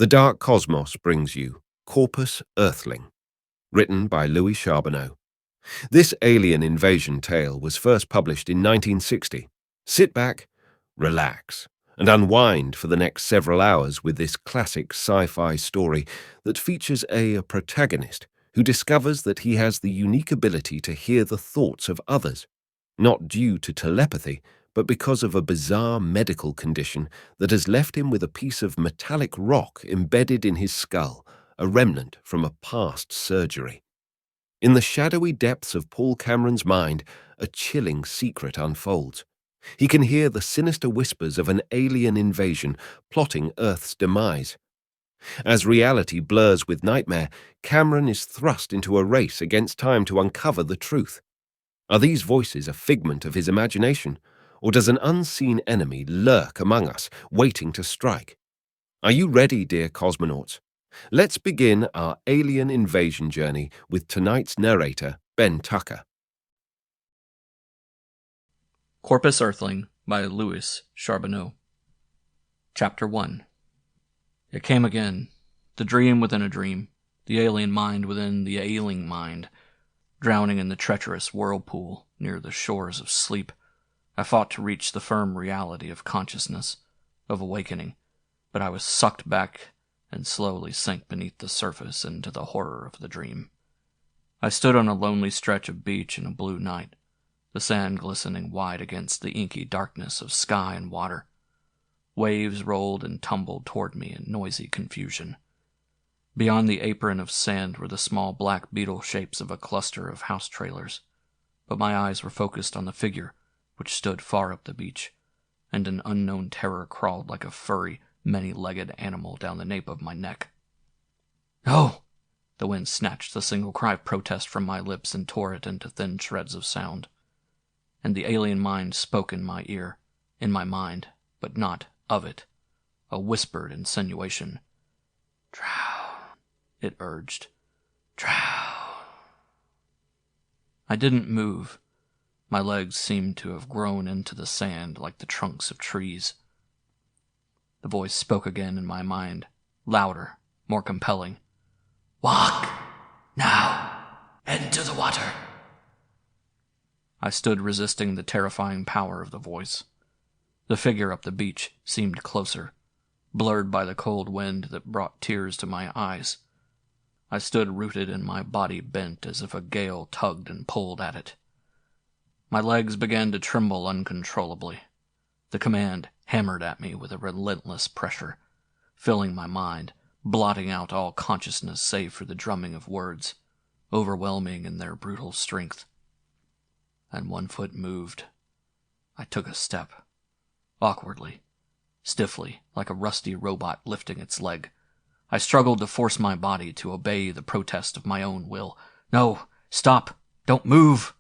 The Dark Cosmos brings you Corpus Earthling, written by Louis Charbonneau. This alien invasion tale was first published in 1960. Sit back, relax, and unwind for the next several hours with this classic sci-fi story that features a protagonist who discovers that he has the unique ability to hear the thoughts of others, not due to telepathy, but because of a bizarre medical condition that has left him with a piece of metallic rock embedded in his skull, a remnant from a past surgery. In the shadowy depths of Paul Cameron's mind, a chilling secret unfolds. He can hear the sinister whispers of an alien invasion plotting Earth's demise. As reality blurs with nightmare, Cameron is thrust into a race against time to uncover the truth. Are these voices a figment of his imagination, or does an unseen enemy lurk among us, waiting to strike? Are you ready, dear cosmonauts? Let's begin our alien invasion journey with tonight's narrator, Ben Tucker. Corpus Earthling by Louis Charbonneau. Chapter 1. It came again. The dream within a dream. The alien mind within the ailing mind. Drowning in the treacherous whirlpool near the shores of sleep. I fought to reach the firm reality of consciousness, of awakening, but I was sucked back and slowly sank beneath the surface into the horror of the dream. I stood on a lonely stretch of beach in a blue night, the sand glistening wide against the inky darkness of sky and water. Waves rolled and tumbled toward me in noisy confusion. Beyond the apron of sand were the small black beetle shapes of a cluster of house trailers, but my eyes were focused on the figure which stood far up the beach, and an unknown terror crawled like a furry, many-legged animal down the nape of my neck. "No!" The wind snatched the single cry of protest from my lips and tore it into thin shreds of sound. And the alien mind spoke in my ear, in my mind, but not of it. A whispered insinuation. "Drown," it urged. "Drown." I didn't move. My legs seemed to have grown into the sand like the trunks of trees. The voice spoke again in my mind, louder, more compelling. "Walk, now, into the water." I stood resisting the terrifying power of the voice. The figure up the beach seemed closer, blurred by the cold wind that brought tears to my eyes. I stood rooted and my body bent as if a gale tugged and pulled at it. My legs began to tremble uncontrollably. The command hammered at me with a relentless pressure, filling my mind, blotting out all consciousness save for the drumming of words, overwhelming in their brutal strength. And one foot moved. I took a step, awkwardly, stiffly, like a rusty robot lifting its leg. I struggled to force my body to obey the protest of my own will. "No! Stop! Don't move!"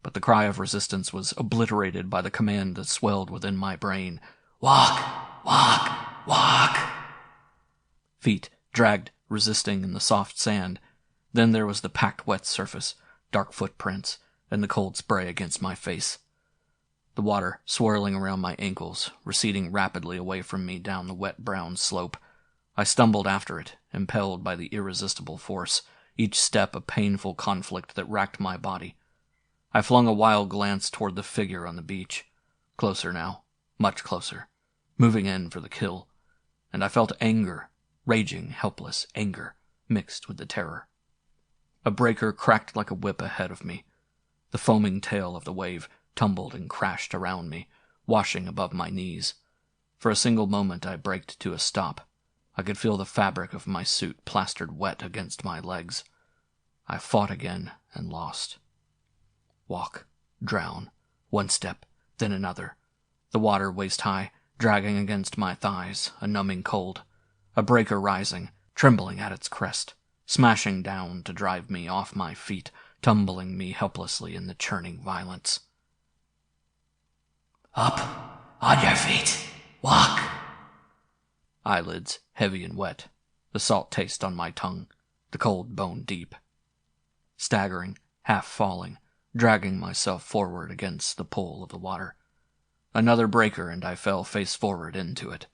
But the cry of resistance was obliterated by the command that swelled within my brain. "Walk! Walk! Walk!" Feet dragged, resisting in the soft sand. Then there was the packed wet surface, dark footprints, and the cold spray against my face. The water swirling around my ankles, receding rapidly away from me down the wet brown slope. I stumbled after it, impelled by the irresistible force, each step a painful conflict that racked my body. I flung a wild glance toward the figure on the beach. Closer now, much closer, moving in for the kill. And I felt anger, raging, helpless anger, mixed with the terror. A breaker cracked like a whip ahead of me. The foaming tail of the wave tumbled and crashed around me, washing above my knees. For a single moment I braked to a stop. I could feel the fabric of my suit plastered wet against my legs. I fought again and lost. Walk, drown, one step, then another. The water waist-high, dragging against my thighs, a numbing cold. A breaker rising, trembling at its crest, smashing down to drive me off my feet, tumbling me helplessly in the churning violence. "Up, on your feet, walk!" Eyelids heavy and wet, the salt taste on my tongue, the cold bone deep. Staggering, half falling, dragging myself forward against the pull of the water. Another breaker and I fell face forward into it.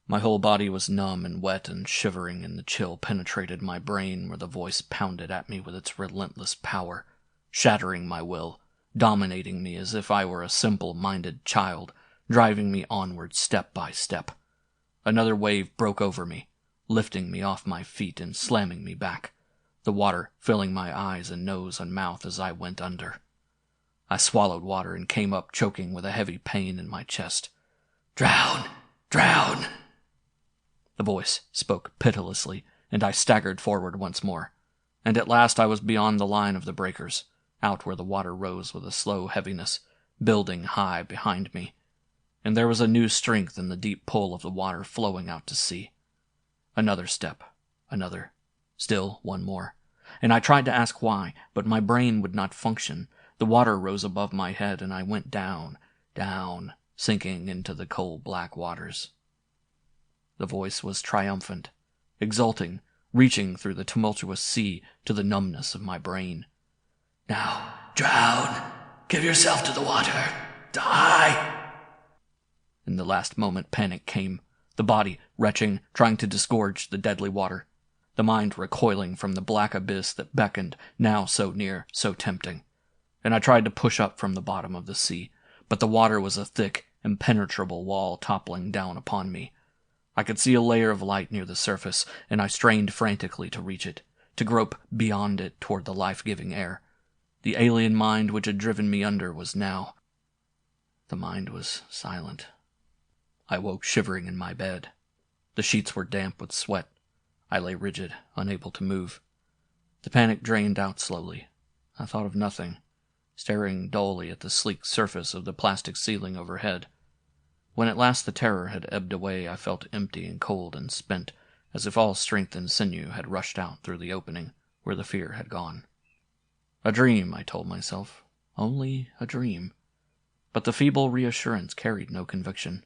My whole body was numb and wet and shivering, and the chill penetrated my brain where the voice pounded at me with its relentless power, shattering my will, dominating me as if I were a simple-minded child, driving me onward step by step. Another wave broke over me, lifting me off my feet and slamming me back, the water filling my eyes and nose and mouth as I went under. I swallowed water and came up choking with a heavy pain in my chest. "Drown! Drown!" The voice spoke pitilessly, and I staggered forward once more, and at last I was beyond the line of the breakers, out where the water rose with a slow heaviness, building high behind me, and there was a new strength in the deep pull of the water flowing out to sea. Another step, another, still one more, and I tried to ask why, but my brain would not function. The water rose above my head, and I went down, down, sinking into the coal-black waters. The voice was triumphant, exulting, reaching through the tumultuous sea to the numbness of my brain. "Now, drown! Give yourself to the water! Die!" In the last moment, panic came, the body retching, trying to disgorge the deadly water, the mind recoiling from the black abyss that beckoned, now so near, so tempting. And I tried to push up from the bottom of the sea, but the water was a thick, impenetrable wall toppling down upon me. I could see a layer of light near the surface, and I strained frantically to reach it, to grope beyond it toward the life-giving air. The alien mind which had driven me under was now. The mind was silent. I woke shivering in my bed. The sheets were damp with sweat. I lay rigid, unable to move. The panic drained out slowly. I thought of nothing, staring dully at the sleek surface of the plastic ceiling overhead. When at last the terror had ebbed away, I felt empty and cold and spent, as if all strength and sinew had rushed out through the opening where the fear had gone. A dream, I told myself. Only a dream. But the feeble reassurance carried no conviction.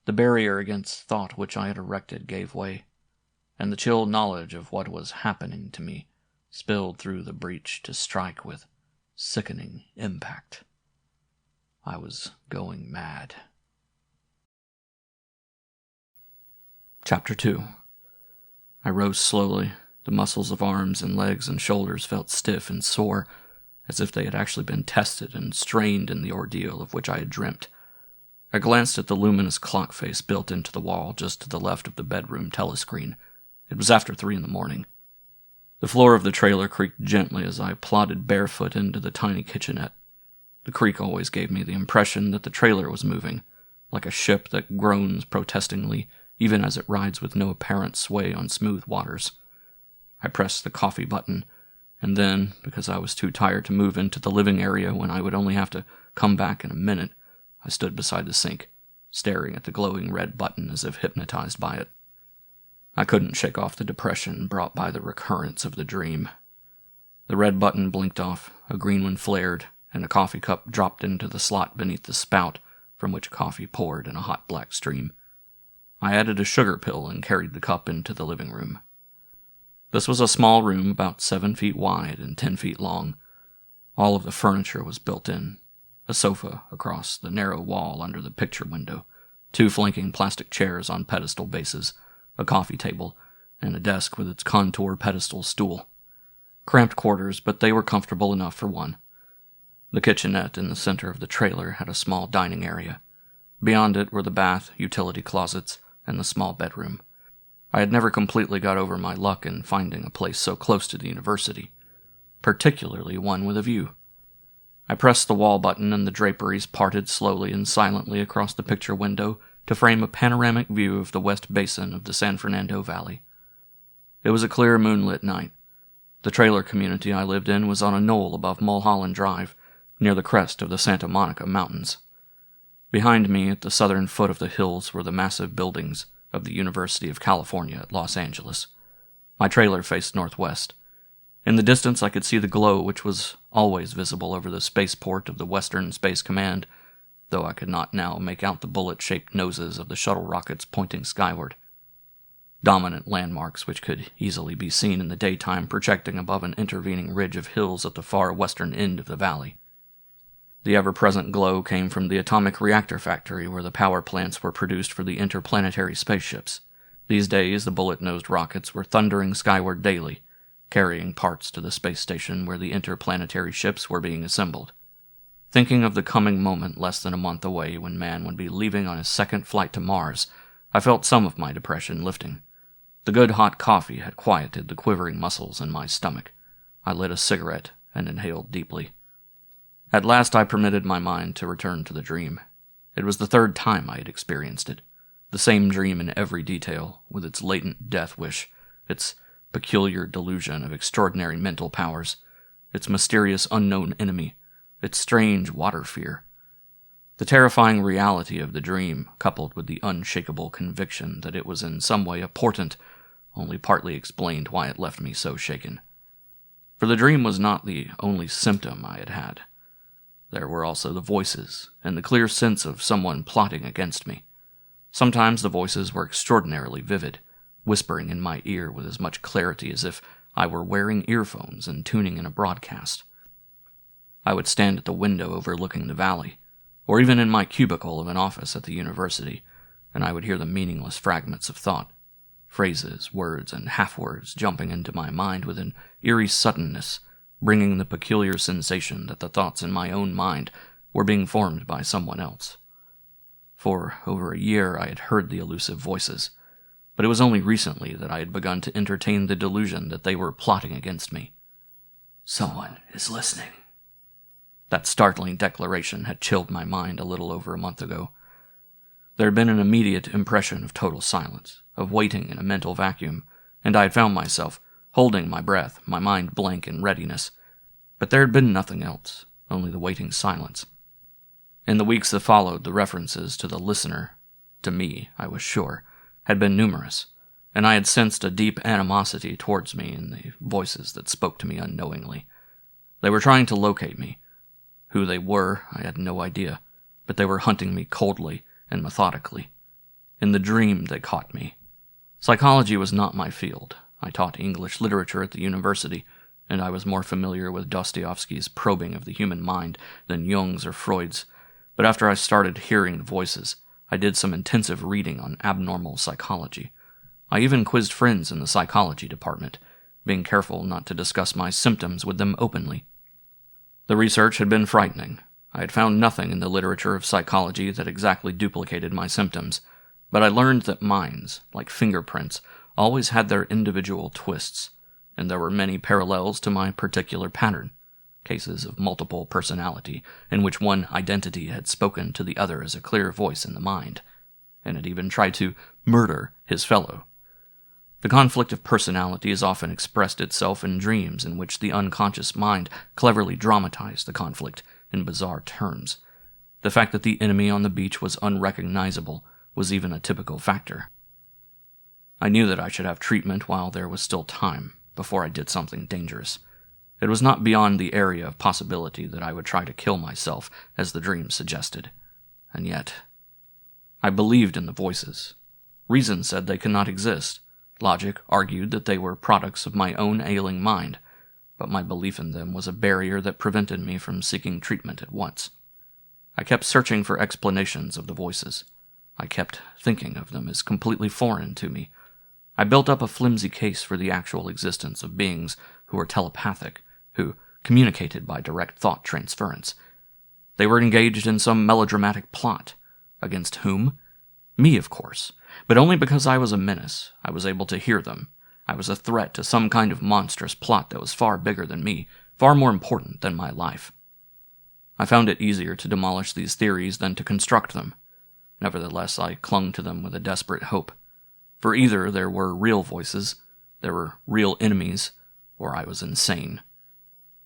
The barrier against thought which I had erected gave way, and the chill knowledge of what was happening to me spilled through the breach to strike with sickening impact. I was going mad. Chapter 2. I rose slowly. The muscles of arms and legs and shoulders felt stiff and sore, as if they had actually been tested and strained in the ordeal of which I had dreamt. I glanced at the luminous clock face built into the wall just to the left of the bedroom telescreen. It was after 3 a.m. The floor of the trailer creaked gently as I plodded barefoot into the tiny kitchenette. The creak always gave me the impression that the trailer was moving, like a ship that groans protestingly, even as it rides with no apparent sway on smooth waters. I pressed the coffee button, and then, because I was too tired to move into the living area when I would only have to come back in a minute, I stood beside the sink, staring at the glowing red button as if hypnotized by it. I couldn't shake off the depression brought by the recurrence of the dream. The red button blinked off, a green one flared, and a coffee cup dropped into the slot beneath the spout, from which coffee poured in a hot black stream. I added a sugar pill and carried the cup into the living room. This was a small room about 7 feet wide and 10 feet long. All of the furniture was built in. A sofa across the narrow wall under the picture window, 2 flanking plastic chairs on pedestal bases, a coffee table, and a desk with its contour pedestal stool. Cramped quarters, but they were comfortable enough for one. The kitchenette in the center of the trailer had a small dining area. Beyond it were the bath, utility closets, and the small bedroom. I had never completely got over my luck in finding a place so close to the university, particularly one with a view. I pressed the wall button and the draperies parted slowly and silently across the picture window to frame a panoramic view of the west basin of the San Fernando Valley. It was a clear moonlit night. The trailer community I lived in was on a knoll above Mulholland Drive, near the crest of the Santa Monica Mountains. Behind me, at the southern foot of the hills, were the massive buildings of the University of California at Los Angeles. My trailer faced northwest. In the distance I could see the glow which was always visible over the spaceport of the Western Space Command, though I could not now make out the bullet-shaped noses of the shuttle rockets pointing skyward. Dominant landmarks which could easily be seen in the daytime projecting above an intervening ridge of hills at the far western end of the valley. The ever-present glow came from the atomic reactor factory where the power plants were produced for the interplanetary spaceships. These days, the bullet-nosed rockets were thundering skyward daily, carrying parts to the space station where the interplanetary ships were being assembled. Thinking of the coming moment less than a month away when man would be leaving on his second flight to Mars, I felt some of my depression lifting. The good hot coffee had quieted the quivering muscles in my stomach. I lit a cigarette and inhaled deeply. At last I permitted my mind to return to the dream. It was the third time I had experienced it. The same dream in every detail, with its latent death wish, its peculiar delusion of extraordinary mental powers, its mysterious unknown enemy, its strange water fear. The terrifying reality of the dream, coupled with the unshakable conviction that it was in some way a portent, only partly explained why it left me so shaken. For the dream was not the only symptom I had had. There were also the voices, and the clear sense of someone plotting against me. Sometimes the voices were extraordinarily vivid, whispering in my ear with as much clarity as if I were wearing earphones and tuning in a broadcast. I would stand at the window overlooking the valley, or even in my cubicle of an office at the university, and I would hear the meaningless fragments of thought, phrases, words, and half-words jumping into my mind with an eerie suddenness, bringing the peculiar sensation that the thoughts in my own mind were being formed by someone else. For over a year I had heard the elusive voices, but it was only recently that I had begun to entertain the delusion that they were plotting against me. "Someone is listening." That startling declaration had chilled my mind a little over a month ago. There had been an immediate impression of total silence, of waiting in a mental vacuum, and I had found myself holding my breath, my mind blank in readiness. But there had been nothing else, only the waiting silence. In the weeks that followed, the references to the listener, to me, I was sure, had been numerous, and I had sensed a deep animosity towards me in the voices that spoke to me unknowingly. They were trying to locate me. Who they were, I had no idea, but they were hunting me coldly and methodically. In the dream, they caught me. Psychology was not my field. I taught English literature at the university, and I was more familiar with Dostoevsky's probing of the human mind than Jung's or Freud's. But after I started hearing the voices, I did some intensive reading on abnormal psychology. I even quizzed friends in the psychology department, being careful not to discuss my symptoms with them openly. The research had been frightening. I had found nothing in the literature of psychology that exactly duplicated my symptoms, but I learned that minds, like fingerprints, always had their individual twists, and there were many parallels to my particular pattern, cases of multiple personality, in which one identity had spoken to the other as a clear voice in the mind, and had even tried to murder his fellow. The conflict of personality has often expressed itself in dreams in which the unconscious mind cleverly dramatized the conflict in bizarre terms. The fact that the enemy on the beach was unrecognizable was even a typical factor. I knew that I should have treatment while there was still time, before I did something dangerous. It was not beyond the area of possibility that I would try to kill myself, as the dream suggested. And yet, I believed in the voices. Reason said they could not exist. Logic argued that they were products of my own ailing mind, but my belief in them was a barrier that prevented me from seeking treatment at once. I kept searching for explanations of the voices. I kept thinking of them as completely foreign to me. I built up a flimsy case for the actual existence of beings who were telepathic, who communicated by direct thought transference. They were engaged in some melodramatic plot. Against whom? Me, of course. But only because I was a menace. I was able to hear them. I was a threat to some kind of monstrous plot that was far bigger than me, far more important than my life. I found it easier to demolish these theories than to construct them. Nevertheless, I clung to them with a desperate hope. For either there were real voices, there were real enemies, or I was insane.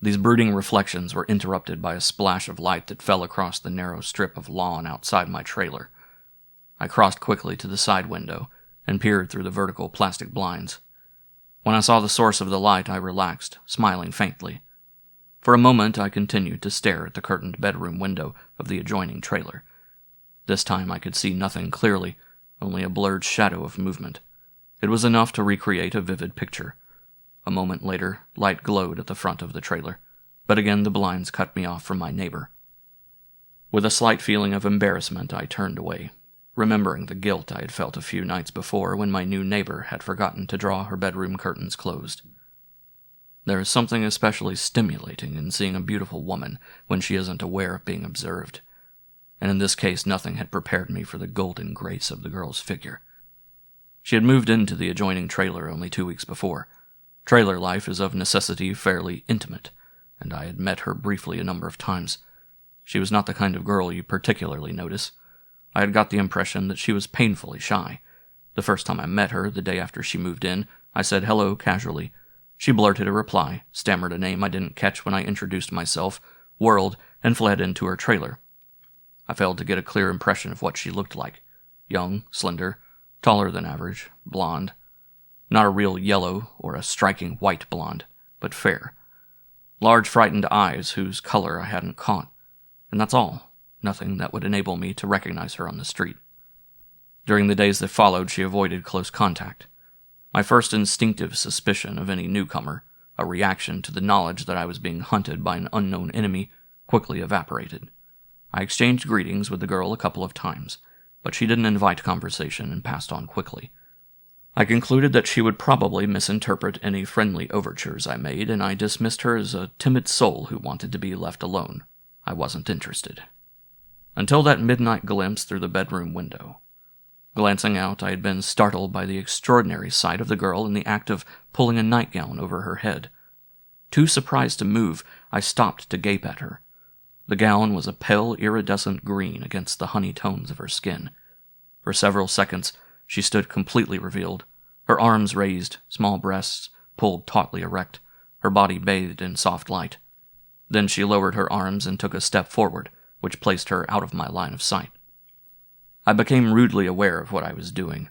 These brooding reflections were interrupted by a splash of light that fell across the narrow strip of lawn outside my trailer. I crossed quickly to the side window and peered through the vertical plastic blinds. When I saw the source of the light, I relaxed, smiling faintly. For a moment, I continued to stare at the curtained bedroom window of the adjoining trailer. This time I could see nothing clearly, only a blurred shadow of movement. It was enough to recreate a vivid picture. A moment later, light glowed at the front of the trailer, but again the blinds cut me off from my neighbor. With a slight feeling of embarrassment, I turned away, remembering the guilt I had felt a few nights before when my new neighbor had forgotten to draw her bedroom curtains closed. There is something especially stimulating in seeing a beautiful woman when she isn't aware of being observed, and in this case nothing had prepared me for the golden grace of the girl's figure. She had moved into the adjoining trailer only 2 weeks before. Trailer life is of necessity fairly intimate, and I had met her briefly a number of times. She was not the kind of girl you particularly notice. I had got the impression that she was painfully shy. The first time I met her, the day after she moved in, I said hello casually. She blurted a reply, stammered a name I didn't catch when I introduced myself, whirled, and fled into her trailer. I failed to get a clear impression of what she looked like. Young, slender, taller than average, blonde. Not a real yellow or a striking white blonde, but fair. Large frightened eyes whose color I hadn't caught. And that's all. Nothing that would enable me to recognize her on the street. During the days that followed, she avoided close contact. My first instinctive suspicion of any newcomer, a reaction to the knowledge that I was being hunted by an unknown enemy, quickly evaporated. I exchanged greetings with the girl a couple of times, but she didn't invite conversation and passed on quickly. I concluded that she would probably misinterpret any friendly overtures I made, and I dismissed her as a timid soul who wanted to be left alone. I wasn't interested. Until that midnight glimpse through the bedroom window. Glancing out, I had been startled by the extraordinary sight of the girl in the act of pulling a nightgown over her head. Too surprised to move, I stopped to gape at her. The gown was a pale iridescent green against the honey tones of her skin. For several seconds, she stood completely revealed, her arms raised, small breasts pulled tautly erect, her body bathed in soft light. Then she lowered her arms and took a step forward, which placed her out of my line of sight. I became rudely aware of what I was doing.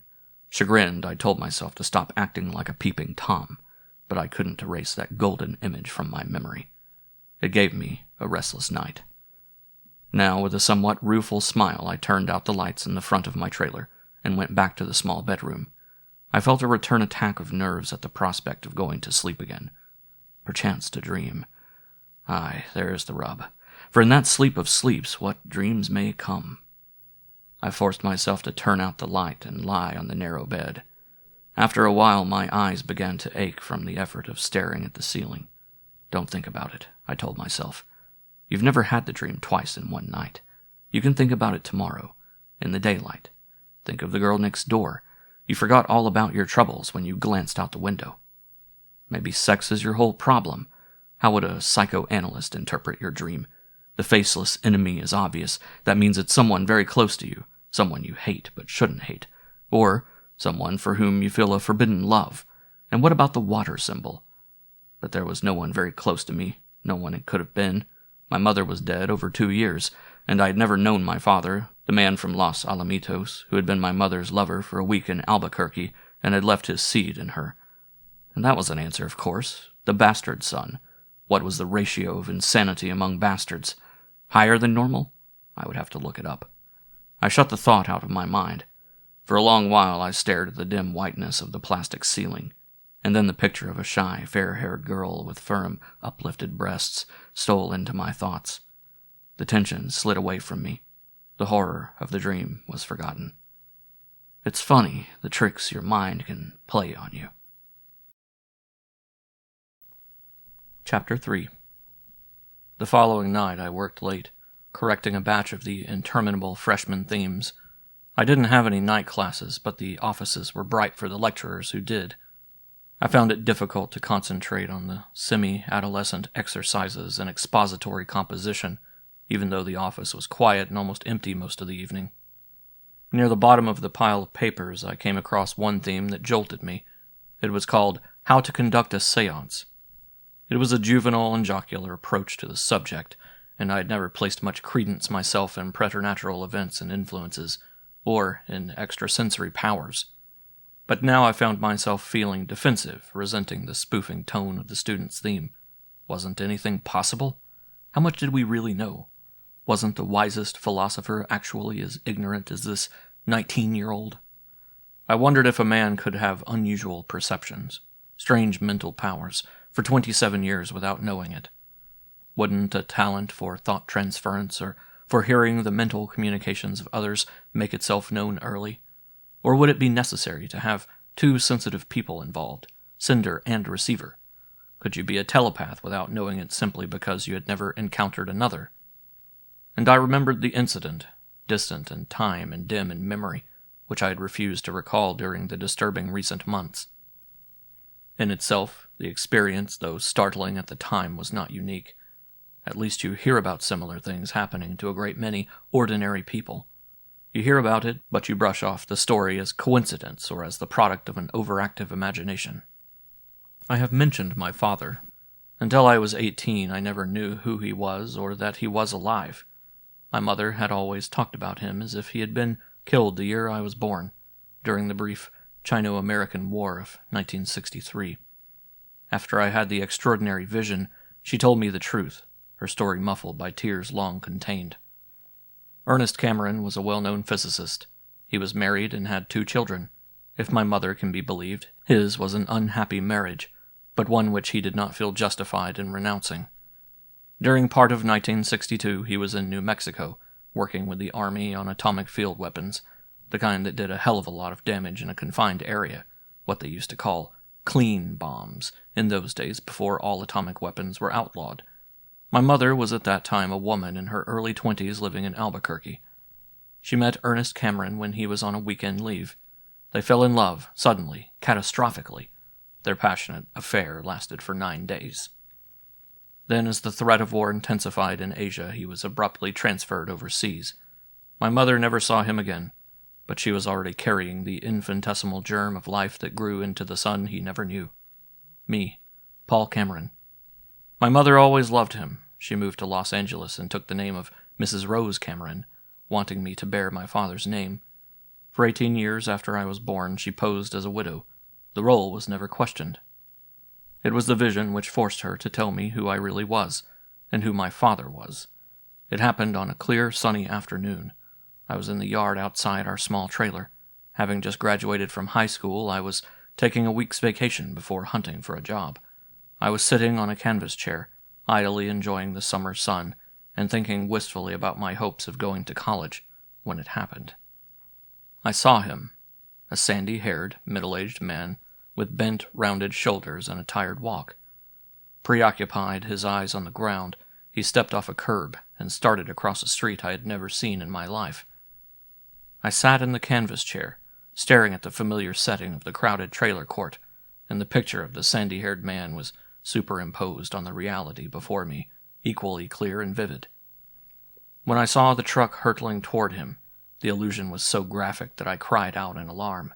Chagrined, I told myself to stop acting like a peeping Tom, but I couldn't erase that golden image from my memory. It gave me a restless night. Now, with a somewhat rueful smile, I turned out the lights in the front of my trailer and went back to the small bedroom. I felt a return attack of nerves at the prospect of going to sleep again. Perchance to dream. Aye, there's the rub. For in that sleep of sleeps, what dreams may come. I forced myself to turn out the light and lie on the narrow bed. After a while, my eyes began to ache from the effort of staring at the ceiling. Don't think about it, I told myself. You've never had the dream twice in one night. You can think about it tomorrow, in the daylight. Think of the girl next door. You forgot all about your troubles when you glanced out the window. Maybe sex is your whole problem. How would a psychoanalyst interpret your dream? The faceless enemy is obvious. That means it's someone very close to you, someone you hate but shouldn't hate, or someone for whom you feel a forbidden love. And what about the water symbol? But there was no one very close to me, no one it could have been. My mother was dead over 2 years, and I had never known my father, the man from Los Alamitos, who had been my mother's lover for a week in Albuquerque and had left his seed in her. And that was an answer, of course. The bastard son. What was the ratio of insanity among bastards? Higher than normal? I would have to look it up. I shut the thought out of my mind. For a long while I stared at the dim whiteness of the plastic ceiling, and then the picture of a shy, fair-haired girl with firm, uplifted breasts stole into my thoughts. The tension slid away from me. The horror of the dream was forgotten. It's funny, the tricks your mind can play on you. Chapter 3. The following night I worked late, correcting a batch of the interminable freshman themes. I didn't have any night classes, but the offices were bright for the lecturers who did. I found it difficult to concentrate on the semi-adolescent exercises and expository composition, even though the office was quiet and almost empty most of the evening. Near the bottom of the pile of papers, I came across one theme that jolted me. It was called How to Conduct a Seance. It was a juvenile and jocular approach to the subject, and I had never placed much credence myself in preternatural events and influences, or in extrasensory powers. But now I found myself feeling defensive, resenting the spoofing tone of the student's theme. Wasn't anything possible? How much did we really know? Wasn't the wisest philosopher actually as ignorant as this 19-year-old? I wondered if a man could have unusual perceptions, strange mental powers, for 27 years without knowing it. Wouldn't a talent for thought transference or for hearing the mental communications of others make itself known early? Or would it be necessary to have two sensitive people involved, sender and receiver? Could you be a telepath without knowing it simply because you had never encountered another? And I remembered the incident, distant in time and dim in memory, which I had refused to recall during the disturbing recent months. In itself, the experience, though startling at the time, was not unique. At least you hear about similar things happening to a great many ordinary people. You hear about it, but you brush off the story as coincidence or as the product of an overactive imagination. I have mentioned my father. Until I was 18, I never knew who he was or that he was alive. My mother had always talked about him as if he had been killed the year I was born, during the brief Chino-American War of 1963. After I had the extraordinary vision, she told me the truth, her story muffled by tears long contained. Ernest Cameron was a well-known physicist. He was married and had 2 children. If my mother can be believed, his was an unhappy marriage, but one which he did not feel justified in renouncing. During part of 1962, he was in New Mexico, working with the Army on atomic field weapons, the kind that did a hell of a lot of damage in a confined area, what they used to call clean bombs, in those days before all atomic weapons were outlawed. My mother was at that time a woman in her early 20s living in Albuquerque. She met Ernest Cameron when he was on a weekend leave. They fell in love, suddenly, catastrophically. Their passionate affair lasted for 9 days. Then, as the threat of war intensified in Asia, he was abruptly transferred overseas. My mother never saw him again, but she was already carrying the infinitesimal germ of life that grew into the son he never knew. Me, Paul Cameron. My mother always loved him. She moved to Los Angeles and took the name of Mrs. Rose Cameron, wanting me to bear my father's name. For 18 years after I was born, she posed as a widow. The role was never questioned. It was the vision which forced her to tell me who I really was, and who my father was. It happened on a clear, sunny afternoon. I was in the yard outside our small trailer. Having just graduated from high school, I was taking a week's vacation before hunting for a job. I was sitting on a canvas chair, idly enjoying the summer sun, and thinking wistfully about my hopes of going to college, when it happened. I saw him, a sandy-haired, middle-aged man with bent, rounded shoulders and a tired walk. Preoccupied, his eyes on the ground, he stepped off a curb and started across a street I had never seen in my life. I sat in the canvas chair, staring at the familiar setting of the crowded trailer court, and the picture of the sandy-haired man was superimposed on the reality before me, equally clear and vivid. When I saw the truck hurtling toward him, the illusion was so graphic that I cried out in alarm.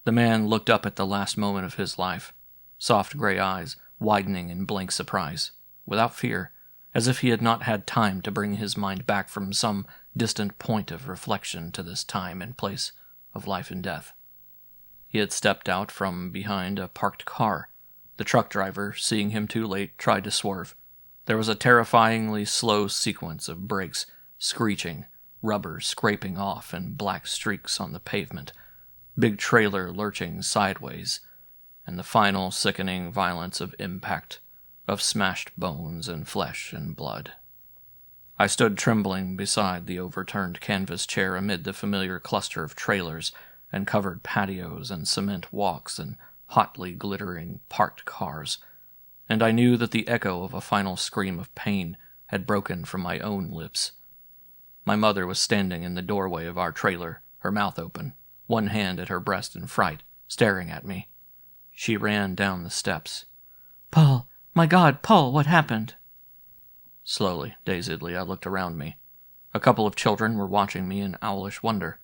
The man looked up at the last moment of his life, soft gray eyes widening in blank surprise, without fear, as if he had not had time to bring his mind back from some distant point of reflection to this time and place of life and death. He had stepped out from behind a parked car. The truck driver, seeing him too late, tried to swerve. There was a terrifyingly slow sequence of brakes, screeching, rubber scraping off and black streaks on the pavement, big trailer lurching sideways, and the final sickening violence of impact, of smashed bones and flesh and blood. I stood trembling beside the overturned canvas chair amid the familiar cluster of trailers and covered patios and cement walks and hotly glittering parked cars, and I knew that the echo of a final scream of pain had broken from my own lips. My mother was standing in the doorway of our trailer, her mouth open, one hand at her breast in fright, staring at me. She ran down the steps. "Paul! My God, Paul, what happened?" Slowly, dazedly, I looked around me. A couple of children were watching me in owlish wonder.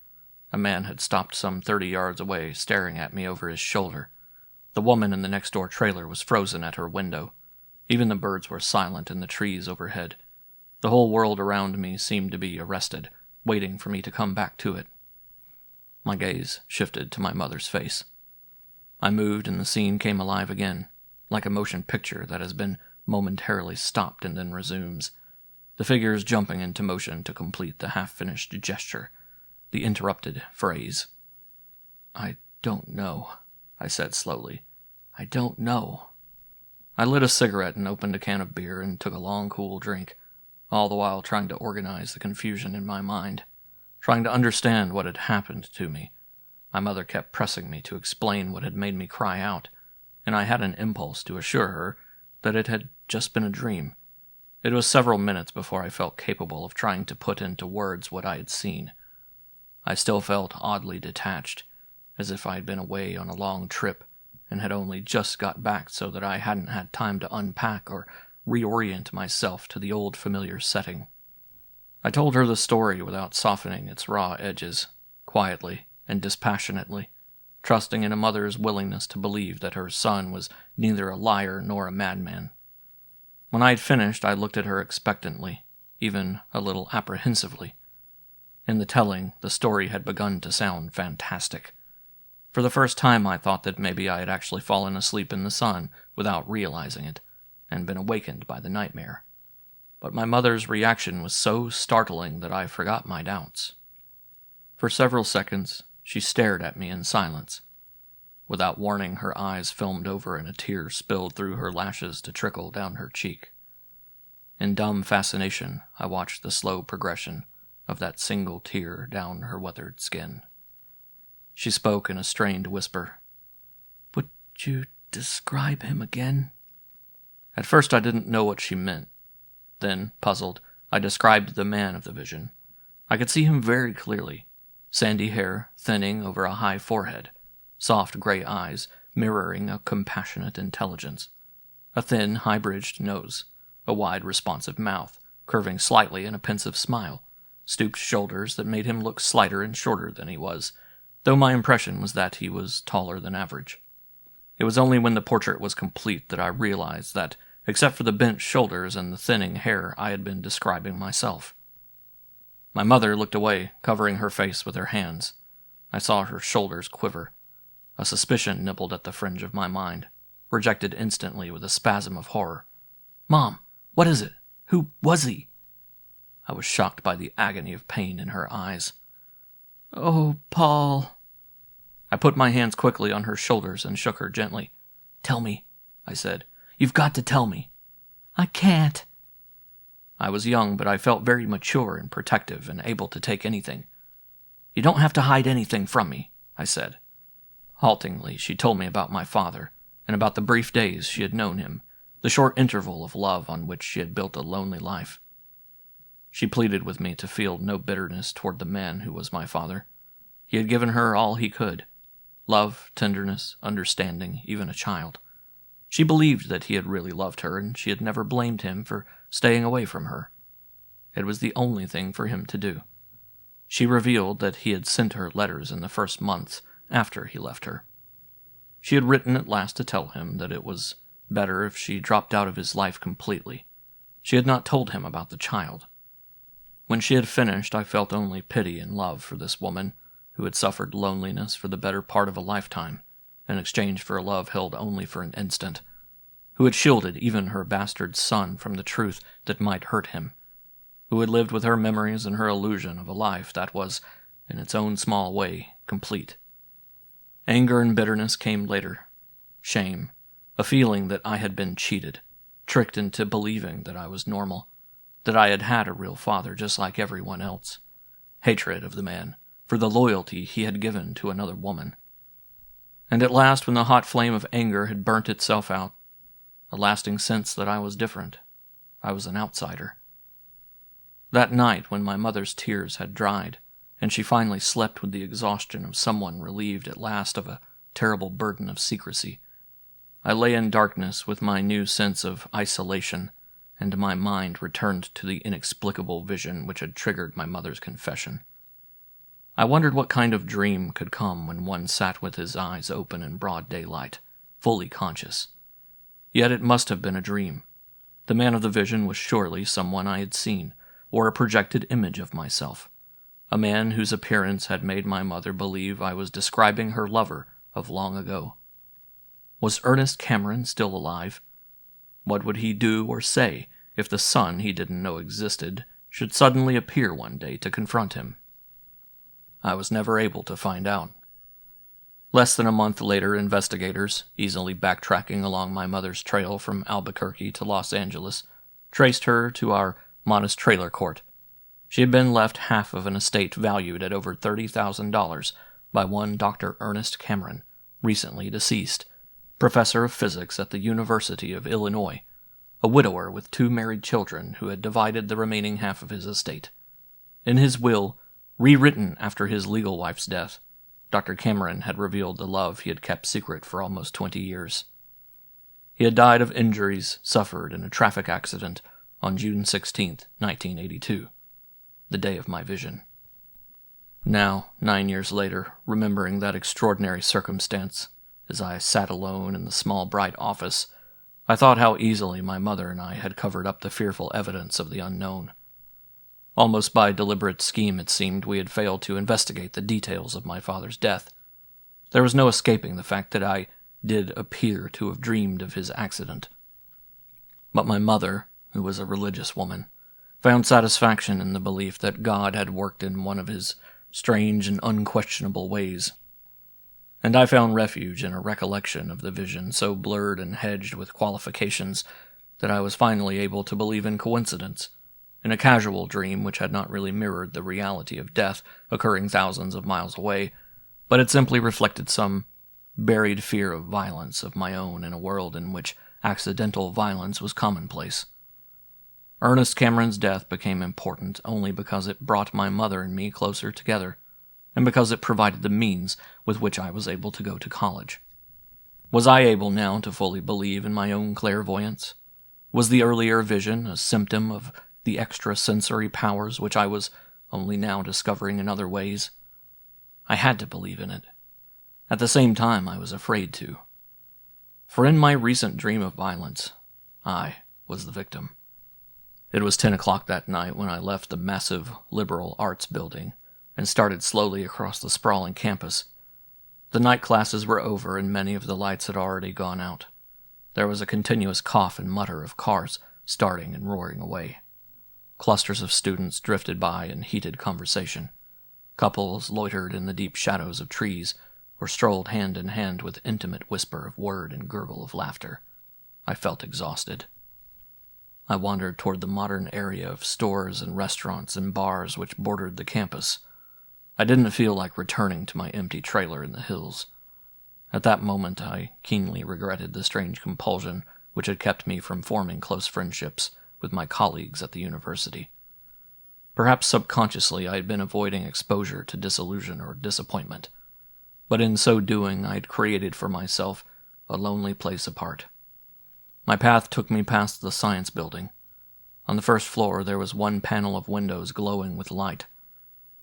A man had stopped some 30 yards away, staring at me over his shoulder. The woman in the next-door trailer was frozen at her window. Even the birds were silent in the trees overhead. The whole world around me seemed to be arrested, waiting for me to come back to it. My gaze shifted to my mother's face. I moved and the scene came alive again, like a motion picture that has been momentarily stopped and then resumes, the figures jumping into motion to complete the half-finished gesture, the interrupted phrase. "I don't know," I said slowly. "I don't know." I lit a cigarette and opened a can of beer and took a long, cool drink. all the while trying to organize the confusion in my mind, trying to understand what had happened to me. My mother kept pressing me to explain what had made me cry out, and I had an impulse to assure her that it had just been a dream. It was several minutes before I felt capable of trying to put into words what I had seen. I still felt oddly detached, as if I had been away on a long trip and had only just got back so that I hadn't had time to unpack or reorient myself to the old familiar setting. I told her the story without softening its raw edges, quietly and dispassionately, trusting in a mother's willingness to believe that her son was neither a liar nor a madman. When I had finished, I looked at her expectantly, even a little apprehensively. In the telling, the story had begun to sound fantastic. For the first time, I thought that maybe I had actually fallen asleep in the sun without realizing it, and been awakened by the nightmare. But my mother's reaction was so startling that I forgot my doubts. For several seconds, she stared at me in silence. Without warning, her eyes filmed over and a tear spilled through her lashes to trickle down her cheek. In dumb fascination, I watched the slow progression of that single tear down her weathered skin. She spoke in a strained whisper. "Would you describe him again?" At first I didn't know what she meant. Then, puzzled, I described the man of the vision. I could see him very clearly. Sandy hair, thinning over a high forehead. Soft gray eyes, mirroring a compassionate intelligence. A thin, high-bridged nose. A wide, responsive mouth, curving slightly in a pensive smile. Stooped shoulders that made him look slighter and shorter than he was, though my impression was that he was taller than average. It was only when the portrait was complete that I realized that, except for the bent shoulders and the thinning hair, I had been describing myself. My mother looked away, covering her face with her hands. I saw her shoulders quiver. A suspicion nibbled at the fringe of my mind, rejected instantly with a spasm of horror. "Mom, what is it? Who was he?" I was shocked by the agony of pain in her eyes. "Oh, Paul." I put my hands quickly on her shoulders and shook her gently. "Tell me," I said. "You've got to tell me." "I can't." I was young, but I felt very mature and protective and able to take anything. "You don't have to hide anything from me," I said. Haltingly, she told me about my father, and about the brief days she had known him, the short interval of love on which she had built a lonely life. She pleaded with me to feel no bitterness toward the man who was my father. He had given her all he could. Love, tenderness, understanding, even a child. She believed that he had really loved her, and she had never blamed him for staying away from her. It was the only thing for him to do. She revealed that he had sent her letters in the first months after he left her. She had written at last to tell him that it was better if she dropped out of his life completely. She had not told him about the child. When she had finished, I felt only pity and love for this woman who had suffered loneliness for the better part of a lifetime, in exchange for a love held only for an instant, who had shielded even her bastard son from the truth that might hurt him, who had lived with her memories and her illusion of a life that was, in its own small way, complete. Anger and bitterness came later. Shame, a feeling that I had been cheated, tricked into believing that I was normal, that I had had a real father just like everyone else. Hatred of the man, for the loyalty he had given to another woman. And at last, when the hot flame of anger had burnt itself out, a lasting sense that I was different. I was an outsider. That night, when my mother's tears had dried, and she finally slept with the exhaustion of someone relieved at last of a terrible burden of secrecy, I lay in darkness with my new sense of isolation, and my mind returned to the inexplicable vision which had triggered my mother's confession. I wondered what kind of dream could come when one sat with his eyes open in broad daylight, fully conscious. Yet it must have been a dream. The man of the vision was surely someone I had seen, or a projected image of myself. A man whose appearance had made my mother believe I was describing her lover of long ago. Was Ernest Cameron still alive? What would he do or say if the son he didn't know existed should suddenly appear one day to confront him? I was never able to find out. Less than a month later, investigators, easily backtracking along my mother's trail from Albuquerque to Los Angeles, traced her to our modest trailer court. She had been left half of an estate valued at over $30,000 by one Dr. Ernest Cameron, recently deceased, professor of physics at the University of Illinois, a widower with 2 married children who had divided the remaining half of his estate. In his will, rewritten after his legal wife's death, Dr. Cameron had revealed the love he had kept secret for almost 20 years. He had died of injuries suffered in a traffic accident on June 16, 1982, the day of my vision. Now, 9 years later, remembering that extraordinary circumstance, as I sat alone in the small bright office, I thought how easily my mother and I had covered up the fearful evidence of the unknown. Almost by deliberate scheme, it seemed, we had failed to investigate the details of my father's death. There was no escaping the fact that I did appear to have dreamed of his accident. But my mother, who was a religious woman, found satisfaction in the belief that God had worked in one of his strange and unquestionable ways, and I found refuge in a recollection of the vision so blurred and hedged with qualifications that I was finally able to believe in coincidence, in a casual dream which had not really mirrored the reality of death occurring thousands of miles away, but had simply reflected some buried fear of violence of my own in a world in which accidental violence was commonplace. Ernest Cameron's death became important only because it brought my mother and me closer together, and because it provided the means with which I was able to go to college. Was I able now to fully believe in my own clairvoyance? Was the earlier vision a symptom of the extrasensory powers which I was only now discovering in other ways? I had to believe in it. At the same time, I was afraid to. For in my recent dream of violence, I was the victim. It was 10 o'clock that night when I left the massive liberal arts building and started slowly across the sprawling campus. The night classes were over and many of the lights had already gone out. There was a continuous cough and mutter of cars starting and roaring away. Clusters of students drifted by in heated conversation. Couples loitered in the deep shadows of trees or strolled hand in hand with intimate whisper of word and gurgle of laughter. I felt exhausted. I wandered toward the modern area of stores and restaurants and bars which bordered the campus. I didn't feel like returning to my empty trailer in the hills. At that moment, I keenly regretted the strange compulsion which had kept me from forming close friendships with my colleagues at the university. Perhaps subconsciously I had been avoiding exposure to disillusion or disappointment, but in so doing I had created for myself a lonely place apart. My path took me past the science building. On the first floor there was one panel of windows glowing with light.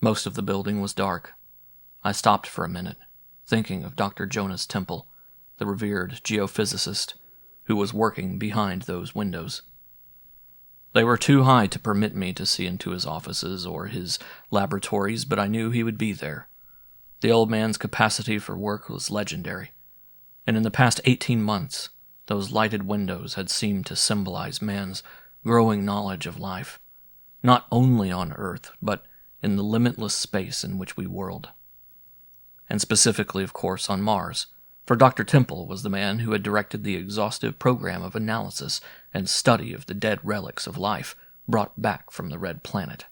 Most of the building was dark. I stopped for a minute, thinking of Dr. Jonas Temple, the revered geophysicist, who was working behind those windows. They were too high to permit me to see into his offices or his laboratories, but I knew he would be there. The old man's capacity for work was legendary, and in the past 18 months, those lighted windows had seemed to symbolize man's growing knowledge of life, not only on Earth, but in the limitless space in which we whirled. And specifically, of course, on Mars, for Dr. Temple was the man who had directed the exhaustive program of analysis and study of the dead relics of life brought back from the Red Planet.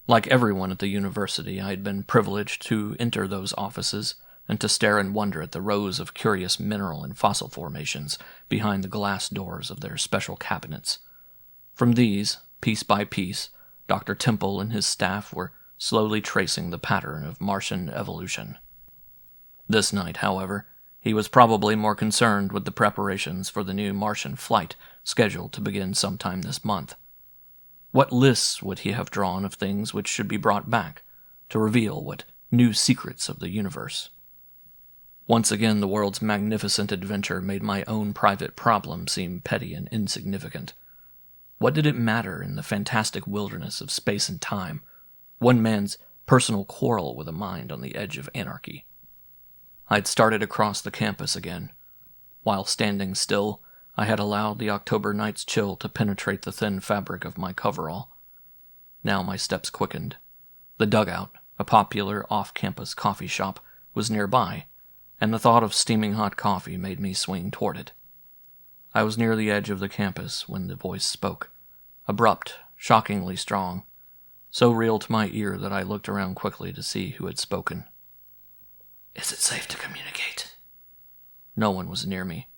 Like everyone at the university, I had been privileged to enter those offices and to stare in wonder at the rows of curious mineral and fossil formations behind the glass doors of their special cabinets. From these, piece by piece, Dr. Temple and his staff were slowly tracing the pattern of Martian evolution. This night, however, he was probably more concerned with the preparations for the new Martian flight scheduled to begin sometime this month. What lists would he have drawn of things which should be brought back to reveal what new secrets of the universe? Once again, the world's magnificent adventure made my own private problem seem petty and insignificant. What did it matter in the fantastic wilderness of space and time, one man's personal quarrel with a mind on the edge of anarchy? I had started across the campus again. While standing still, I had allowed the October night's chill to penetrate the thin fabric of my coverall. Now my steps quickened. The Dugout, a popular off-campus coffee shop, was nearby, and the thought of steaming hot coffee made me swing toward it. I was near the edge of the campus when the voice spoke, abrupt, shockingly strong, so real to my ear that I looked around quickly to see who had spoken. Is it safe to communicate? No one was near me.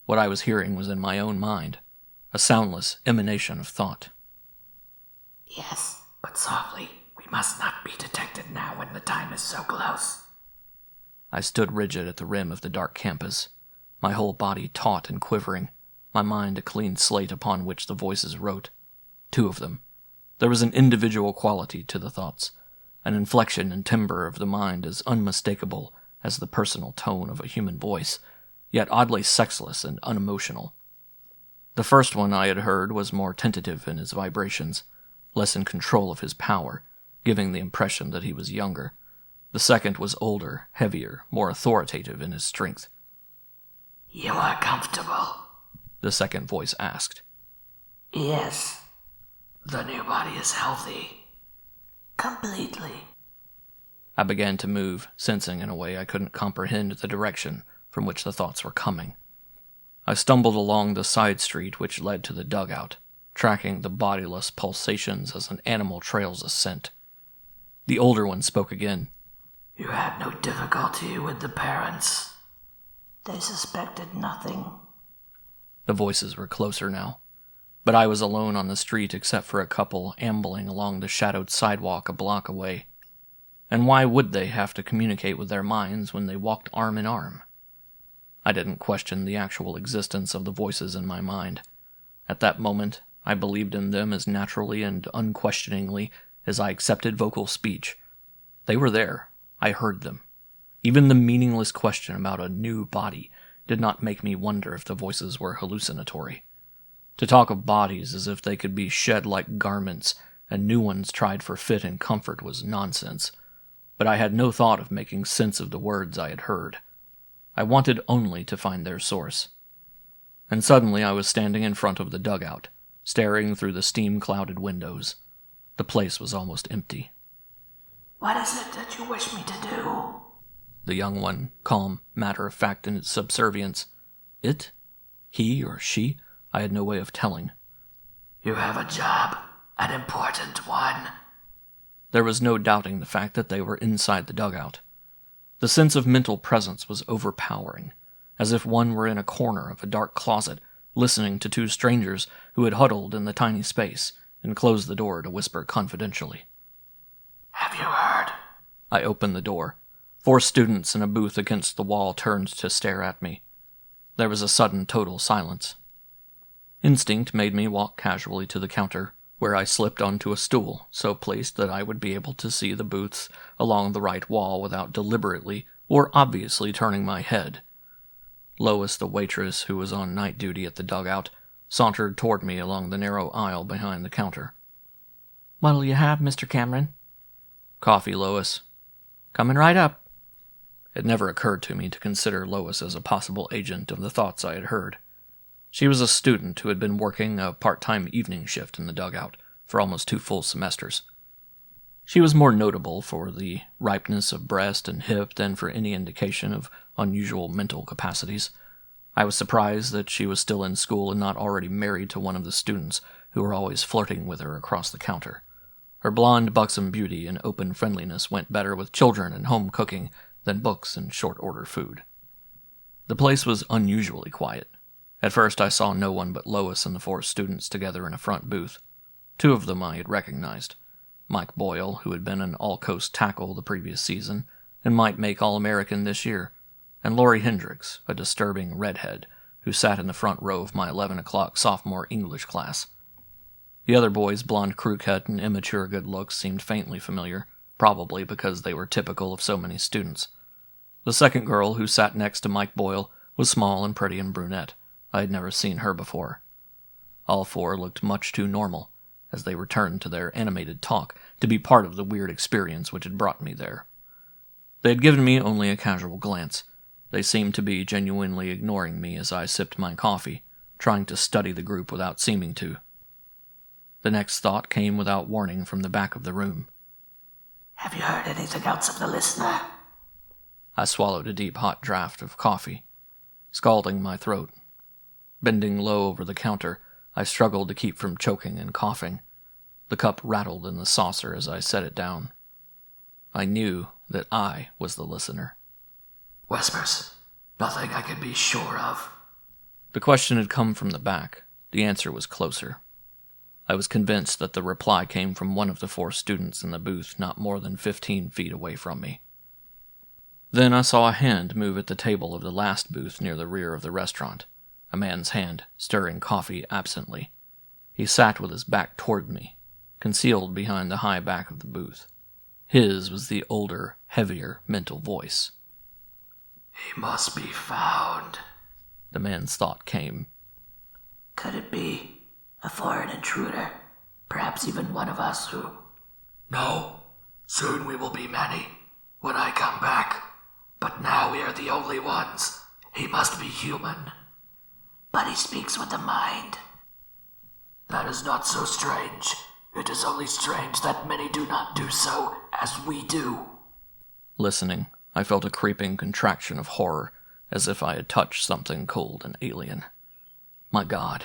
What I was hearing was in my own mind, a soundless emanation of thought. Yes, but softly. We must not be detected now when the time is so close. I stood rigid at the rim of the dark campus, my whole body taut and quivering, my mind a clean slate upon which the voices wrote. 2 of them. There was an individual quality to the thoughts, an inflection and timbre of the mind as unmistakable as the personal tone of a human voice, yet oddly sexless and unemotional. The first one I had heard was more tentative in his vibrations, less in control of his power, giving the impression that he was younger. The second was older, heavier, more authoritative in his strength. You are comfortable? The second voice asked. Yes. The new body is healthy. Completely. I began to move, sensing in a way I couldn't comprehend the direction from which the thoughts were coming. I stumbled along the side street which led to the dugout, tracking the bodiless pulsations as an animal trails a scent. The older one spoke again. You had no difficulty with the parents? They suspected nothing. The voices were closer now, but I was alone on the street except for a couple ambling along the shadowed sidewalk a block away. And why would they have to communicate with their minds when they walked arm in arm? I didn't question the actual existence of the voices in my mind. At that moment, I believed in them as naturally and unquestioningly as I accepted vocal speech. They were there. I heard them. Even the meaningless question about a new body did not make me wonder if the voices were hallucinatory. To talk of bodies as if they could be shed like garments and new ones tried for fit and comfort was nonsense, but I had no thought of making sense of the words I had heard. I wanted only to find their source. And suddenly I was standing in front of the dugout, staring through the steam-clouded windows. The place was almost empty. What is it that you wish me to do? The young one, calm, matter-of-fact in its subservience. It? He or she? I had no way of telling. You have a job, an important one. There was no doubting the fact that they were inside the dugout. The sense of mental presence was overpowering, as if one were in a corner of a dark closet, listening to 2 strangers who had huddled in the tiny space and closed the door to whisper confidentially. Have you heard? I opened the door. 4 students in a booth against the wall turned to stare at me. There was a sudden total silence. Instinct made me walk casually to the counter, where I slipped onto a stool, so placed that I would be able to see the booths along the right wall without deliberately or obviously turning my head. Lois, the waitress who was on night duty at the dugout, sauntered toward me along the narrow aisle behind the counter. "What'll you have, Mr. Cameron?" "Coffee, Lois." "Coming right up." It never occurred to me to consider Lois as a possible agent of the thoughts I had heard. She was a student who had been working a part-time evening shift in the dugout for almost 2 full semesters. She was more notable for the ripeness of breast and hip than for any indication of unusual mental capacities. I was surprised that she was still in school and not already married to one of the students who were always flirting with her across the counter. Her blonde, buxom beauty and open friendliness went better with children and home cooking than books and short-order food. The place was unusually quiet. At first I saw no one but Lois and the 4 students together in a front booth. 2 of them I had recognized. Mike Boyle, who had been an all-coast tackle the previous season and might make All-American this year, and Laurie Hendricks, a disturbing redhead, who sat in the front row of my 11 o'clock sophomore English class. The other boys' blonde crew cut and immature good looks seemed faintly familiar, probably because they were typical of so many students. The second girl, who sat next to Mike Boyle, was small and pretty and brunette. I had never seen her before. All 4 looked much too normal, as they returned to their animated talk, to be part of the weird experience which had brought me there. They had given me only a casual glance. They seemed to be genuinely ignoring me as I sipped my coffee, trying to study the group without seeming to. The next thought came without warning from the back of the room. Have you heard anything else of the listener? I swallowed a deep hot draught of coffee, scalding my throat. Bending low over the counter, I struggled to keep from choking and coughing, The cup rattled in the saucer as I set it down. I knew that I was the listener. Whispers. Nothing I can be sure of. The question had come from the back. The answer was closer. I was convinced that the reply came from one of the 4 students in the booth not more than 15 feet away from me. Then I saw a hand move at the table of the last booth near the rear of the restaurant, a man's hand stirring coffee absently. He sat with his back toward me, concealed behind the high back of the booth. His was the older, heavier mental voice. He must be found, the man's thought came. Could it be a foreign intruder? Perhaps even one of us who... No, soon we will be many, when I come back. But now we are the only ones. He must be human. But he speaks with the mind. That is not so strange. It is only strange that many do not do so as we do. Listening, I felt a creeping contraction of horror, as if I had touched something cold and alien. My God,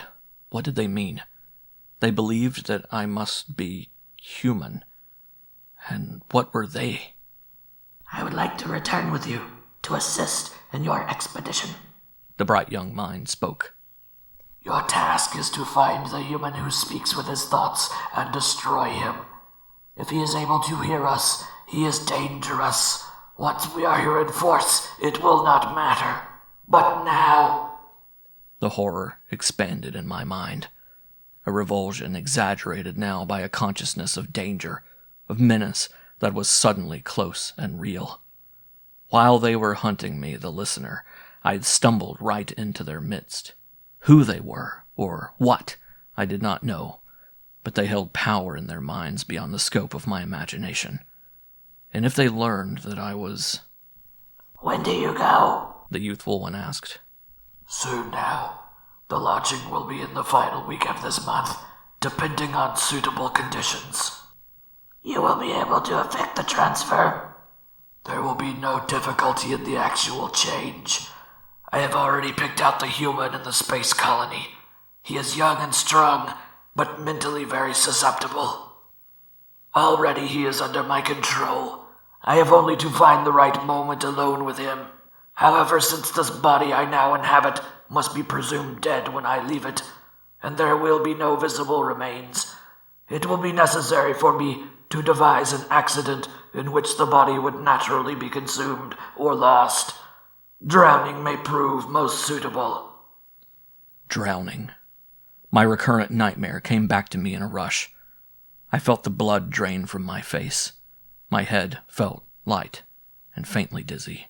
what did they mean? They believed that I must be human. And what were they? I would like to return with you to assist in your expedition. The bright young mind spoke. Your task is to find the human who speaks with his thoughts and destroy him. If he is able to hear us, he is dangerous. Once we are here in force, it will not matter. But now... The horror expanded in my mind. A revulsion exaggerated now by a consciousness of danger, of menace that was suddenly close and real. While they were hunting me, the listener, I had stumbled right into their midst. Who they were, or what, I did not know, but they held power in their minds beyond the scope of my imagination. And if they learned that I was... When do you go? The youthful one asked. Soon now. The launching will be in the final week of this month, depending on suitable conditions. You will be able to effect the transfer. There will be no difficulty in the actual change. I have already picked out the human in the space colony. He is young and strong, but mentally very susceptible. Already he is under my control. I have only to find the right moment alone with him. However, since this body I now inhabit must be presumed dead when I leave it, and there will be no visible remains, it will be necessary for me to devise an accident in which the body would naturally be consumed or lost. Drowning may prove most suitable. Drowning. My recurrent nightmare came back to me in a rush. I felt the blood drain from my face. My head felt light and faintly dizzy.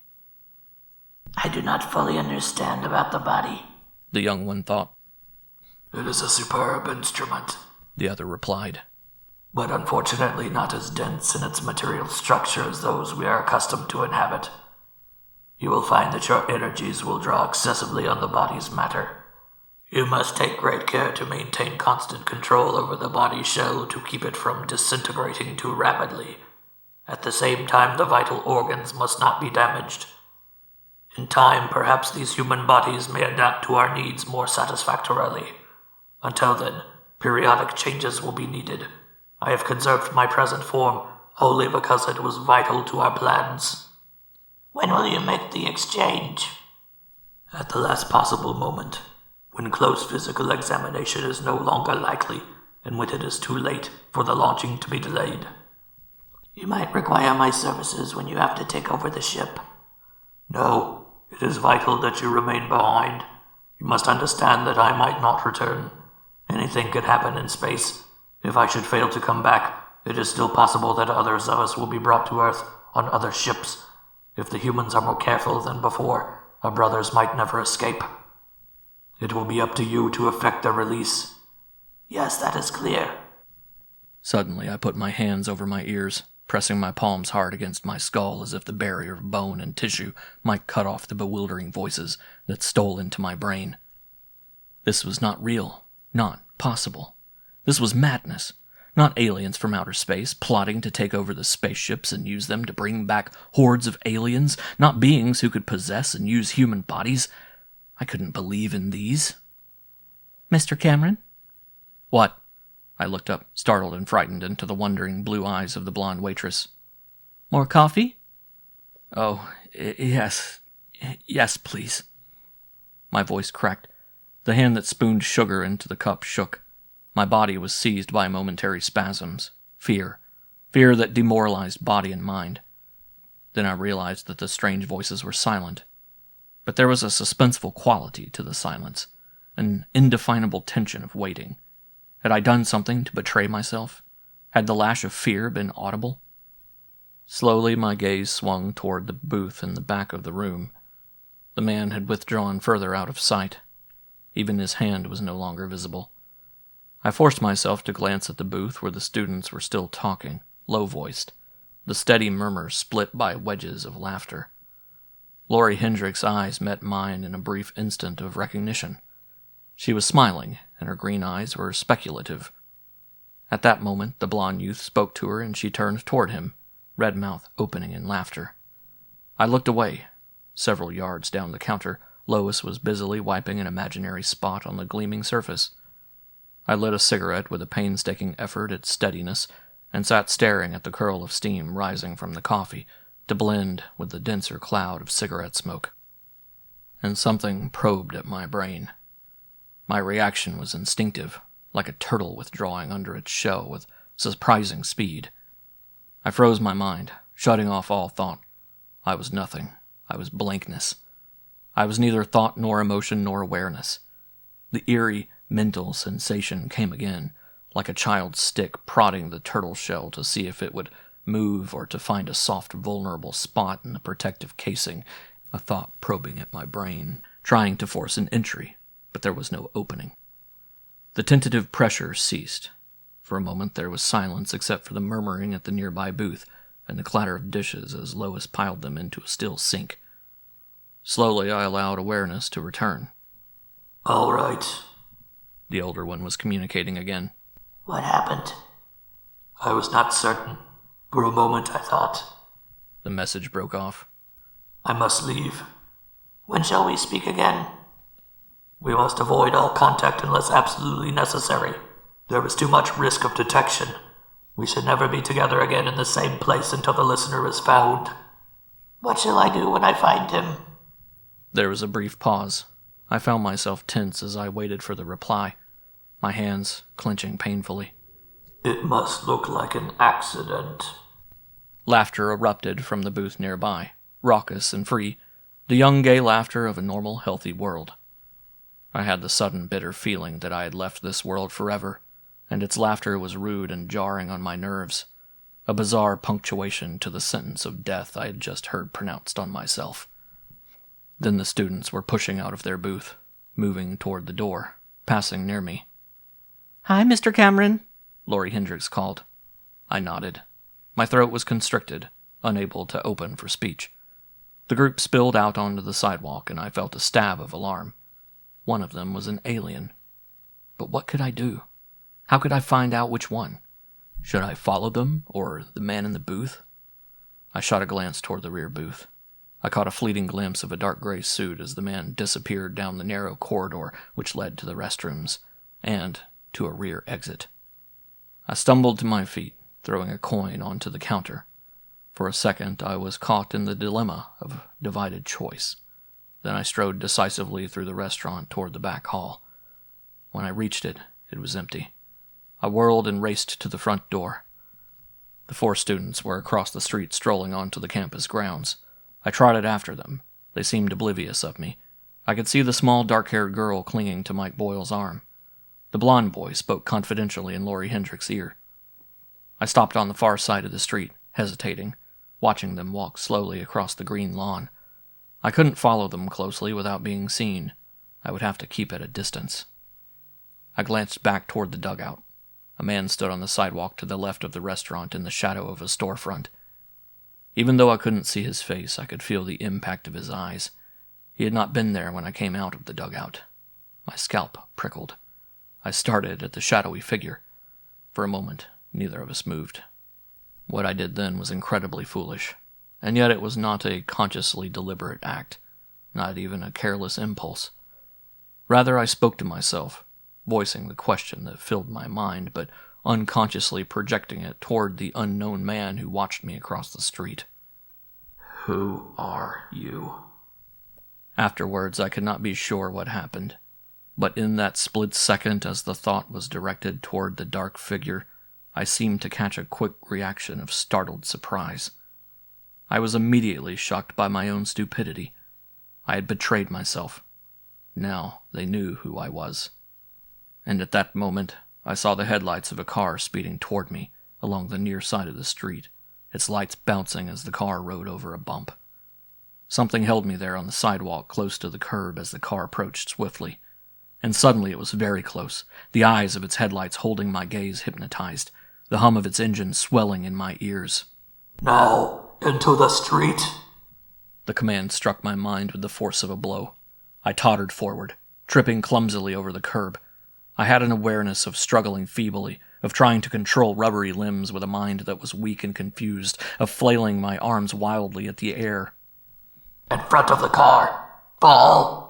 I do not fully understand about the body, the young one thought. It is a superb instrument, the other replied, but unfortunately not as dense in its material structure as those we are accustomed to inhabit. You will find that your energies will draw excessively on the body's matter. You must take great care to maintain constant control over the body shell to keep it from disintegrating too rapidly. At the same time, the vital organs must not be damaged. In time, perhaps these human bodies may adapt to our needs more satisfactorily. Until then, periodic changes will be needed. I have conserved my present form wholly because it was vital to our plans. When will you make the exchange? At the last possible moment, when close physical examination is no longer likely, and when it is too late for the launching to be delayed. You might require my services when you have to take over the ship. No, it is vital that you remain behind. You must understand that I might not return. Anything could happen in space. If I should fail to come back, it is still possible that others of us will be brought to Earth on other ships. If the humans are more careful than before, our brothers might never escape. It will be up to you to effect their release. Yes, that is clear. Suddenly, I put my hands over my ears, pressing my palms hard against my skull as if the barrier of bone and tissue might cut off the bewildering voices that stole into my brain. This was not real, not possible. This was madness. Not aliens from outer space plotting to take over the spaceships and use them to bring back hordes of aliens, not beings who could possess and use human bodies. I couldn't believe in these. Mr. Cameron? What? I looked up, startled and frightened, into the wondering blue eyes of the blonde waitress. "More coffee?" "Oh, yes. Yes, please." My voice cracked. The hand that spooned sugar into the cup shook. My body was seized by momentary spasms. Fear that demoralized body and mind. Then I realized that the strange voices were silent. But there was a suspenseful quality to the silence, an indefinable tension of waiting. Had I done something to betray myself? Had the lash of fear been audible? Slowly my gaze swung toward the booth in the back of the room. The man had withdrawn further out of sight. Even his hand was no longer visible. I forced myself to glance at the booth where the students were still talking, low-voiced, the steady murmurs split by wedges of laughter. Laurie Hendrick's eyes met mine in a brief instant of recognition. She was smiling, and her green eyes were speculative. At that moment, the blond youth spoke to her, and she turned toward him, red mouth opening in laughter. I looked away. Several yards down the counter, Lois was busily wiping an imaginary spot on the gleaming surface. I lit a cigarette with a painstaking effort at steadiness, and sat staring at the curl of steam rising from the coffee to blend with the denser cloud of cigarette smoke. And something probed at my brain. My reaction was instinctive, like a turtle withdrawing under its shell with surprising speed. I froze my mind, shutting off all thought. I was nothing. I was blankness. I was neither thought nor emotion nor awareness. The eerie, mental sensation came again, like a child's stick prodding the turtle shell to see if it would move or to find a soft, vulnerable spot in the protective casing, a thought probing at my brain, trying to force an entry, but there was no opening. The tentative pressure ceased. For a moment there was silence except for the murmuring at the nearby booth and the clatter of dishes as Lois piled them into a still sink. Slowly I allowed awareness to return. "All right," the older one was communicating again. "What happened?" "I was not certain. For a moment I thought." The message broke off. "I must leave." "When shall we speak again?" "We must avoid all contact unless absolutely necessary. There is too much risk of detection. We should never be together again in the same place until the listener is found." "What shall I do when I find him?" There was a brief pause. I found myself tense as I waited for the reply, my hands clenching painfully. "It must look like an accident." Laughter erupted from the booth nearby, raucous and free, the young gay laughter of a normal, healthy world. I had the sudden bitter feeling that I had left this world forever, and its laughter was rude and jarring on my nerves, a bizarre punctuation to the sentence of death I had just heard pronounced on myself. Then the students were pushing out of their booth, moving toward the door, passing near me. "Hi, Mr. Cameron," Laurie Hendricks called. I nodded. My throat was constricted, unable to open for speech. The group spilled out onto the sidewalk, and I felt a stab of alarm. One of them was an alien. But what could I do? How could I find out which one? Should I follow them, or the man in the booth? I shot a glance toward the rear booth. I caught a fleeting glimpse of a dark gray suit as the man disappeared down the narrow corridor which led to the restrooms, and to a rear exit. I stumbled to my feet, throwing a coin onto the counter. For a second I was caught in the dilemma of divided choice. Then I strode decisively through the restaurant toward the back hall. When I reached it, it was empty. I whirled and raced to the front door. The 4 students were across the street strolling onto the campus grounds. I trotted after them. They seemed oblivious of me. I could see the small, dark-haired girl clinging to Mike Boyle's arm. The blonde boy spoke confidentially in Laurie Hendrick's ear. I stopped on the far side of the street, hesitating, watching them walk slowly across the green lawn. I couldn't follow them closely without being seen. I would have to keep at a distance. I glanced back toward the dugout. A man stood on the sidewalk to the left of the restaurant in the shadow of a storefront. Even though I couldn't see his face, I could feel the impact of his eyes. He had not been there when I came out of the dugout. My scalp prickled. I started at the shadowy figure. For a moment, neither of us moved. What I did then was incredibly foolish, and yet it was not a consciously deliberate act, not even a careless impulse. Rather, I spoke to myself, voicing the question that filled my mind, but unconsciously projecting it toward the unknown man who watched me across the street. Who are you? Afterwards, I could not be sure what happened, but in that split second as the thought was directed toward the dark figure, I seemed to catch a quick reaction of startled surprise. I was immediately shocked by my own stupidity. I had betrayed myself. Now they knew who I was. And at that moment, I saw the headlights of a car speeding toward me along the near side of the street, its lights bouncing as the car rode over a bump. Something held me there on the sidewalk close to the curb as the car approached swiftly. And suddenly it was very close, the eyes of its headlights holding my gaze hypnotized, the hum of its engine swelling in my ears. Now, into the street. The command struck my mind with the force of a blow. I tottered forward, tripping clumsily over the curb. I had an awareness of struggling feebly, of trying to control rubbery limbs with a mind that was weak and confused, of flailing my arms wildly at the air. In front of the car. Fall!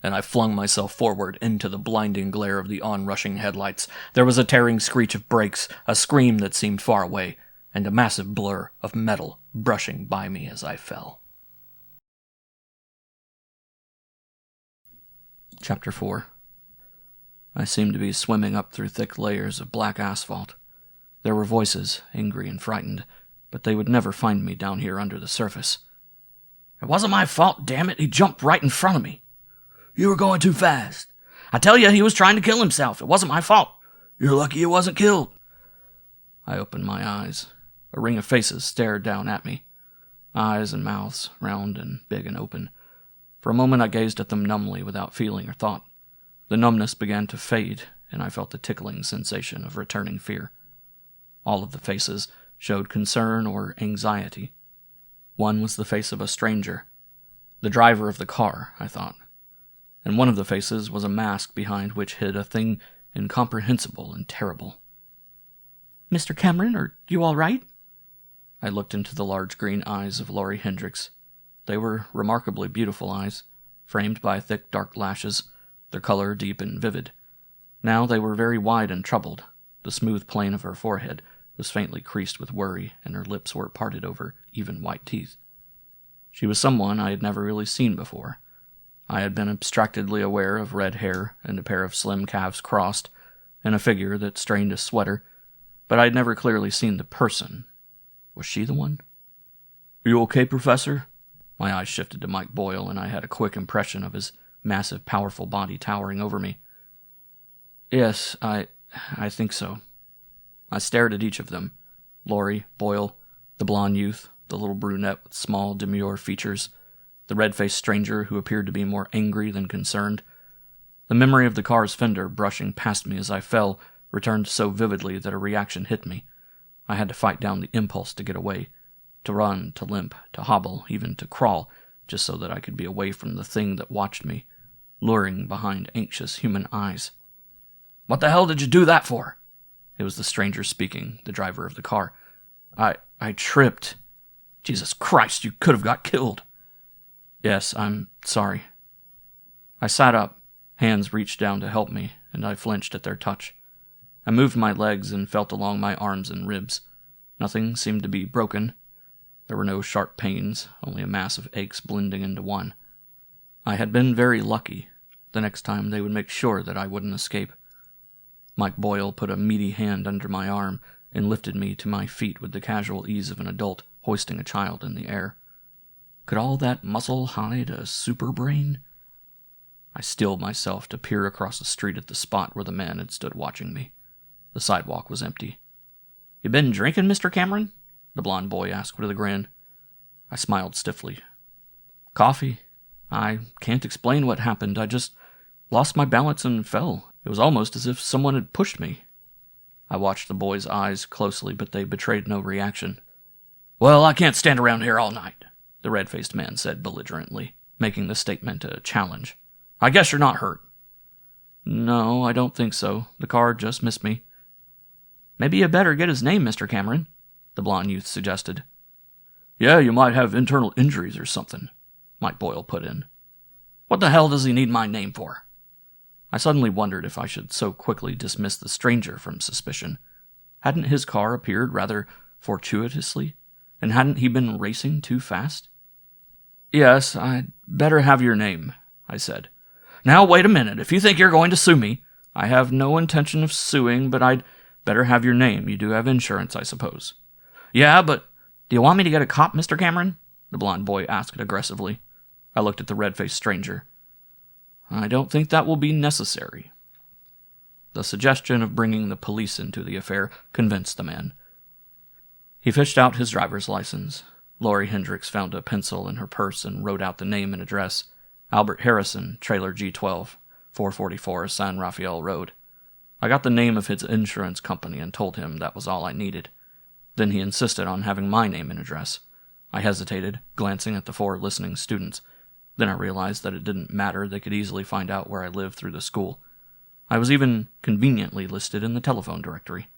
And I flung myself forward into the blinding glare of the onrushing headlights. There was a tearing screech of brakes, a scream that seemed far away, and a massive blur of metal brushing by me as I fell. Chapter 4. I seemed to be swimming up through thick layers of black asphalt. There were voices, angry and frightened, but they would never find me down here under the surface. It wasn't my fault, damn it. He jumped right in front of me. You were going too fast. I tell you, he was trying to kill himself. It wasn't my fault. You're lucky he wasn't killed. I opened my eyes. A ring of faces stared down at me. Eyes and mouths, round and big and open. For a moment I gazed at them numbly without feeling or thought. The numbness began to fade, and I felt the tickling sensation of returning fear. All of the faces showed concern or anxiety. One was the face of a stranger. The driver of the car, I thought. And one of the faces was a mask behind which hid a thing incomprehensible and terrible. Mr. Cameron, are you all right? I looked into the large green eyes of Laurie Hendricks. They were remarkably beautiful eyes, framed by thick dark lashes, their color deep and vivid. Now they were very wide and troubled. The smooth plane of her forehead was faintly creased with worry, and her lips were parted over even white teeth. She was someone I had never really seen before. I had been abstractedly aware of red hair and a pair of slim calves crossed, and a figure that strained a sweater, but I had never clearly seen the person. Was she the one? Are you okay, Professor? My eyes shifted to Mike Boyle, and I had a quick impression of his massive, powerful body towering over me. Yes, I think so. I stared at each of them. Laurie, Boyle, the blonde youth, the little brunette with small, demure features, the red-faced stranger who appeared to be more angry than concerned. The memory of the car's fender brushing past me as I fell returned so vividly that a reaction hit me. I had to fight down the impulse to get away, to run, to limp, to hobble, even to crawl, just so that I could be away from the thing that watched me, luring behind anxious human eyes. What the hell did you do that for? It was the stranger speaking, the driver of the car. I tripped. Jesus Christ, you could have got killed. Yes, I'm sorry. I sat up. Hands reached down to help me, and I flinched at their touch. I moved my legs and felt along my arms and ribs. Nothing seemed to be broken. There were no sharp pains, only a mass of aches blending into one. I had been very lucky. The next time they would make sure that I wouldn't escape. Mike Boyle put a meaty hand under my arm and lifted me to my feet with the casual ease of an adult hoisting a child in the air. Could all that muscle hide a super brain? I steeled myself to peer across the street at the spot where the man had stood watching me. The sidewalk was empty. You been drinking, Mr. Cameron? The blond boy asked with a grin. I smiled stiffly. Coffee. I can't explain what happened. I just lost my balance and fell. It was almost as if someone had pushed me. I watched the boy's eyes closely, but they betrayed no reaction. Well, I can't stand around here all night, the red-faced man said belligerently, making the statement a challenge. I guess you're not hurt. No, I don't think so. The car just missed me. Maybe you better get his name, Mr. Cameron, the blond youth suggested. Yeah, you might have internal injuries or something, Mike Boyle put in. What the hell does he need my name for? I suddenly wondered if I should so quickly dismiss the stranger from suspicion. Hadn't his car appeared rather fortuitously, and hadn't he been racing too fast? "Yes, I'd better have your name," I said. "Now, wait a minute. If you think you're going to sue me—" "I have no intention of suing, but I'd better have your name. You do have insurance, I suppose." "Yeah, but—" "Do you want me to get a cop, Mr. Cameron?" the blond boy asked aggressively. I looked at the red-faced stranger. "I don't think that will be necessary." The suggestion of bringing the police into the affair convinced the man. He fished out his driver's license. Lori Hendricks found a pencil in her purse and wrote out the name and address. Albert Harrison, trailer G12, 444 San Rafael Road. I got the name of his insurance company and told him that was all I needed. Then he insisted on having my name and address. I hesitated, glancing at the 4 listening students. Then I realized that it didn't matter. They could easily find out where I lived through the school. I was even conveniently listed in the telephone directory.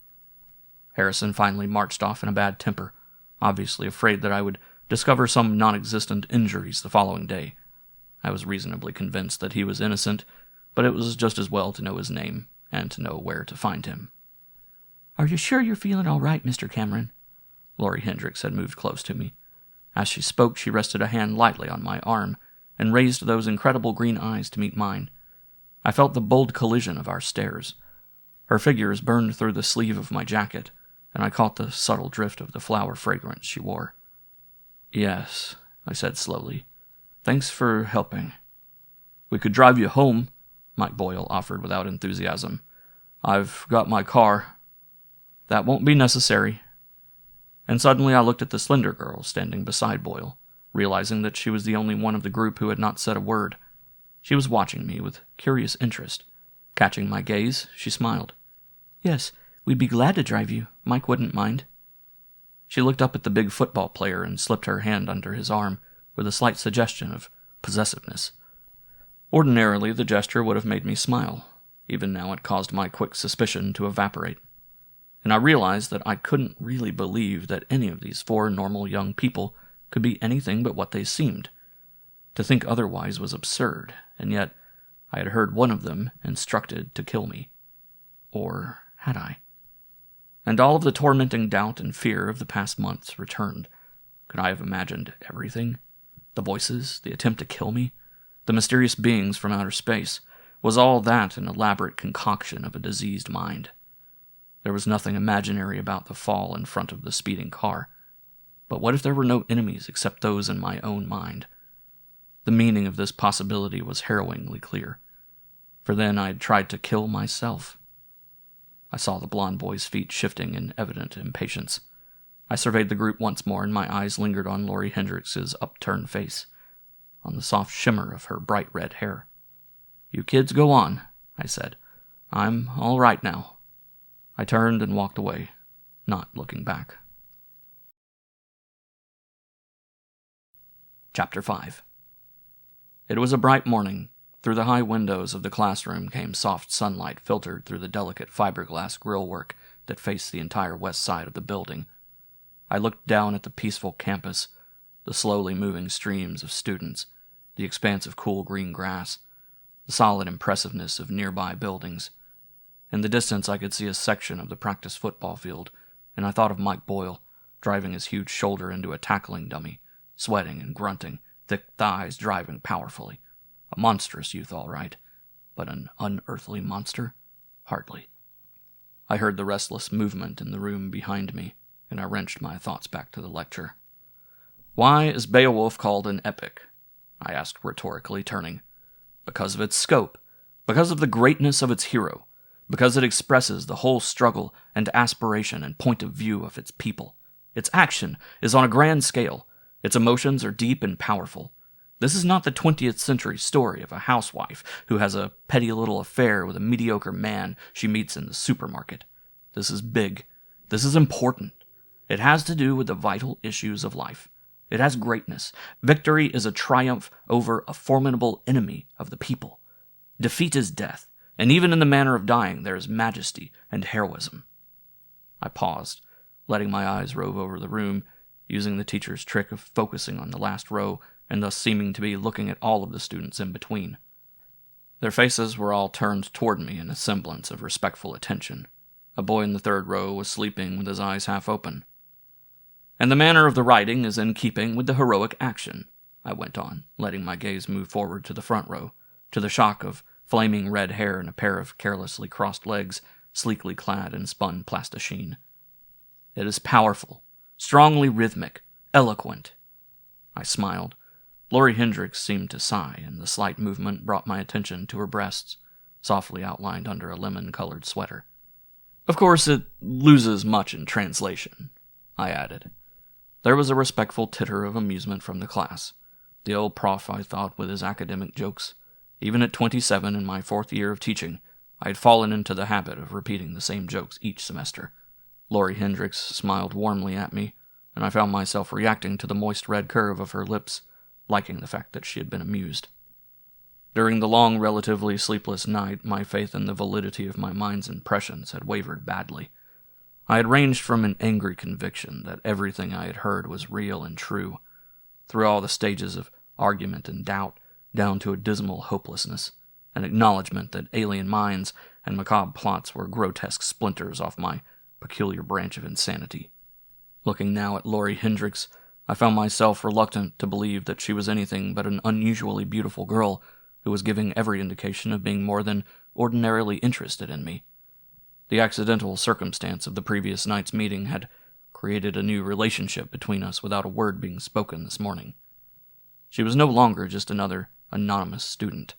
Harrison finally marched off in a bad temper, obviously afraid that I would discover some non-existent injuries the following day. I was reasonably convinced that he was innocent, but it was just as well to know his name and to know where to find him. "Are you sure you're feeling all right, Mr. Cameron?" Lori Hendricks had moved close to me. As she spoke, she rested a hand lightly on my arm and raised those incredible green eyes to meet mine. I felt the bold collision of our stares. Her figures burned through the sleeve of my jacket, and I caught the subtle drift of the flower fragrance she wore. "Yes," I said slowly. "Thanks for helping." "We could drive you home," Mike Boyle offered without enthusiasm. "I've got my car." "That won't be necessary." And suddenly I looked at the slender girl standing beside Boyle, realizing that she was the only one of the group who had not said a word. She was watching me with curious interest. Catching my gaze, she smiled. "Yes, we'd be glad to drive you. Mike wouldn't mind." She looked up at the big football player and slipped her hand under his arm with a slight suggestion of possessiveness. Ordinarily, the gesture would have made me smile. Even now it caused my quick suspicion to evaporate. And I realized that I couldn't really believe that any of these 4 normal young people could be anything but what they seemed. To think otherwise was absurd, and yet I had heard one of them instructed to kill me. Or had I? And all of the tormenting doubt and fear of the past months returned. Could I have imagined everything? The voices, the attempt to kill me, the mysterious beings from outer space. Was all that an elaborate concoction of a diseased mind? There was nothing imaginary about the fall in front of the speeding car. But what if there were no enemies except those in my own mind? The meaning of this possibility was harrowingly clear. For then I had tried to kill myself. I saw the blond boy's feet shifting in evident impatience. I surveyed the group once more, and my eyes lingered on Lori Hendricks's upturned face, on the soft shimmer of her bright red hair. "You kids go on," I said. "I'm all right now." I turned and walked away, not looking back. Chapter 5. It was a bright morning. Through the high windows of the classroom came soft sunlight filtered through the delicate fiberglass grillwork that faced the entire west side of the building. I looked down at the peaceful campus, the slowly moving streams of students, the expanse of cool green grass, the solid impressiveness of nearby buildings. In the distance I could see a section of the practice football field, and I thought of Mike Boyle, driving his huge shoulder into a tackling dummy, sweating and grunting, thick thighs driving powerfully. A monstrous youth, all right, but an unearthly monster? Hardly. I heard the restless movement in the room behind me, and I wrenched my thoughts back to the lecture. "Why is Beowulf called an epic?" I asked rhetorically, turning. "Because of its scope, because of the greatness of its hero, because it expresses the whole struggle and aspiration and point of view of its people. Its action is on a grand scale. Its emotions are deep and powerful. This is not the 20th century story of a housewife who has a petty little affair with a mediocre man she meets in the supermarket. This is big. This is important. It has to do with the vital issues of life. It has greatness. Victory is a triumph over a formidable enemy of the people. Defeat is death, and even in the manner of dying there is majesty and heroism." I paused, letting my eyes rove over the room, using the teacher's trick of focusing on the last row and thus seeming to be looking at all of the students in between. Their faces were all turned toward me in a semblance of respectful attention. A boy in the third row was sleeping with his eyes half open. "And the manner of the writing is in keeping with the heroic action," I went on, letting my gaze move forward to the front row, to the shock of flaming red hair and a pair of carelessly crossed legs, sleekly clad in spun plasticine. "It is powerful, strongly rhythmic, eloquent." I smiled. Laurie Hendricks seemed to sigh, and the slight movement brought my attention to her breasts, softly outlined under a lemon-colored sweater. "Of course, it loses much in translation," I added. There was a respectful titter of amusement from the class. The old prof, I thought, with his academic jokes. Even at 27 in my 4th year of teaching, I had fallen into the habit of repeating the same jokes each semester. Laurie Hendricks smiled warmly at me, and I found myself reacting to the moist red curve of her lips, liking the fact that she had been amused. During the long, relatively sleepless night, my faith in the validity of my mind's impressions had wavered badly. I had ranged from an angry conviction that everything I had heard was real and true, through all the stages of argument and doubt, down to a dismal hopelessness, an acknowledgement that alien minds and macabre plots were grotesque splinters off my peculiar branch of insanity. Looking now at Laurie Hendricks, I found myself reluctant to believe that she was anything but an unusually beautiful girl who was giving every indication of being more than ordinarily interested in me. The accidental circumstance of the previous night's meeting had created a new relationship between us without a word being spoken this morning. She was no longer just another anonymous student,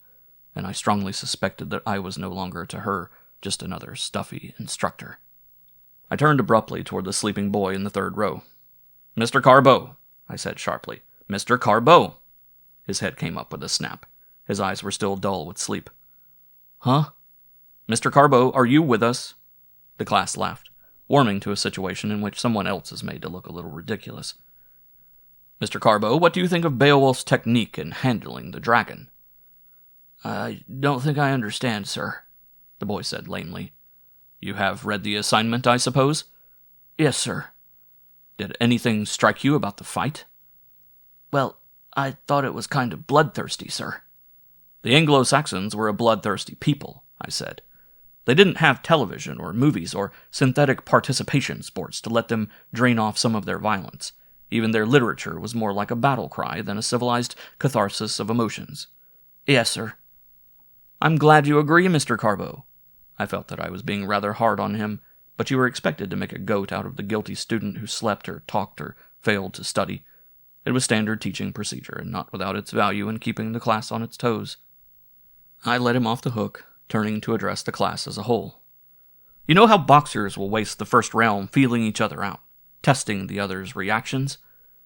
and I strongly suspected that I was no longer to her just another stuffy instructor. I turned abruptly toward the sleeping boy in the third row. "Mr. Carbeau," I said sharply. "Mr. Carbeau." His head came up with a snap. His eyes were still dull with sleep. "Huh? Mr. Carbeau, are you with us?" The class laughed, warming to a situation in which someone else is made to look a little ridiculous. "Mr. Carbeau, what do you think of Beowulf's technique in handling the dragon?" "I don't think I understand, sir," the boy said lamely. "You have read the assignment, I suppose?" "Yes, sir." "Did anything strike you about the fight?" "Well, I thought it was kind of bloodthirsty, sir." "The Anglo-Saxons were a bloodthirsty people," I said. "They didn't have television or movies or synthetic participation sports to let them drain off some of their violence. Even their literature was more like a battle cry than a civilized catharsis of emotions." "Yes, sir." "I'm glad you agree, Mr. Carbeau." I felt that I was being rather hard on him, but you were expected to make a goat out of the guilty student who slept or talked or failed to study. It was standard teaching procedure, and not without its value in keeping the class on its toes. I let him off the hook, turning to address the class as a whole. "You know how boxers will waste the first round feeling each other out, testing the other's reactions?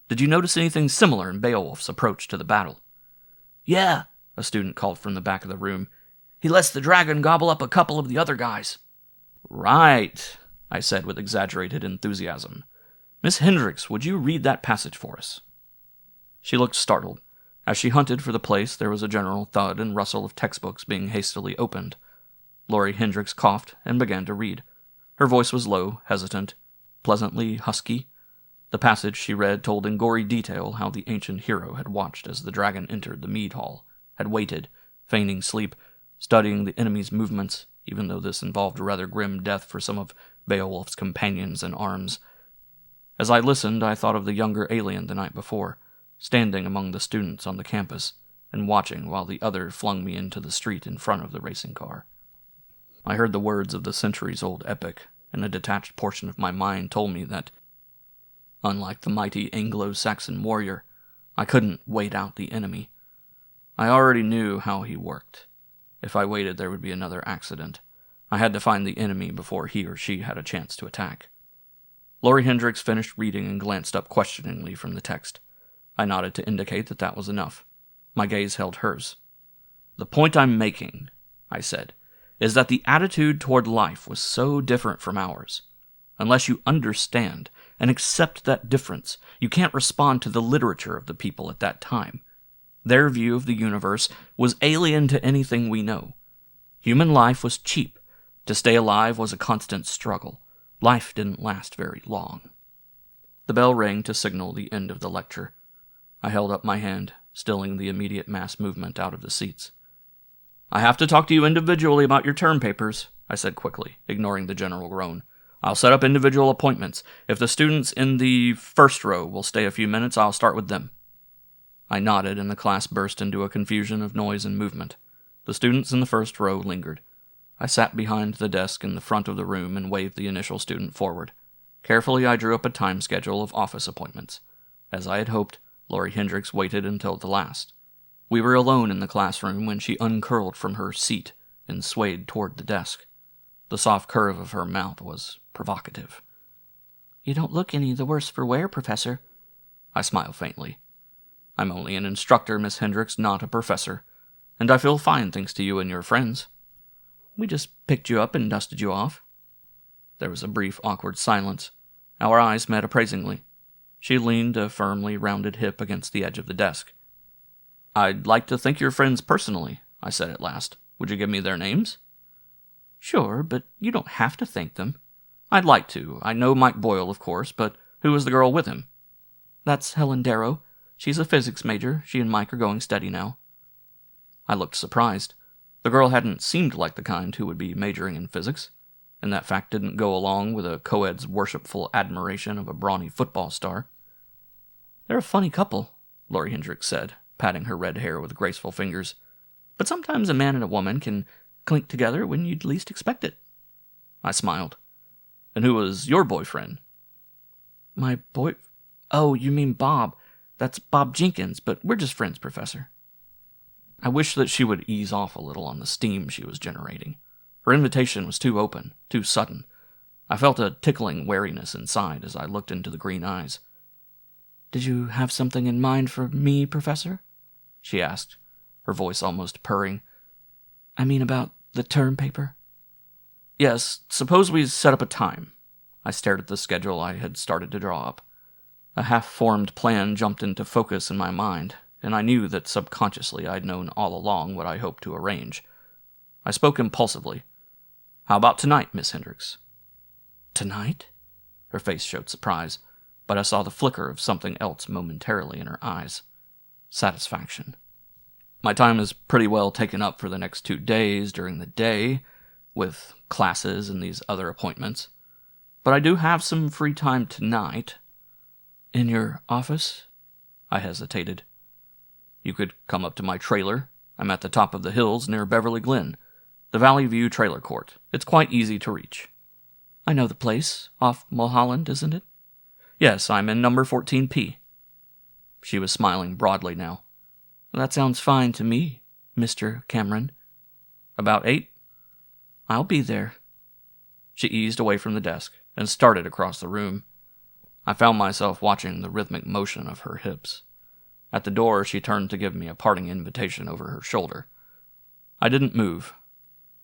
Did you notice anything similar in Beowulf's approach to the battle?" "Yeah," a student called from the back of the room. "He lets the dragon gobble up a couple of the other guys." "Right," I said with exaggerated enthusiasm. "Miss Hendricks, would you read that passage for us?" She looked startled. As she hunted for the place, there was a general thud and rustle of textbooks being hastily opened. Laurie Hendricks coughed and began to read. Her voice was low, hesitant, pleasantly husky. The passage she read told in gory detail how the ancient hero had watched as the dragon entered the mead hall, had waited, feigning sleep, studying the enemy's movements, even though this involved a rather grim death for some of Beowulf's companions in arms. As I listened, I thought of the younger alien the night before, standing among the students on the campus, and watching while the other flung me into the street in front of the racing car. I heard the words of the centuries-old epic, and a detached portion of my mind told me that, unlike the mighty Anglo-Saxon warrior, I couldn't wait out the enemy. I already knew how he worked. If I waited, there would be another accident. I had to find the enemy before he or she had a chance to attack. Laurie Hendricks finished reading and glanced up questioningly from the text. I nodded to indicate that that was enough. My gaze held hers. "The point I'm making," I said, "is that the attitude toward life was so different from ours. Unless you understand and accept that difference, you can't respond to the literature of the people at that time. Their view of the universe was alien to anything we know. Human life was cheap. To stay alive was a constant struggle. Life didn't last very long." The bell rang to signal the end of the lecture. I held up my hand, stilling the immediate mass movement out of the seats. I have to talk to you individually about your term papers, I said quickly, ignoring the general groan. I'll set up individual appointments. If the students in the first row will stay a few minutes, I'll start with them. I nodded, and the class burst into a confusion of noise and movement. The students in the first row lingered. I sat behind the desk in the front of the room and waved the initial student forward. Carefully, I drew up a time schedule of office appointments. As I had hoped, Laurie Hendricks waited until the last. We were alone in the classroom when she uncurled from her seat and swayed toward the desk. The soft curve of her mouth was provocative. "You don't look any the worse for wear, Professor." I smiled faintly. "I'm only an instructor, Miss Hendricks, not a professor. And I feel fine thanks to you and your friends." "We just picked you up and dusted you off." There was a brief, awkward silence. Our eyes met appraisingly. She leaned a firmly rounded hip against the edge of the desk. "I'd like to thank your friends personally," I said at last. "Would you give me their names?" "Sure, but you don't have to thank them." "I'd like to. I know Mike Boyle, of course, but who is the girl with him?" "That's Helen Darrows. She's a physics major. She and Mike are going steady now." I looked surprised. The girl hadn't seemed like the kind who would be majoring in physics, and that fact didn't go along with a co-ed's worshipful admiration of a brawny football star. "They're a funny couple," Laurie Hendricks said, patting her red hair with graceful fingers. "But sometimes a man and a woman can clink together when you'd least expect it." I smiled. "And who was your boyfriend?" "My boy... Oh, you mean Bob. That's Bob Jenkins, but we're just friends, Professor." I wished that she would ease off a little on the steam she was generating. Her invitation was too open, too sudden. I felt a tickling wariness inside as I looked into the green eyes. "Did you have something in mind for me, Professor?" she asked, her voice almost purring. "I mean about the term paper?" "Yes, suppose we set up a time." I stared at the schedule I had started to draw up. A half-formed plan jumped into focus in my mind, and I knew that subconsciously I'd known all along what I hoped to arrange. I spoke impulsively. "How about tonight, Miss Hendricks?" "Tonight?" Her face showed surprise, but I saw the flicker of something else momentarily in her eyes. Satisfaction. "My time is pretty well taken up for the next 2 days during the day, with classes and these other appointments. But I do have some free time tonight." "In your office?" I hesitated. "You could come up to my trailer. I'm at the top of the hills near Beverly Glen, the Valley View Trailer Court. It's quite easy to reach." "I know the place. Off Mulholland, isn't it?" "Yes, I'm in number 14P. She was smiling broadly now. "That sounds fine to me, Mr. Cameron." "About 8? "I'll be there." She eased away from the desk and started across the room. I found myself watching the rhythmic motion of her hips. At the door, she turned to give me a parting invitation over her shoulder. I didn't move.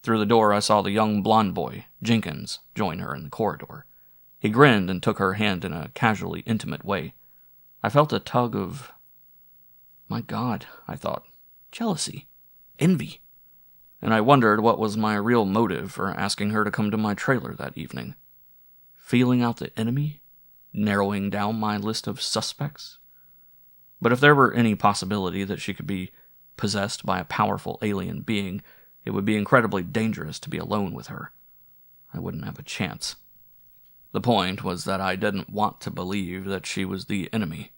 Through the door, I saw the young blonde boy, Jenkins, join her in the corridor. He grinned and took her hand in a casually intimate way. I felt a tug of... My God, I thought. Jealousy. Envy. And I wondered what was my real motive for asking her to come to my trailer that evening. Feeling out the enemy? Narrowing down my list of suspects? But if there were any possibility that she could be possessed by a powerful alien being, it would be incredibly dangerous to be alone with her. I wouldn't have a chance. The point was that I didn't want to believe that she was the enemy,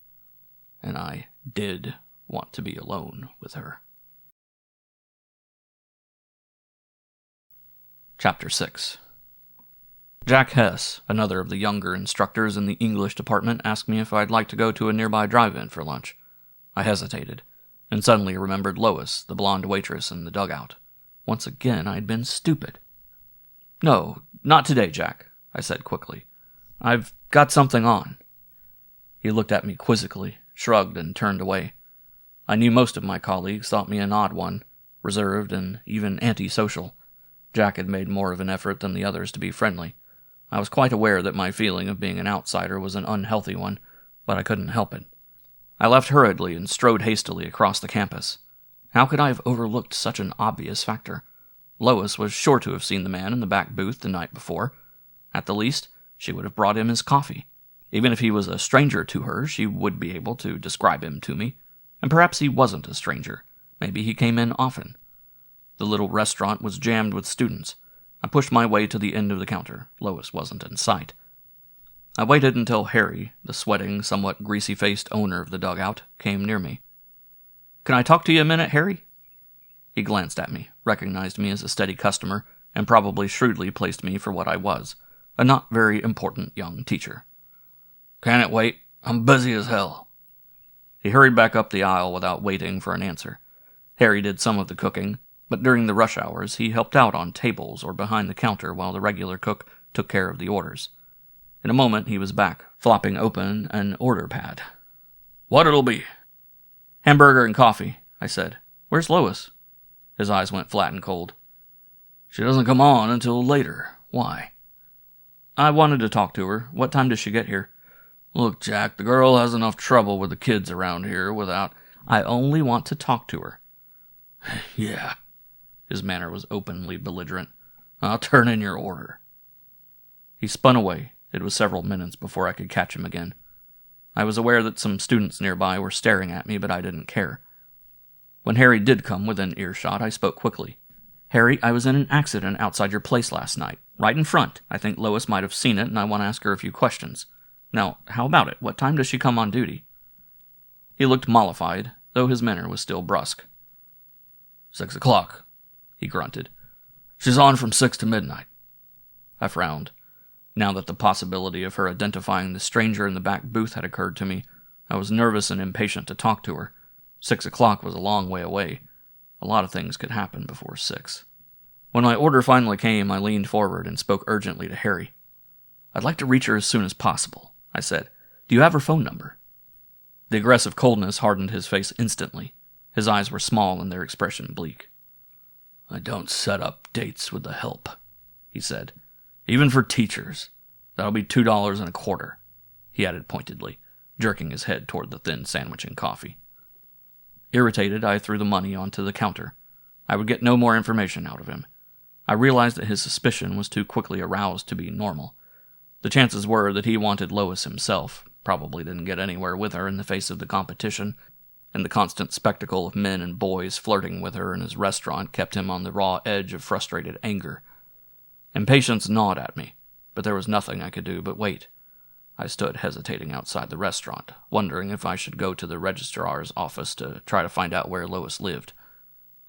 and I did want to be alone with her. Chapter 6. Jack Hess, another of the younger instructors in the English department, asked me if I'd like to go to a nearby drive-in for lunch. I hesitated, and suddenly remembered Lois, the blonde waitress in the dugout. Once again, I'd been stupid. "No, not today, Jack," I said quickly. "I've got something on." He looked at me quizzically, shrugged, and turned away. I knew most of my colleagues thought me an odd one, reserved and even antisocial. Jack had made more of an effort than the others to be friendly. I was quite aware that my feeling of being an outsider was an unhealthy one, but I couldn't help it. I left hurriedly and strode hastily across the campus. How could I have overlooked such an obvious factor? Lois was sure to have seen the man in the back booth the night before. At the least, she would have brought him his coffee. Even if he was a stranger to her, she would be able to describe him to me. And perhaps he wasn't a stranger. Maybe he came in often. The little restaurant was jammed with students. I pushed my way to the end of the counter. Lois wasn't in sight. I waited until Harry, the sweating, somewhat greasy-faced owner of the dugout, came near me. "Can I talk to you a minute, Harry?" He glanced at me, recognized me as a steady customer, and probably shrewdly placed me for what I was, a not very important young teacher. "Can it wait? I'm busy as hell." He hurried back up the aisle without waiting for an answer. Harry did some of the cooking, but during the rush hours he helped out on tables or behind the counter while the regular cook took care of the orders. In a moment he was back, flopping open an order pad. "What it'll be?" "Hamburger and coffee," I said. "Where's Lois?" His eyes went flat and cold. "She doesn't come on until later. Why?" "I wanted to talk to her. What time does she get here?" "Look, Jack, the girl has enough trouble with the kids around here without—" "I only want to talk to her." "Yeah." His manner was openly belligerent. "I'll turn in your order." He spun away. It was several minutes before I could catch him again. I was aware that some students nearby were staring at me, but I didn't care. When Harry did come within earshot, I spoke quickly. "Harry, I was in an accident outside your place last night. Right in front. I think Lois might have seen it, and I want to ask her a few questions. Now, how about it? What time does she come on duty?" He looked mollified, though his manner was still brusque. 6 o'clock, he grunted. "She's on from 6 to midnight." I frowned. Now that the possibility of her identifying the stranger in the back booth had occurred to me, I was nervous and impatient to talk to her. 6 o'clock was a long way away. A lot of things could happen before 6. When my order finally came, I leaned forward and spoke urgently to Harry. "I'd like to reach her as soon as possible," I said. "Do you have her phone number?" The aggressive coldness hardened his face instantly. His eyes were small and their expression bleak. "I don't set up dates with the help," he said. "Even for teachers. That'll be $2.25, he added pointedly, jerking his head toward the thin sandwich and coffee. Irritated, I threw the money onto the counter. I would get no more information out of him. I realized that his suspicion was too quickly aroused to be normal. The chances were that he wanted Lois himself, probably didn't get anywhere with her in the face of the competition, and the constant spectacle of men and boys flirting with her in his restaurant kept him on the raw edge of frustrated anger. Impatience gnawed at me, but there was nothing I could do but wait. I stood hesitating outside the restaurant, wondering if I should go to the registrar's office to try to find out where Lois lived.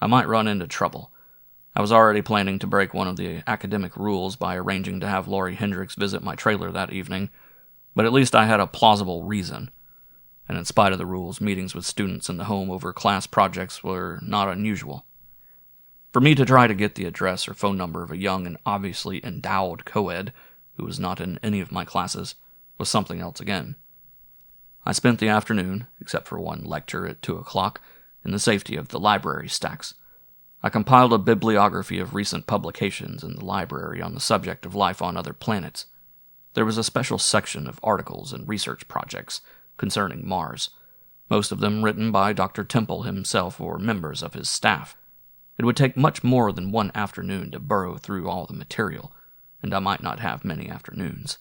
I might run into trouble. I was already planning to break one of the academic rules by arranging to have Laurie Hendricks visit my trailer that evening, but at least I had a plausible reason. And in spite of the rules, meetings with students in the home over class projects were not unusual. For me to try to get the address or phone number of a young and obviously endowed co-ed, who was not in any of my classes, was something else again. I spent the afternoon, except for one lecture at 2 o'clock, in the safety of the library stacks. I compiled a bibliography of recent publications in the library on the subject of life on other planets. There was a special section of articles and research projects concerning Mars, most of them written by Dr. Temple himself or members of his staff. It would take much more than one afternoon to burrow through all the material, and I might not have many afternoons.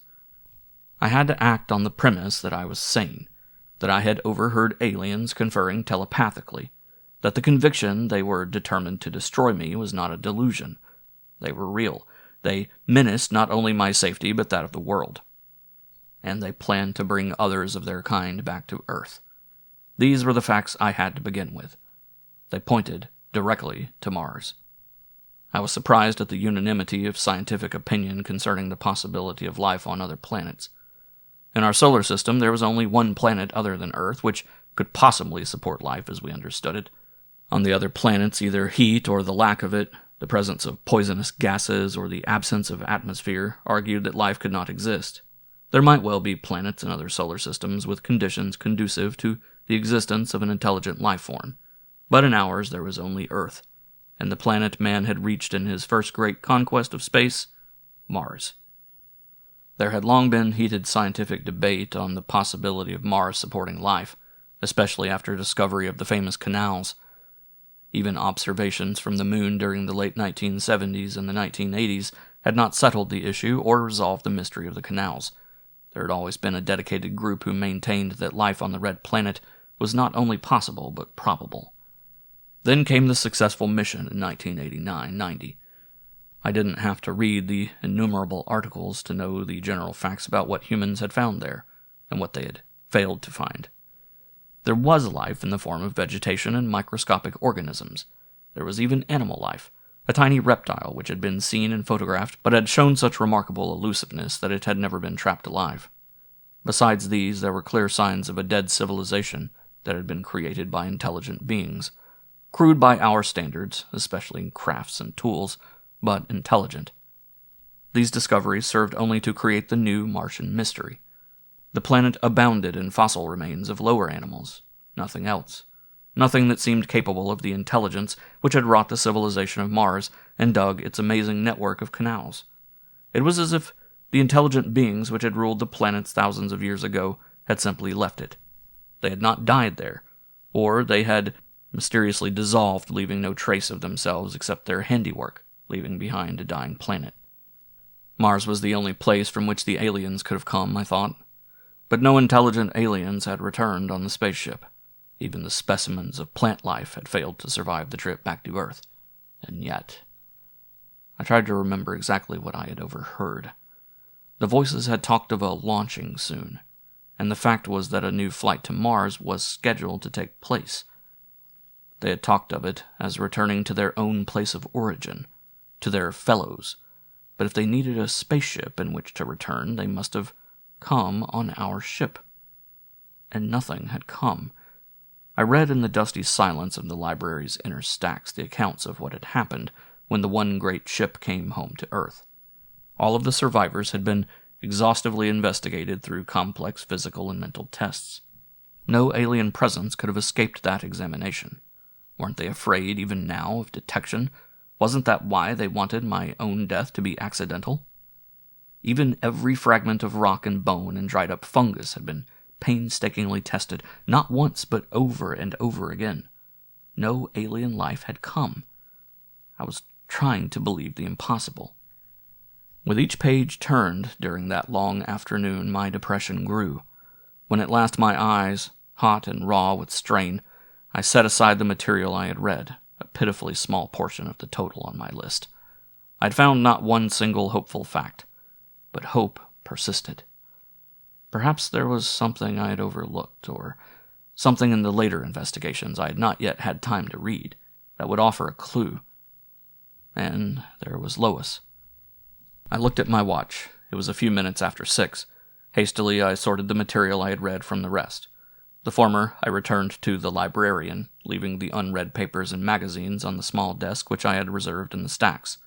I had to act on the premise that I was sane, that I had overheard aliens conferring telepathically, that the conviction they were determined to destroy me was not a delusion. They were real. They menaced not only my safety but that of the world. And they planned to bring others of their kind back to Earth. These were the facts I had to begin with. They pointed directly to Mars. I was surprised at the unanimity of scientific opinion concerning the possibility of life on other planets. In our solar system, there was only one planet other than Earth which could possibly support life as we understood it. On the other planets, either heat or the lack of it, the presence of poisonous gases or the absence of atmosphere, argued that life could not exist. There might well be planets in other solar systems with conditions conducive to the existence of an intelligent life form, but in ours there was only Earth, and the planet man had reached in his first great conquest of space, Mars. There had long been heated scientific debate on the possibility of Mars supporting life, especially after discovery of the famous canals. Even observations from the moon during the late 1970s and the 1980s had not settled the issue or resolved the mystery of the canals. There had always been a dedicated group who maintained that life on the Red Planet was not only possible but probable. Then came the successful mission in 1989-90. I didn't have to read the innumerable articles to know the general facts about what humans had found there, and what they had failed to find. There was life in the form of vegetation and microscopic organisms. There was even animal life, a tiny reptile which had been seen and photographed, but had shown such remarkable elusiveness that it had never been trapped alive. Besides these, there were clear signs of a dead civilization that had been created by intelligent beings, crude by our standards, especially in crafts and tools, but intelligent. These discoveries served only to create the new Martian mystery. The planet abounded in fossil remains of lower animals, nothing else. Nothing that seemed capable of the intelligence which had wrought the civilization of Mars and dug its amazing network of canals. It was as if the intelligent beings which had ruled the planets thousands of years ago had simply left it. They had not died there, or they had mysteriously dissolved, leaving no trace of themselves except their handiwork, leaving behind a dying planet. Mars was the only place from which the aliens could have come, I thought. But no intelligent aliens had returned on the spaceship. Even the specimens of plant life had failed to survive the trip back to Earth. And yet... I tried to remember exactly what I had overheard. The voices had talked of a launching soon, and the fact was that a new flight to Mars was scheduled to take place. They had talked of it as returning to their own place of origin, to their fellows, but if they needed a spaceship in which to return, they must have come on our ship. And nothing had come. I read in the dusty silence of the library's inner stacks the accounts of what had happened when the one great ship came home to Earth. All of the survivors had been exhaustively investigated through complex physical and mental tests. No alien presence could have escaped that examination. Weren't they afraid even now of detection? Wasn't that why they wanted my own death to be accidental? Even every fragment of rock and bone and dried-up fungus had been painstakingly tested, not once but over and over again. No alien life had come. I was trying to believe the impossible. With each page turned during that long afternoon, my depression grew. When at last my eyes, hot and raw with strain, I set aside the material I had read, a pitifully small portion of the total on my list. I had found not one single hopeful fact, but hope persisted. Perhaps there was something I had overlooked, or something in the later investigations I had not yet had time to read, that would offer a clue. And there was Lois. I looked at my watch. It was a few minutes after 6. Hastily, I sorted the material I had read from the rest. The former I returned to the librarian, leaving the unread papers and magazines on the small desk which I had reserved in the stacks.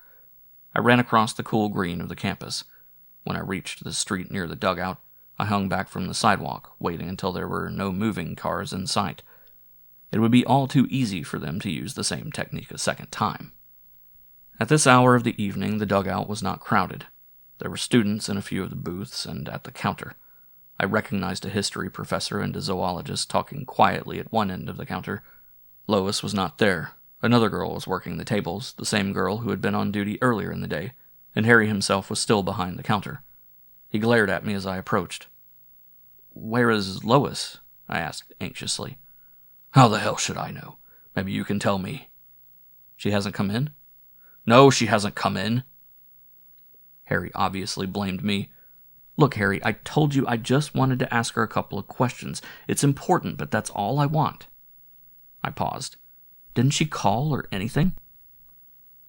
I ran across the cool green of the campus. When I reached the street near the dugout, I hung back from the sidewalk, waiting until there were no moving cars in sight. It would be all too easy for them to use the same technique a second time. At this hour of the evening, the dugout was not crowded. There were students in a few of the booths and at the counter. I recognized a history professor and a zoologist talking quietly at one end of the counter. Lois was not there. Another girl was working the tables, the same girl who had been on duty earlier in the day, and Harry himself was still behind the counter. He glared at me as I approached. "Where is Lois?" I asked anxiously. "How the hell should I know? Maybe you can tell me." "She hasn't come in?" "No, she hasn't come in." Harry obviously blamed me. "Look, Harry, I told you I just wanted to ask her a couple of questions. It's important, but that's all I want." I paused. "Didn't she call or anything?"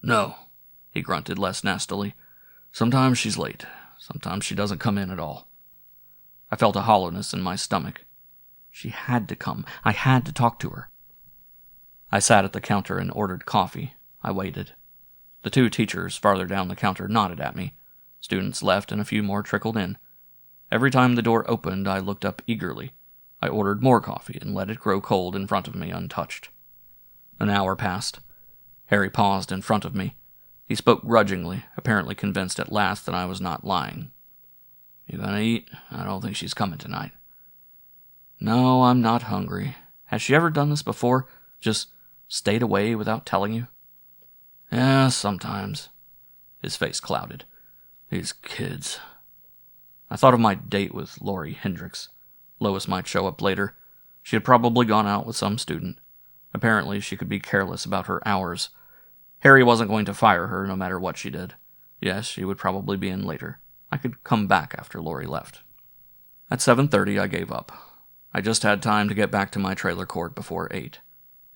"No," he grunted less nastily. "Sometimes she's late. Sometimes she doesn't come in at all." I felt a hollowness in my stomach. She had to come. I had to talk to her. I sat at the counter and ordered coffee. I waited. The 2 teachers farther down the counter nodded at me. Students left and a few more trickled in. Every time the door opened, I looked up eagerly. I ordered more coffee and let it grow cold in front of me untouched. An hour passed. Harry paused in front of me. He spoke grudgingly, apparently convinced at last that I was not lying. "You gonna eat? I don't think she's coming tonight." "No, I'm not hungry. Has she ever done this before? Just stayed away without telling you?" "Yeah, sometimes." His face clouded. "These kids." I thought of my date with Laurie Hendricks. Lois might show up later. She had probably gone out with some student. Apparently, she could be careless about her hours. Harry wasn't going to fire her no matter what she did. Yes, she would probably be in later. I could come back after Lori left. At 7:30, I gave up. I just had time to get back to my trailer court before 8.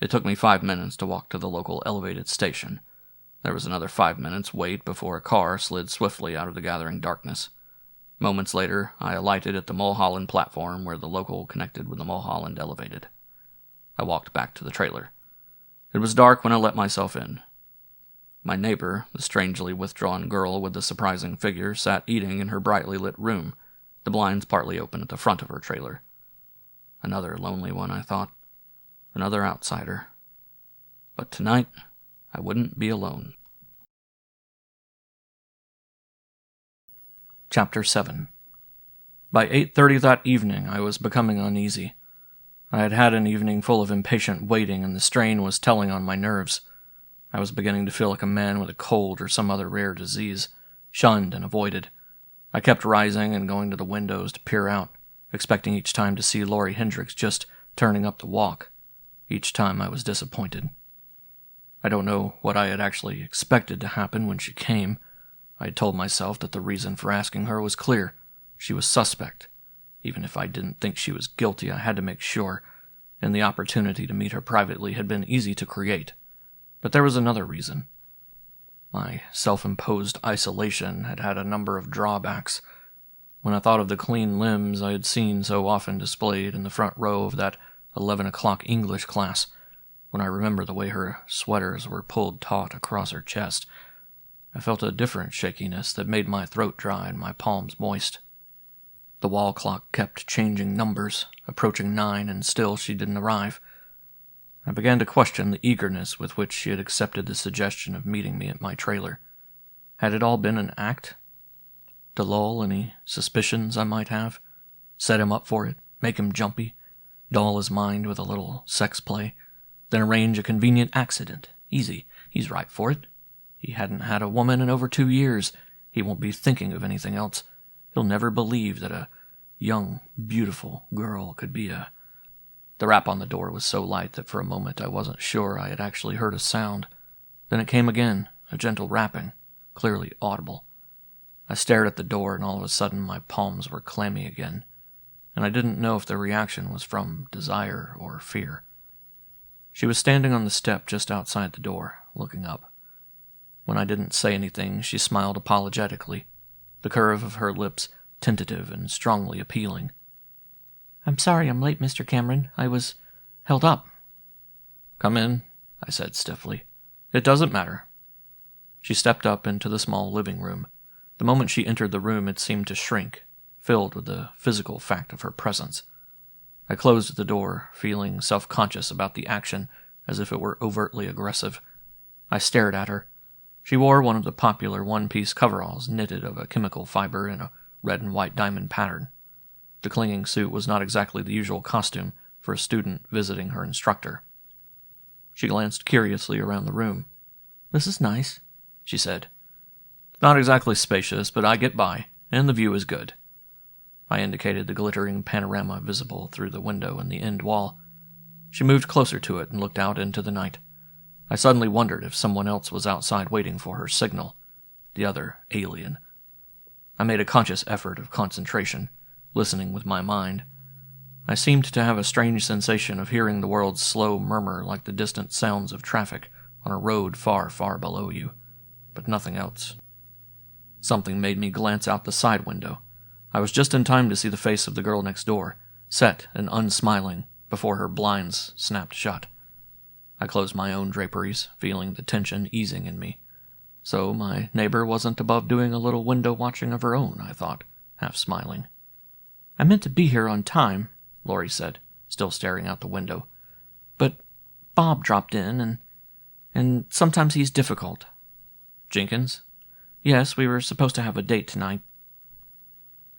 It took me 5 minutes to walk to the local elevated station. There was another 5 minutes wait before a car slid swiftly out of the gathering darkness. Moments later, I alighted at the Mulholland platform where the local connected with the Mulholland elevated. I walked back to the trailer. It was dark when I let myself in. My neighbor, the strangely withdrawn girl with the surprising figure, sat eating in her brightly lit room, the blinds partly open at the front of her trailer. Another lonely one, I thought. Another outsider. But tonight, I wouldn't be alone. Chapter 7. By 8:30 that evening, I was becoming uneasy. I had had an evening full of impatient waiting, and the strain was telling on my nerves. I was beginning to feel like a man with a cold or some other rare disease, shunned and avoided. I kept rising and going to the windows to peer out, expecting each time to see Laurie Hendricks just turning up the walk. Each time I was disappointed. I don't know what I had actually expected to happen when she came. I had told myself that the reason for asking her was clear. She was suspect. Even if I didn't think she was guilty, I had to make sure, and the opportunity to meet her privately had been easy to create. But there was another reason. My self-imposed isolation had had a number of drawbacks. When I thought of the clean limbs I had seen so often displayed in the front row of that 11 o'clock English class, when I remember the way her sweaters were pulled taut across her chest, I felt a different shakiness that made my throat dry and my palms moist. The wall clock kept changing numbers, approaching 9, and still she didn't arrive. I began to question the eagerness with which she had accepted the suggestion of meeting me at my trailer. Had it all been an act? To lull any suspicions I might have? Set him up for it? Make him jumpy? Dull his mind with a little sex play? Then arrange a convenient accident? Easy. He's right for it. He hadn't had a woman in over 2 years. He won't be thinking of anything else. He'll never believe that a young, beautiful girl could be a... The rap on the door was so light that for a moment I wasn't sure I had actually heard a sound. Then it came again, a gentle rapping, clearly audible. I stared at the door, and all of a sudden my palms were clammy again, and I didn't know if the reaction was from desire or fear. She was standing on the step just outside the door, looking up. When I didn't say anything, she smiled apologetically, the curve of her lips tentative and strongly appealing. "I'm sorry I'm late, Mr. Cameron. I was held up." "Come in," I said stiffly. "It doesn't matter." She stepped up into the small living room. The moment she entered the room, it seemed to shrink, filled with the physical fact of her presence. I closed the door, feeling self-conscious about the action, as if it were overtly aggressive. I stared at her. She wore one of the popular one-piece coveralls knitted of a chemical fiber in a red and white diamond pattern. The clinging suit was not exactly the usual costume for a student visiting her instructor. She glanced curiously around the room. "This is nice," she said. "Not exactly spacious, but I get by, and the view is good." I indicated the glittering panorama visible through the window in the end wall. She moved closer to it and looked out into the night. I suddenly wondered if someone else was outside waiting for her signal. The other alien. I made a conscious effort of concentration, listening with my mind. I seemed to have a strange sensation of hearing the world's slow murmur like the distant sounds of traffic on a road far, far below you, but nothing else. Something made me glance out the side window. I was just in time to see the face of the girl next door, set and unsmiling, before her blinds snapped shut. I closed my own draperies, feeling the tension easing in me. So my neighbor wasn't above doing a little window watching of her own, I thought, half smiling. "I meant to be here on time," Laurie said, still staring out the window. "But Bob dropped in, and sometimes he's difficult." "Jenkins?" "Yes, we were supposed to have a date tonight."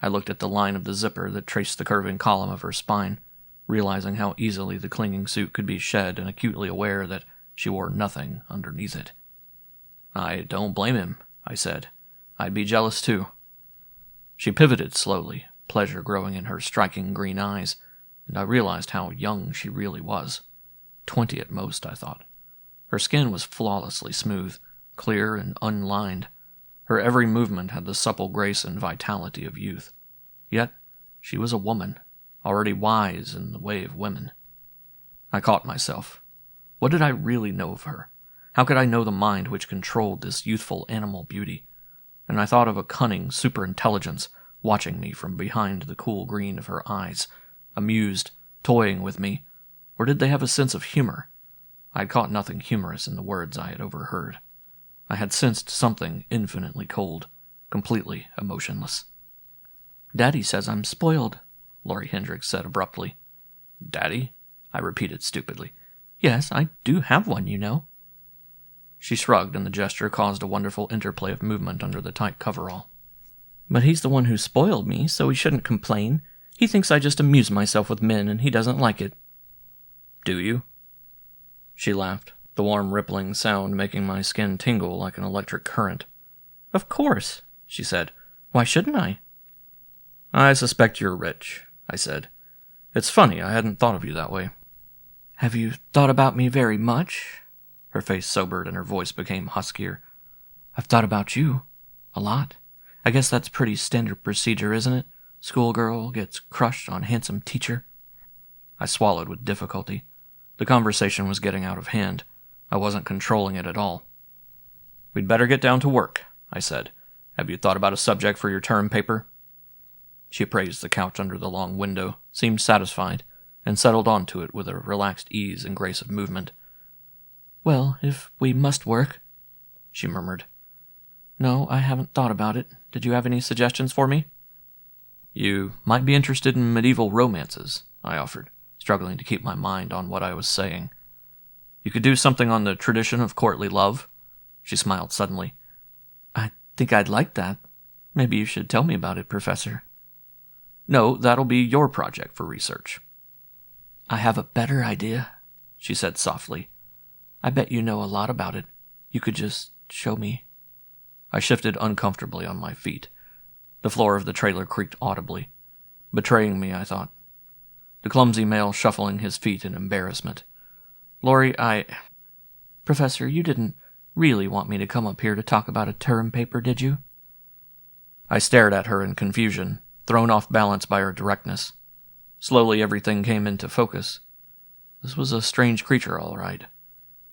I looked at the line of the zipper that traced the curving column of her spine, realizing how easily the clinging suit could be shed and acutely aware that she wore nothing underneath it. "I don't blame him," I said. "I'd be jealous too." She pivoted slowly, pleasure growing in her striking green eyes, and I realized how young she really was. 20 at most, I thought. Her skin was flawlessly smooth, clear and unlined. Her every movement had the supple grace and vitality of youth. Yet, she was a woman, already wise in the way of women. I caught myself. What did I really know of her? How could I know the mind which controlled this youthful animal beauty? And I thought of a cunning superintelligence watching me from behind the cool green of her eyes, amused, toying with me. Or did they have a sense of humor? I had caught nothing humorous in the words I had overheard. I had sensed something infinitely cold, completely emotionless. "Daddy says I'm spoiled," Laurie Hendricks said abruptly. "Daddy?" I repeated stupidly. "Yes, I do have one, you know." She shrugged, and the gesture caused a wonderful interplay of movement under the tight coverall. "But he's the one who spoiled me, so he shouldn't complain. He thinks I just amuse myself with men, and he doesn't like it." "Do you?" She laughed, the warm rippling sound making my skin tingle like an electric current. "Of course," she said. "Why shouldn't I?" "I suspect you're rich," I said. "It's funny, I hadn't thought of you that way." "Have you thought about me very much?" Her face sobered and her voice became huskier. "I've thought about you. A lot. I guess that's pretty standard procedure, isn't it? Schoolgirl gets crushed on handsome teacher." I swallowed with difficulty. The conversation was getting out of hand. I wasn't controlling it at all. "We'd better get down to work," I said. "Have you thought about a subject for your term paper?" She appraised the couch under the long window, seemed satisfied, and settled onto it with a relaxed ease and grace of movement. "Well, if we must work," she murmured. "No, I haven't thought about it. Did you have any suggestions for me?" "You might be interested in medieval romances," I offered, struggling to keep my mind on what I was saying. "You could do something on the tradition of courtly love." She smiled suddenly. "I think I'd like that. Maybe you should tell me about it, Professor." "No, that'll be your project for research." "I have a better idea," she said softly. "I bet you know a lot about it. You could just show me." I shifted uncomfortably on my feet. The floor of the trailer creaked audibly. Betraying me, I thought. The clumsy male shuffling his feet in embarrassment. "Laurie, Professor, you didn't really want me to come up here to talk about a term paper, did you?" I stared at her in confusion, thrown off balance by her directness. Slowly everything came into focus. This was a strange creature, all right.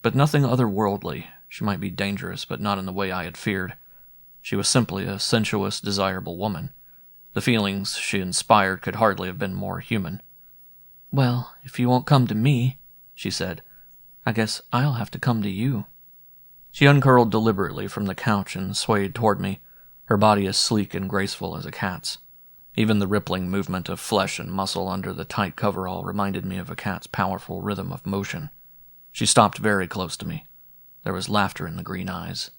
But nothing otherworldly. She might be dangerous, but not in the way I had feared. She was simply a sensuous, desirable woman. The feelings she inspired could hardly have been more human. "Well, if you won't come to me," she said, "I guess I'll have to come to you." She uncurled deliberately from the couch and swayed toward me, her body as sleek and graceful as a cat's. Even the rippling movement of flesh and muscle under the tight coverall reminded me of a cat's powerful rhythm of motion. She stopped very close to me. There was laughter in the green eyes,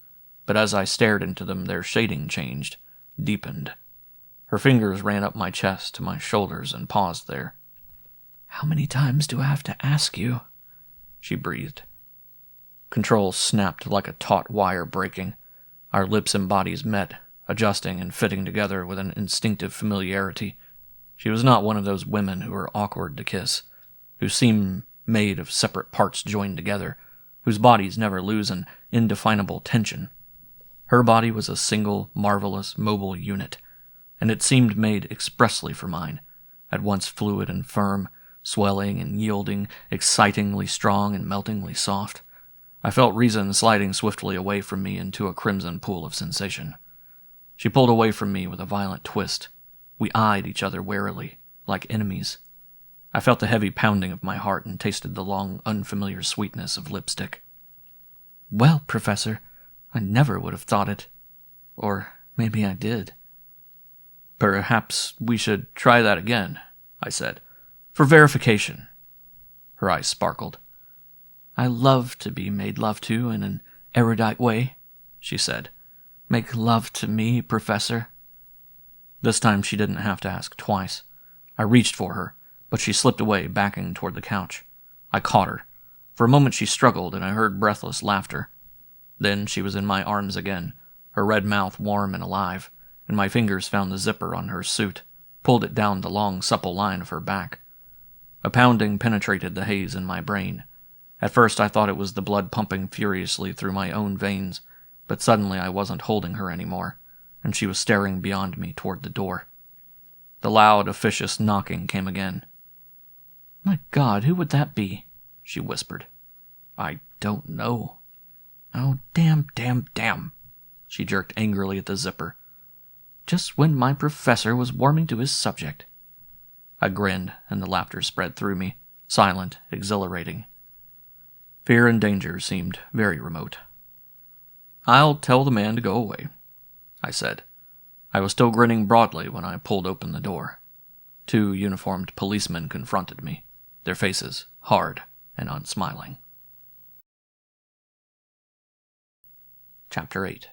but as I stared into them, their shading changed, deepened. Her fingers ran up my chest to my shoulders and paused there. "How many times do I have to ask you?" she breathed. Control snapped like a taut wire breaking. Our lips and bodies met, adjusting and fitting together with an instinctive familiarity. She was not one of those women who are awkward to kiss, who seem made of separate parts joined together, whose bodies never lose an indefinable tension. Her body was a single, marvelous, mobile unit, and it seemed made expressly for mine, at once fluid and firm, swelling and yielding, excitingly strong and meltingly soft. I felt reason sliding swiftly away from me into a crimson pool of sensation. She pulled away from me with a violent twist. We eyed each other warily, like enemies. I felt the heavy pounding of my heart and tasted the long, unfamiliar sweetness of lipstick. "Well, Professor, I never would have thought it. Or maybe I did." "Perhaps we should try that again," I said. "For verification." Her eyes sparkled. "I love to be made love to in an erudite way," she said. "Make love to me, Professor." This time she didn't have to ask twice. I reached for her, but she slipped away, backing toward the couch. I caught her. For a moment she struggled, and I heard breathless laughter. Then she was in my arms again, her red mouth warm and alive, and my fingers found the zipper on her suit, pulled it down the long, supple line of her back. A pounding penetrated the haze in my brain. At first I thought it was the blood pumping furiously through my own veins, but suddenly I wasn't holding her anymore, and she was staring beyond me toward the door. The loud, officious knocking came again. "My God, who would that be?" she whispered. "I don't know." "Oh, damn. She jerked angrily at the zipper. "Just when my professor was warming to his subject." I grinned, and the laughter spread through me, silent, exhilarating. Fear and danger seemed very remote. "I'll tell the man to go away," I said. I was still grinning broadly when I pulled open the door. 2 uniformed policemen confronted me, their faces hard and unsmiling. Chapter 8.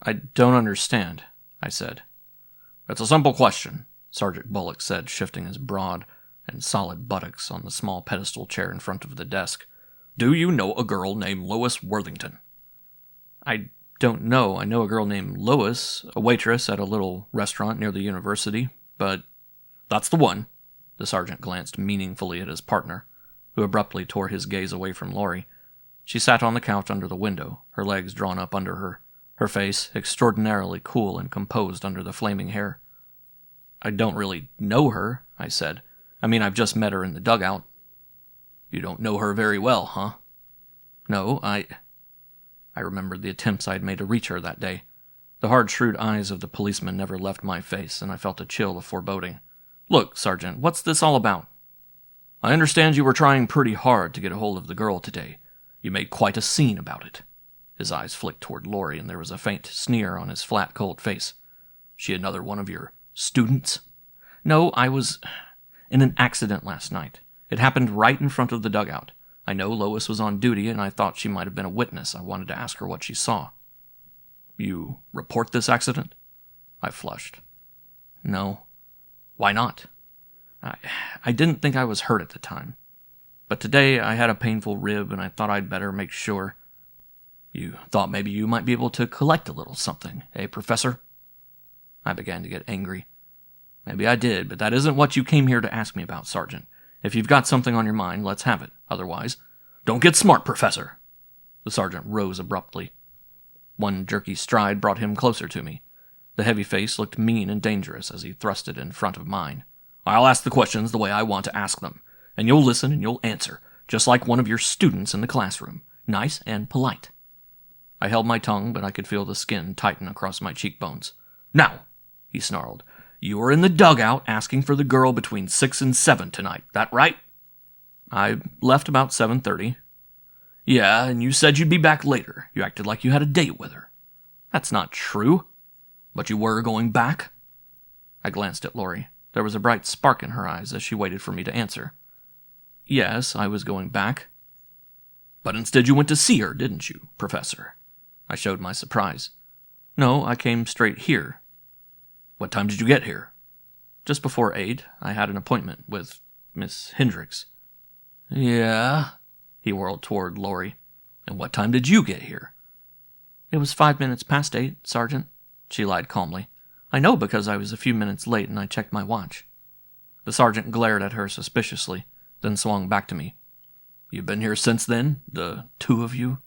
"I don't understand," I said. "It's a simple question," Sergeant Bullock said, shifting his broad and solid buttocks on the small pedestal chair in front of the desk. "Do you know a girl named Lois Worthington?" "I don't know. I know a girl named Lois, a waitress at a little restaurant near the university, but—" "That's the one." The sergeant glanced meaningfully at his partner, who abruptly tore his gaze away from Laurie. She sat on the couch under the window, her legs drawn up under her, her face extraordinarily cool and composed under the flaming hair. "I don't really know her," I said. "I mean, I've just met her in the dugout." "You don't know her very well, huh?" "No, I remembered the attempts I had made to reach her that day. The hard, shrewd eyes of the policeman never left my face, and I felt a chill of foreboding. "Look, Sergeant, what's this all about?" "I understand you were trying pretty hard to get a hold of the girl today. You made quite a scene about it." His eyes flicked toward Laurie, and there was a faint sneer on his flat, cold face. "She another one of your students?" "No, I was in an accident last night. It happened right in front of the dugout. I know Lois was on duty, and I thought she might have been a witness. I wanted to ask her what she saw." "You report this accident?" I flushed. "No." "Why not?" I didn't think I was hurt at the time. But today I had a painful rib, and I thought I'd better make sure." "You thought maybe you might be able to collect a little something, eh, Professor?" I began to get angry. "Maybe I did, but that isn't what you came here to ask me about, Sergeant. If you've got something on your mind, let's have it. Otherwise—" "Don't get smart, Professor!" The sergeant rose abruptly. One jerky stride brought him closer to me. The heavy face looked mean and dangerous as he thrust it in front of mine. "I'll ask the questions the way I want to ask them, and you'll listen and you'll answer, just like one of your students in the classroom. Nice and polite." I held my tongue, but I could feel the skin tighten across my cheekbones. "Now," he snarled, "you were in the dugout asking for the girl between 6 and 7 tonight, that right?" "I left about 7:30. "Yeah, and you said you'd be back later. You acted like you had a date with her." "That's not true." "But you were going back?" I glanced at Laurie. There was a bright spark in her eyes as she waited for me to answer. "Yes, I was going back." "But instead you went to see her, didn't you, Professor?" I showed my surprise. "No, I came straight here." "What time did you get here?" "Just before 8. I had an appointment with Miss Hendricks." "Yeah?" He whirled toward Laurie. "And what time did you get here?" "It was 5 minutes past 8, Sergeant," she lied calmly. "I know because I was a few minutes late and I checked my watch." The sergeant glared at her suspiciously, then swung back to me. "You've been here since then, the 2 of you?"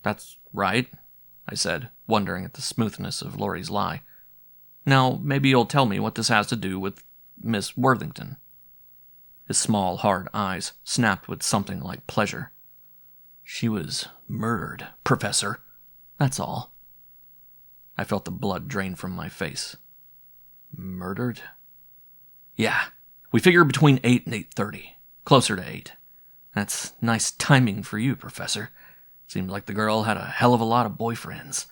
"That's right," I said, wondering at the smoothness of Laurie's lie. "Now, maybe you'll tell me what this has to do with Miss Worthington." His small, hard eyes snapped with something like pleasure. "She was murdered, Professor. That's all." I felt the blood drain from my face. "Murdered?" "Yeah. We figure between 8 and 8:30. Closer to 8. That's nice timing for you, Professor. Seemed like the girl had a hell of a lot of boyfriends.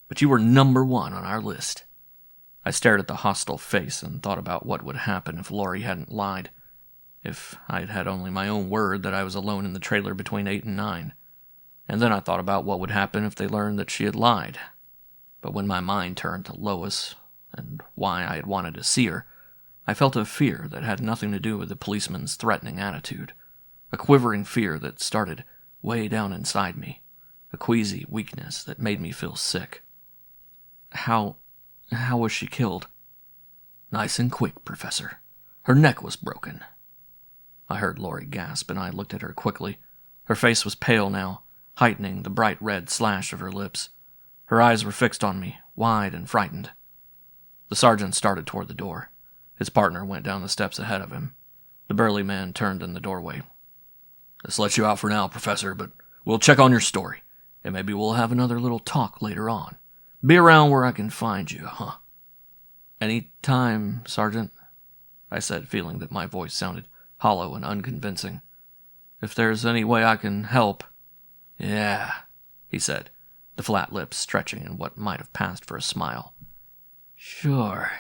But you were number 1 on our list." I stared at the hostile face and thought about what would happen if Laurie hadn't lied. If I'd had only my own word that I was alone in the trailer between 8 and 9. And then I thought about what would happen if they learned that she had lied. But when my mind turned to Lois and why I had wanted to see her, I felt a fear that had nothing to do with the policeman's threatening attitude. A quivering fear that started way down inside me. A queasy weakness that made me feel sick. How was she killed?" "Nice and quick, Professor. Her neck was broken." I heard Laurie gasp, and I looked at her quickly. Her face was pale now, heightening the bright red slash of her lips. Her eyes were fixed on me, wide and frightened. The sergeant started toward the door. His partner went down the steps ahead of him. The burly man turned in the doorway. "This lets you out for now, Professor, but we'll check on your story, and maybe we'll have another little talk later on. Be around where I can find you, huh?" "Any time, Sergeant," I said, feeling that my voice sounded hollow and unconvincing. "If there's any way I can help." "Yeah," he said, the flat lips stretching in what might have passed for a smile. "Sure."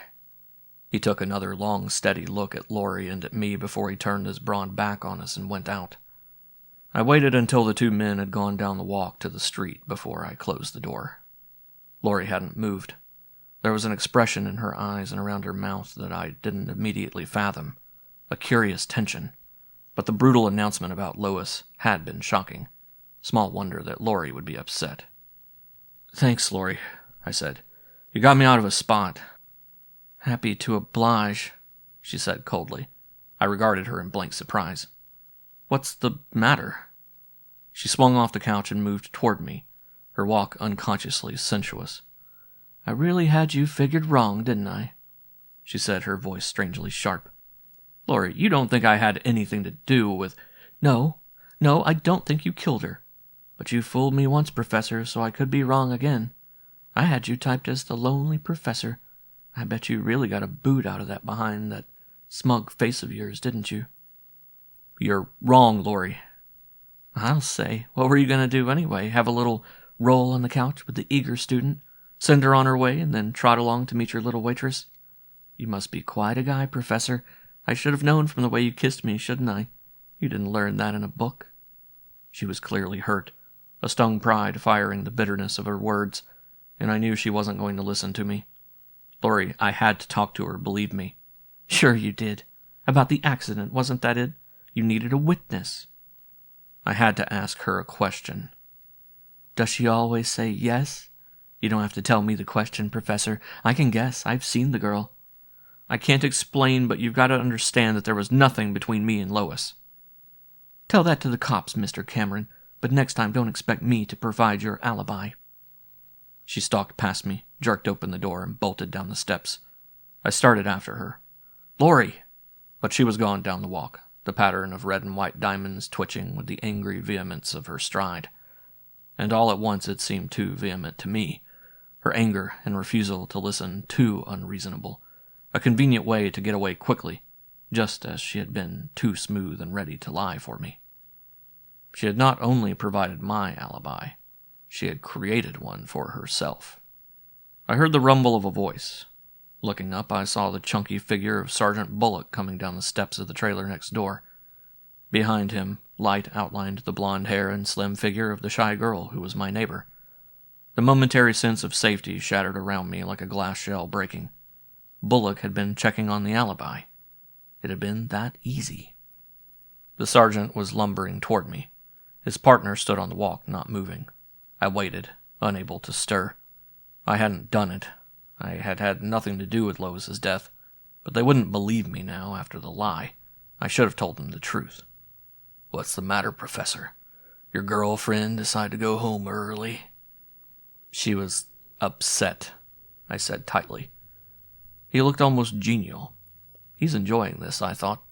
He took another long, steady look at Laurie and at me before he turned his broad back on us and went out. I waited until the two men had gone down the walk to the street before I closed the door. Laurie hadn't moved. There was an expression in her eyes and around her mouth that I didn't immediately fathom, a curious tension. But the brutal announcement about Lois had been shocking. Small wonder that Laurie would be upset. "Thanks, Laurie," I said. "You got me out of a spot." "Happy to oblige," she said coldly. I regarded her in blank surprise. "What's the matter?" She swung off the couch and moved toward me, her walk unconsciously sensuous. "I really had you figured wrong, didn't I?" she said, her voice strangely sharp. "Laurie, you don't think I had anything to do with—" No, I don't think you killed her. But you fooled me once, Professor, so I could be wrong again. I had you typed as the lonely professor. I bet you really got a boot out of that behind that smug face of yours, didn't you?" "You're wrong, Laurie." "I'll say. What were you going to do anyway? Have a little roll on the couch with the eager student? Send her on her way and then trot along to meet your little waitress? You must be quite a guy, Professor. I should have known from the way you kissed me, shouldn't I? You didn't learn that in a book." She was clearly hurt, a stung pride firing the bitterness of her words, and I knew she wasn't going to listen to me. "Laurie, I had to talk to her, believe me." "Sure you did. About the accident, wasn't that it? You needed a witness." I had to ask her a question. "Does she always say yes? You don't have to tell me the question, Professor. I can guess. I've seen the girl." "I can't explain, but you've got to understand that there was nothing between me and Lois." "Tell that to the cops, Mr. Cameron, but next time don't expect me to provide your alibi." She stalked past me, jerked open the door, and bolted down the steps. I started after her. "Laurie!" But she was gone down the walk, the pattern of red and white diamonds twitching with the angry vehemence of her stride. And all at once it seemed too vehement to me, her anger and refusal to listen too unreasonable, a convenient way to get away quickly, just as she had been too smooth and ready to lie for me. She had not only provided my alibi, she had created one for herself. I heard the rumble of a voice. Looking up, I saw the chunky figure of Sergeant Bullock coming down the steps of the trailer next door. Behind him, light outlined the blonde hair and slim figure of the shy girl who was my neighbor. The momentary sense of safety shattered around me like a glass shell breaking. Bullock had been checking on the alibi. It had been that easy. The sergeant was lumbering toward me. His partner stood on the walk, not moving. I waited, unable to stir. I hadn't done it. I had had nothing to do with Lois's death, but they wouldn't believe me now after the lie. I should have told them the truth. "What's the matter, Professor? Your girlfriend decided to go home early?" "She was upset," I said tightly. He looked almost genial. He's enjoying this, I thought.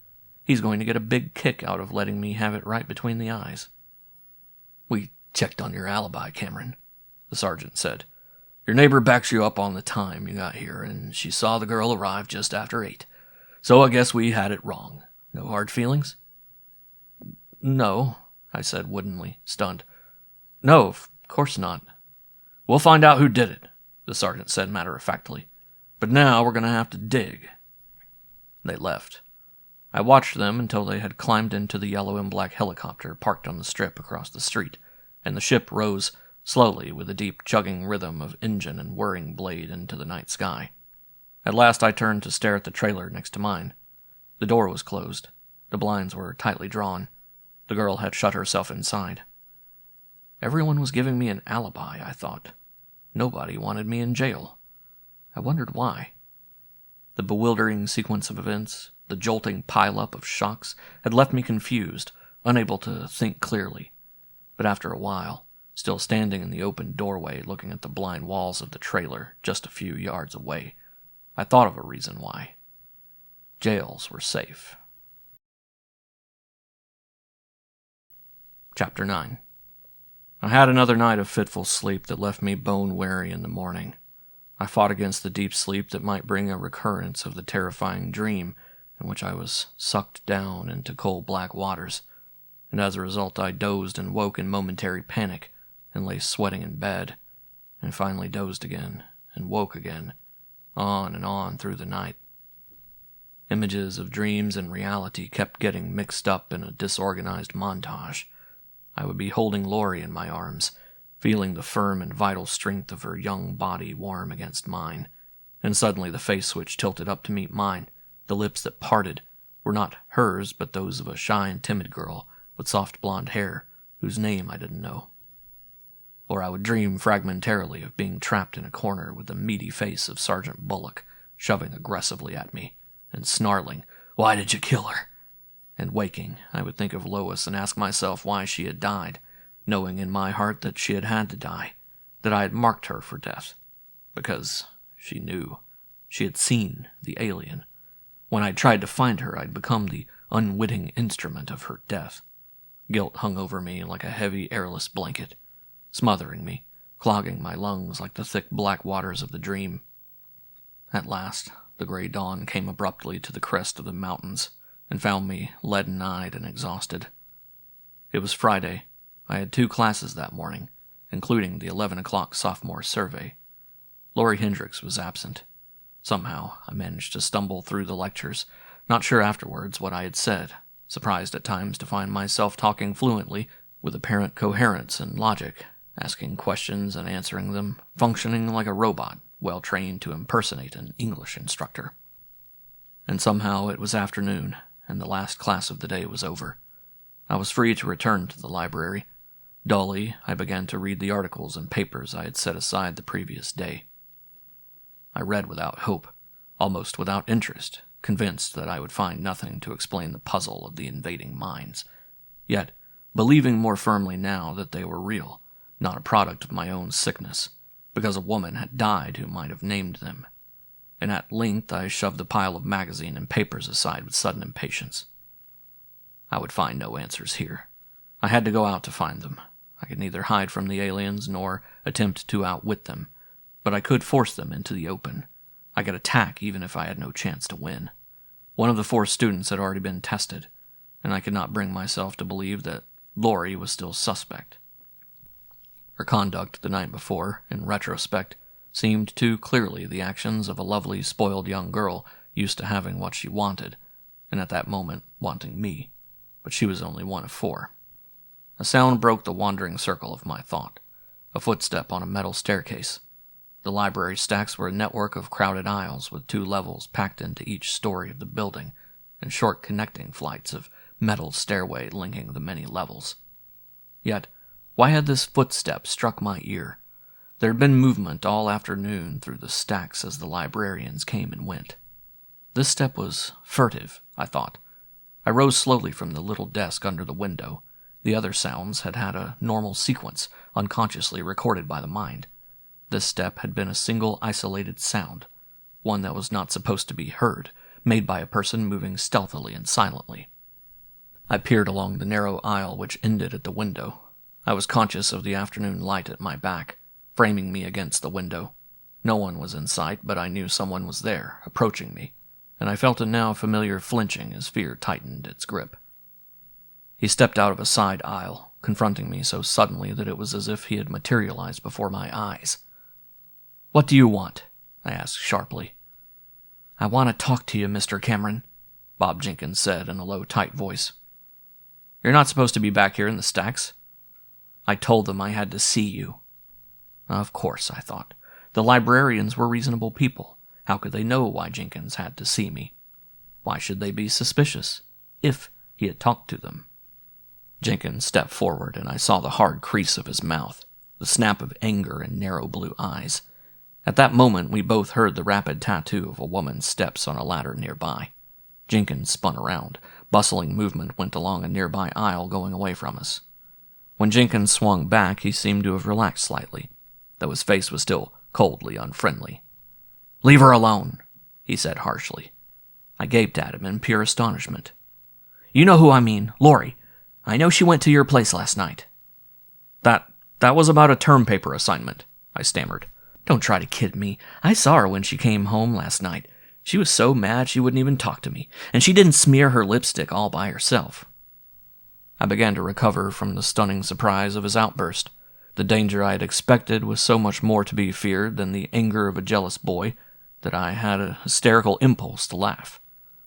He's going to get a big kick out of letting me have it right between the eyes. "We checked on your alibi, Cameron," the sergeant said. "Your neighbor backs you up on the time you got here, and she saw the girl arrive just after 8. So I guess we had it wrong. No hard feelings?" "No," I said woodenly, stunned. "No, of course not." "We'll find out who did it," the sergeant said matter-of-factly. "But now we're going to have to dig." They left. I watched them until they had climbed into the yellow and black helicopter parked on the strip across the street, and the ship rose slowly with a deep chugging rhythm of engine and whirring blade into the night sky. At last I turned to stare at the trailer next to mine. The door was closed. The blinds were tightly drawn. The girl had shut herself inside. Everyone was giving me an alibi, I thought. Nobody wanted me in jail. I wondered why. The bewildering sequence of events, the jolting pile-up of shocks, had left me confused, unable to think clearly. but after a while, still standing in the open doorway looking at the blind walls of the trailer just a few yards away, I thought of a reason why. Jails were safe. Chapter 9. I had another night of fitful sleep that left me bone-weary in the morning. I fought against the deep sleep that might bring a recurrence of the terrifying dream in which I was sucked down into coal black waters, and as a result I dozed and woke in momentary panic and lay sweating in bed, and finally dozed again and woke again, on and on through the night. Images of dreams and reality kept getting mixed up in a disorganized montage. I would be holding Lori in my arms, feeling the firm and vital strength of her young body warm against mine, and suddenly the face switch tilted up to meet mine. The lips that parted were not hers, but those of a shy and timid girl with soft blonde hair, whose name I didn't know. Or I would dream fragmentarily of being trapped in a corner with the meaty face of Sergeant Bullock shoving aggressively at me and snarling, "Why did you kill her?" And waking, I would think of Lois and ask myself why she had died, knowing in my heart that she had had to die, that I had marked her for death, because she knew. She had seen the alien. When I tried to find her, I'd become the unwitting instrument of her death. Guilt hung over me like a heavy, airless blanket, smothering me, clogging my lungs like the thick black waters of the dream. At last, the gray dawn came abruptly to the crest of the mountains and found me leaden-eyed and exhausted. It was Friday. I had 2 classes that morning, including the 11 o'clock sophomore survey. Laurie Hendricks was absent. Somehow, I managed to stumble through the lectures, not sure afterwards what I had said, surprised at times to find myself talking fluently, with apparent coherence and logic, asking questions and answering them, functioning like a robot, well trained to impersonate an English instructor. And somehow it was afternoon, and the last class of the day was over. I was free to return to the library. Dully, I began to read the articles and papers I had set aside the previous day. I read without hope, almost without interest, convinced that I would find nothing to explain the puzzle of the invading minds, yet believing more firmly now that they were real, not a product of my own sickness, because a woman had died who might have named them. And at length I shoved the pile of magazine and papers aside with sudden impatience. I would find no answers here. I had to go out to find them. I could neither hide from the aliens nor attempt to outwit them, but I could force them into the open. I could attack even if I had no chance to win. One of the 4 students had already been tested, and I could not bring myself to believe that Lori was still suspect. Her conduct the night before, in retrospect, seemed too clearly the actions of a lovely, spoiled young girl used to having what she wanted, and at that moment wanting me, but she was only one of 4. A sound broke the wandering circle of my thought, a footstep on a metal staircase. The library stacks were a network of crowded aisles with 2 levels packed into each story of the building, and short connecting flights of metal stairway linking the many levels. Yet, why had this footstep struck my ear? There had been movement all afternoon through the stacks as the librarians came and went. This step was furtive, I thought. I rose slowly from the little desk under the window. The other sounds had had a normal sequence, unconsciously recorded by the mind. This step had been a single isolated sound, one that was not supposed to be heard, made by a person moving stealthily and silently. I peered along the narrow aisle which ended at the window. I was conscious of the afternoon light at my back, framing me against the window. No one was in sight, but I knew someone was there, approaching me, and I felt a now familiar flinching as fear tightened its grip. He stepped out of a side aisle, confronting me so suddenly that it was as if he had materialized before my eyes. "What do you want?" I asked sharply. "I want to talk to you, Mr. Cameron," Bob Jenkins said in a low, tight voice. "You're not supposed to be back here in the stacks." "I told them I had to see you." Of course, I thought. The librarians were reasonable people. How could they know why Jenkins had to see me? Why should they be suspicious, if he had talked to them? Jenkins stepped forward, and I saw the hard crease of his mouth, the snap of anger in narrow blue eyes. At that moment, we both heard the rapid tattoo of a woman's steps on a ladder nearby. Jenkins spun around. Bustling movement went along a nearby aisle going away from us. When Jenkins swung back, he seemed to have relaxed slightly, though his face was still coldly unfriendly. "Leave her alone," he said harshly. I gaped at him in pure astonishment. "You know who I mean, Lori. I know she went to your place last night." That was about a term paper assignment," I stammered. "Don't try to kid me. I saw her when she came home last night. She was so mad she wouldn't even talk to me, and she didn't smear her lipstick all by herself." I began to recover from the stunning surprise of his outburst. The danger I had expected was so much more to be feared than the anger of a jealous boy that I had a hysterical impulse to laugh.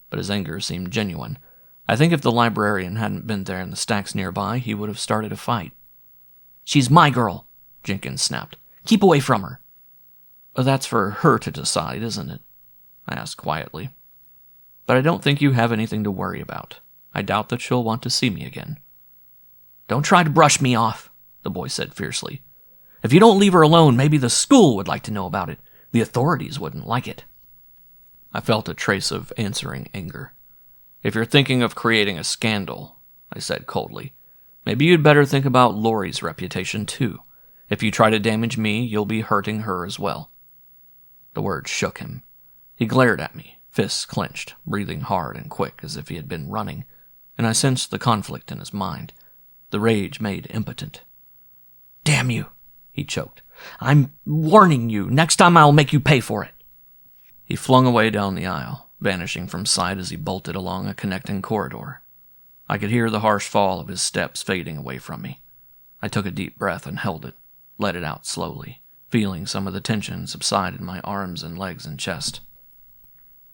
But his anger seemed genuine. I think if the librarian hadn't been there in the stacks nearby, he would have started a fight. "She's my girl," Jenkins snapped. "Keep away from her." "That's for her to decide, isn't it?" I asked quietly. "But I don't think you have anything to worry about. I doubt that she'll want to see me again." "Don't try to brush me off," the boy said fiercely. "If you don't leave her alone, maybe the school would like to know about it. The authorities wouldn't like it." I felt a trace of answering anger. "If you're thinking of creating a scandal," I said coldly, "maybe you'd better think about Lori's reputation, too. If you try to damage me, you'll be hurting her as well." The words shook him. He glared at me, fists clenched, breathing hard and quick as if he had been running, and I sensed the conflict in his mind, the rage made impotent. "Damn you," he choked. "I'm warning you. Next time I'll make you pay for it." He flung away down the aisle, vanishing from sight as he bolted along a connecting corridor. I could hear the harsh fall of his steps fading away from me. I took a deep breath and held it, let it out slowly, feeling some of the tension subside in my arms and legs and chest.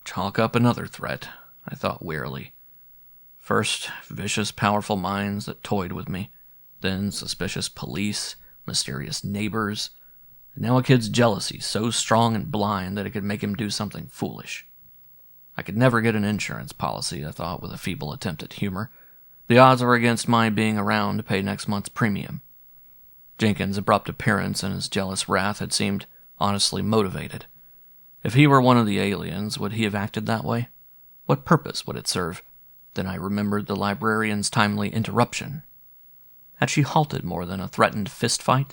Chalk up another threat, I thought wearily. First, vicious, powerful minds that toyed with me, then suspicious police, mysterious neighbors, and now a kid's jealousy so strong and blind that it could make him do something foolish. I could never get an insurance policy, I thought with a feeble attempt at humor. The odds were against my being around to pay next month's premium. Jenkins' abrupt appearance and his jealous wrath had seemed honestly motivated. If he were one of the aliens, would he have acted that way? What purpose would it serve? Then I remembered the librarian's timely interruption. Had she halted more than a threatened fistfight?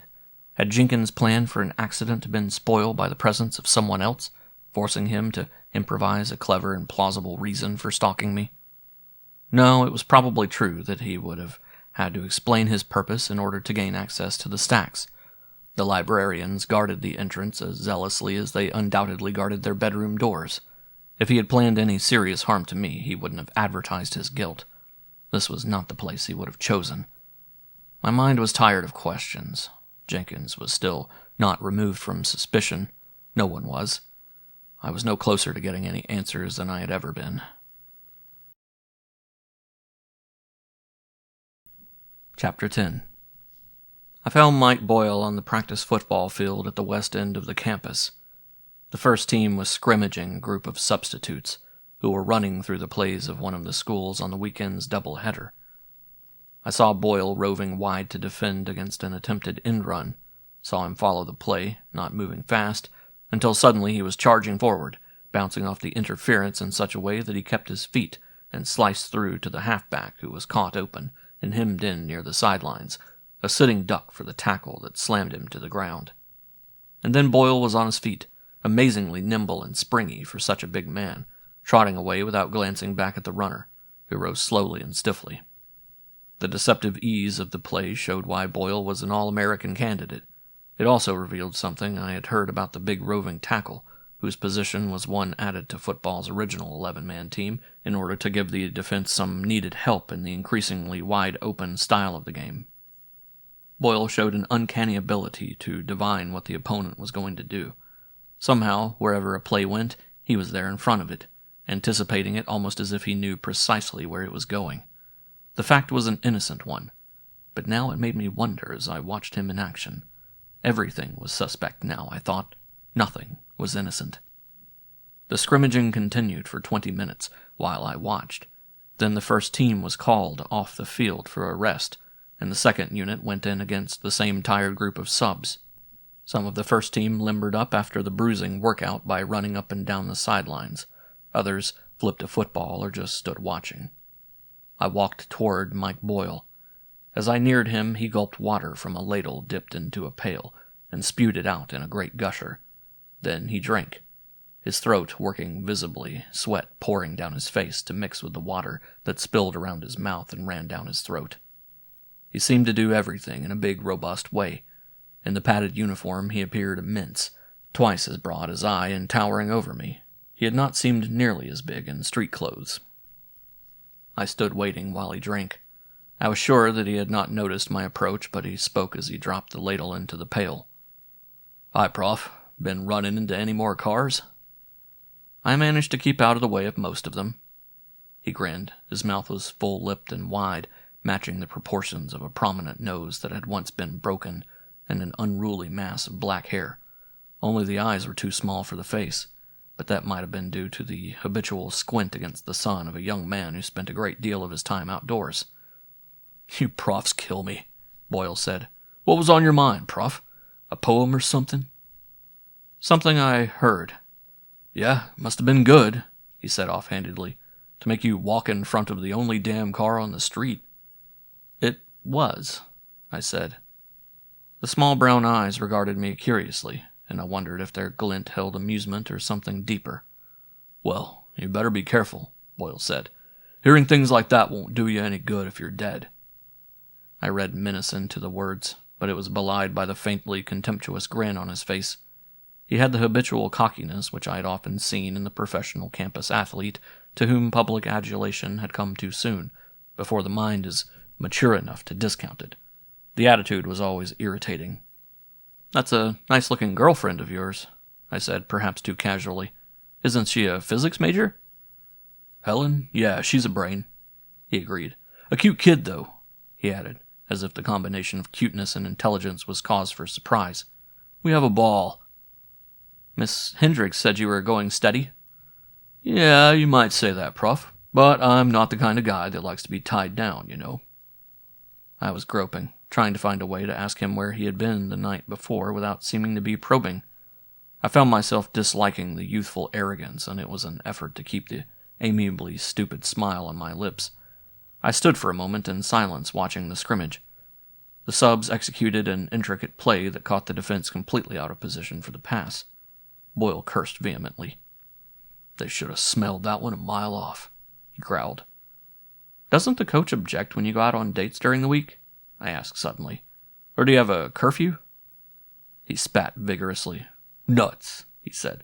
Had Jenkins' plan for an accident been spoiled by the presence of someone else, forcing him to improvise a clever and plausible reason for stalking me? No, it was probably true that he would have had to explain his purpose in order to gain access to the stacks. The librarians guarded the entrance as zealously as they undoubtedly guarded their bedroom doors. If he had planned any serious harm to me, he wouldn't have advertised his guilt. This was not the place he would have chosen. My mind was tired of questions. Jenkins was still not removed from suspicion. No one was. I was no closer to getting any answers than I had ever been. Chapter 10. I found Mike Boyle on the practice football field at the west end of the campus. The first team was scrimmaging a group of substitutes who were running through the plays of one of the schools on the weekend's doubleheader. I saw Boyle roving wide to defend against an attempted end run, saw him follow the play, not moving fast, until suddenly he was charging forward, bouncing off the interference in such a way that he kept his feet and sliced through to the halfback who was caught open and hemmed in near the sidelines, a sitting duck for the tackle that slammed him to the ground. And then Boyle was on his feet, amazingly nimble and springy for such a big man, trotting away without glancing back at the runner, who rose slowly and stiffly. The deceptive ease of the play showed why Boyle was an All-American candidate. It also revealed something I had heard about the big roving tackle, whose position was one added to football's original 11-man team in order to give the defense some needed help in the increasingly wide-open style of the game. Boyle showed an uncanny ability to divine what the opponent was going to do. Somehow, wherever a play went, he was there in front of it, anticipating it almost as if he knew precisely where it was going. The fact was an innocent one, but now it made me wonder as I watched him in action. Everything was suspect now, I thought. Nothing was innocent. The scrimmaging continued for 20 minutes while I watched. Then the first team was called off the field for a rest, and the second unit went in against the same tired group of subs. Some of the first team limbered up after the bruising workout by running up and down the sidelines. Others flipped a football or just stood watching. I walked toward Mike Boyle. As I neared him, he gulped water from a ladle dipped into a pail and spewed it out in a great gusher. Then he drank, his throat working visibly, sweat pouring down his face to mix with the water that spilled around his mouth and ran down his throat. He seemed to do everything in a big, robust way. In the padded uniform, he appeared immense, twice as broad as I and towering over me. He had not seemed nearly as big in street clothes. I stood waiting while he drank. I was sure that he had not noticed my approach, but he spoke as he dropped the ladle into the pail. "Hi, Prof. Been running into any more cars?" "I managed to keep out of the way of most of them." He grinned. His mouth was full-lipped and wide, matching the proportions of a prominent nose that had once been broken and an unruly mass of black hair. Only the eyes were too small for the face, but that might have been due to the habitual squint against the sun of a young man who spent a great deal of his time outdoors. "You profs kill me," Bole said. "What was on your mind, Prof? A poem or something?" "Something I heard." "Yeah, must have been good," he said offhandedly, "to make you walk in front of the only damn car on the street." "It was," I said. The small brown eyes regarded me curiously, and I wondered if their glint held amusement or something deeper. "Well, you better be careful," Bole said. "Hearing things like that won't do you any good if you're dead." I read menace into the words, but it was belied by the faintly contemptuous grin on his face. He had the habitual cockiness which I had often seen in the professional campus athlete to whom public adulation had come too soon, before the mind is mature enough to discount it. The attitude was always irritating. "That's a nice-looking girlfriend of yours," I said, perhaps too casually. "Isn't she a physics major?" "Helen? Yeah, she's a brain," he agreed. "A cute kid, though," he added, as if the combination of cuteness and intelligence was cause for surprise. "We have a ball." "Miss Hendricks said you were going steady?" "Yeah, you might say that, Prof. But I'm not the kind of guy that likes to be tied down, you know." I was groping, trying to find a way to ask him where he had been the night before without seeming to be probing. I found myself disliking the youthful arrogance, and it was an effort to keep the amiably stupid smile on my lips. I stood for a moment in silence watching the scrimmage. The subs executed an intricate play that caught the defense completely out of position for the pass. Bole cursed vehemently. "They should have smelled that one a mile off," he growled. "Doesn't the coach object when you go out on dates during the week?" I asked suddenly. "Or do you have a curfew?" He spat vigorously. "Nuts," he said.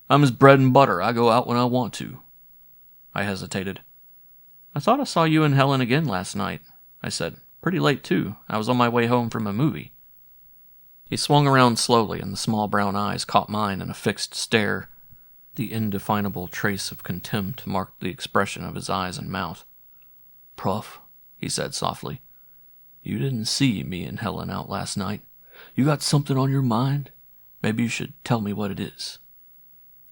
"I'm his bread and butter. I go out when I want to." I hesitated. "I thought I saw you and Helen again last night," I said. "Pretty late, too. I was on my way home from a movie." He swung around slowly, and the small brown eyes caught mine in a fixed stare. The indefinable trace of contempt marked the expression of his eyes and mouth. "Prof," he said softly, "you didn't see me and Helen out last night. You got something on your mind? Maybe you should tell me what it is."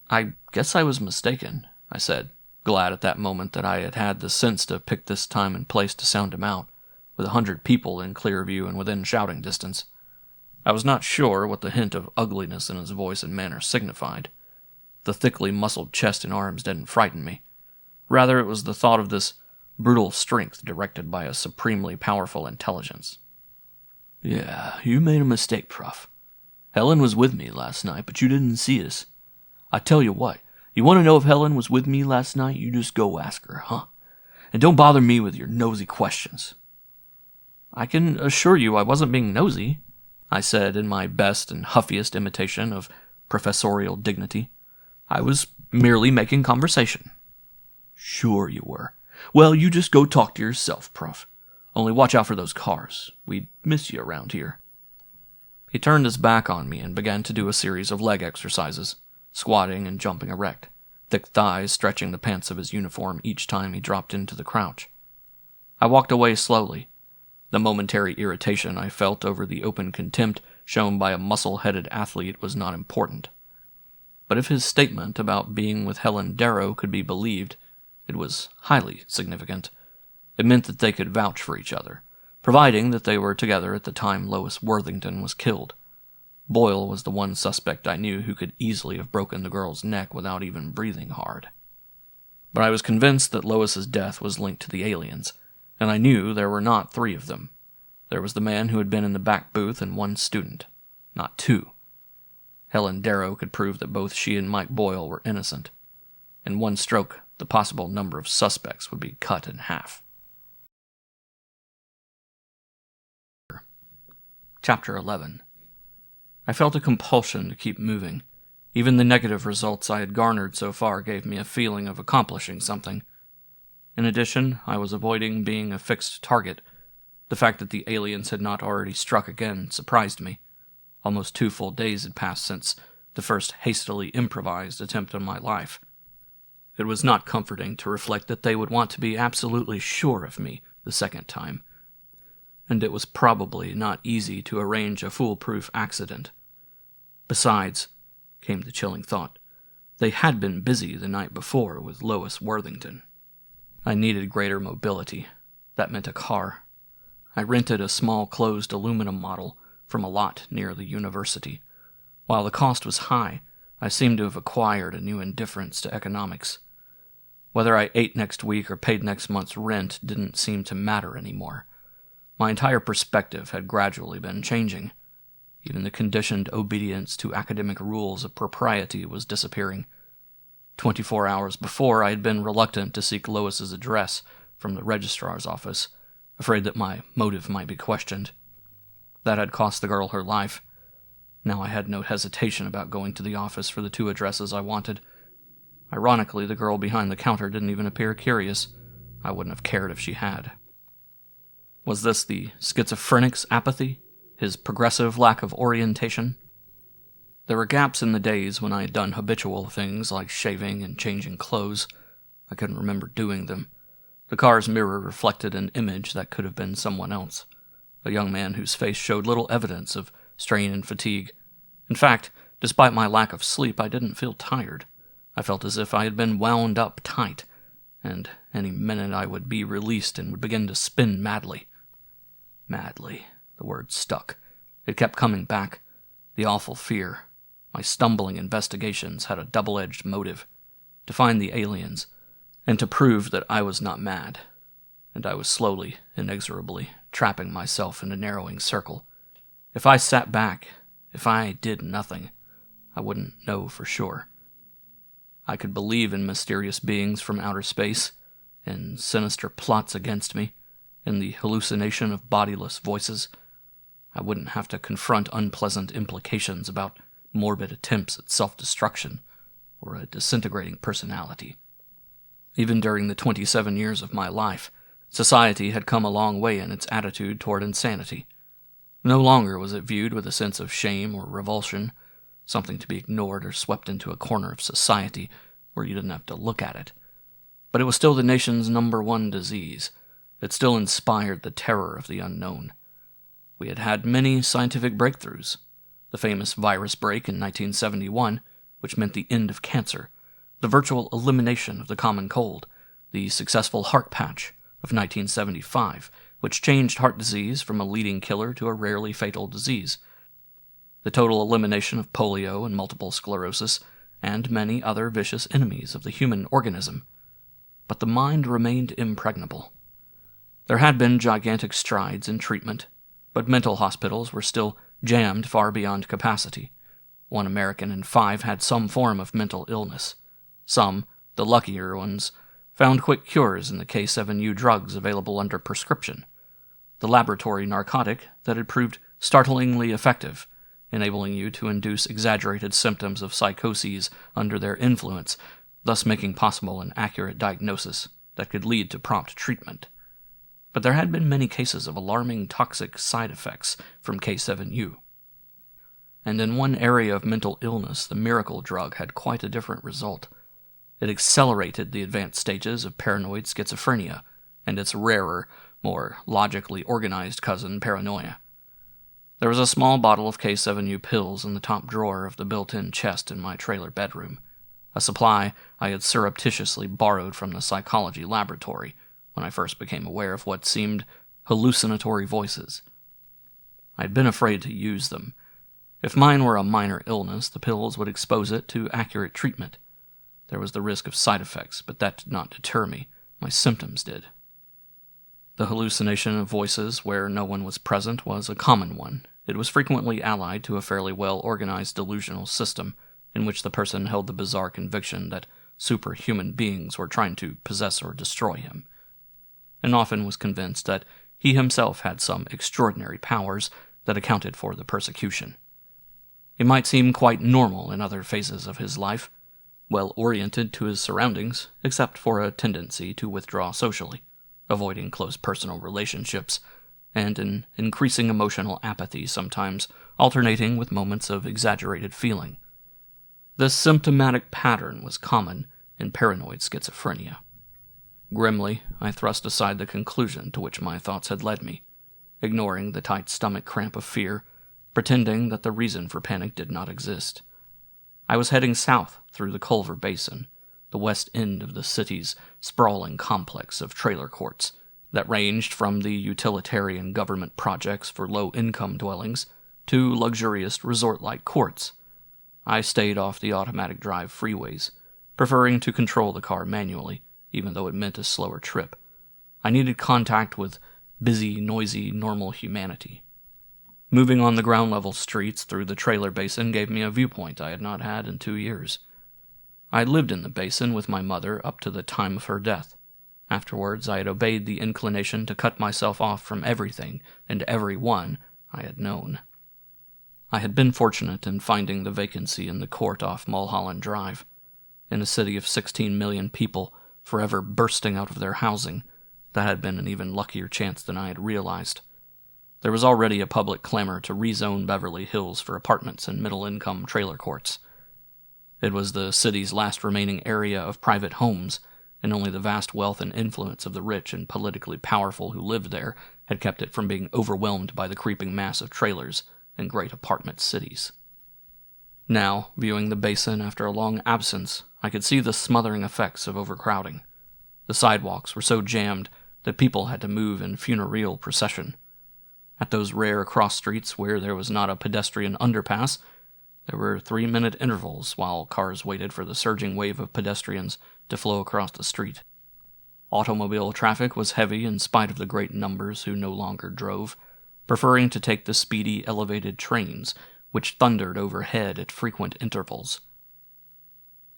"I guess I was mistaken," I said, glad at that moment that I had had the sense to pick this time and place to sound him out, with 100 people in clear view and within shouting distance. I was not sure what the hint of ugliness in his voice and manner signified. The thickly muscled chest and arms didn't frighten me. Rather, it was the thought of this brutal strength directed by a supremely powerful intelligence. "Yeah, you made a mistake, Prof. Helen was with me last night, but you didn't see us. I tell you what, you want to know if Helen was with me last night, you just go ask her, huh? And don't bother me with your nosy questions." "I can assure you I wasn't being nosy," I said in my best and huffiest imitation of professorial dignity. "I was merely making conversation." "Sure you were. Well, you just go talk to yourself, Prof. Only watch out for those cars. We'd miss you around here." He turned his back on me and began to do a series of leg exercises, squatting and jumping erect, thick thighs stretching the pants of his uniform each time he dropped into the crouch. I walked away slowly. The momentary irritation I felt over the open contempt shown by a muscle-headed athlete was not important. But if his statement about being with Helen Darrow could be believed, it was highly significant. It meant that they could vouch for each other, providing that they were together at the time Lois Worthington was killed. Bole was the one suspect I knew who could easily have broken the girl's neck without even breathing hard. But I was convinced that Lois's death was linked to the aliens, and I knew there were not 3 of them. There was the man who had been in the back booth and one student, not two. Helen Darrow could prove that both she and Mike Boyle were innocent. In one stroke, the possible number of suspects would be cut in half. Chapter 11. I felt a compulsion to keep moving. Even the negative results I had garnered so far gave me a feeling of accomplishing something. In addition, I was avoiding being a fixed target. The fact that the aliens had not already struck again surprised me. Almost 2 full days had passed since the first hastily improvised attempt on my life. It was not comforting to reflect that they would want to be absolutely sure of me the second time. And it was probably not easy to arrange a foolproof accident. Besides, came the chilling thought, they had been busy the night before with Lois Worthington. I needed greater mobility. That meant a car. I rented a small closed aluminum model from a lot near the university. While the cost was high, I seemed to have acquired a new indifference to economics. Whether I ate next week or paid next month's rent didn't seem to matter anymore. My entire perspective had gradually been changing. Even the conditioned obedience to academic rules of propriety was disappearing. 24 hours before, I had been reluctant to seek Lois's address from the registrar's office, afraid that my motive might be questioned. That had cost the girl her life. Now I had no hesitation about going to the office for the 2 addresses I wanted. Ironically, the girl behind the counter didn't even appear curious. I wouldn't have cared if she had. Was this the schizophrenic's apathy? His progressive lack of orientation? There were gaps in the days when I had done habitual things like shaving and changing clothes. I couldn't remember doing them. The car's mirror reflected an image that could have been someone else. A young man whose face showed little evidence of strain and fatigue. In fact, despite my lack of sleep, I didn't feel tired. I felt as if I had been wound up tight, and any minute I would be released and would begin to spin madly. Madly. The word stuck. It kept coming back. The awful fear. My stumbling investigations had a double-edged motive. To find the aliens, and to prove that I was not mad. And I was slowly, inexorably, trapping myself in a narrowing circle. If I sat back, if I did nothing, I wouldn't know for sure. I could believe in mysterious beings from outer space, in sinister plots against me, in the hallucination of bodiless voices. I wouldn't have to confront unpleasant implications about morbid attempts at self-destruction or a disintegrating personality. Even during the 27 years of my life, society had come a long way in its attitude toward insanity. No longer was it viewed with a sense of shame or revulsion, something to be ignored or swept into a corner of society where you didn't have to look at it. But it was still the nation's #1 disease. It still inspired the terror of the unknown. We had had many scientific breakthroughs. The famous virus break in 1971, which meant the end of cancer, the virtual elimination of the common cold, the successful heart patch of 1975, which changed heart disease from a leading killer to a rarely fatal disease, the total elimination of polio and multiple sclerosis, and many other vicious enemies of the human organism. But the mind remained impregnable. There had been gigantic strides in treatment, but mental hospitals were still jammed far beyond capacity. 1 American in 5 had some form of mental illness. Some, the luckier ones, found quick cures in the K7U drugs available under prescription, the laboratory narcotic that had proved startlingly effective, enabling you to induce exaggerated symptoms of psychoses under their influence, thus making possible an accurate diagnosis that could lead to prompt treatment. But there had been many cases of alarming toxic side effects from K7U. And in one area of mental illness, the miracle drug had quite a different result. It accelerated the advanced stages of paranoid schizophrenia and its rarer, more logically organized cousin, paranoia. There was a small bottle of K7U pills in the top drawer of the built-in chest in my trailer bedroom, a supply I had surreptitiously borrowed from the psychology laboratory when I first became aware of what seemed hallucinatory voices. I had been afraid to use them. If mine were a minor illness, the pills would expose it to accurate treatment. There was the risk of side effects, but that did not deter me. My symptoms did. The hallucination of voices where no one was present was a common one. It was frequently allied to a fairly well-organized delusional system, in which the person held the bizarre conviction that superhuman beings were trying to possess or destroy him, and often was convinced that he himself had some extraordinary powers that accounted for the persecution. It might seem quite normal in other phases of his life, well-oriented to his surroundings, except for a tendency to withdraw socially, avoiding close personal relationships, and an increasing emotional apathy sometimes alternating with moments of exaggerated feeling. This symptomatic pattern was common in paranoid schizophrenia. Grimly, I thrust aside the conclusion to which my thoughts had led me, ignoring the tight stomach cramp of fear, pretending that the reason for panic did not exist. I was heading south through the Culver Basin, the west end of the city's sprawling complex of trailer courts that ranged from the utilitarian government projects for low-income dwellings to luxurious resort-like courts. I stayed off the automatic drive freeways, preferring to control the car manually, even though it meant a slower trip. I needed contact with busy, noisy, normal humanity. Moving on the ground-level streets through the trailer basin gave me a viewpoint I had not had in 2 years. I had lived in the basin with my mother up to the time of her death. Afterwards, I had obeyed the inclination to cut myself off from everything and everyone I had known. I had been fortunate in finding the vacancy in the court off Mulholland Drive. In a city of 16 million people, forever bursting out of their housing, that had been an even luckier chance than I had realized. There was already a public clamor to rezone Beverly Hills for apartments and middle-income trailer courts. It was the city's last remaining area of private homes, and only the vast wealth and influence of the rich and politically powerful who lived there had kept it from being overwhelmed by the creeping mass of trailers and great apartment cities. Now, viewing the basin after a long absence, I could see the smothering effects of overcrowding. The sidewalks were so jammed that people had to move in funereal procession. At those rare cross streets where there was not a pedestrian underpass, there were 3-minute intervals while cars waited for the surging wave of pedestrians to flow across the street. Automobile traffic was heavy in spite of the great numbers who no longer drove, preferring to take the speedy, elevated trains which thundered overhead at frequent intervals.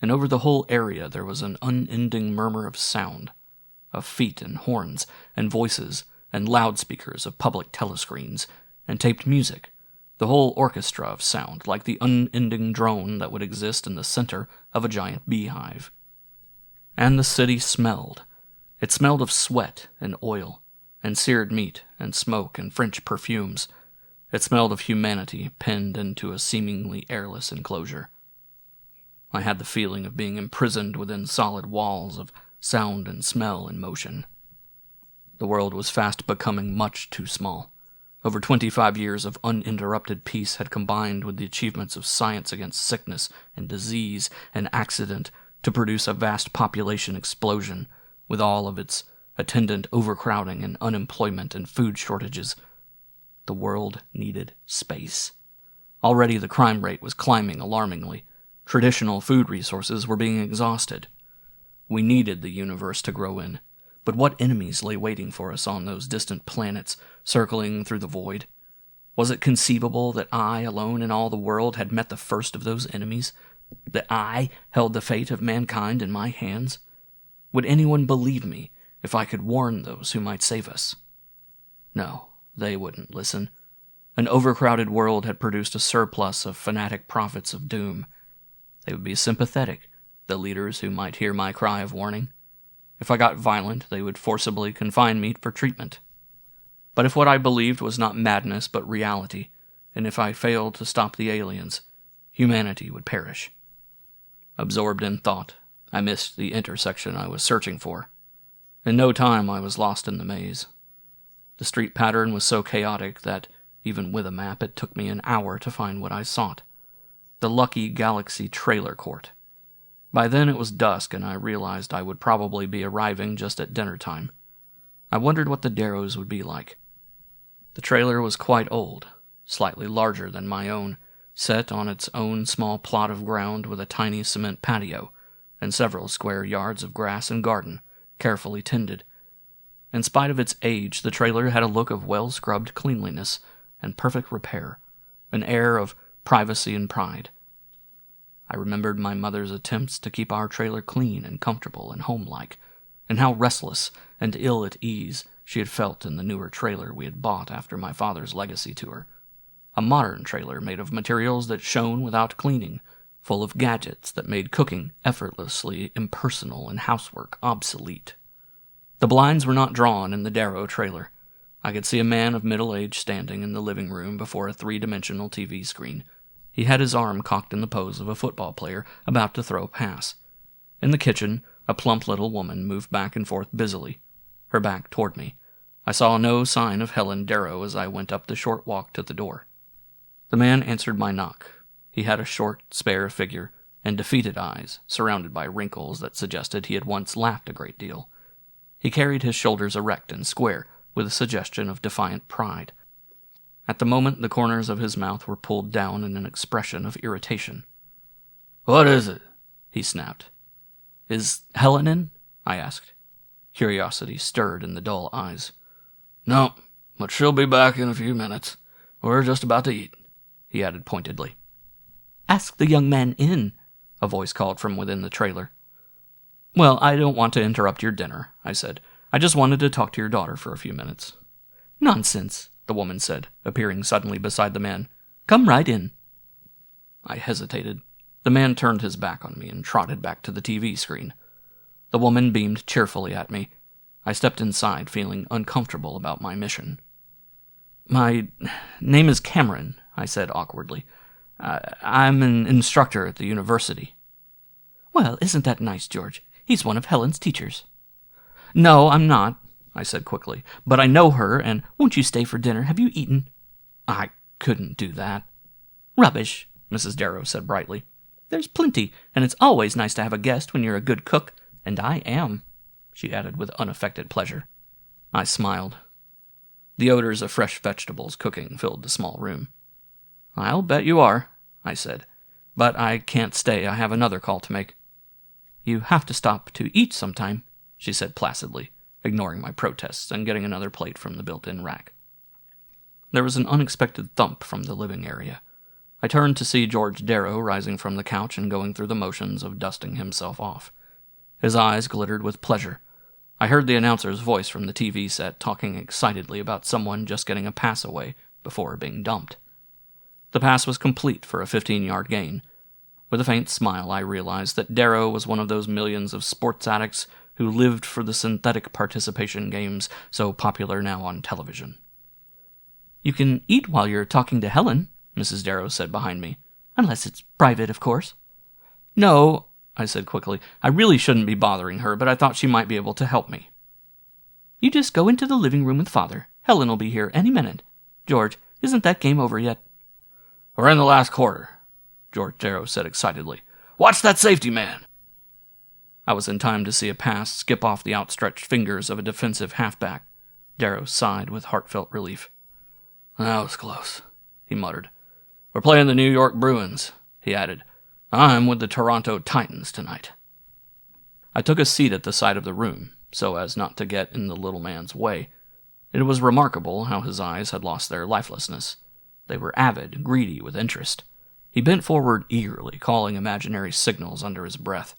And over the whole area there was an unending murmur of sound, of feet and horns and voices and loudspeakers of public telescreens and taped music, the whole orchestra of sound, like the unending drone that would exist in the center of a giant beehive. And the city smelled. It smelled of sweat and oil, and seared meat and smoke and French perfumes. It smelled of humanity penned into a seemingly airless enclosure. I had the feeling of being imprisoned within solid walls of sound and smell and motion. The world was fast becoming much too small. Over 25 years of uninterrupted peace had combined with the achievements of science against sickness and disease and accident to produce a vast population explosion, with all of its attendant overcrowding and unemployment and food shortages. The world needed space. Already the crime rate was climbing alarmingly. Traditional food resources were being exhausted. We needed the universe to grow in. But what enemies lay waiting for us on those distant planets, circling through the void? Was it conceivable that I, alone in all the world, had met the first of those enemies? That I held the fate of mankind in my hands? Would anyone believe me if I could warn those who might save us? No, they wouldn't listen. An overcrowded world had produced a surplus of fanatic prophets of doom. They would be sympathetic, the leaders who might hear my cry of warning. If I got violent, they would forcibly confine me for treatment. But if what I believed was not madness but reality, and if I failed to stop the aliens, humanity would perish. Absorbed in thought, I missed the intersection I was searching for. In no time I was lost in the maze. The street pattern was so chaotic that, even with a map, it took me an hour to find what I sought. The Lucky Galaxy Trailer Court. By then it was dusk, and I realized I would probably be arriving just at dinner time. I wondered what the Darrows would be like. The trailer was quite old, slightly larger than my own, set on its own small plot of ground with a tiny cement patio, and several square yards of grass and garden, carefully tended. In spite of its age, the trailer had a look of well-scrubbed cleanliness and perfect repair, an air of privacy and pride. I remembered my mother's attempts to keep our trailer clean and comfortable and homelike, and how restless and ill at ease she had felt in the newer trailer we had bought after my father's legacy tour. A modern trailer made of materials that shone without cleaning, full of gadgets that made cooking effortlessly impersonal and housework obsolete. The blinds were not drawn in the Darrow trailer. I could see a man of middle age standing in the living room before a three-dimensional TV screen. He had his arm cocked in the pose of a football player about to throw a pass. In the kitchen, a plump little woman moved back and forth busily, her back toward me. I saw no sign of Helen Darrow as I went up the short walk to the door. The man answered my knock. He had a short, spare figure and defeated eyes, surrounded by wrinkles that suggested he had once laughed a great deal. He carried his shoulders erect and square, with a suggestion of defiant pride. At the moment, the corners of his mouth were pulled down in an expression of irritation. "What is it?" he snapped. "Is Helen in?" I asked. Curiosity stirred in the dull eyes. "No, but she'll be back in a few minutes. We're just about to eat," he added pointedly. "Ask the young man in," a voice called from within the trailer. "Well, I don't want to interrupt your dinner," I said. "I just wanted to talk to your daughter for a few minutes." "Nonsense," the woman said, appearing suddenly beside the man. "Come right in." I hesitated. The man turned his back on me and trotted back to the TV screen. The woman beamed cheerfully at me. I stepped inside, feeling uncomfortable about my mission. "My name is Cameron," I said awkwardly. "I'm an instructor at the university." "Well, isn't that nice, George? He's one of Helen's teachers." "No, I'm not," I said quickly. "But I know her, and won't you stay for dinner? Have you eaten?" "I couldn't do that." "Rubbish," Mrs. Darrow said brightly. "There's plenty, and it's always nice to have a guest when you're a good cook, and I am," she added with unaffected pleasure. I smiled. The odors of fresh vegetables cooking filled the small room. "I'll bet you are," I said. "But I can't stay. I have another call to make." "You have to stop to eat sometime," she said placidly, ignoring my protests and getting another plate from the built-in rack. There was an unexpected thump from the living area. I turned to see George Darrow rising from the couch and going through the motions of dusting himself off. His eyes glittered with pleasure. I heard the announcer's voice from the TV set talking excitedly about someone just getting a pass away before being dumped. The pass was complete for a 15-yard gain. With a faint smile, I realized that Darrow was one of those millions of sports addicts who lived for the synthetic participation games so popular now on television. "You can eat while you're talking to Helen," Mrs. Darrow said behind me. "Unless it's private, of course." "No," I said quickly. "I really shouldn't be bothering her, but I thought she might be able to help me." "You just go into the living room with Father. Helen will be here any minute. George, isn't that game over yet?" "We're in the last quarter," George Darrow said excitedly. "Watch that safety man!" I was in time to see a pass skip off the outstretched fingers of a defensive halfback. Darrow sighed with heartfelt relief. "That was close," he muttered. "We're playing the New York Bruins," he added. "I'm with the Toronto Titans tonight." I took a seat at the side of the room, so as not to get in the little man's way. It was remarkable how his eyes had lost their lifelessness. They were avid, greedy with interest. He bent forward eagerly, calling imaginary signals under his breath.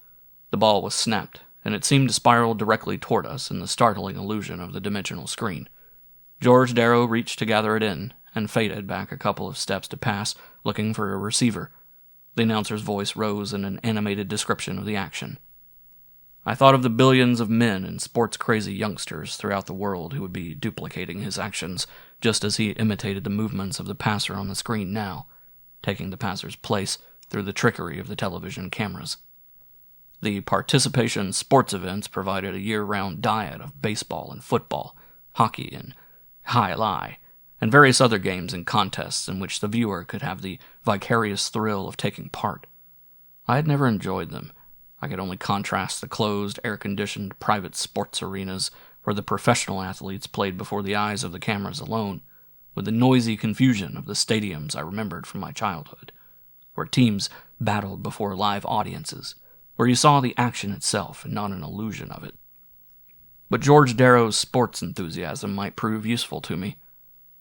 The ball was snapped, and it seemed to spiral directly toward us in the startling illusion of the dimensional screen. George Darrow reached to gather it in, and faded back a couple of steps to pass, looking for a receiver. The announcer's voice rose in an animated description of the action. I thought of the billions of men and sports-crazy youngsters throughout the world who would be duplicating his actions, just as he imitated the movements of the passer on the screen now, taking the passer's place through the trickery of the television cameras. The participation sports events provided a year-round diet of baseball and football, hockey and high-lie, and various other games and contests in which the viewer could have the vicarious thrill of taking part. I had never enjoyed them. I could only contrast the closed, air-conditioned private sports arenas where the professional athletes played before the eyes of the cameras alone, with the noisy confusion of the stadiums I remembered from my childhood, where teams battled before live audiences, where you saw the action itself and not an illusion of it. but George Darrows' sports enthusiasm might prove useful to me.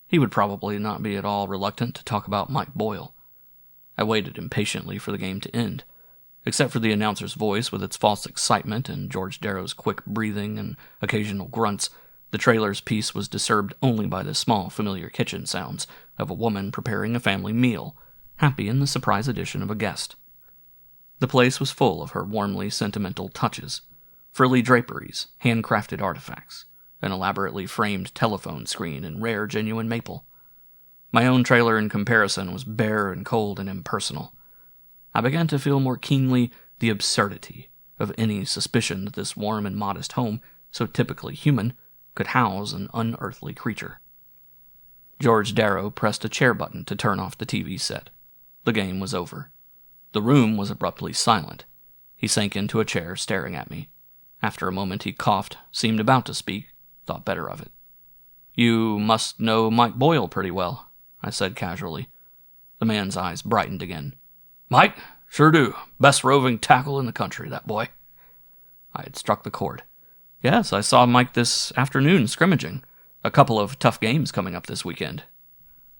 He would probably not be at all reluctant to talk about Mike Boyle. I waited impatiently for the game to end. Except for the announcer's voice with its false excitement and George Darrows' quick breathing and occasional grunts, the trailer's piece was disturbed only by the small, familiar kitchen sounds of a woman preparing a family meal, happy in the surprise addition of a guest. The place was full of her warmly sentimental touches, frilly draperies, handcrafted artifacts, an elaborately framed telephone screen in rare, genuine maple. My own trailer, in comparison, was bare and cold and impersonal. I began to feel more keenly the absurdity of any suspicion that this warm and modest home, so typically human, could house an unearthly creature. George Darrow pressed a chair button to turn off the TV set. The game was over. The room was abruptly silent. He sank into a chair, staring at me. After a moment he coughed, seemed about to speak, thought better of it. "You must know Mike Boyle pretty well," I said casually. The man's eyes brightened again. "Mike? Sure do. Best roving tackle in the country, that boy." I had struck the chord. "Yes, I saw Mike this afternoon scrimmaging. A couple of tough games coming up this weekend."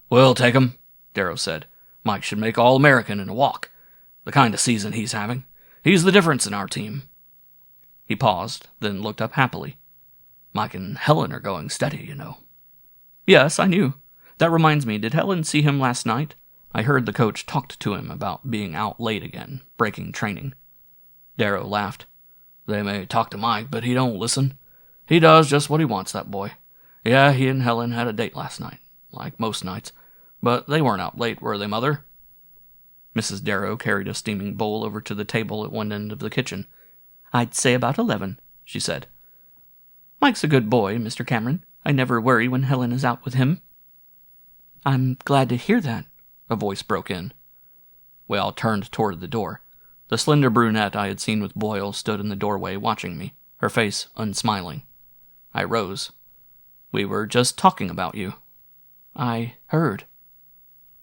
"We'll take 'em," Darrow said. "Mike should make All-American in a walk. The kind of season he's having. He's the difference in our team." He paused, then looked up happily. "Mike and Helen are going steady, you know." "Yes, I knew. That reminds me, did Helen see him last night? I heard the coach talked to him about being out late again, breaking training." Darrow laughed. "They may talk to Mike, but he don't listen. He does just what he wants, that boy. Yeah, he and Helen had a date last night, like most nights. But they weren't out late, were they, Mother?" Mrs. Darrow carried a steaming bowl over to the table at one end of the kitchen. "I'd say about 11, she said. "Mike's a good boy, Mr. Cameron. I never worry when Helen is out with him." "I'm glad to hear that," a voice broke in. We all turned toward the door. The slender brunette I had seen with Boyle stood in the doorway watching me, her face unsmiling. I rose. "We were just talking about you." "I heard."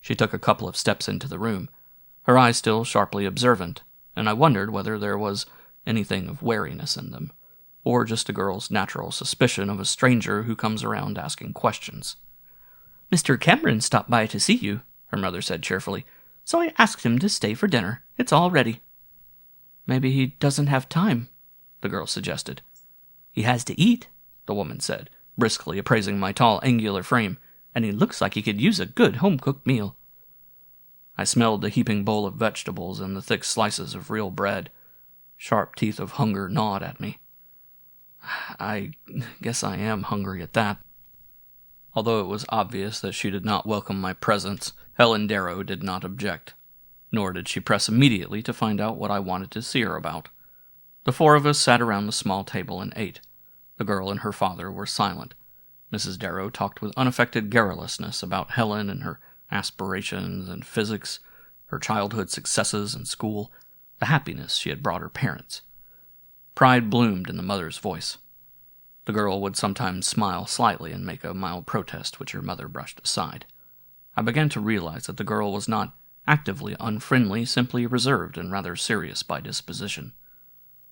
She took a couple of steps into the room, her eyes still sharply observant, and I wondered whether there was anything of wariness in them, or just a girl's natural suspicion of a stranger who comes around asking questions. "Mr. Cameron stopped by to see you," her mother said cheerfully, "so I asked him to stay for dinner. It's all ready." "Maybe he doesn't have time," the girl suggested. "He has to eat," the woman said, briskly appraising my tall, angular frame, "and he looks like he could use a good home-cooked meal." I smelled the heaping bowl of vegetables and the thick slices of real bread. Sharp teeth of hunger gnawed at me. I guess I am hungry at that. Although it was obvious that she did not welcome my presence, Helen Darrow did not object, nor did she press immediately to find out what I wanted to see her about. The four of us sat around the small table and ate. The girl and her father were silent. Mrs. Darrow talked with unaffected garrulousness about Helen and her aspirations and physics, her childhood successes in school, the happiness she had brought her parents. Pride bloomed in the mother's voice. The girl would sometimes smile slightly and make a mild protest, which her mother brushed aside. I began to realize that the girl was not actively unfriendly, simply reserved and rather serious by disposition.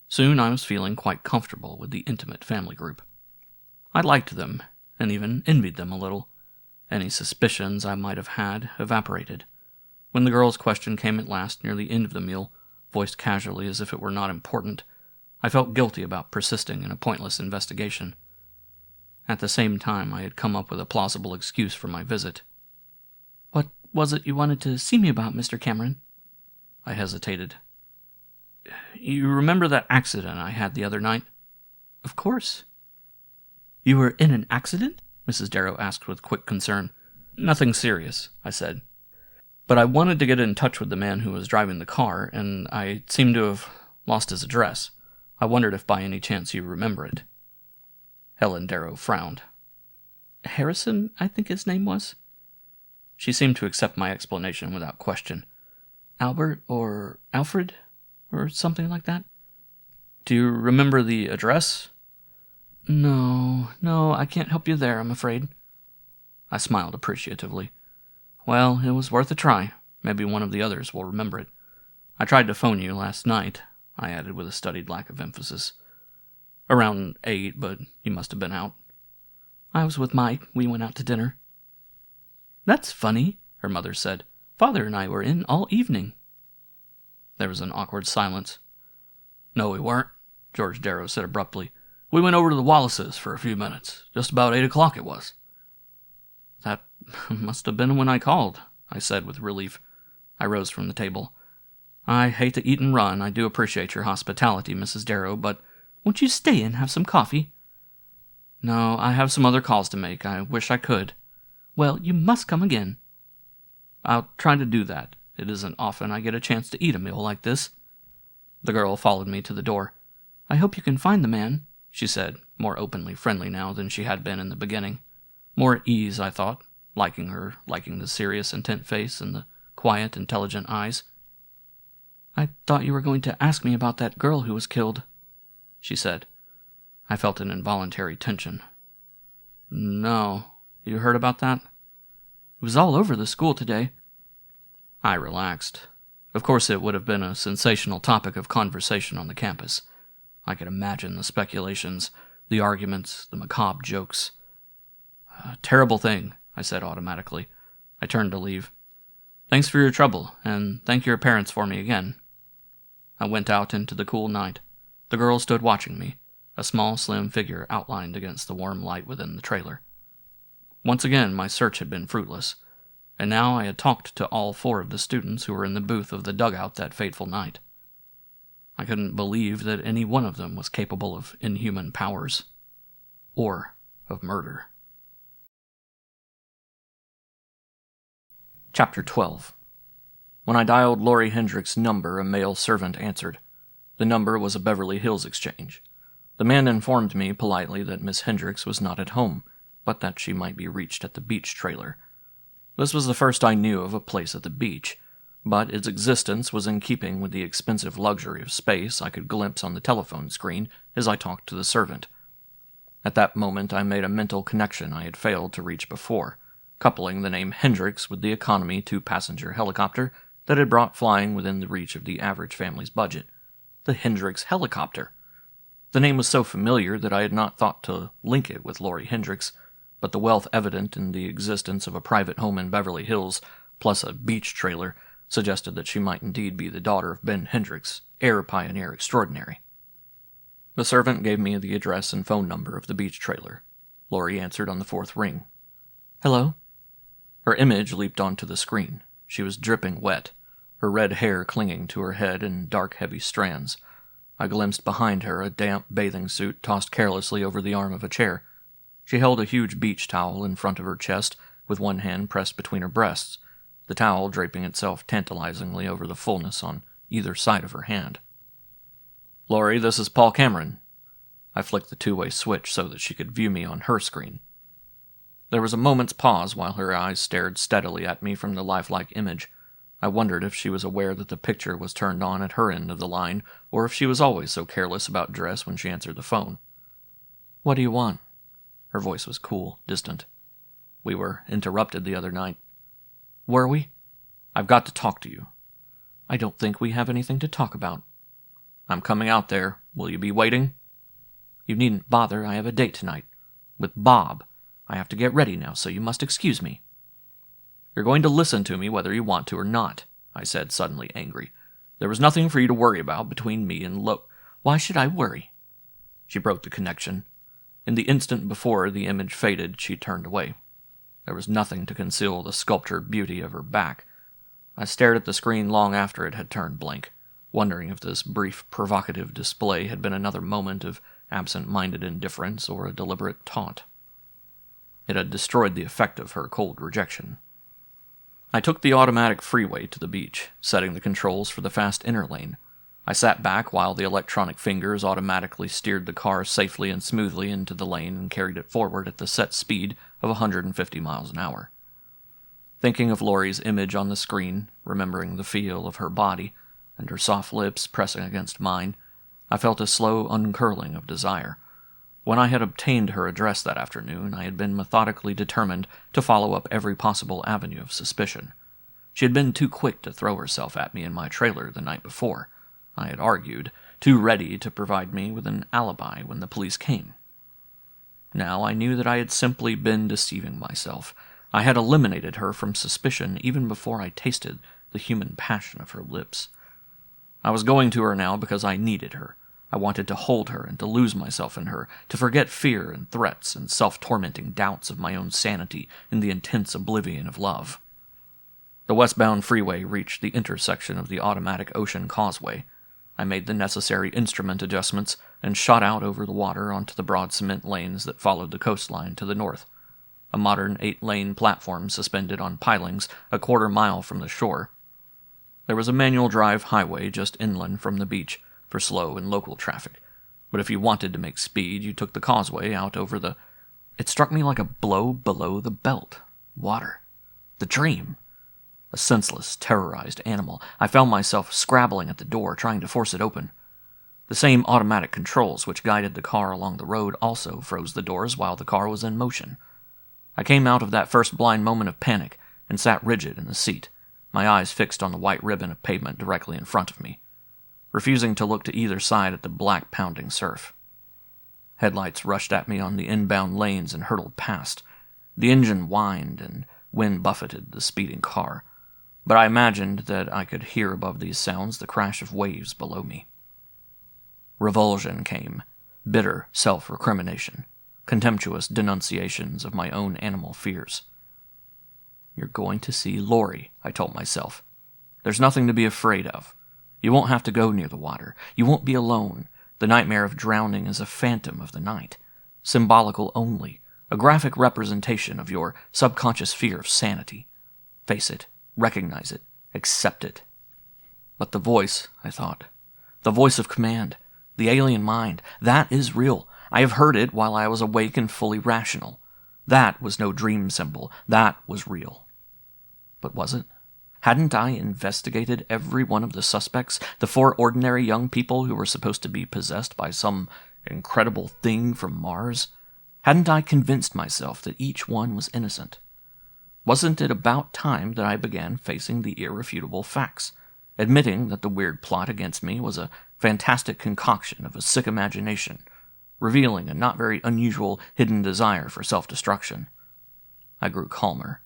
Soon I was feeling quite comfortable with the intimate family group. I liked them, and even envied them a little. Any suspicions I might have had evaporated. When the girl's question came at last near the end of the meal, voiced casually as if it were not important, I felt guilty about persisting in a pointless investigation. At the same time, I had come up with a plausible excuse for my visit. "What was it you wanted to see me about, Mr. Cameron?" I hesitated. "You remember that accident I had the other night?" "Of course." "You were in an accident?" Mrs. Darrow asked with quick concern. "Nothing serious," I said. "But I wanted to get in touch with the man who was driving the car, and I seem to have lost his address. I wondered if by any chance you remember it." Helen Darrow frowned. "Harrison, I think his name was." She seemed to accept my explanation without question. "Albert or Alfred or something like that." "Do you remember the address?" No, I can't help you there, I'm afraid." I smiled appreciatively. "Well, it was worth a try. Maybe one of the others will remember it. I tried to phone you last night," I added with a studied lack of emphasis. Around 8, but he must have been out. I was with Mike. We went out to dinner. That's funny, her mother said. Father and I were in all evening. There was an awkward silence. No, we weren't, George Darrows said abruptly. We went over to the Wallaces for a few minutes. Just about 8 o'clock it was. That must have been when I called, I said with relief. I rose from the table. I hate to eat and run. I do appreciate your hospitality, Mrs. Darrow, but won't you stay and have some coffee? No, I have some other calls to make. I wish I could. Well, you must come again. I'll try to do that. It isn't often I get a chance to eat a meal like this. The girl followed me to the door. I hope you can find the man, she said, more openly friendly now than she had been in the beginning. More at ease, I thought, liking her, liking the serious, intent face and the quiet, intelligent eyes. I thought you were going to ask me about that girl who was killed, she said. I felt an involuntary tension. No. You heard about that? It was all over the school today. I relaxed. Of course it would have been a sensational topic of conversation on the campus. I could imagine the speculations, the arguments, the macabre jokes. A terrible thing, I said automatically. I turned to leave. Thanks for your trouble, and thank your parents for me again. I went out into the cool night. The girl stood watching me, a small, slim figure outlined against the warm light within the trailer. Once again, my search had been fruitless, and now I had talked to all 4 of the students who were in the booth of the dugout that fateful night. I couldn't believe that any one of them was capable of inhuman powers, or of murder. Chapter 12. When I dialed Laurie Hendricks' number, a male servant answered. The number was a Beverly Hills exchange. The man informed me politely that Miss Hendricks was not at home, but that she might be reached at the beach trailer. This was the first I knew of a place at the beach, but its existence was in keeping with the expensive luxury of space I could glimpse on the telephone screen as I talked to the servant. At that moment I made a mental connection I had failed to reach before, coupling the name Hendricks with the economy 2-passenger helicopter that had brought flying within the reach of the average family's budget. The Hendricks helicopter. The name was so familiar that I had not thought to link it with Laurie Hendricks, but the wealth evident in the existence of a private home in Beverly Hills, plus a beach trailer, suggested that she might indeed be the daughter of Ben Hendricks, heir pioneer extraordinary. The servant gave me the address and phone number of the beach trailer. Laurie answered on the 4th ring. Hello? Her image leaped onto the screen. She was dripping wet, her red hair clinging to her head in dark, heavy strands. I glimpsed behind her a damp bathing suit tossed carelessly over the arm of a chair. She held a huge beach towel in front of her chest, with one hand pressed between her breasts, the towel draping itself tantalizingly over the fullness on either side of her hand. Laurie, this is Paul Cameron. I flicked the 2-way switch so that she could view me on her screen. There was a moment's pause while her eyes stared steadily at me from the lifelike image. I wondered if she was aware that the picture was turned on at her end of the line, or if she was always so careless about dress when she answered the phone. What do you want? Her voice was cool, distant. We were interrupted the other night. Were we? I've got to talk to you. I don't think we have anything to talk about. I'm coming out there. Will you be waiting? You needn't bother. I have a date tonight. With Bob. I have to get ready now, so you must excuse me. You're going to listen to me whether you want to or not, I said, suddenly angry. There was nothing for you to worry about between me and Why should I worry? She broke the connection. In the instant before the image faded, she turned away. There was nothing to conceal the sculptured beauty of her back. I stared at the screen long after it had turned blank, wondering if this brief, provocative display had been another moment of absent-minded indifference or a deliberate taunt. It had destroyed the effect of her cold rejection. I took the automatic freeway to the beach, setting the controls for the fast inner lane. I sat back while the electronic fingers automatically steered the car safely and smoothly into the lane and carried it forward at the set speed of 150 miles an hour. Thinking of Laurie's image on the screen, remembering the feel of her body and her soft lips pressing against mine, I felt a slow uncurling of desire. When I had obtained her address that afternoon, I had been methodically determined to follow up every possible avenue of suspicion. She had been too quick to throw herself at me in my trailer the night before. I had argued too ready to provide me with an alibi when the police came. Now I knew that I had simply been deceiving myself. I had eliminated her from suspicion even before I tasted the human passion of her lips. I was going to her now because I needed her. I wanted to hold her and to lose myself in her, to forget fear and threats and self-tormenting doubts of my own sanity in the intense oblivion of love. The westbound freeway reached the intersection of the automatic ocean causeway. I made the necessary instrument adjustments and shot out over the water onto the broad cement lanes that followed the coastline to the north. A modern 8-lane platform suspended on pilings a quarter-mile from the shore. There was a manual drive highway just inland from the beach for slow and local traffic, but if you wanted to make speed, you took the causeway out over the... It struck me like a blow below the belt. Water. The dream. A senseless, terrorized animal, I found myself scrabbling at the door, trying to force it open. The same automatic controls which guided the car along the road also froze the doors while the car was in motion. I came out of that first blind moment of panic and sat rigid in the seat, my eyes fixed on the white ribbon of pavement directly in front of me, refusing to look to either side at the black pounding surf. Headlights rushed at me on the inbound lanes and hurtled past. The engine whined and wind buffeted the speeding car, but I imagined that I could hear above these sounds the crash of waves below me. Revulsion came, bitter self-recrimination, contemptuous denunciations of my own animal fears. You're going to see Laurie, I told myself. There's nothing to be afraid of. You won't have to go near the water. You won't be alone. The nightmare of drowning is a phantom of the night, symbolical only, a graphic representation of your subconscious fear of sanity. Face it, recognize it, accept it. But the voice, I thought, the voice of command, the alien mind, that is real. I have heard it while I was awake and fully rational. That was no dream symbol. That was real. But was it? Hadn't I investigated every one of the suspects, the 4 ordinary young people who were supposed to be possessed by some incredible thing from Mars? Hadn't I convinced myself that each one was innocent? Wasn't it about time that I began facing the irrefutable facts, admitting that the weird plot against me was a fantastic concoction of a sick imagination, revealing a not very unusual hidden desire for self-destruction? I grew calmer.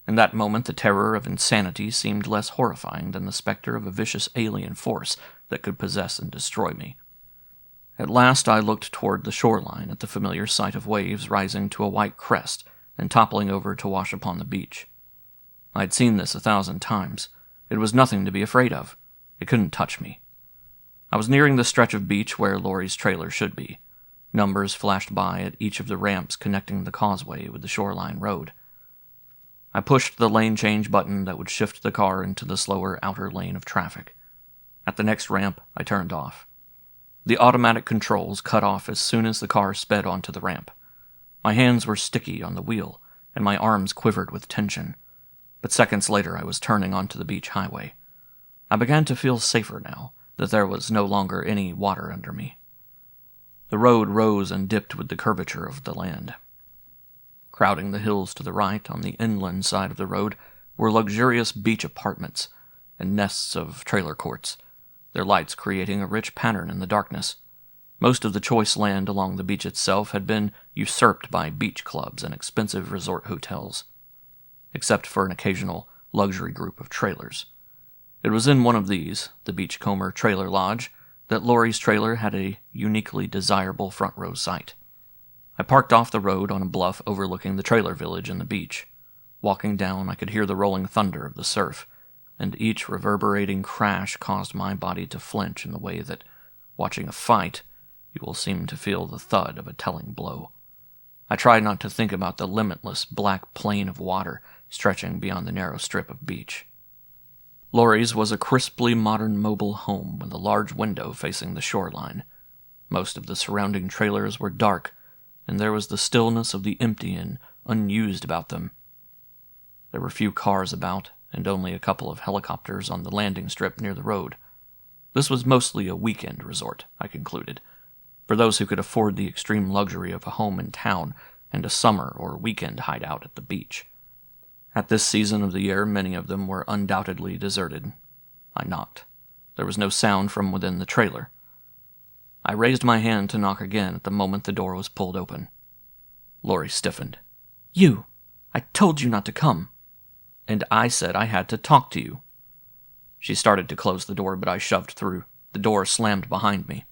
In that moment, the terror of insanity seemed less horrifying than the specter of a vicious alien force that could possess and destroy me. At last I looked toward the shoreline at the familiar sight of waves rising to a white crest and toppling over to wash upon the beach. I had seen this 1,000 times. It was nothing to be afraid of. It couldn't touch me. I was nearing the stretch of beach where Laurie's trailer should be. Numbers flashed by at each of the ramps connecting the causeway with the shoreline road. I pushed the lane change button that would shift the car into the slower outer lane of traffic. At the next ramp, I turned off. The automatic controls cut off as soon as the car sped onto the ramp. My hands were sticky on the wheel, and my arms quivered with tension. But seconds later I was turning onto the beach highway. I began to feel safer now, that there was no longer any water under me. The road rose and dipped with the curvature of the land. Crowding the hills to the right on the inland side of the road were luxurious beach apartments and nests of trailer courts, their lights creating a rich pattern in the darkness. Most of the choice land along the beach itself had been usurped by beach clubs and expensive resort hotels, except for an occasional luxury group of trailers. It was in one of these, the Beachcomber Trailer Lodge, that Laurie's trailer had a uniquely desirable front row site. I parked off the road on a bluff overlooking the trailer village and the beach. Walking down, I could hear the rolling thunder of the surf, and each reverberating crash caused my body to flinch in the way that, watching a fight, you will seem to feel the thud of a telling blow. I tried not to think about the limitless black plain of water stretching beyond the narrow strip of beach. Laurie's was a crisply modern mobile home with a large window facing the shoreline. Most of the surrounding trailers were dark, and there was the stillness of the empty and unused about them. There were few cars about, and only a couple of helicopters on the landing strip near the road. This was mostly a weekend resort, I concluded, for those who could afford the extreme luxury of a home in town and a summer or weekend hideout at the beach. At this season of the year, many of them were undoubtedly deserted. I knocked. There was no sound from within the trailer. I raised my hand to knock again at the moment the door was pulled open. Lori stiffened. "You! I told you not to come." "And I said I had to talk to you." She started to close the door, but I shoved through. The door slammed behind me.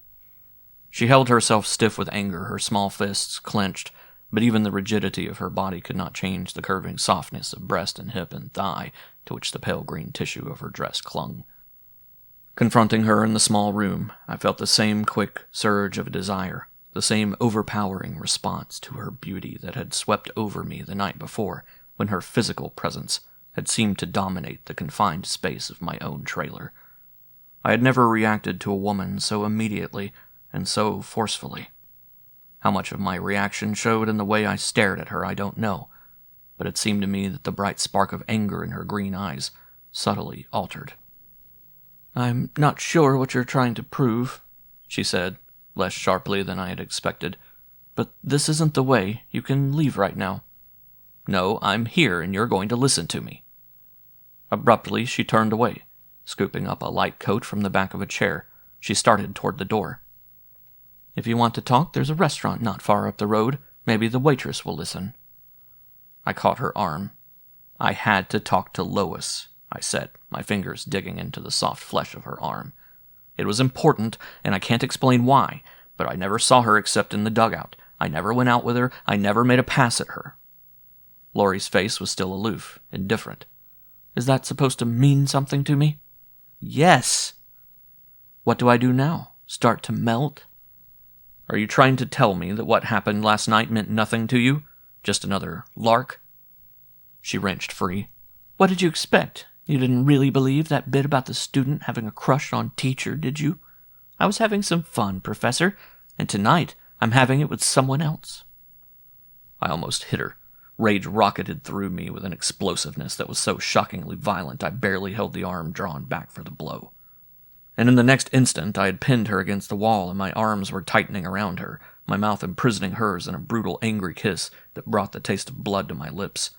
She held herself stiff with anger, her small fists clenched, but even the rigidity of her body could not change the curving softness of breast and hip and thigh to which the pale green tissue of her dress clung. Confronting her in the small room, I felt the same quick surge of desire, the same overpowering response to her beauty that had swept over me the night before, when her physical presence had seemed to dominate the confined space of my own trailer. I had never reacted to a woman so immediately and so forcefully. How much of my reaction showed in the way I stared at her, I don't know, but it seemed to me that the bright spark of anger in her green eyes subtly altered. "I'm not sure what you're trying to prove," she said, less sharply than I had expected, "but this isn't the way. You can leave right now." "No, I'm here, and you're going to listen to me." Abruptly, she turned away. Scooping up a light coat from the back of a chair, she started toward the door. "If you want to talk, there's a restaurant not far up the road. Maybe the waitress will listen." I caught her arm. "I had to talk to Lois," I said, my fingers digging into the soft flesh of her arm. "It was important, and I can't explain why, but I never saw her except in the dugout. I never went out with her. I never made a pass at her." Lori's face was still aloof, indifferent. "Is that supposed to mean something to me?" "Yes." "What do I do now? Start to melt?" "Are you trying to tell me that what happened last night meant nothing to you? Just another lark?" She wrenched free. "What did you expect? You didn't really believe that bit about the student having a crush on teacher, did you? I was having some fun, Professor, and tonight I'm having it with someone else." I almost hit her. Rage rocketed through me with an explosiveness that was so shockingly violent I barely held the arm drawn back for the blow. And in the next instant I had pinned her against the wall and my arms were tightening around her, my mouth imprisoning hers in a brutal, angry kiss that brought the taste of blood to my lips.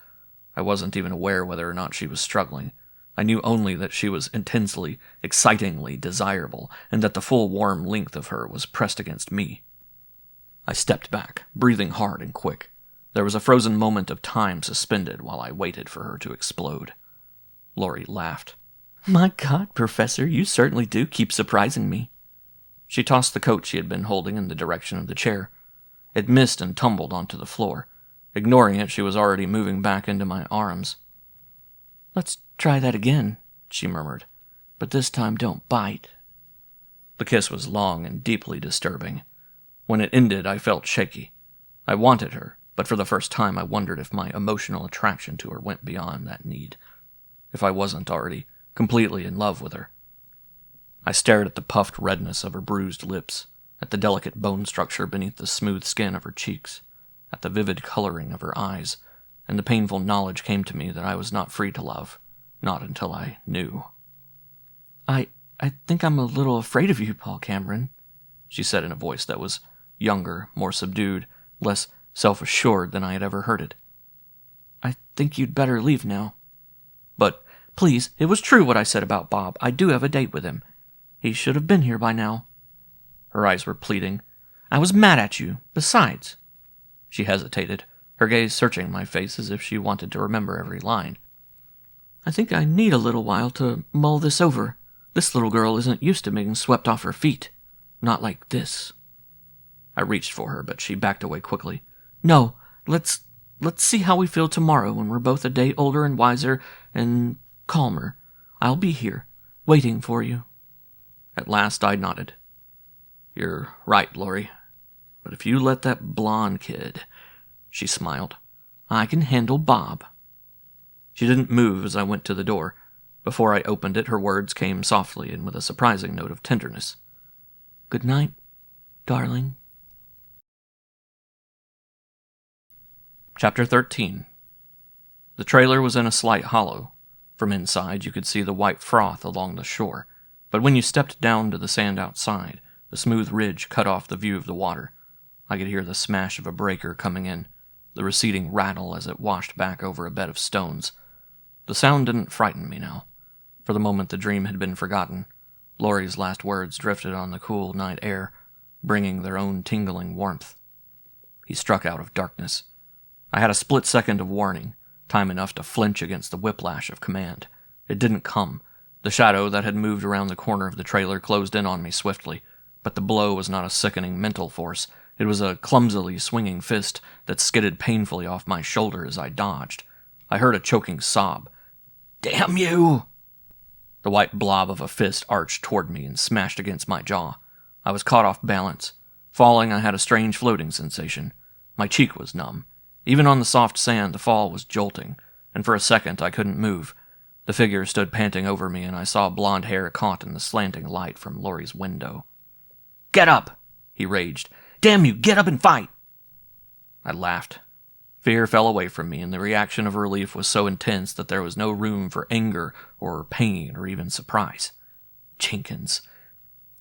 I wasn't even aware whether or not she was struggling. I knew only that she was intensely, excitingly desirable, and that the full warm length of her was pressed against me. I stepped back, breathing hard and quick. There was a frozen moment of time suspended while I waited for her to explode. Lori laughed. "My God, Professor, you certainly do keep surprising me." She tossed the coat she had been holding in the direction of the chair. It missed and tumbled onto the floor. Ignoring it, she was already moving back into my arms. "Let's try that again," she murmured. "But this time don't bite." The kiss was long and deeply disturbing. When it ended, I felt shaky. I wanted her, but for the first time I wondered if my emotional attraction to her went beyond that need. If I wasn't already completely in love with her. I stared at the puffed redness of her bruised lips, at the delicate bone structure beneath the smooth skin of her cheeks, at the vivid coloring of her eyes, and the painful knowledge came to me that I was not free to love, not until I knew. I think I'm a little afraid of you, Paul Cameron," she said in a voice that was younger, more subdued, less self-assured than I had ever heard it. "I think you'd better leave now." "But, please, it was true what I said about Bob. I do have a date with him. He should have been here by now." Her eyes were pleading. "I was mad at you. Besides..." She hesitated, her gaze searching my face as if she wanted to remember every line. "I think I need a little while to mull this over. This little girl isn't used to being swept off her feet. Not like this." I reached for her, but she backed away quickly. "No, let's see how we feel tomorrow when we're both a day older and wiser and calmer. I'll be here, waiting for you." At last I nodded. "You're right, Lori. But if you let that blonde kid..." She smiled. "I can handle Bob." She didn't move as I went to the door. Before I opened it, her words came softly and with a surprising note of tenderness. "Good night, darling." Chapter 13. The trailer was in a slight hollow. From inside you could see the white froth along the shore, but when you stepped down to the sand outside, the smooth ridge cut off the view of the water. I could hear the smash of a breaker coming in, the receding rattle as it washed back over a bed of stones. The sound didn't frighten me now. For the moment the dream had been forgotten. Lori's last words drifted on the cool night air. bringing their own tingling warmth. He struck out of darkness. I had a split second of warning, time enough to flinch against the whiplash of command. It didn't come. The shadow that had moved around the corner of the trailer closed in on me swiftly, but the blow was not a sickening mental force. It was a clumsily swinging fist that skidded painfully off my shoulder as I dodged. I heard a choking sob. "Damn you!" The white blob of a fist arched toward me and smashed against my jaw. I was caught off balance. Falling, I had a strange floating sensation. My cheek was numb. Even on the soft sand, the fall was jolting, and for a second I couldn't move. The figure stood panting over me, and I saw blonde hair caught in the slanting light from Laurie's window. "Get up!" he raged. "Damn you, get up and fight!" I laughed. Fear fell away from me, and the reaction of relief was so intense that there was no room for anger or pain or even surprise. Jenkins.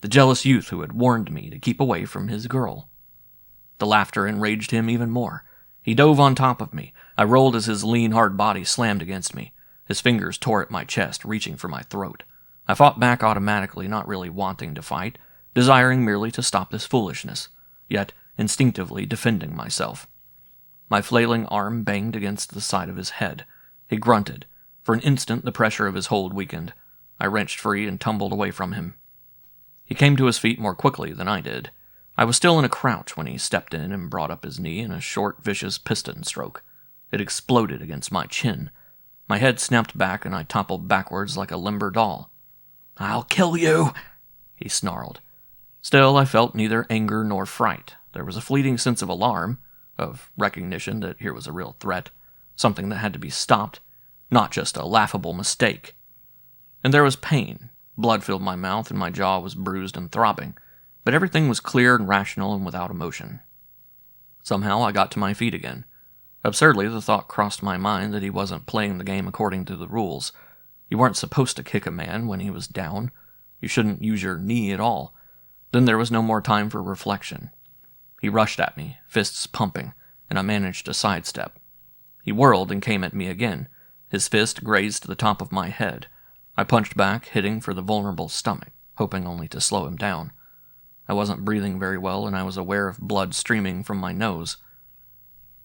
The jealous youth who had warned me to keep away from his girl. The laughter enraged him even more. He dove on top of me. I rolled as his lean, hard body slammed against me. His fingers tore at my chest, reaching for my throat. I fought back automatically, not really wanting to fight, desiring merely to stop this foolishness, yet instinctively defending myself. My flailing arm banged against the side of his head. He grunted. For an instant, the pressure of his hold weakened. I wrenched free and tumbled away from him. He came to his feet more quickly than I did. I was still in a crouch when he stepped in and brought up his knee in a short, vicious piston stroke. It exploded against my chin. My head snapped back and I toppled backwards like a limber doll. "I'll kill you!" he snarled. Still, I felt neither anger nor fright. There was a fleeting sense of alarm, of recognition that here was a real threat, something that had to be stopped, not just a laughable mistake. And there was pain. Blood filled my mouth and my jaw was bruised and throbbing, but everything was clear and rational and without emotion. Somehow I got to my feet again. Absurdly, the thought crossed my mind that he wasn't playing the game according to the rules. You weren't supposed to kick a man when he was down. You shouldn't use your knee at all. Then there was no more time for reflection. He rushed at me, fists pumping, and I managed to sidestep. He whirled and came at me again. His fist grazed the top of my head. I punched back, hitting for the vulnerable stomach, hoping only to slow him down. I wasn't breathing very well, and I was aware of blood streaming from my nose.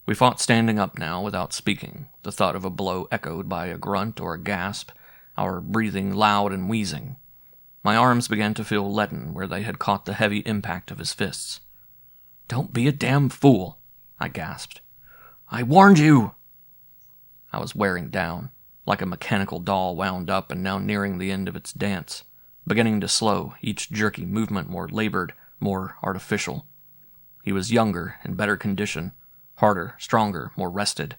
We fought standing up now, without speaking, the thud of a blow echoed by a grunt or a gasp, our breathing loud and wheezing. My arms began to feel leaden where they had caught the heavy impact of his fists. "Don't be a damn fool," I gasped. "I warned you!" I was wearing down, like a mechanical doll wound up and now nearing the end of its dance, beginning to slow, each jerky movement more labored, more artificial. He was younger, in better condition, harder, stronger, more rested.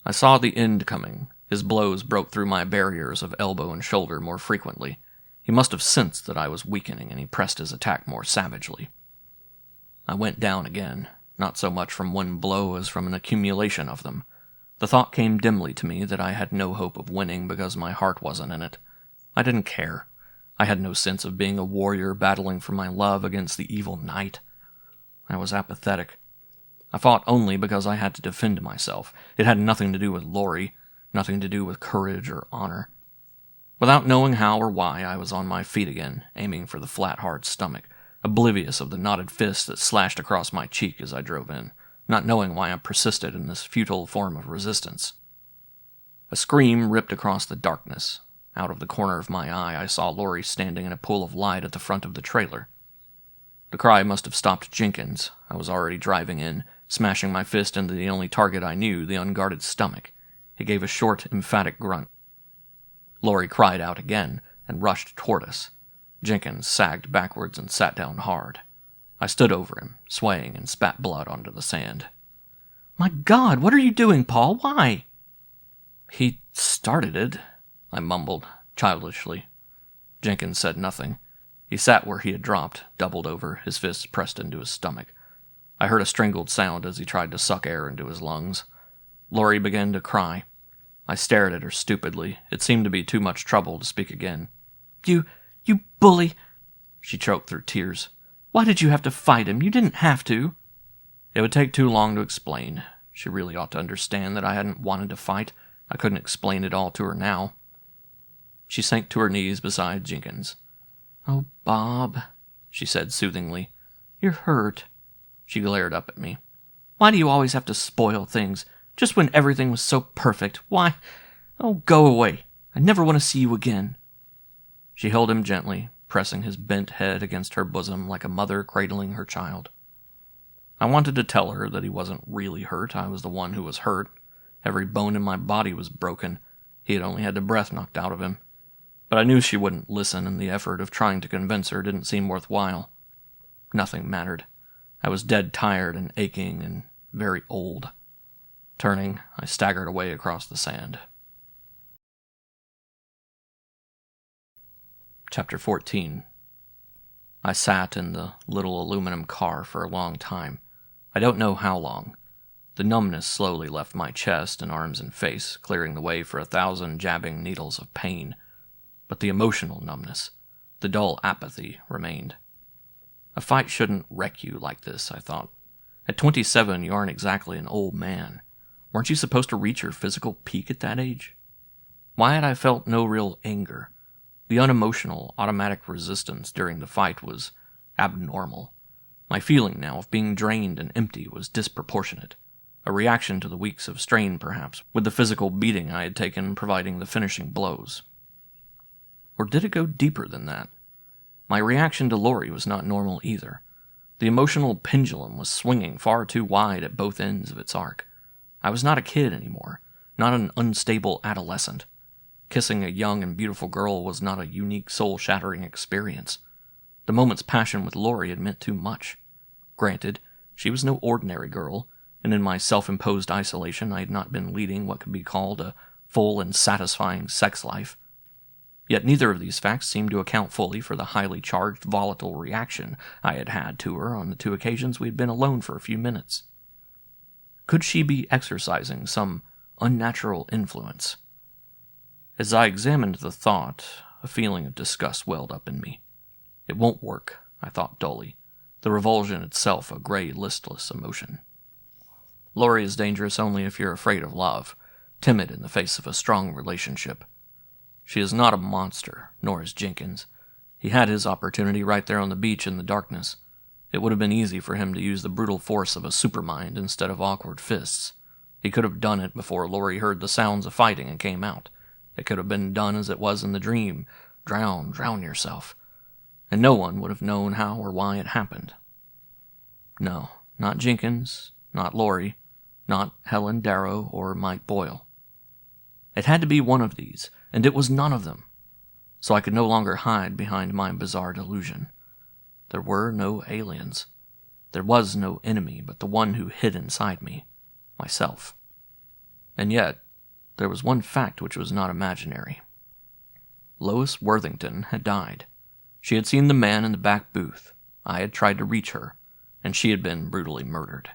I saw the end coming. His blows broke through my barriers of elbow and shoulder more frequently. He must have sensed that I was weakening, and he pressed his attack more savagely. I went down again, not so much from one blow as from an accumulation of them. The thought came dimly to me that I had no hope of winning because my heart wasn't in it. I didn't care. I had no sense of being a warrior battling for my love against the evil night. I was apathetic. I fought only because I had to defend myself. It had nothing to do with Laurie, nothing to do with courage or honor. Without knowing how or why, I was on my feet again, aiming for the flat, hard stomach, oblivious of the knotted fist that slashed across my cheek as I drove in, not knowing why I persisted in this futile form of resistance. A scream ripped across the darkness. Out of the corner of my eye, I saw Laurie standing in a pool of light at the front of the trailer. The cry must have stopped Jenkins. I was already driving in, smashing my fist into the only target I knew, the unguarded stomach. He gave a short, emphatic grunt. Laurie cried out again and rushed toward us. Jenkins sagged backwards and sat down hard. I stood over him, swaying, and spat blood onto the sand. "My God, what are you doing, Paul? Why?" "He started it," I mumbled, childishly. Jenkins said nothing. He sat where he had dropped, doubled over, his fists pressed into his stomach. I heard a strangled sound as he tried to suck air into his lungs. Laurie began to cry. I stared at her stupidly. It seemed to be too much trouble to speak again. You bully," she choked through tears. "Why did you have to fight him? You didn't have to." It would take too long to explain. She really ought to understand that I hadn't wanted to fight. I couldn't explain it all to her now. She sank to her knees beside Jenkins. "Oh, Bob," she said soothingly. You're hurt. She glared up at me. Why do you always have to spoil things? Just when everything was so perfect. Why? Oh, go away. I never want to see you again. She held him gently, pressing his bent head against her bosom like a mother cradling her child. I wanted to tell her that he wasn't really hurt. I was the one who was hurt. Every bone in my body was broken. He had only had the breath knocked out of him. But I knew she wouldn't listen, and the effort of trying to convince her didn't seem worthwhile. Nothing mattered. I was dead tired and aching and very old. Turning, I staggered away across the sand. Chapter 14. I sat in the little aluminum car for a long time. I don't know how long. The numbness slowly left my chest and arms and face, clearing the way for 1,000 jabbing needles of pain. But the emotional numbness, the dull apathy, remained. A fight shouldn't wreck you like this, I thought. At 27, you aren't exactly an old man. Weren't you supposed to reach your physical peak at that age? Why had I felt no real anger? The unemotional, automatic resistance during the fight was abnormal. My feeling now of being drained and empty was disproportionate. A reaction to the weeks of strain, perhaps, with the physical beating I had taken providing the finishing blows. Or did it go deeper than that? My reaction to Laurie was not normal either. The emotional pendulum was swinging far too wide at both ends of its arc. I was not a kid anymore, not an unstable adolescent. Kissing a young and beautiful girl was not a unique, soul-shattering experience. The moment's passion with Laurie had meant too much. Granted, she was no ordinary girl, and in my self-imposed isolation I had not been leading what could be called a full and satisfying sex life. Yet neither of these facts seemed to account fully for the highly charged, volatile reaction I had had to her on the 2 occasions we had been alone for a few minutes. Could she be exercising some unnatural influence? As I examined the thought, a feeling of disgust welled up in me. It won't work, I thought dully, the revulsion itself a gray, listless emotion. Laurie is dangerous only if you're afraid of love, timid in the face of a strong relationship. She is not a monster, nor is Jenkins. He had his opportunity right there on the beach in the darkness. It would have been easy for him to use the brutal force of a supermind instead of awkward fists. He could have done it before Laurie heard the sounds of fighting and came out. It could have been done as it was in the dream. Drown yourself. And no one would have known how or why it happened. No, not Jenkins, not Laurie, not Helen Darrow or Mike Boyle. It had to be one of these, and it was none of them. So I could no longer hide behind my bizarre delusion. There were no aliens. There was no enemy but the one who hid inside me, myself. And yet, there was one fact which was not imaginary. Lois Worthington had died. She had seen the man in the back booth. I had tried to reach her, and she had been brutally murdered.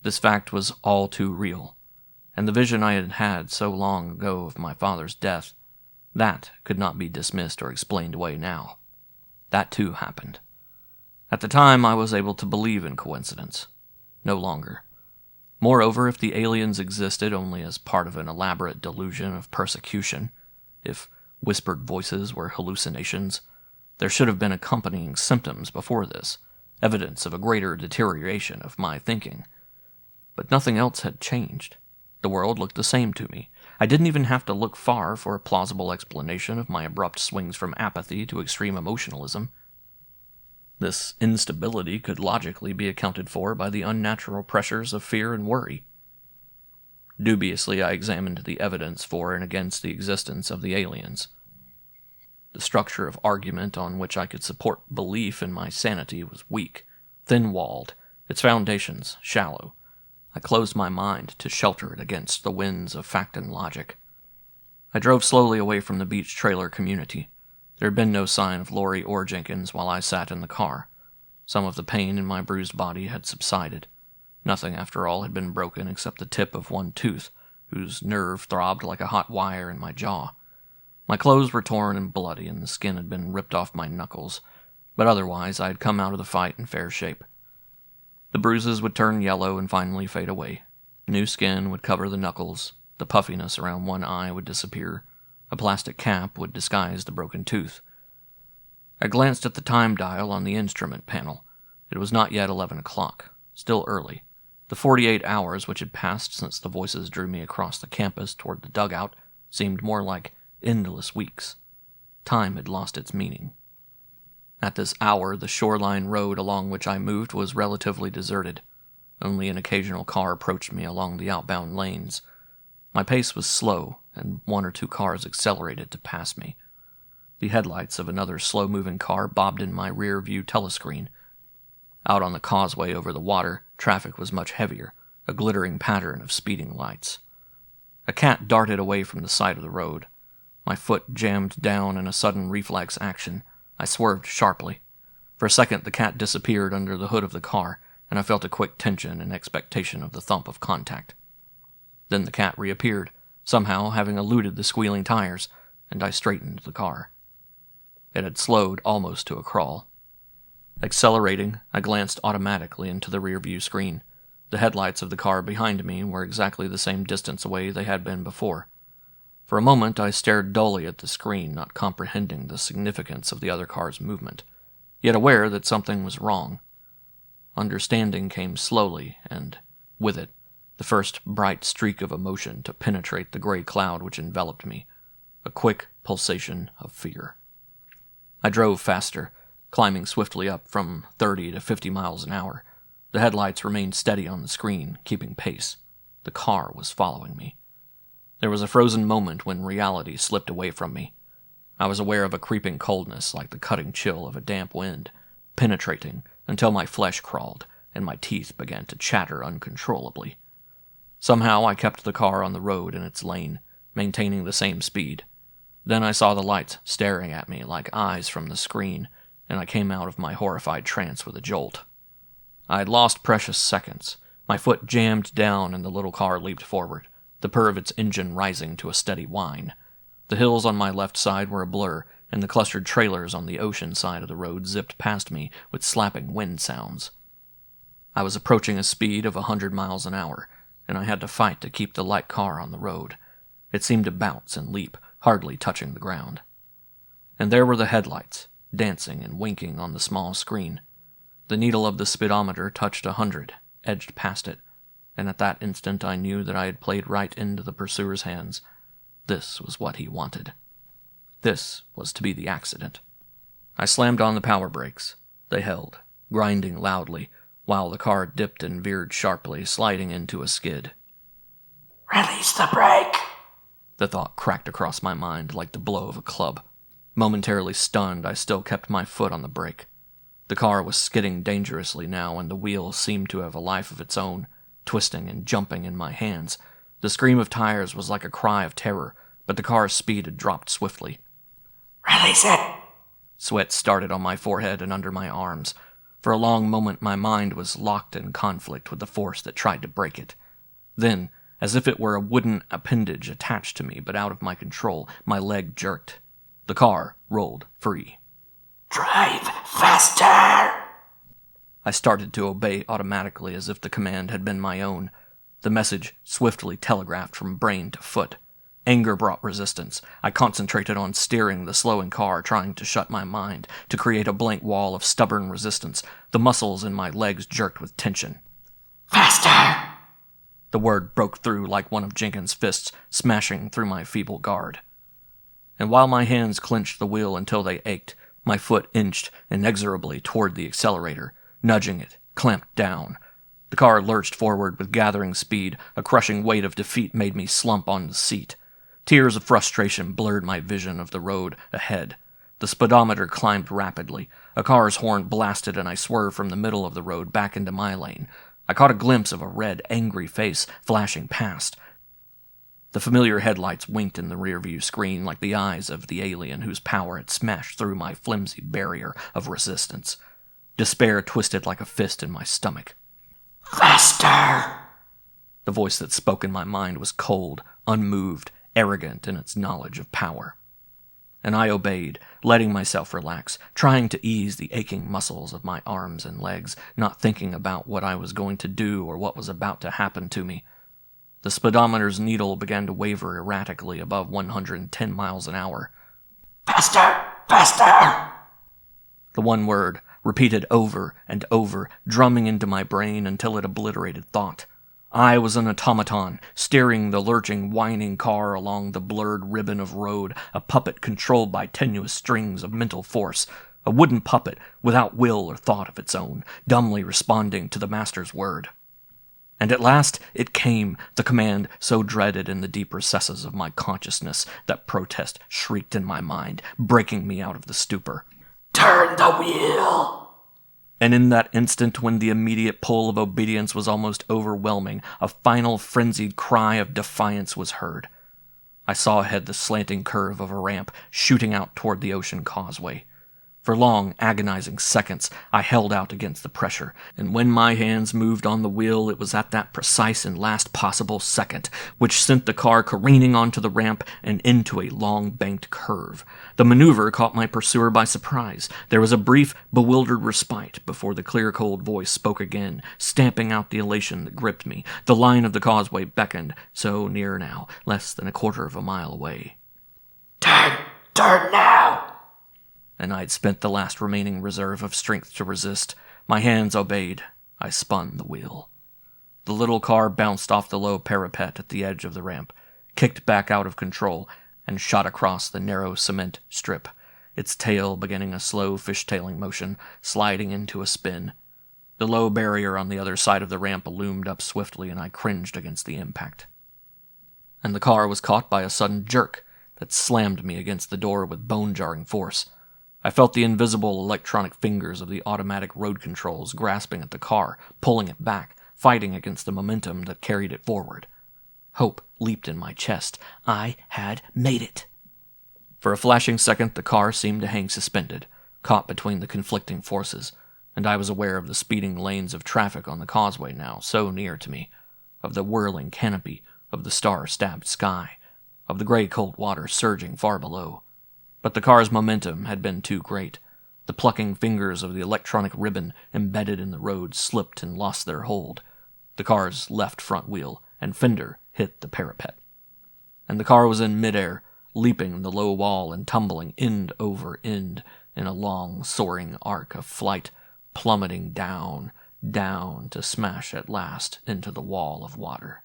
This fact was all too real, and the vision I had had so long ago of my father's death, that could not be dismissed or explained away now. That too happened. At the time, I was able to believe in coincidence. No longer. Moreover, if the aliens existed only as part of an elaborate delusion of persecution, if whispered voices were hallucinations, there should have been accompanying symptoms before this, evidence of a greater deterioration of my thinking. But nothing else had changed. The world looked the same to me. I didn't even have to look far for a plausible explanation of my abrupt swings from apathy to extreme emotionalism. This instability could logically be accounted for by the unnatural pressures of fear and worry. Dubiously, I examined the evidence for and against the existence of the aliens. The structure of argument on which I could support belief in my sanity was weak, thin-walled, its foundations shallow. I closed my mind to shelter it against the winds of fact and logic. I drove slowly away from the beach trailer community. There had been no sign of Laurie or Jenkins while I sat in the car. Some of the pain in my bruised body had subsided. Nothing, after all, had been broken except the tip of one tooth, whose nerve throbbed like a hot wire in my jaw. My clothes were torn and bloody, and the skin had been ripped off my knuckles, but otherwise I had come out of the fight in fair shape. The bruises would turn yellow and finally fade away. New skin would cover the knuckles, the puffiness around one eye would disappear, a plastic cap would disguise the broken tooth. I glanced at the time dial on the instrument panel. It was not yet 11 o'clock, still early. The 48 hours which had passed since the voices drew me across the campus toward the dugout seemed more like endless weeks. Time had lost its meaning. At this hour, the shoreline road along which I moved was relatively deserted. Only an occasional car approached me along the outbound lanes. My pace was slow, and one or two cars accelerated to pass me. The headlights of another slow-moving car bobbed in my rear-view telescreen. Out on the causeway over the water, traffic was much heavier, a glittering pattern of speeding lights. A cat darted away from the side of the road. My foot jammed down in a sudden reflex action. I swerved sharply. For a second, the cat disappeared under the hood of the car, and I felt a quick tension in expectation of the thump of contact. Then the cat reappeared, somehow having eluded the squealing tires, and I straightened the car. It had slowed almost to a crawl. Accelerating, I glanced automatically into the rear-view screen. The headlights of the car behind me were exactly the same distance away they had been before. For a moment I stared dully at the screen, not comprehending the significance of the other car's movement, yet aware that something was wrong. Understanding came slowly, and, with it, the first bright streak of emotion to penetrate the gray cloud which enveloped me, a quick pulsation of fear. I drove faster, climbing swiftly up from 30 to 50 miles an hour. The headlights remained steady on the screen, keeping pace. The car was following me. There was a frozen moment when reality slipped away from me. I was aware of a creeping coldness like the cutting chill of a damp wind, penetrating until my flesh crawled and my teeth began to chatter uncontrollably. Somehow I kept the car on the road in its lane, maintaining the same speed. Then I saw the lights staring at me like eyes from the screen, and I came out of my horrified trance with a jolt. I had lost precious seconds. My foot jammed down and the little car leaped forward, the purr of its engine rising to a steady whine. The hills on my left side were a blur, and the clustered trailers on the ocean side of the road zipped past me with slapping wind sounds. I was approaching a speed of 100 miles an hour, and I had to fight to keep the light car on the road. It seemed to bounce and leap, hardly touching the ground. And there were the headlights, dancing and winking on the small screen. The needle of the speedometer touched 100, edged past it, and at that instant I knew that I had played right into the pursuer's hands. This was what he wanted. This was to be the accident. I slammed on the power brakes. They held, grinding loudly, while the car dipped and veered sharply, sliding into a skid. Release the brake! The thought cracked across my mind like the blow of a club. Momentarily stunned, I still kept my foot on the brake. The car was skidding dangerously now, and the wheel seemed to have a life of its own, twisting and jumping in my hands. The scream of tires was like a cry of terror, but the car's speed had dropped swiftly. Release it! Sweat started on my forehead and under my arms. For a long moment my mind was locked in conflict with the force that tried to break it. Then, as if it were a wooden appendage attached to me but out of my control, my leg jerked. The car rolled free. Drive faster! I started to obey automatically as if the command had been my own. The message swiftly telegraphed from brain to foot. Anger brought resistance. I concentrated on steering the slowing car, trying to shut my mind, to create a blank wall of stubborn resistance. The muscles in my legs jerked with tension. Faster! The word broke through like one of Jenkins' fists, smashing through my feeble guard. And while my hands clenched the wheel until they ached, my foot inched inexorably toward the accelerator, nudging it, clamped down. The car lurched forward with gathering speed. A crushing weight of defeat made me slump on the seat. Tears of frustration blurred my vision of the road ahead. The speedometer climbed rapidly. A car's horn blasted and I swerved from the middle of the road back into my lane. I caught a glimpse of a red, angry face flashing past. The familiar headlights winked in the rearview screen like the eyes of the alien whose power had smashed through my flimsy barrier of resistance. Despair twisted like a fist in my stomach. Faster! The voice that spoke in my mind was cold, unmoved, arrogant in its knowledge of power. And I obeyed, letting myself relax, trying to ease the aching muscles of my arms and legs, not thinking about what I was going to do or what was about to happen to me. The speedometer's needle began to waver erratically above 110 miles an hour. Faster! Faster! The one word, repeated over and over, drumming into my brain until it obliterated thought. I was an automaton, steering the lurching, whining car along the blurred ribbon of road, a puppet controlled by tenuous strings of mental force, a wooden puppet without will or thought of its own, dumbly responding to the master's word. And at last it came, the command so dreaded in the deep recesses of my consciousness that protest shrieked in my mind, breaking me out of the stupor. Turn the wheel! And in that instant when the immediate pull of obedience was almost overwhelming, a final frenzied cry of defiance was heard. I saw ahead the slanting curve of a ramp shooting out toward the ocean causeway. For long, agonizing seconds, I held out against the pressure, and when my hands moved on the wheel, it was at that precise and last possible second, which sent the car careening onto the ramp and into a long banked curve. The maneuver caught my pursuer by surprise. There was a brief, bewildered respite before the clear, cold voice spoke again, stamping out the elation that gripped me. The line of the causeway beckoned, so near now, less than a quarter of a mile away. Turn now! And I'd spent the last remaining reserve of strength to resist. My hands obeyed. I spun the wheel. The little car bounced off the low parapet at the edge of the ramp, kicked back out of control, and shot across the narrow cement strip, its tail beginning a slow fishtailing motion, sliding into a spin. The low barrier on the other side of the ramp loomed up swiftly, and I cringed against the impact. And the car was caught by a sudden jerk that slammed me against the door with bone-jarring force. I felt the invisible electronic fingers of the automatic road controls grasping at the car, pulling it back, fighting against the momentum that carried it forward. Hope leaped in my chest. I had made it. For a flashing second, the car seemed to hang suspended, caught between the conflicting forces, and I was aware of the speeding lanes of traffic on the causeway now, so near to me, of the whirling canopy, of the star-stabbed sky, of the gray cold water surging far below. But the car's momentum had been too great. The plucking fingers of the electronic ribbon embedded in the road slipped and lost their hold. The car's left front wheel and fender hit the parapet. And the car was in midair, leaping the low wall and tumbling end over end in a long, soaring arc of flight, plummeting down, down to smash at last into the wall of water.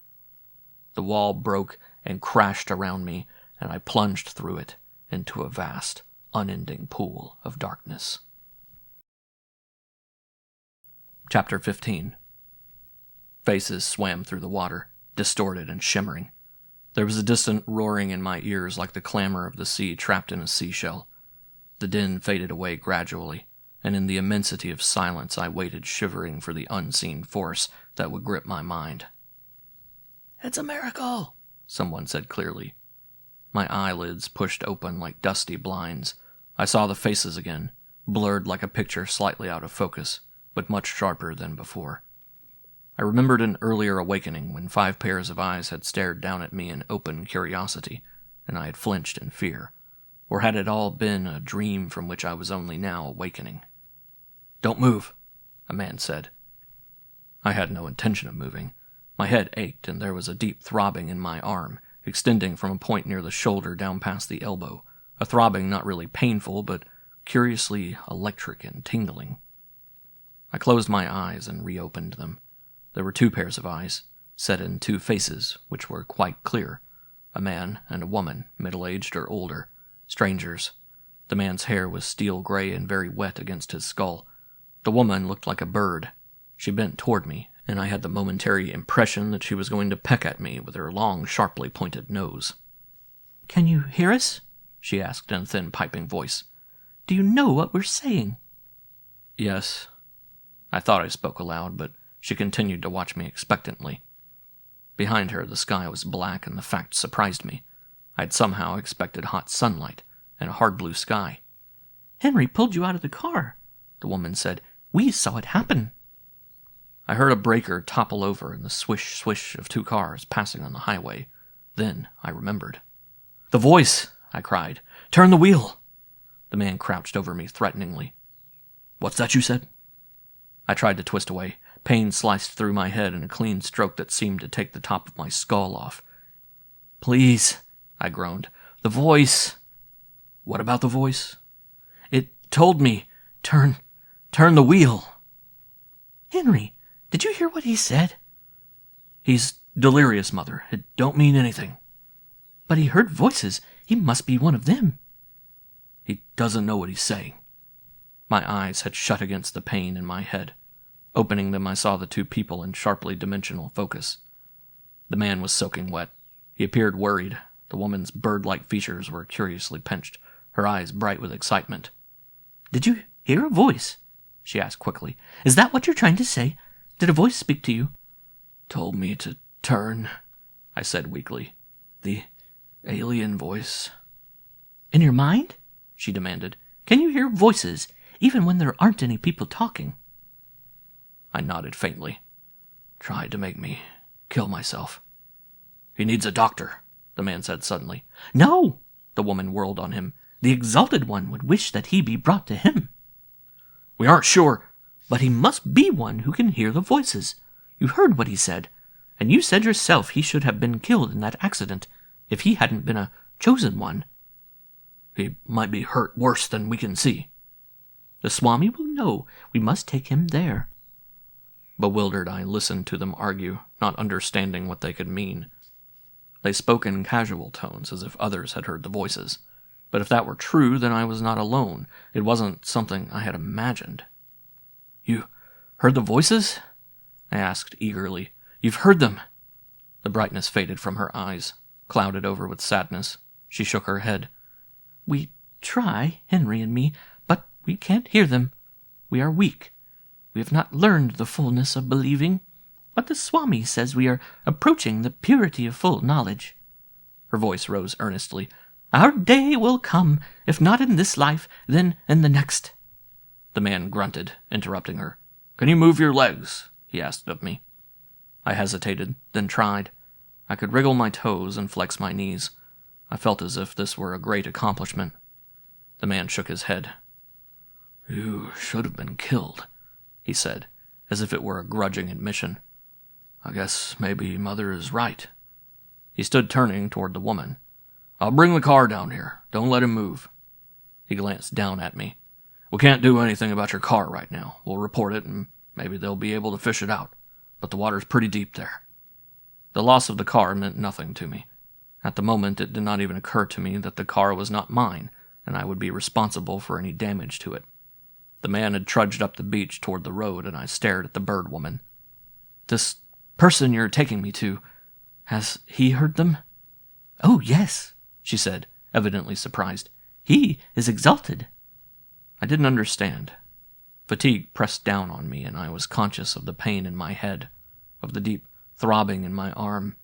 The wall broke and crashed around me, and I plunged through it into a vast, unending pool of darkness. Chapter 15. Faces swam through the water, distorted and shimmering. There was a distant roaring in my ears like the clamor of the sea trapped in a seashell. The din faded away gradually, and in the immensity of silence I waited shivering for the unseen force that would grip my mind. "It's a miracle," someone said clearly. My eyelids pushed open like dusty blinds. I saw the faces again, blurred like a picture slightly out of focus, but much sharper than before. I remembered an earlier awakening when 5 pairs of eyes had stared down at me in open curiosity, and I had flinched in fear. Or had it all been a dream from which I was only now awakening? "Don't move," a man said. I had no intention of moving. My head ached, and there was a deep throbbing in my arm, extending from a point near the shoulder down past the elbow, a throbbing not really painful, but curiously electric and tingling. I closed my eyes and reopened them. There were 2 pairs of eyes, set in 2 faces, which were quite clear. A man and a woman, middle-aged or older, strangers. The man's hair was steel gray and very wet against his skull. The woman looked like a bird. She bent toward me, and I had the momentary impression that she was going to peck at me with her long, sharply pointed nose. "Can you hear us?" she asked in a thin, piping voice. "Do you know what we're saying?" "Yes." I thought I spoke aloud, but she continued to watch me expectantly. Behind her, the sky was black, and the fact surprised me. I'd somehow expected hot sunlight and a hard blue sky. "Henry pulled you out of the car," the woman said. "We saw it happen." I heard a breaker topple over and the swish-swish of 2 cars passing on the highway. Then I remembered. "The voice!" I cried. "Turn the wheel!" The man crouched over me threateningly. "What's that you said?" I tried to twist away. Pain sliced through my head in a clean stroke that seemed to take the top of my skull off. "Please," I groaned. "The voice." "What about the voice?" "It told me, turn turn the wheel." "Henry, did you hear what he said?" "He's delirious, Mother. It don't mean anything." "But he heard voices. He must be one of them." "He doesn't know what he's saying." My eyes had shut against the pain in my head. Opening them, I saw the two people in sharply dimensional focus. The man was soaking wet. He appeared worried. The woman's bird-like features were curiously pinched, her eyes bright with excitement. "Did you hear a voice?" she asked quickly. "Is that what you're trying to say? Did a voice speak to you?" "Told me to turn," I said weakly. "The alien voice." "In your mind?" she demanded. "Can you hear voices, even when there aren't any people talking?" I nodded faintly. "Tried to make me kill myself." "He needs a doctor," the man said suddenly. "No!" The woman whirled on him. "The Exalted One would wish that he be brought to him." "We aren't sure." "But he must be one who can hear the voices. You heard what he said, and you said yourself he should have been killed in that accident if he hadn't been a chosen one." "He might be hurt worse than we can see." "The Swami will know. We must take him there." Bewildered, I listened to them argue, not understanding what they could mean. They spoke in casual tones, as if others had heard the voices. But if that were true, then I was not alone. It wasn't something I had imagined. "You heard the voices?" I asked eagerly. "You've heard them?" The brightness faded from her eyes, clouded over with sadness. She shook her head. "We try, Henry and me, but we can't hear them. We are weak. We have not learned the fullness of believing. But the Swami says we are approaching the purity of full knowledge." Her voice rose earnestly. "Our day will come, if not in this life, then in the next." The man grunted, interrupting her. "Can you move your legs?" he asked of me. I hesitated, then tried. I could wriggle my toes and flex my knees. I felt as if this were a great accomplishment. The man shook his head. "You should have been killed," he said, as if it were a grudging admission. "I guess maybe Mother is right." He stood turning toward the woman. "I'll bring the car down here. Don't let him move." He glanced down at me. "We can't do anything about your car right now. We'll report it, and maybe they'll be able to fish it out. But the water's pretty deep there." The loss of the car meant nothing to me. At the moment, it did not even occur to me that the car was not mine, and I would be responsible for any damage to it. The man had trudged up the beach toward the road, and I stared at the bird woman. "This person you're taking me to, has he heard them?" "Oh, yes," she said, evidently surprised. "He is exalted." I didn't understand. Fatigue pressed down on me, and I was conscious of the pain in my head, of the deep throbbing in my arm.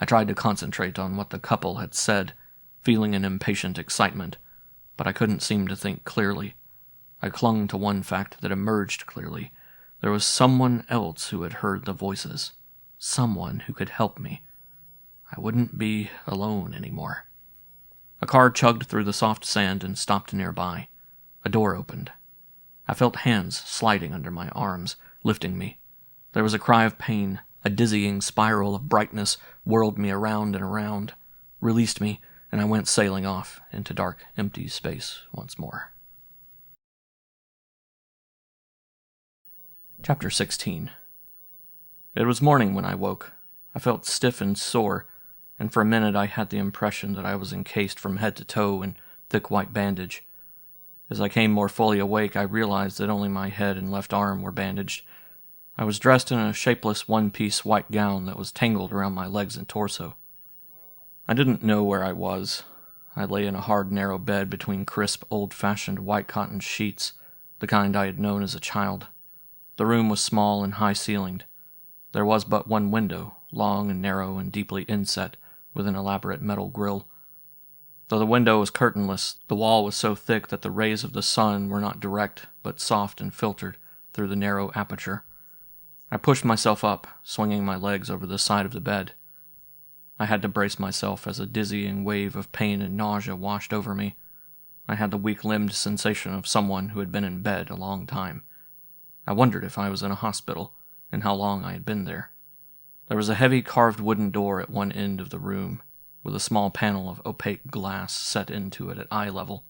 I tried to concentrate on what the couple had said, feeling an impatient excitement, but I couldn't seem to think clearly. I clung to one fact that emerged clearly. There was someone else who had heard the voices. Someone who could help me. I wouldn't be alone anymore. A car chugged through the soft sand and stopped nearby. A door opened. I felt hands sliding under my arms, lifting me. There was a cry of pain. A dizzying spiral of brightness whirled me around and around, released me, and I went sailing off into dark, empty space once more. Chapter 16. It was morning when I woke. I felt stiff and sore, and for a minute I had the impression that I was encased from head to toe in thick white bandage. As I came more fully awake, I realized that only my head and left arm were bandaged. I was dressed in a shapeless one-piece white gown that was tangled around my legs and torso. I didn't know where I was. I lay in a hard, narrow bed between crisp, old-fashioned white cotton sheets, the kind I had known as a child. The room was small and high-ceilinged. There was but one window, long and narrow and deeply inset, with an elaborate metal grille. Though the window was curtainless, the wall was so thick that the rays of the sun were not direct, but soft and filtered through the narrow aperture. I pushed myself up, swinging my legs over the side of the bed. I had to brace myself as a dizzying wave of pain and nausea washed over me. I had the weak-limbed sensation of someone who had been in bed a long time. I wondered if I was in a hospital, and how long I had been there. There was a heavy carved wooden door at one end of the room, with a small panel of opaque glass set into it at eye level.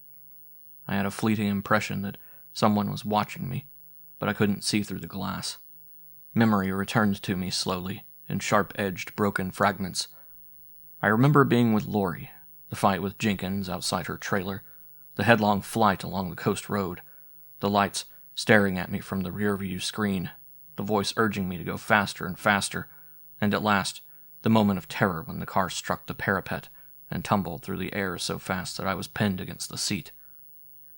I had a fleeting impression that Someone was watching me, but I couldn't see through the glass. Memory returned to me slowly, in sharp-edged, broken fragments. I remember being with Lori, the fight with Jenkins outside her trailer, the headlong flight along the coast road, the lights staring at me from the rearview screen, the voice urging me to go faster and faster, and at last, the moment of terror when the car struck the parapet and tumbled through the air so fast that I was pinned against the seat.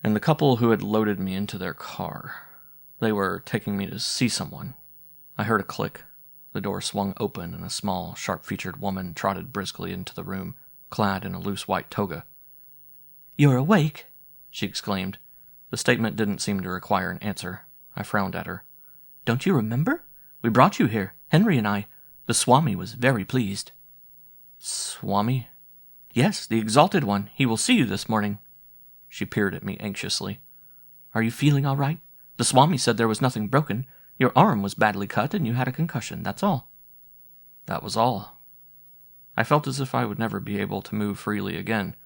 And the couple who had loaded me into their car. They were taking me to see someone. I heard a click. The door swung open and a small, sharp-featured woman trotted briskly into the room, clad in a loose white toga. "You're awake?" she exclaimed. The statement didn't seem to require an answer. I frowned at her. "Don't you remember? We brought you here, Henry and I. The Swami was very pleased." "Swami?" "Yes, the Exalted One. He will see you this morning." She peered at me anxiously. "Are you feeling all right? The Swami said there was nothing broken. Your arm was badly cut and you had a concussion, that's all." That was all. I felt as if I would never be able to move freely again.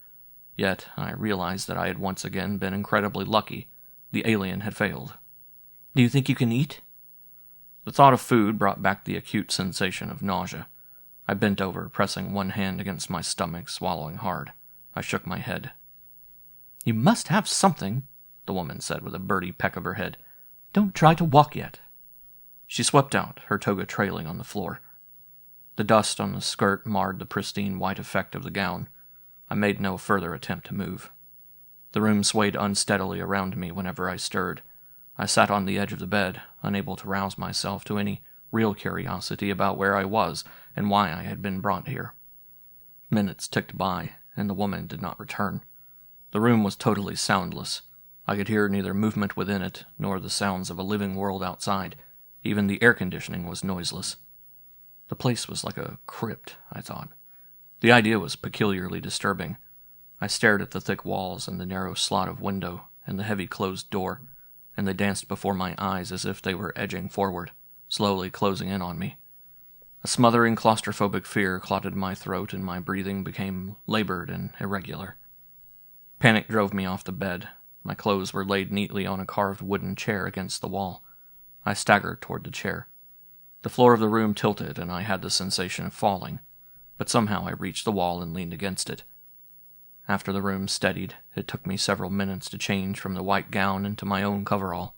Yet I realized that I had once again been incredibly lucky. The alien had failed. "Do you think you can eat?" The thought of food brought back the acute sensation of nausea. I bent over, pressing one hand against my stomach, swallowing hard. I shook my head. "You must have something," the woman said with a birdie peck of her head. "Don't try to walk yet." She swept out, her toga trailing on the floor. The dust on the skirt marred the pristine white effect of the gown. I made no further attempt to move. The room swayed unsteadily around me whenever I stirred. I sat on the edge of the bed, unable to rouse myself to any real curiosity about where I was and why I had been brought here. Minutes ticked by, and the woman did not return. The room was totally soundless. I could hear neither movement within it nor the sounds of a living world outside. Even the air conditioning was noiseless. The place was like a crypt, I thought. The idea was peculiarly disturbing. I stared at the thick walls and the narrow slot of window and the heavy closed door, and they danced before my eyes as if they were edging forward, slowly closing in on me. A smothering claustrophobic fear clotted my throat and my breathing became labored and irregular. Panic drove me off the bed. My clothes were laid neatly on a carved wooden chair against the wall. I staggered toward the chair. The floor of the room tilted, and I had the sensation of falling, but somehow I reached the wall and leaned against it. After the room steadied, it took me several minutes to change from the white gown into my own coverall.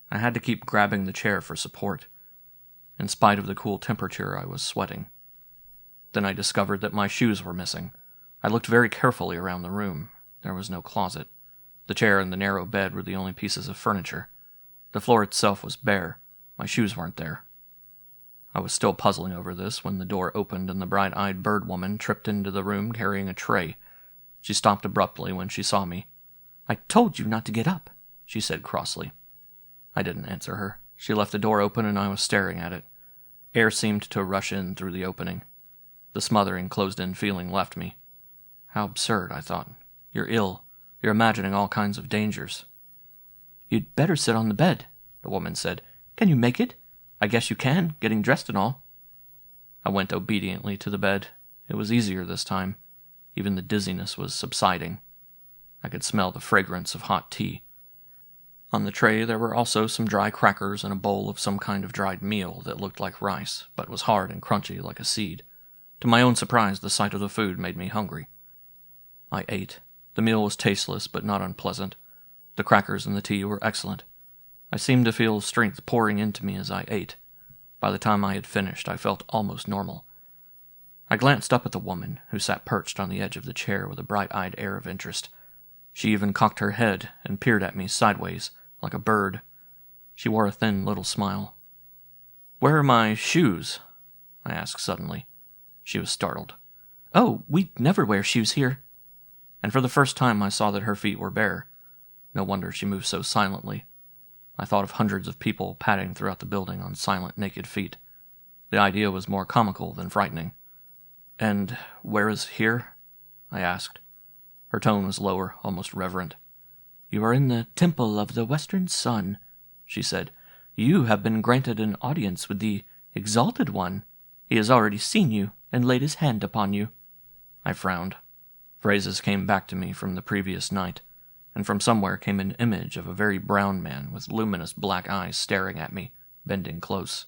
I had to keep grabbing the chair for support. In spite of the cool temperature, I was sweating. Then I discovered that my shoes were missing. I looked very carefully around the room. There was no closet. The chair and the narrow bed were the only pieces of furniture. The floor itself was bare. My shoes weren't there. I was still puzzling over this when the door opened and the bright-eyed bird woman tripped into the room carrying a tray. She stopped abruptly when she saw me. "I told you not to get up," she said crossly. I didn't answer her. She left the door open and I was staring at it. Air seemed to rush in through the opening. The smothering, closed-in feeling left me. How absurd, I thought. You're ill. You're imagining all kinds of dangers. "You'd better sit on the bed," the woman said. "Can you make it? I guess you can, getting dressed and all." I went obediently to the bed. It was easier this time. Even the dizziness was subsiding. I could smell the fragrance of hot tea. On the tray there were also some dry crackers and a bowl of some kind of dried meal that looked like rice, but was hard and crunchy like a seed. To my own surprise, the sight of the food made me hungry. I ate. The meal was tasteless but not unpleasant. The crackers and the tea were excellent. I seemed to feel strength pouring into me as I ate. By the time I had finished, I felt almost normal. I glanced up at the woman, who sat perched on the edge of the chair with a bright-eyed air of interest. She even cocked her head and peered at me sideways, like a bird. She wore a thin little smile. "Where are my shoes?" I asked suddenly. She was startled. "Oh, we never wear shoes here." And for the first time I saw that her feet were bare. No wonder she moved so silently. I thought of hundreds of people padding throughout the building on silent, naked feet. The idea was more comical than frightening. "And where is here?" I asked. Her tone was lower, almost reverent. "You are in the Temple of the Western Sun," she said. "You have been granted an audience with the Exalted One. He has already seen you and laid his hand upon you." I frowned. Phrases came back to me from the previous night. and from somewhere came an image of a very brown man with luminous black eyes staring at me, bending close.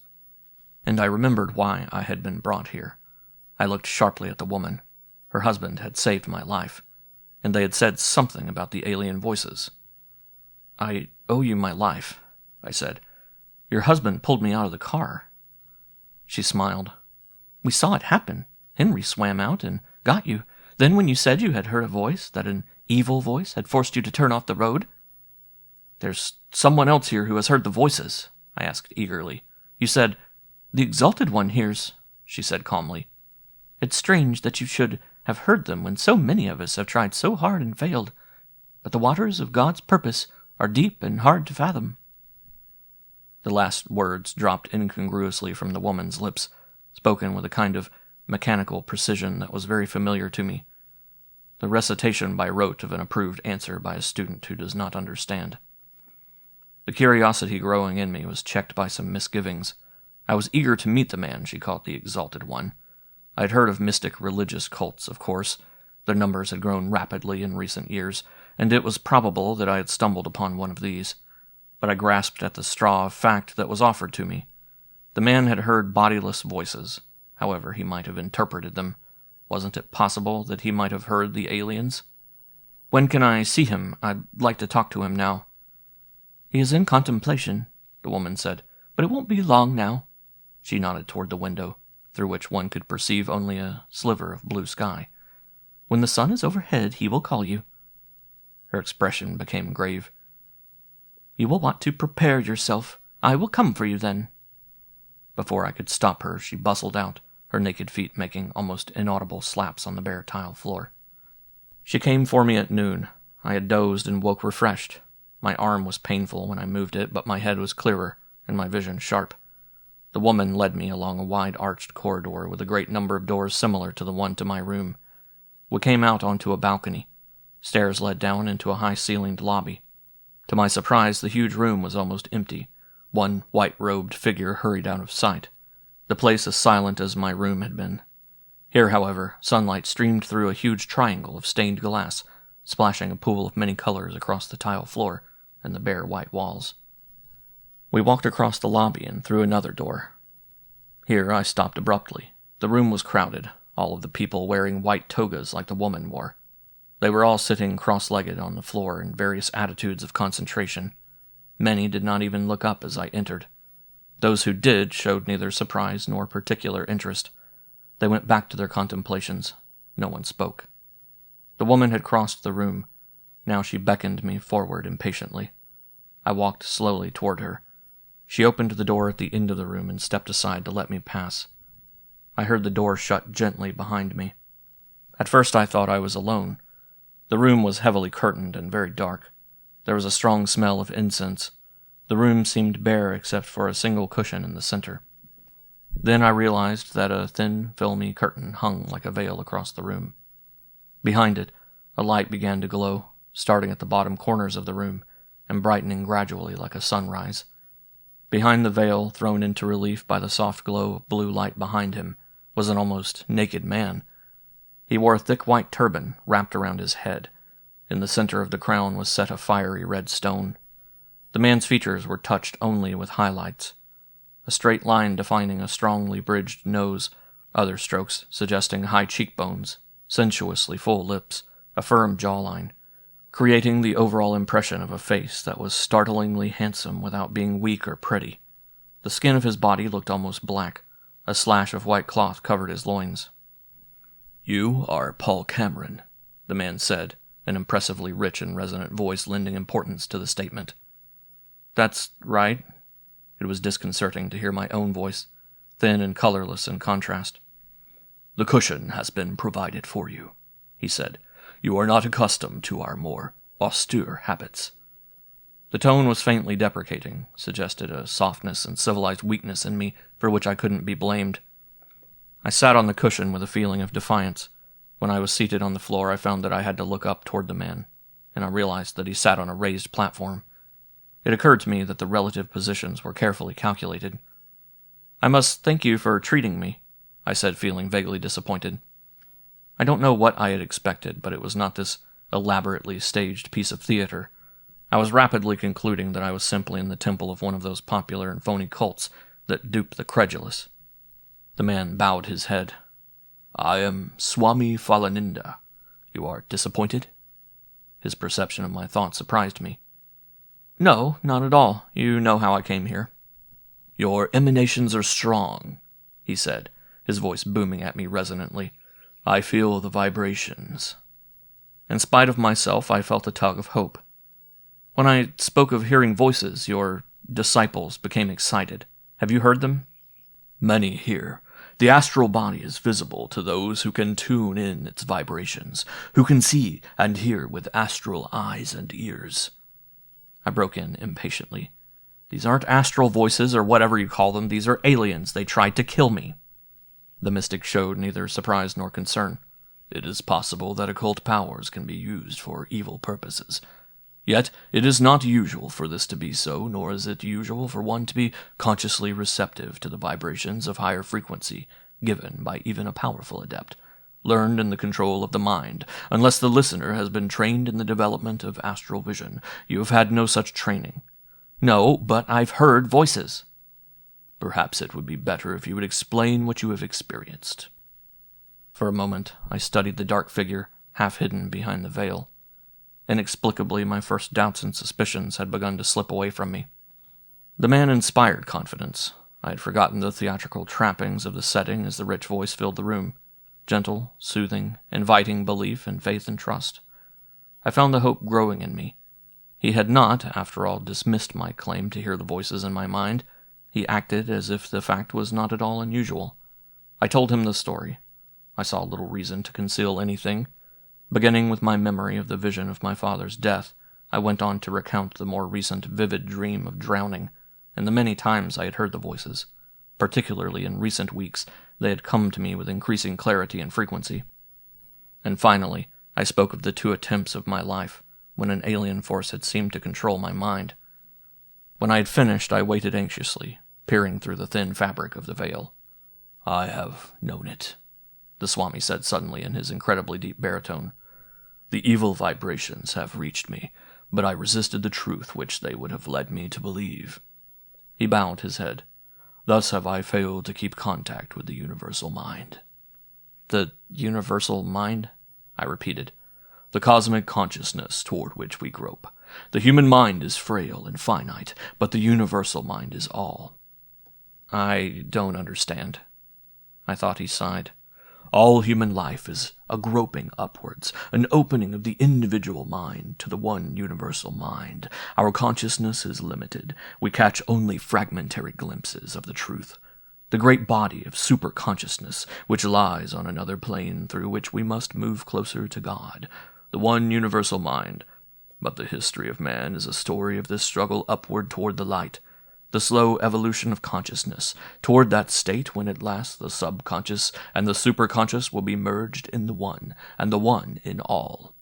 And I remembered why I had been brought here. I looked sharply at the woman. Her husband had saved my life, and they had said something about the alien voices. "I owe you my life," I said. "Your husband pulled me out of the car." She smiled. "We saw it happen. Henry swam out and got you. Then when you said you had heard a voice, that an evil voice had forced you to turn off the road—" "There's someone else here who has heard the voices," I asked eagerly. "You said—" "The Exalted One hears," she said calmly. "It's strange that you should have heard them when so many of us have tried so hard and failed. But the waters of God's purpose are deep and hard to fathom." The last words dropped incongruously from the woman's lips, spoken with a kind of mechanical precision that was very familiar to me. The recitation by rote of an approved answer by a student who does not understand. The curiosity growing in me was checked by some misgivings. I was eager to meet the man she called the Exalted One. I had heard of mystic religious cults, of course. Their numbers had grown rapidly in recent years, and it was probable that I had stumbled upon one of these. But I grasped at the straw of fact that was offered to me. The man had heard bodiless voices, however he might have interpreted them. Wasn't it possible that he might have heard the aliens? "When can I see him? I'd like to talk to him now." "He is in contemplation," the woman said, "but it won't be long now." She nodded toward the window, through which one could perceive only a sliver of blue sky. "When the sun is overhead, he will call you." Her expression became grave. "You will want to prepare yourself. I will come for you then." Before I could stop her, she bustled out, her naked feet making almost inaudible slaps on the bare tile floor. She came for me at noon. I had dozed and woke refreshed. My arm was painful when I moved it, but my head was clearer, and my vision sharp. The woman led me along a wide-arched corridor with a great number of doors similar to the one to my room. We came out onto a balcony. Stairs led down into a high-ceilinged lobby. To my surprise, the huge room was almost empty. One white-robed figure hurried out of sight. The place as silent as my room had been. Here, however, sunlight streamed through a huge triangle of stained glass, splashing a pool of many colors across the tile floor and the bare white walls. We walked across the lobby and through another door. Here I stopped abruptly. The room was crowded, all of the people wearing white togas like the woman wore. They were all sitting cross-legged on the floor in various attitudes of concentration. Many did not even look up as I entered. Those who did showed neither surprise nor particular interest. They went back to their contemplations. No one spoke. The woman had crossed the room. Now she beckoned me forward impatiently. I walked slowly toward her. She opened the door at the end of the room and stepped aside to let me pass. I heard the door shut gently behind me. At first I thought I was alone. The room was heavily curtained and very dark. There was a strong smell of incense. The room seemed bare except for a single cushion in the center. Then I realized that a thin, filmy curtain hung like a veil across the room. Behind it, a light began to glow, starting at the bottom corners of the room and brightening gradually like a sunrise. Behind the veil, thrown into relief by the soft glow of blue light behind him, was an almost naked man. He wore a thick white turban wrapped around his head. In the center of the crown was set a fiery red stone. The man's features were touched only with highlights. A straight line defining a strongly bridged nose, other strokes suggesting high cheekbones, sensuously full lips, a firm jawline, creating the overall impression of a face that was startlingly handsome without being weak or pretty. The skin of his body looked almost black. A slash of white cloth covered his loins. "You are Paul Cameron," the man said, an impressively rich and resonant voice lending importance to the statement. "That's right." It was disconcerting to hear my own voice, thin and colorless in contrast. "The cushion has been provided for you," he said. "You are not accustomed to our more austere habits." The tone was faintly deprecating, suggested a softness and civilized weakness in me for which I couldn't be blamed. I sat on the cushion with a feeling of defiance. When I was seated on the floor, I found that I had to look up toward the man, and I realized that he sat on a raised platform. It occurred to me that the relative positions were carefully calculated. "I must thank you for treating me," I said, feeling vaguely disappointed. I don't know what I had expected, but it was not this elaborately staged piece of theater. I was rapidly concluding that I was simply in the temple of one of those popular and phony cults that dupe the credulous. The man bowed his head. "I am Swami Falaninda. You are disappointed?" His perception of my thoughts surprised me. "No, not at all. You know how I came here." "Your emanations are strong," he said, his voice booming at me resonantly. "I feel the vibrations." In spite of myself, I felt a tug of hope. "When I spoke of hearing voices, your disciples became excited. Have you heard them?" "Many hear. The astral body is visible to those who can tune in its vibrations, who can see and hear with astral eyes and ears." I broke in impatiently. "These aren't astral voices or whatever you call them. These are aliens. They tried to kill me." The mystic showed neither surprise nor concern. "It is possible that occult powers can be used for evil purposes. Yet it is not usual for this to be so, nor is it usual for one to be consciously receptive to the vibrations of higher frequency given by even a powerful adept, learned in the control of the mind. Unless the listener has been trained in the development of astral vision, you have had no such training." "No, but I've heard voices." "Perhaps it would be better if you would explain what you have experienced." For a moment, I studied the dark figure, half hidden behind the veil. Inexplicably, my first doubts and suspicions had begun to slip away from me. The man inspired confidence. I had forgotten the theatrical trappings of the setting as the rich voice filled the room. Gentle, soothing, inviting belief and faith and trust. I found the hope growing in me. He had not, after all, dismissed my claim to hear the voices in my mind. He acted as if the fact was not at all unusual. I told him the story. I saw little reason to conceal anything. Beginning with my memory of the vision of my father's death, I went on to recount the more recent vivid dream of drowning, and the many times I had heard the voices. Particularly in recent weeks, they had come to me with increasing clarity and frequency. And finally, I spoke of the 2 attempts of my life, when an alien force had seemed to control my mind. When I had finished, I waited anxiously, peering through the thin fabric of the veil. "I have known it," the Swami said suddenly in his incredibly deep baritone. "The evil vibrations have reached me, but I resisted the truth which they would have led me to believe." He bowed his head. "Thus have I failed to keep contact with the universal mind." "The universal mind?" I repeated. "The cosmic consciousness toward which we grope. The human mind is frail and finite, but the universal mind is all." "I don't understand." I thought he sighed. "All human life is a groping upwards, an opening of the individual mind to the one universal mind. Our consciousness is limited. We catch only fragmentary glimpses of the truth. The great body of superconsciousness, which lies on another plane through which we must move closer to God. The one universal mind. But the history of man is a story of this struggle upward toward the light. The slow evolution of consciousness, toward that state when at last the subconscious and the superconscious will be merged in the one, and the one in all."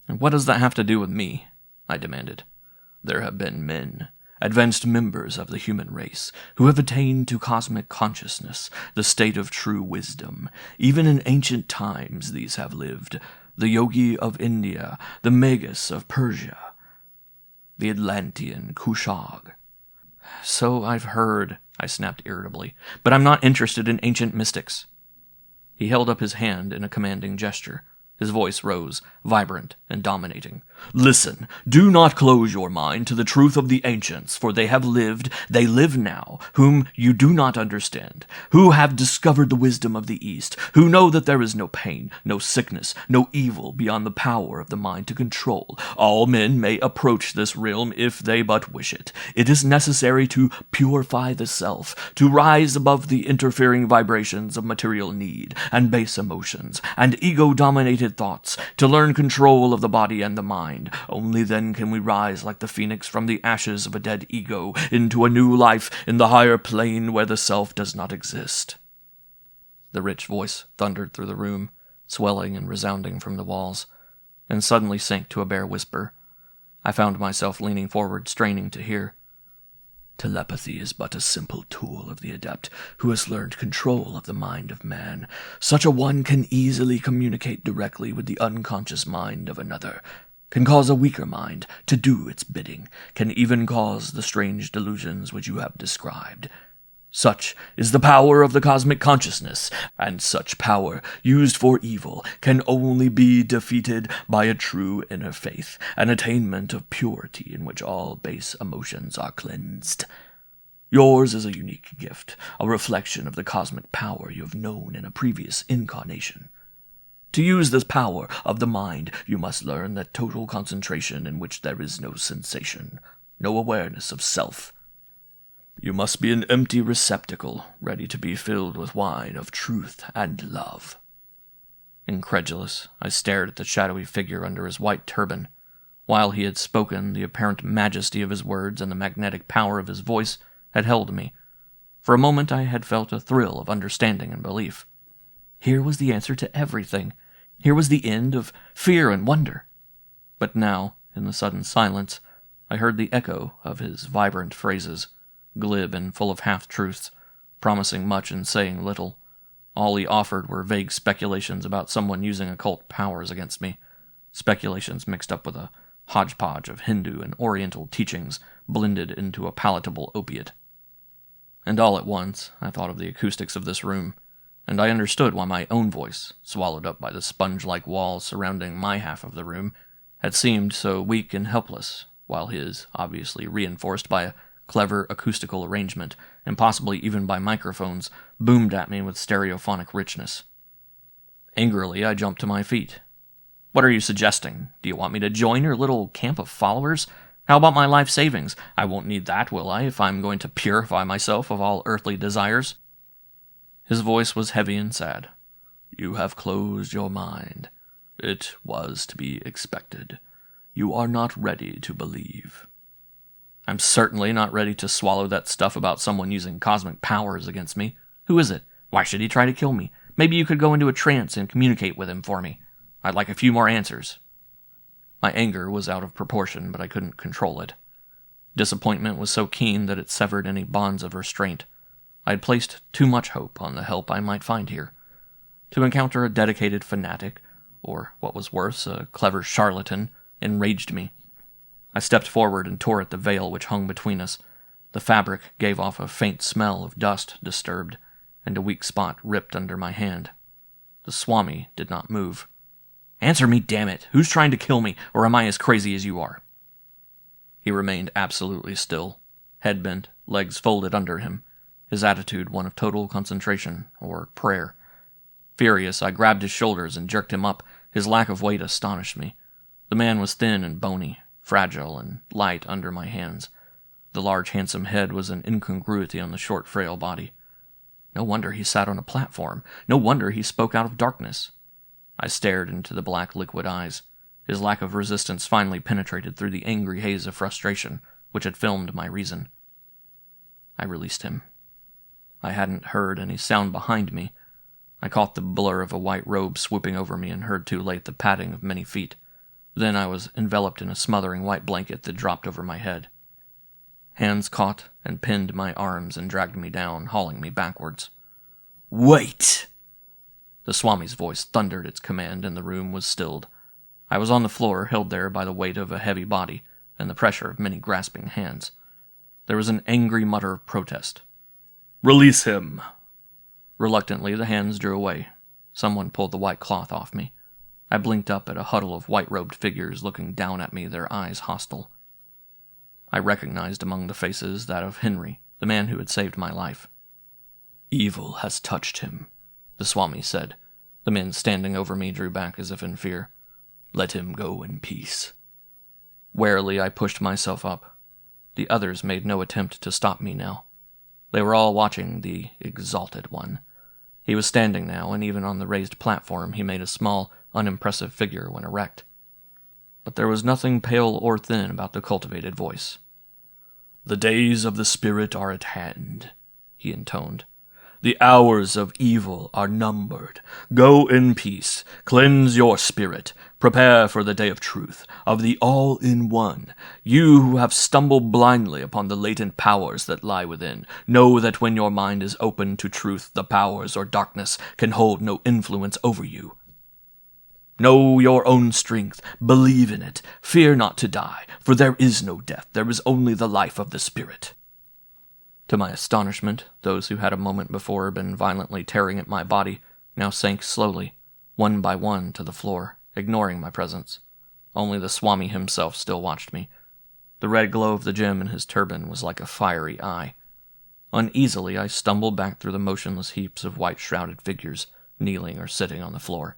"And what does that have to do with me?" I demanded. "There have been men, advanced members of the human race, who have attained to cosmic consciousness, the state of true wisdom. Even in ancient times these have lived. The Yogi of India, the Magus of Persia, the Atlantean Kushag." "So I've heard," I snapped irritably, "but I'm not interested in ancient mystics." He held up his hand in a commanding gesture. His voice rose, vibrant and dominating. "Listen, do not close your mind to the truth of the ancients, for they have lived, they live now, whom you do not understand, who have discovered the wisdom of the East, who know that there is no pain, no sickness, no evil beyond the power of the mind to control. All men may approach this realm if they but wish it. It is necessary to purify the self, to rise above the interfering vibrations of material need, and base emotions, and ego-dominated thoughts, to learn control of the body and the mind. Only then can we rise like the phoenix from the ashes of a dead ego into a new life in the higher plane where the self does not exist." The rich voice thundered through the room, swelling and resounding from the walls, and suddenly sank to a bare whisper. I found myself leaning forward, straining to hear. Telepathy is but a simple tool of the adept who has learned control of the mind of man. Such a one can easily communicate directly with the unconscious mind of another, can cause a weaker mind to do its bidding, can even cause the strange delusions which you have described. Such is the power of the cosmic consciousness, and such power, used for evil, can only be defeated by a true inner faith, an attainment of purity in which all base emotions are cleansed. Yours is a unique gift, a reflection of the cosmic power you have known in a previous incarnation. To use this power of the mind, you must learn that total concentration in which there is no sensation, no awareness of self. You must be an empty receptacle, ready to be filled with wine of truth and love. Incredulous, I stared at the shadowy figure under his white turban. While he had spoken, the apparent majesty of his words and the magnetic power of his voice had held me. For a moment I had felt a thrill of understanding and belief. Here was the answer to everything. Here was the end of fear and wonder. But now, in the sudden silence, I heard the echo of his vibrant phrases, glib and full of half-truths, promising much and saying little. All he offered were vague speculations about someone using occult powers against me, speculations mixed up with a hodgepodge of Hindu and Oriental teachings blended into a palatable opiate. And all at once I thought of the acoustics of this room, and I understood why my own voice, swallowed up by the sponge-like walls surrounding my half of the room, had seemed so weak and helpless, while his, obviously reinforced by a clever acoustical arrangement, and possibly even by microphones, boomed at me with stereophonic richness. Angrily, I jumped to my feet. What are you suggesting? Do you want me to join your little camp of followers? How about my life savings? I won't need that, will I, if I'm going to purify myself of all earthly desires? His voice was heavy and sad. You have closed your mind. It was to be expected. You are not ready to believe. I'm certainly not ready to swallow that stuff about someone using cosmic powers against me. Who is it? Why should he try to kill me? Maybe you could go into a trance and communicate with him for me. I'd like a few more answers. My anger was out of proportion, but I couldn't control it. Disappointment was so keen that it severed any bonds of restraint. I had placed too much hope on the help I might find here. To encounter a dedicated fanatic, or what was worse, a clever charlatan, enraged me. I stepped forward and tore at the veil which hung between us. The fabric gave off a faint smell of dust disturbed, and a weak spot ripped under my hand. The Swami did not move. Answer me, damn it! Who's trying to kill me, or am I as crazy as you are? He remained absolutely still, head bent, legs folded under him, his attitude one of total concentration, or prayer. Furious, I grabbed his shoulders and jerked him up. His lack of weight astonished me. The man was thin and bony, fragile and light under my hands. The large, handsome head was an incongruity on the short, frail body. No wonder he sat on a platform. No wonder he spoke out of darkness. I stared into the black, liquid eyes. His lack of resistance finally penetrated through the angry haze of frustration which had filmed my reason. I released him. I hadn't heard any sound behind me. I caught the blur of a white robe swooping over me and heard too late the padding of many feet. Then I was enveloped in a smothering white blanket that dropped over my head. Hands caught and pinned my arms and dragged me down, hauling me backwards. Wait! The Swami's voice thundered its command, and the room was stilled. I was on the floor, held there by the weight of a heavy body and the pressure of many grasping hands. There was an angry mutter of protest. Release him! Reluctantly, the hands drew away. Someone pulled the white cloth off me. I blinked up at a huddle of white-robed figures looking down at me, their eyes hostile. I recognized among the faces that of Henry, the man who had saved my life. Evil has touched him, the Swami said. The men standing over me drew back as if in fear. Let him go in peace. Warily, I pushed myself up. The others made no attempt to stop me now. They were all watching the Exalted One. He was standing now, and even on the raised platform he made a small, unimpressive figure when erect. But there was nothing pale or thin about the cultivated voice. The days of the Spirit are at hand, he intoned. The hours of evil are numbered. Go in peace, cleanse your spirit, prepare for the day of truth, of the all-in-one. You who have stumbled blindly upon the latent powers that lie within, know that when your mind is open to truth, the powers or darkness can hold no influence over you. Know your own strength, believe in it, fear not to die, for there is no death, there is only the life of the spirit. To my astonishment, those who had a moment before been violently tearing at my body now sank slowly, one by one, to the floor, ignoring my presence. Only the Swami himself still watched me. The red glow of the gem in his turban was like a fiery eye. Uneasily, I stumbled back through the motionless heaps of white-shrouded figures, kneeling or sitting on the floor.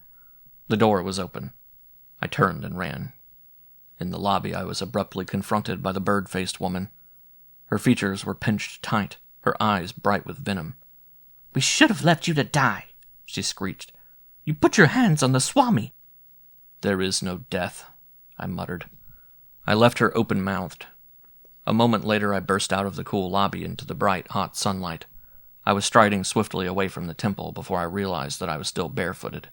The door was open. I turned and ran. In the lobby, I was abruptly confronted by the bird-faced woman. Her features were pinched tight, her eyes bright with venom. "We should have left you to die," she screeched. "You put your hands on the Swami." "There is no death," I muttered. I left her open-mouthed. A moment later, I burst out of the cool lobby into the bright, hot sunlight. I was striding swiftly away from the temple before I realized that I was still barefooted.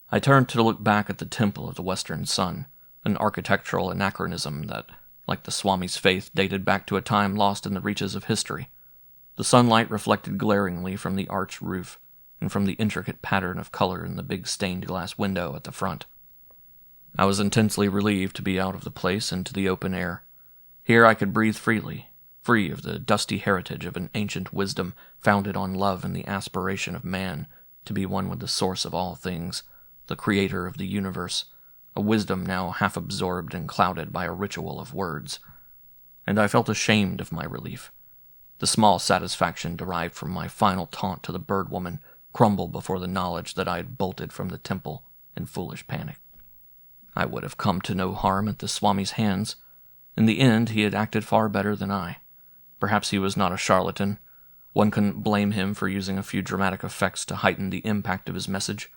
I turned to look back at the Temple of the Western Sun, an architectural anachronism that, like the Swami's faith, dated back to a time lost in the reaches of history. The sunlight reflected glaringly from the arched roof and from the intricate pattern of color in the big stained glass window at the front. I was intensely relieved to be out of the place and to the open air. Here I could breathe freely, free of the dusty heritage of an ancient wisdom founded on love and the aspiration of man to be one with the source of all things, the creator of the universe, a wisdom now half absorbed and clouded by a ritual of words. And I felt ashamed of my relief. The small satisfaction derived from my final taunt to the bird woman crumbled before the knowledge that I had bolted from the temple in foolish panic. I would have come to no harm at the Swami's hands. In the end, he had acted far better than I. Perhaps he was not a charlatan. One couldn't blame him for using a few dramatic effects to heighten the impact of his message.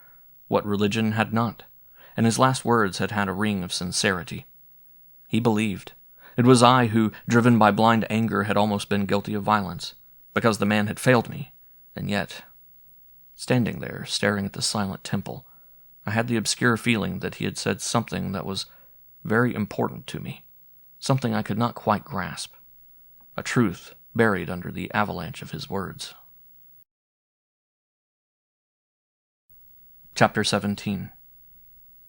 What religion had not? And his last words had had a ring of sincerity. He believed. It was I who, driven by blind anger, had almost been guilty of violence, because the man had failed me. And yet, standing there, staring at the silent temple, I had the obscure feeling that he had said something that was very important to me, something I could not quite grasp, a truth buried under the avalanche of his words. Chapter 17.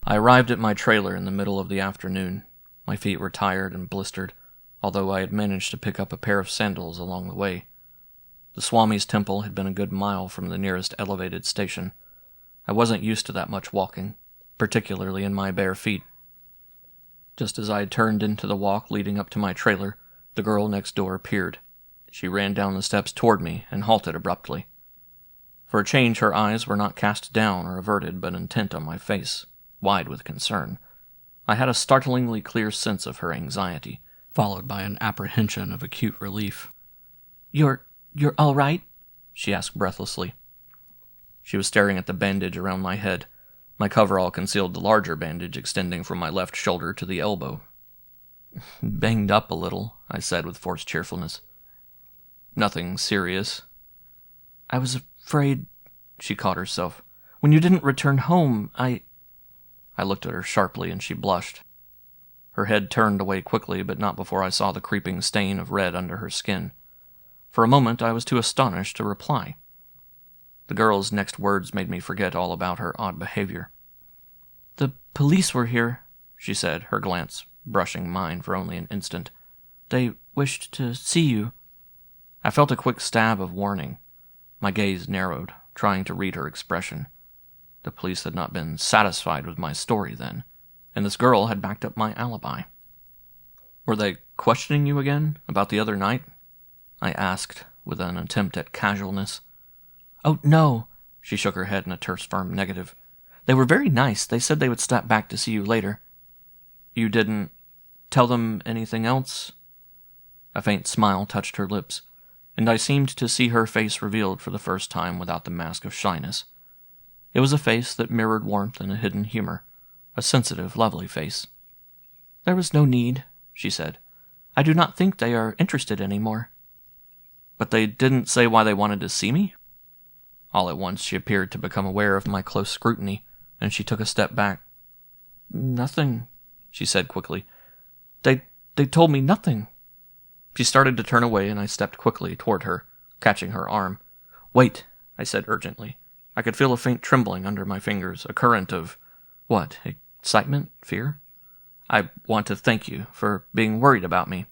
I arrived at my trailer in the middle of the afternoon. My feet were tired and blistered, although I had managed to pick up a pair of sandals along the way. The Swami's temple had been a good mile from the nearest elevated station. I wasn't used to that much walking, particularly in my bare feet. Just as I had turned into the walk leading up to my trailer, the girl next door appeared. She ran down the steps toward me and halted abruptly. For a change, her eyes were not cast down or averted, but intent on my face, wide with concern. I had a startlingly clear sense of her anxiety, followed by an apprehension of acute relief. You're all right?" she asked breathlessly. She was staring at the bandage around my head. My coverall concealed the larger bandage extending from my left shoulder to the elbow. "Banged up a little," I said with forced cheerfulness. "Nothing serious." "I was afraid," she caught herself. "When you didn't return home, I looked at her sharply, and she blushed. Her head turned away quickly, but not before I saw the creeping stain of red under her skin. For a moment, I was too astonished to reply. The girl's next words made me forget all about her odd behavior. "The police were here," she said, her glance brushing mine for only an instant. "They wished to see you." I felt a quick stab of warning. My gaze narrowed, trying to read her expression. The police had not been satisfied with my story then, and this girl had backed up my alibi. "Were they questioning you again about the other night?" I asked, with an attempt at casualness. "Oh, no," she shook her head in a terse, firm negative. "They were very nice. They said they would stop back to see you later." "You didn't tell them anything else?" A faint smile touched her lips, and I seemed to see her face revealed for the first time without the mask of shyness. It was a face that mirrored warmth and a hidden humor, a sensitive, lovely face. "There was no need," she said. "I do not think they are interested anymore." "But they didn't say why they wanted to see me?" All at once she appeared to become aware of my close scrutiny, and she took a step back. "Nothing," she said quickly. They told me nothing." She started to turn away, and I stepped quickly toward her, catching her arm. "Wait," I said urgently. I could feel a faint trembling under my fingers, a current of, what, excitement? Fear? "I want to thank you for being worried about me."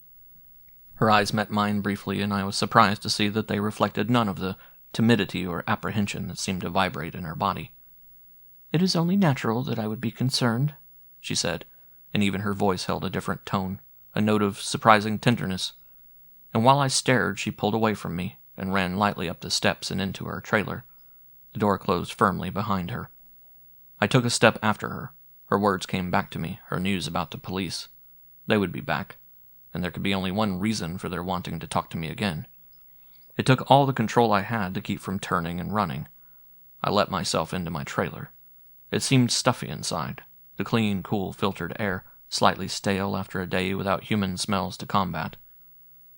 Her eyes met mine briefly, and I was surprised to see that they reflected none of the timidity or apprehension that seemed to vibrate in her body. "It is only natural that I would be concerned," she said, and even her voice held a different tone, a note of surprising tenderness. And while I stared, she pulled away from me and ran lightly up the steps and into her trailer. The door closed firmly behind her. I took a step after her. Her words came back to me, her news about the police. They would be back, and there could be only one reason for their wanting to talk to me again. It took all the control I had to keep from turning and running. I let myself into my trailer. It seemed stuffy inside, the clean, cool, filtered air, slightly stale after a day without human smells to combat.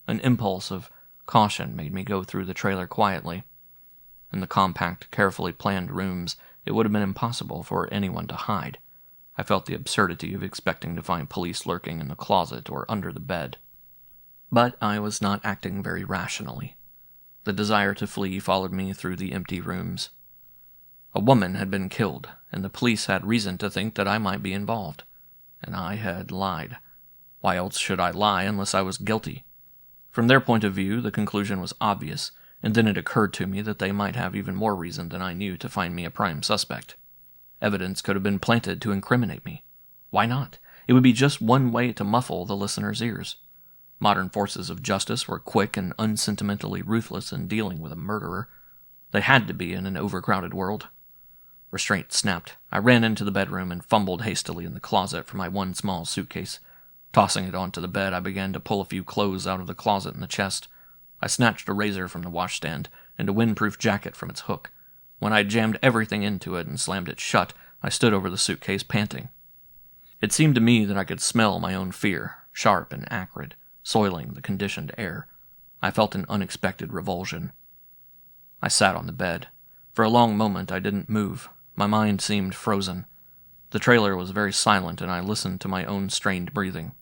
An impulse of caution made me go through the trailer quietly. In the compact, carefully planned rooms, it would have been impossible for anyone to hide. I felt the absurdity of expecting to find police lurking in the closet or under the bed. But I was not acting very rationally. The desire to flee followed me through the empty rooms. A woman had been killed, and the police had reason to think that I might be involved. And I had lied. Why else should I lie unless I was guilty? From their point of view, the conclusion was obvious, and then it occurred to me that they might have even more reason than I knew to find me a prime suspect. Evidence could have been planted to incriminate me. Why not? It would be just one way to muffle the listener's ears. Modern forces of justice were quick and unsentimentally ruthless in dealing with a murderer. They had to be in an overcrowded world. Restraint snapped. I ran into the bedroom and fumbled hastily in the closet for my one small suitcase. Tossing it onto the bed, I began to pull a few clothes out of the closet in the chest. I snatched a razor from the washstand and a windproof jacket from its hook. When I had jammed everything into it and slammed it shut, I stood over the suitcase panting. It seemed to me that I could smell my own fear, sharp and acrid, soiling the conditioned air. I felt an unexpected revulsion. I sat on the bed. For a long moment I didn't move. My mind seemed frozen. The trailer was very silent, and I listened to my own strained breathing.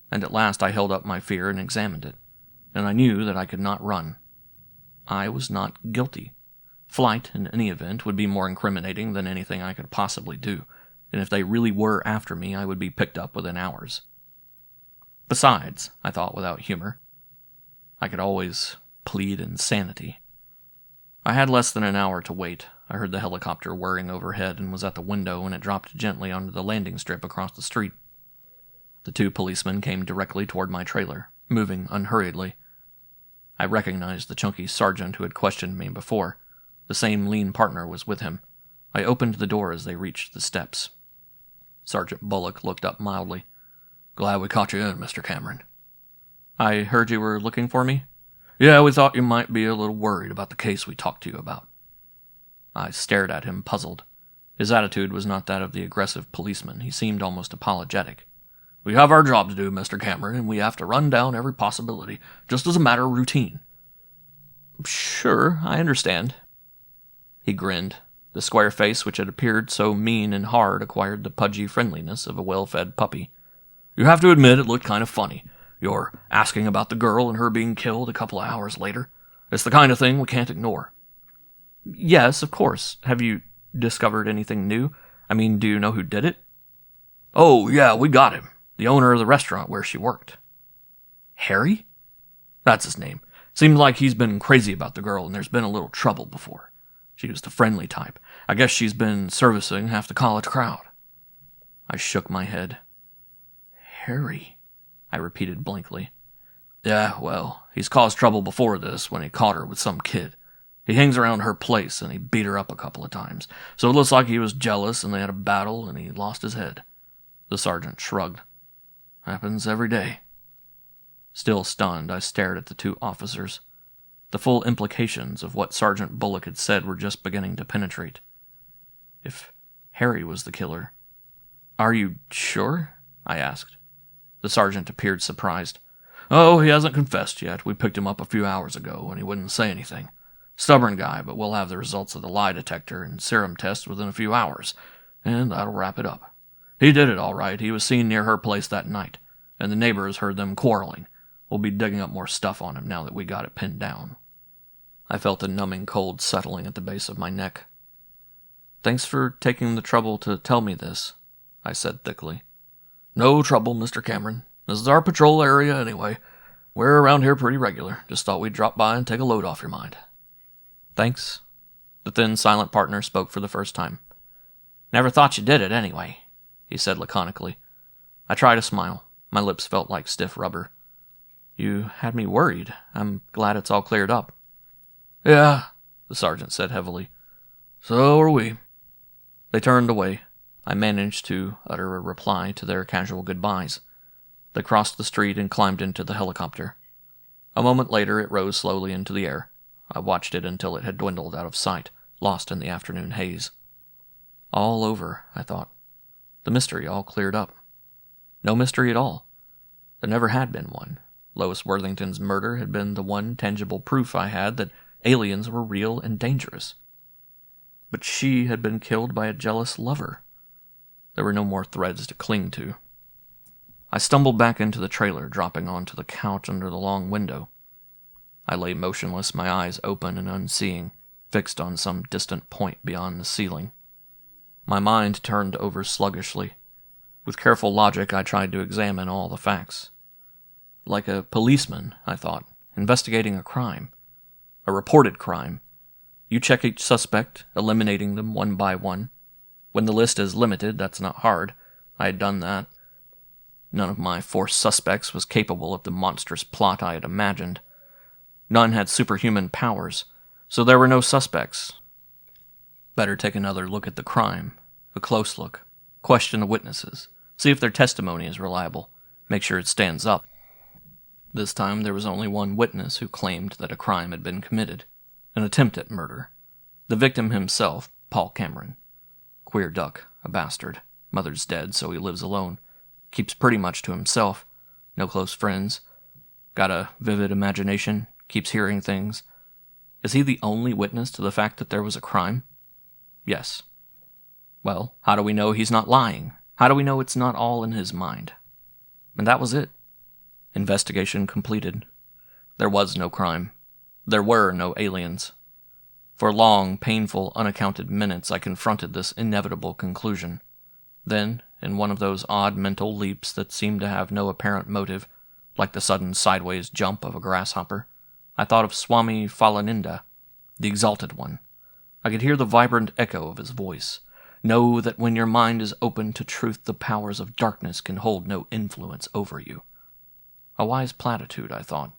And at last I held up my fear and examined it, and I knew that I could not run. I was not guilty. Flight, in any event, would be more incriminating than anything I could possibly do, and if they really were after me, I would be picked up within hours. Besides, I thought without humor, I could always plead insanity. I had less than an hour to wait. I heard the helicopter whirring overhead and was at the window when it dropped gently onto the landing strip across the street. The two policemen came directly toward my trailer, moving unhurriedly. I recognized the chunky sergeant who had questioned me before. The same lean partner was with him. I opened the door as they reached the steps. Sergeant Bullock looked up mildly. "Glad we caught you in, Mr. Cameron." "I heard you were looking for me?" "Yeah, we thought you might be a little worried about the case we talked to you about." I stared at him, puzzled. His attitude was not that of the aggressive policeman. He seemed almost apologetic. "We have our job to do, Mr. Cameron, and we have to run down every possibility, just as a matter of routine." "Sure, I understand." He grinned. The square face, which had appeared so mean and hard, acquired the pudgy friendliness of a well-fed puppy. "You have to admit it looked kind of funny. You're asking about the girl and her being killed a couple of hours later. It's the kind of thing we can't ignore." "Yes, of course. Have you discovered anything new? I mean, do you know who did it?" "Oh, yeah, we got him. The owner of the restaurant where she worked." "Harry?" "That's his name. Seems like he's been crazy about the girl, and there's been a little trouble before. She was the friendly type. I guess she's been servicing half the college crowd." I shook my head. "Harry," I repeated blankly. "Yeah, well, he's caused trouble before this when he caught her with some kid. He hangs around her place, and he beat her up a couple of times. So it looks like he was jealous, and they had a battle, and he lost his head." The sergeant shrugged. "Happens every day." Still stunned, I stared at the two officers. The full implications of what Sergeant Bullock had said were just beginning to penetrate. If Harry was the killer... "Are you sure?" I asked. The sergeant appeared surprised. "Oh, he hasn't confessed yet. We picked him up a few hours ago, and he wouldn't say anything. Stubborn guy, but we'll have the results of the lie detector and serum test within a few hours, and that'll wrap it up. He did it all right. He was seen near her place that night, and the neighbors heard them quarreling. We'll be digging up more stuff on him now that we got it pinned down. I felt a numbing cold settling at the base of my neck. Thanks for taking the trouble to tell me this, I said thickly. No trouble, Mr. Cameron. This is our patrol area anyway. We're around here pretty regular. Just thought we'd drop by and take a load off your mind. Thanks. The thin, silent partner spoke for the first time. Never thought you did it anyway, he said laconically. I tried a smile. My lips felt like stiff rubber. You had me worried. I'm glad it's all cleared up. Yeah, the sergeant said heavily. So are we. They turned away. I managed to utter a reply to their casual goodbyes. They crossed the street and climbed into the helicopter. A moment later, it rose slowly into the air. I watched it until it had dwindled out of sight, lost in the afternoon haze. All over, I thought. The mystery all cleared up. No mystery at all. There never had been one. Lois Worthington's murder had been the one tangible proof I had that aliens were real and dangerous. But she had been killed by a jealous lover. There were no more threads to cling to. I stumbled back into the trailer, dropping onto the couch under the long window. I lay motionless, my eyes open and unseeing, fixed on some distant point beyond the ceiling. My mind turned over sluggishly. With careful logic, I tried to examine all the facts. Like a policeman, I thought, investigating a crime. A reported crime. You check each suspect, eliminating them one by one. When the list is limited, that's not hard. I had done that. None of my 4 suspects was capable of the monstrous plot I had imagined. None had superhuman powers, so there were no suspects. Better take another look at the crime, a close look, question the witnesses, see if their testimony is reliable, make sure it stands up. This time there was only one witness who claimed that a crime had been committed, an attempt at murder. The victim himself, Paul Cameron. Queer duck, a bastard. Mother's dead, so he lives alone. Keeps pretty much to himself. No close friends. Got a vivid imagination. Keeps hearing things. Is he the only witness to the fact that there was a crime? Yes. Well, how do we know he's not lying? How do we know it's not all in his mind? And that was it. Investigation completed. There was no crime. There were no aliens. For long, painful, unaccounted minutes I confronted this inevitable conclusion. Then, in one of those odd mental leaps that seemed to have no apparent motive, like the sudden sideways jump of a grasshopper, I thought of Swami Falaninda, the Exalted One. I could hear the vibrant echo of his voice. Know that when your mind is open to truth, the powers of darkness can hold no influence over you. A wise platitude, I thought.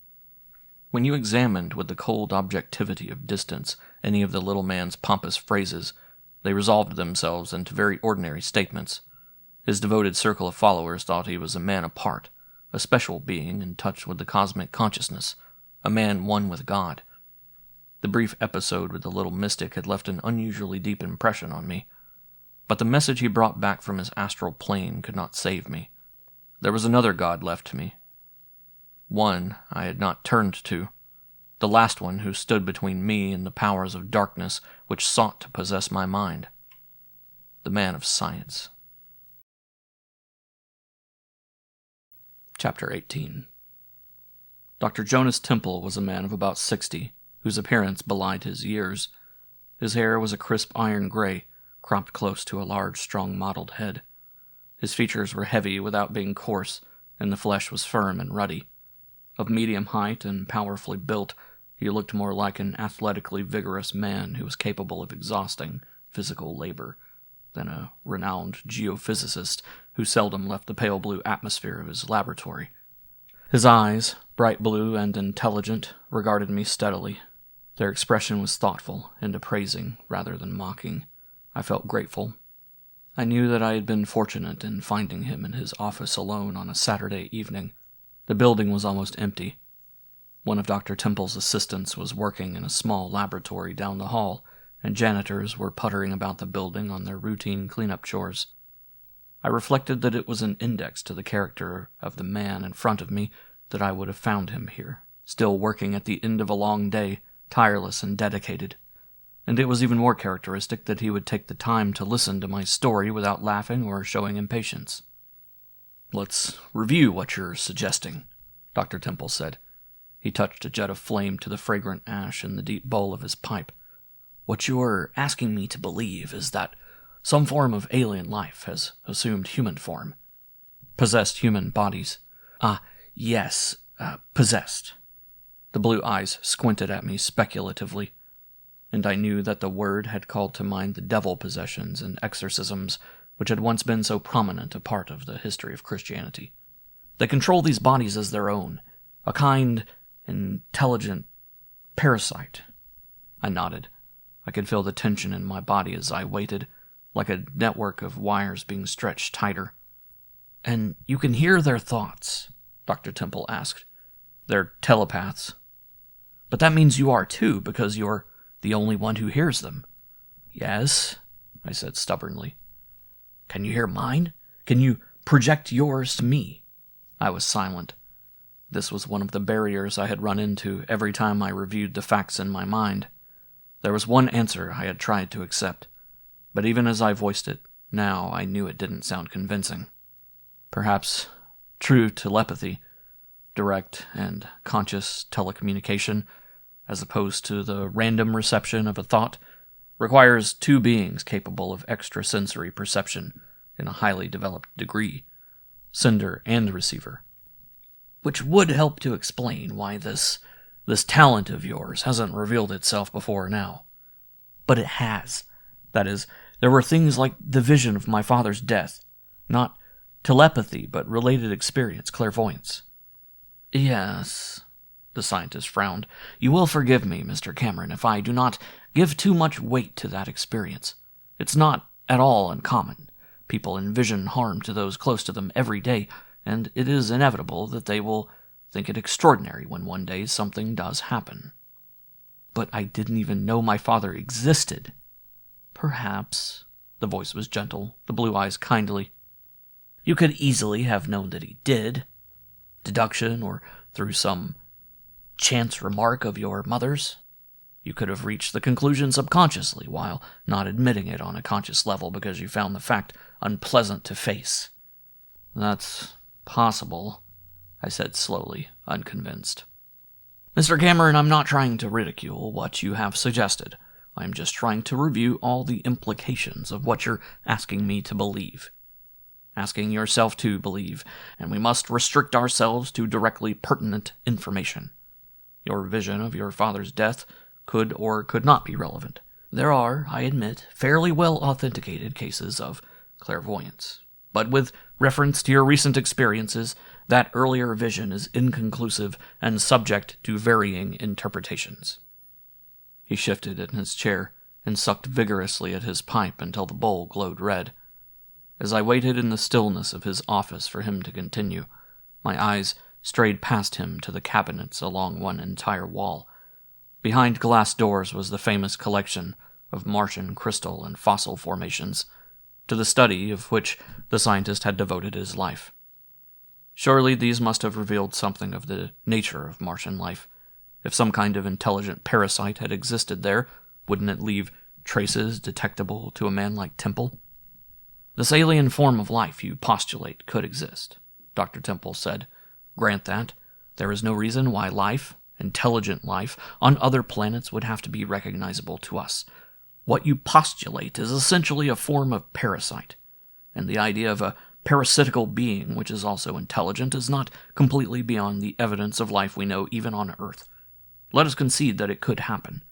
When you examined with the cold objectivity of distance any of the little man's pompous phrases, they resolved themselves into very ordinary statements. His devoted circle of followers thought he was a man apart, a special being in touch with the cosmic consciousness, a man one with God. The brief episode with the little mystic had left an unusually deep impression on me, but the message he brought back from his astral plane could not save me. There was another God left to me. One I had not turned to, the last one who stood between me and the powers of darkness which sought to possess my mind. The man of science. Chapter 18. Dr. Jonas Temple was a man of about 60, whose appearance belied his years. His hair was a crisp iron gray, cropped close to a large, strong-modeled head. His features were heavy without being coarse, and the flesh was firm and ruddy. Of medium height and powerfully built, he looked more like an athletically vigorous man who was capable of exhausting physical labor than a renowned geophysicist who seldom left the pale blue atmosphere of his laboratory. His eyes, bright blue and intelligent, regarded me steadily. Their expression was thoughtful and appraising rather than mocking. I felt grateful. I knew that I had been fortunate in finding him in his office alone on a Saturday evening. The building was almost empty. One of Dr. Temple's assistants was working in a small laboratory down the hall, and janitors were puttering about the building on their routine cleanup chores. I reflected that it was an index to the character of the man in front of me that I would have found him here, still working at the end of a long day, tireless and dedicated, and it was even more characteristic that he would take the time to listen to my story without laughing or showing impatience. "Let's review what you're suggesting," Dr. Temple said. He touched a jet of flame to the fragrant ash in the deep bowl of his pipe. "What you're asking me to believe is that some form of alien life has assumed human form. Possessed human bodies. Yes, possessed." The blue eyes squinted at me speculatively, and I knew that the word had called to mind the devil possessions and exorcisms which had once been so prominent a part of the history of Christianity. "They control these bodies as their own, a kind, intelligent parasite." I nodded. I could feel the tension in my body as I waited, like a network of wires being stretched tighter. "And you can hear their thoughts?" Dr. Temple asked. "They're telepaths." "But that means you are too, because you're the only one who hears them." "Yes," I said stubbornly. "Can you hear mine? Can you project yours to me?" I was silent. This was one of the barriers I had run into every time I reviewed the facts in my mind. There was one answer I had tried to accept, but even as I voiced it, now I knew it didn't sound convincing. Perhaps true telepathy, direct and conscious telecommunication, as opposed to the random reception of a thought, requires two beings capable of extrasensory perception in a highly developed degree, sender and receiver. Which would help to explain why this talent of yours hasn't revealed itself before now. But it has. That is, there were things like the vision of my father's death, not telepathy, but related experience, clairvoyance. "Yes," the scientist frowned. "You will forgive me, Mr. Cameron, if I do not give too much weight to that experience. It's not at all uncommon. People envision harm to those close to them every day, and it is inevitable that they will think it extraordinary when one day something does happen." "But I didn't even know my father existed." "Perhaps." The voice was gentle, the blue eyes kindly. "You could easily have known that he did. Deduction, or through some chance remark of your mother's. You could have reached the conclusion subconsciously while not admitting it on a conscious level because you found the fact unpleasant to face." "That's possible," I said slowly, unconvinced. "Mr. Cameron, I'm not trying to ridicule what you have suggested. I'm just trying to review all the implications of what you're asking me to believe. Asking yourself to believe, and we must restrict ourselves to directly pertinent information. Your vision of your father's death could or could not be relevant. There are, I admit, fairly well authenticated cases of clairvoyance. But with reference to your recent experiences, that earlier vision is inconclusive and subject to varying interpretations." He shifted in his chair and sucked vigorously at his pipe until the bowl glowed red. As I waited in the stillness of his office for him to continue, my eyes strayed past him to the cabinets along one entire wall. Behind glass doors was the famous collection of Martian crystal and fossil formations, to the study of which the scientist had devoted his life. Surely these must have revealed something of the nature of Martian life. If some kind of intelligent parasite had existed there, wouldn't it leave traces detectable to a man like Temple? "This alien form of life you postulate could exist," Dr. Temple said. "Grant that. There is no reason why life, intelligent life, on other planets would have to be recognizable to us. What you postulate is essentially a form of parasite, and the idea of a parasitical being which is also intelligent is not completely beyond the evidence of life we know even on Earth. Let us concede that it could happen.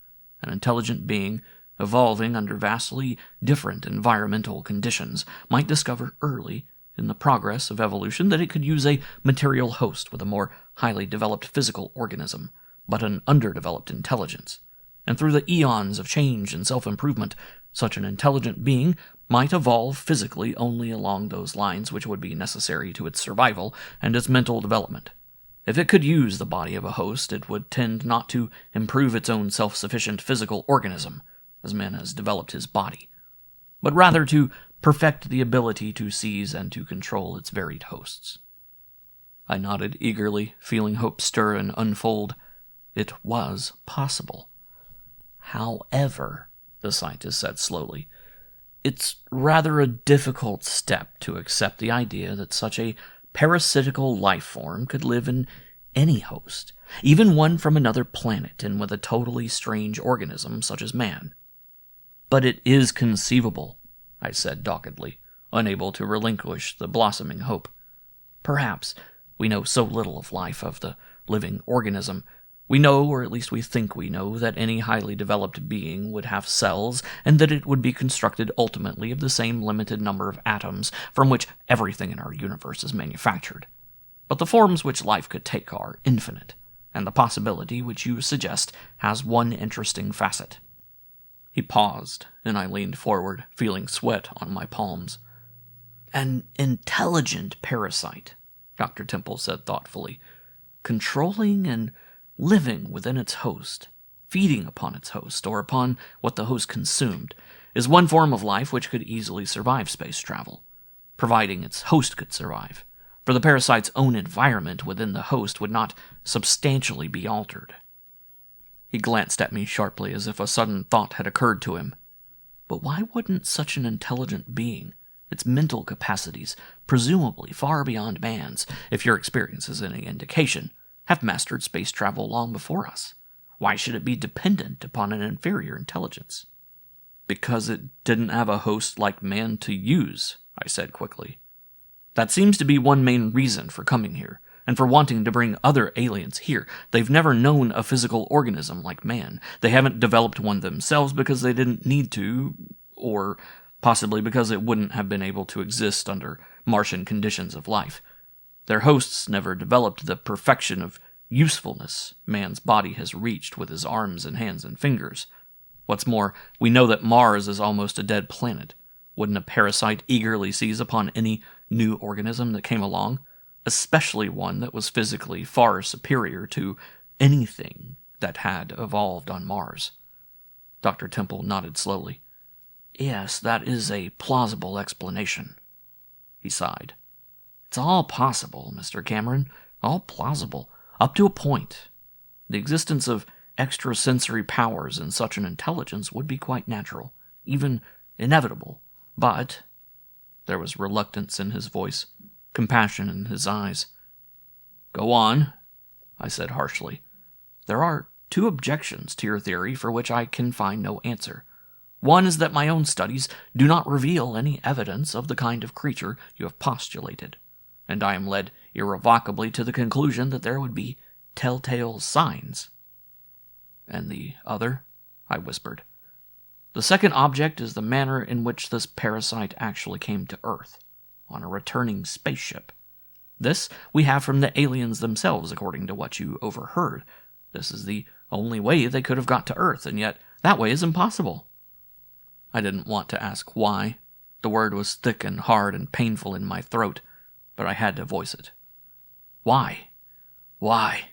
An intelligent being, evolving under vastly different environmental conditions, might discover early in the progress of evolution that it could use a material host with a more highly developed physical organism, but an underdeveloped intelligence. And through the eons of change and self-improvement, such an intelligent being might evolve physically only along those lines which would be necessary to its survival and its mental development. If it could use the body of a host, it would tend not to improve its own self-sufficient physical organism, as man has developed his body, but rather to perfect the ability to seize and to control its varied hosts." I nodded eagerly, feeling hope stir and unfold. It was possible. However, the scientist said slowly, it's rather a difficult step to accept the idea that such a parasitical life form could live in any host, even one from another planet and with a totally strange organism such as man. But it is conceivable, I said doggedly, unable to relinquish the blossoming hope. Perhaps we know so little of life, of the living organism. We know, or at least we think we know, that any highly developed being would have cells, and that it would be constructed ultimately of the same limited number of atoms from which everything in our universe is manufactured. But the forms which life could take are infinite, and the possibility which you suggest has one interesting facet. He paused, and I leaned forward, feeling sweat on my palms. An intelligent parasite, Dr. Temple said thoughtfully, controlling and living within its host, feeding upon its host, or upon what the host consumed, is one form of life which could easily survive space travel, providing its host could survive, for the parasite's own environment within the host would not substantially be altered. He glanced at me sharply as if a sudden thought had occurred to him. But why wouldn't such an intelligent being, its mental capacities, presumably far beyond man's, if your experience is any indication, have mastered space travel long before us? Why should it be dependent upon an inferior intelligence? Because it didn't have a host like man to use, I said quickly. That seems to be one main reason for coming here, and for wanting to bring other aliens here. They've never known a physical organism like man. They haven't developed one themselves because they didn't need to, or possibly because it wouldn't have been able to exist under Martian conditions of life. Their hosts never developed the perfection of usefulness man's body has reached with his arms and hands and fingers. What's more, we know that Mars is almost a dead planet. Wouldn't a parasite eagerly seize upon any new organism that came along, especially one that was physically far superior to anything that had evolved on Mars? Dr. Temple nodded slowly. Yes, that is a plausible explanation. He sighed. It's all possible, Mr. Cameron, all plausible, up to a point. The existence of extrasensory powers in such an intelligence would be quite natural, even inevitable, but... There was reluctance in his voice, compassion in his eyes. Go on, I said harshly. There are two objections to your theory for which I can find no answer. One is that my own studies do not reveal any evidence of the kind of creature you have postulated, and I am led irrevocably to the conclusion that there would be telltale signs. And the other? I whispered. The second object is the manner in which this parasite actually came to Earth, on a returning spaceship. This we have from the aliens themselves, according to what you overheard. This is the only way they could have got to Earth, and yet that way is impossible. I didn't want to ask why. The word was thick and hard and painful in my throat, but I had to voice it. Why? Why?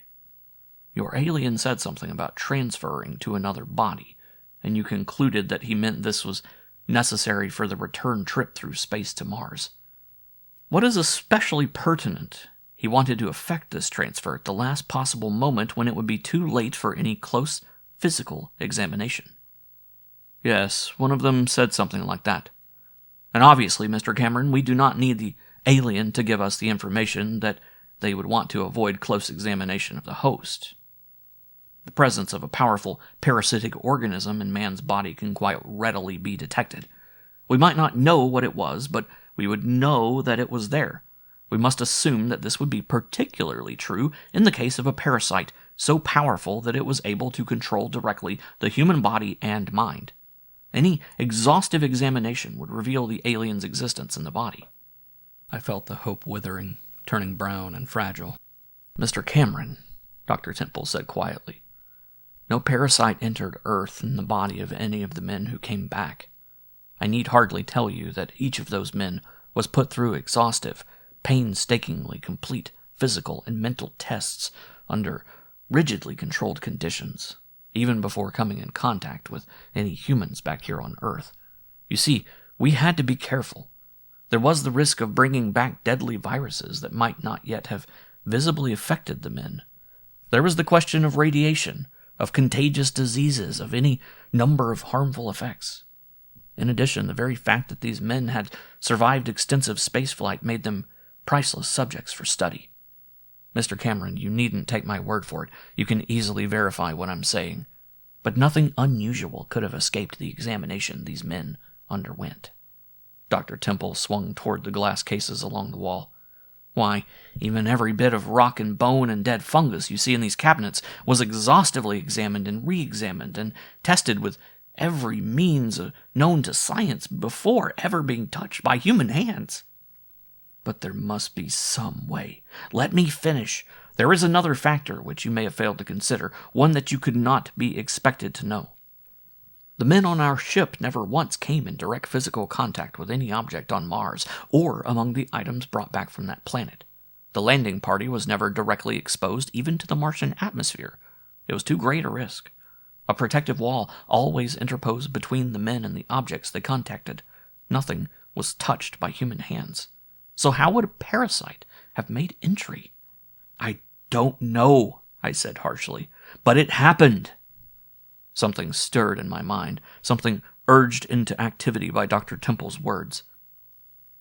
Your alien said something about transferring to another body, and you concluded that he meant this was necessary for the return trip through space to Mars. What is especially pertinent, he wanted to effect this transfer at the last possible moment when it would be too late for any close physical examination. Yes, one of them said something like that. And obviously, Mr. Cameron, we do not need the alien to give us the information that they would want to avoid close examination of the host. The presence of a powerful parasitic organism in man's body can quite readily be detected. We might not know what it was, but we would know that it was there. We must assume that this would be particularly true in the case of a parasite so powerful that it was able to control directly the human body and mind. Any exhaustive examination would reveal the alien's existence in the body. I felt the hope withering, turning brown and fragile. Mr. Cameron, Dr. Temple said quietly, no parasite entered Earth in the body of any of the men who came back. I need hardly tell you that each of those men was put through exhaustive, painstakingly complete physical and mental tests under rigidly controlled conditions, even before coming in contact with any humans back here on Earth. You see, we had to be careful. There was the risk of bringing back deadly viruses that might not yet have visibly affected the men. There was the question of radiation, of contagious diseases, of any number of harmful effects. In addition, the very fact that these men had survived extensive spaceflight made them priceless subjects for study. Mr. Cameron, you needn't take my word for it. You can easily verify what I'm saying. But nothing unusual could have escaped the examination these men underwent. Dr. Temple swung toward the glass cases along the wall. Why, even every bit of rock and bone and dead fungus you see in these cabinets was exhaustively examined and re-examined and tested with every means known to science before ever being touched by human hands. But there must be some way. Let me finish. There is another factor which you may have failed to consider, one that you could not be expected to know. The men on our ship never once came in direct physical contact with any object on Mars or among the items brought back from that planet. The landing party was never directly exposed even to the Martian atmosphere. It was too great a risk. A protective wall always interposed between the men and the objects they contacted. Nothing was touched by human hands. So how would a parasite have made entry? I don't know, I said harshly, but it happened. Something stirred in my mind, something urged into activity by Dr. Temple's words.